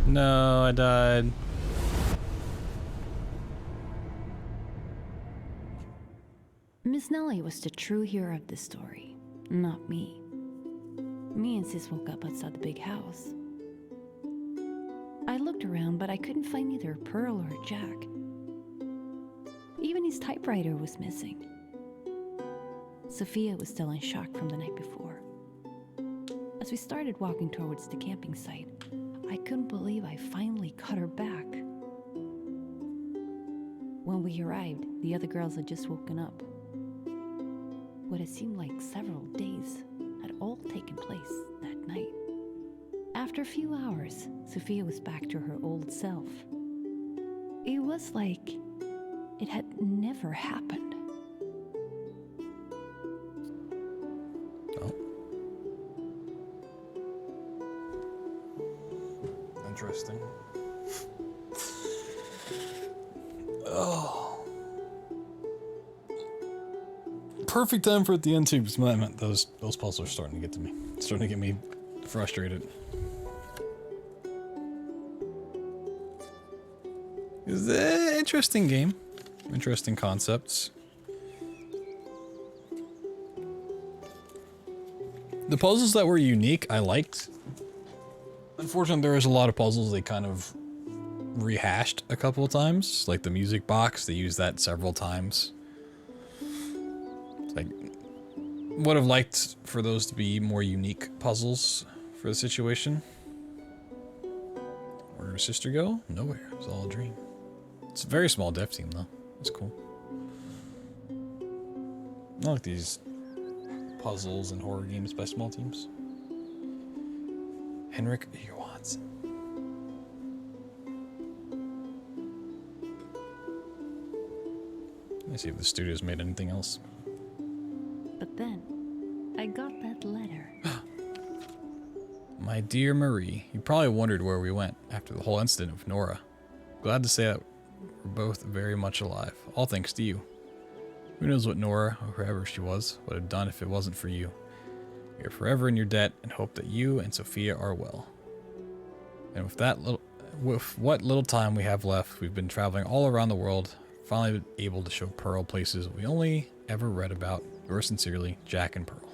No, I died. Miss Nellie was the true hero of this story, not me. Me and Sis woke up outside the big house. I looked around, but I couldn't find either Pearl or Jack. Even his typewriter was missing. Sophia was still in shock from the night before. As we started walking towards the camping site, I couldn't believe I finally got her back. When we arrived, the other girls had just woken up. What it seemed like several days had all taken place that night. After a few hours, Sophia was back to her old self. It was like it had never happened. Oh. Interesting. Oh. Perfect time for it to end too, because those puzzles are starting to get to me. It's starting to get me frustrated. It's an interesting game. Interesting concepts. The puzzles that were unique, I liked. Unfortunately, there was a lot of puzzles they kind of rehashed a couple of times. Like the music box, they used that several times. It's like, would have liked for those to be more unique puzzles for the situation. Where did her sister go? Nowhere. It was all a dream. It's a very small dev team, though. It's cool. I like these puzzles and horror games by small teams. Henrik Johansson. Let me see if the studio's made anything else. But then, I got that letter. My dear Marie, you probably wondered where we went after the whole incident with Nora. Glad to say that we're both very much alive, all thanks to you. Who knows what Nora, or whoever she was, would have done if it wasn't for you. We are forever in your debt and hope that you and Sophia are well. And with what little time we have left, we've been traveling all around the world, finally able to show Pearl places we only ever read about. Yours sincerely, Jack and Pearl.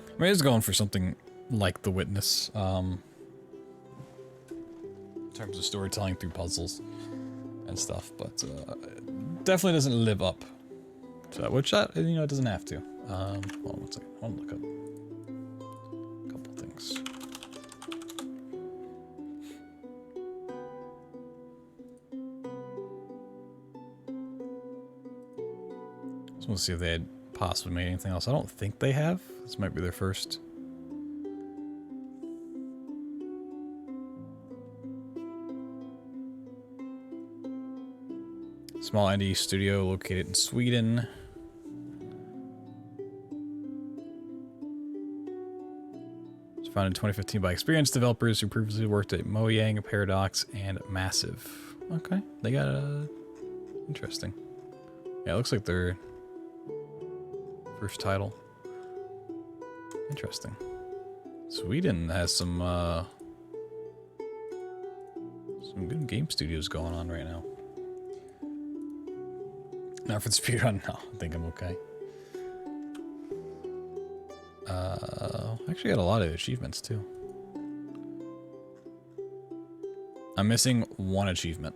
I mean, it's going for something like The Witness, in terms of storytelling through puzzles and stuff, but definitely doesn't live up to that, which that, you know, it doesn't have to. Hold on one second. I want to look up a couple things. Just want to see if they had possibly made anything else. I don't think they have. This might be their first. Small indie studio located in Sweden. It's founded in 2015 by experienced developers who previously worked at Mojang, Paradox, and Massive. Okay, they got a interesting. Yeah, it looks like their first title. Interesting. Sweden has some good game studios going on right now. Not for the speedrun, no. I think I'm okay. Actually got a lot of achievements too. I'm missing one achievement.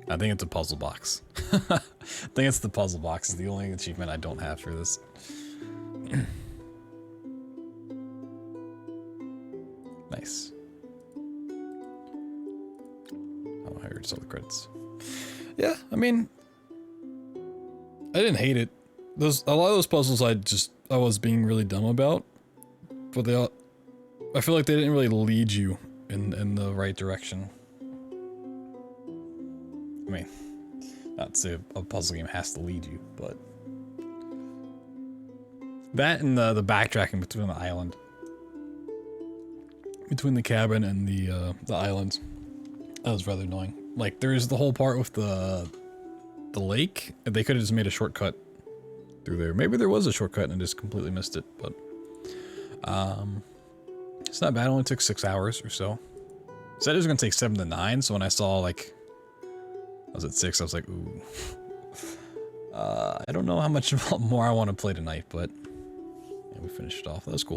I think it's a puzzle box. I think it's the puzzle box is the only achievement I don't have for this. Nice. Oh, I heard all the credits. Yeah, I mean, I didn't hate it. A lot of those puzzles I was being really dumb about, but I feel like they didn't really lead you in the right direction. I mean, not to say a puzzle game has to lead you, but that and the backtracking between the island, between the cabin and the island, that was rather annoying. Like there's the whole part with the lake. They could have just made a shortcut through there. Maybe there was a shortcut and I just completely missed it, but it's not bad. It only took 6 hours or so. Said it was gonna take 7 to 9, so when I saw like I was at 6, I was like, ooh. I don't know how much more I want to play tonight, but yeah, we finished it off. That was cool.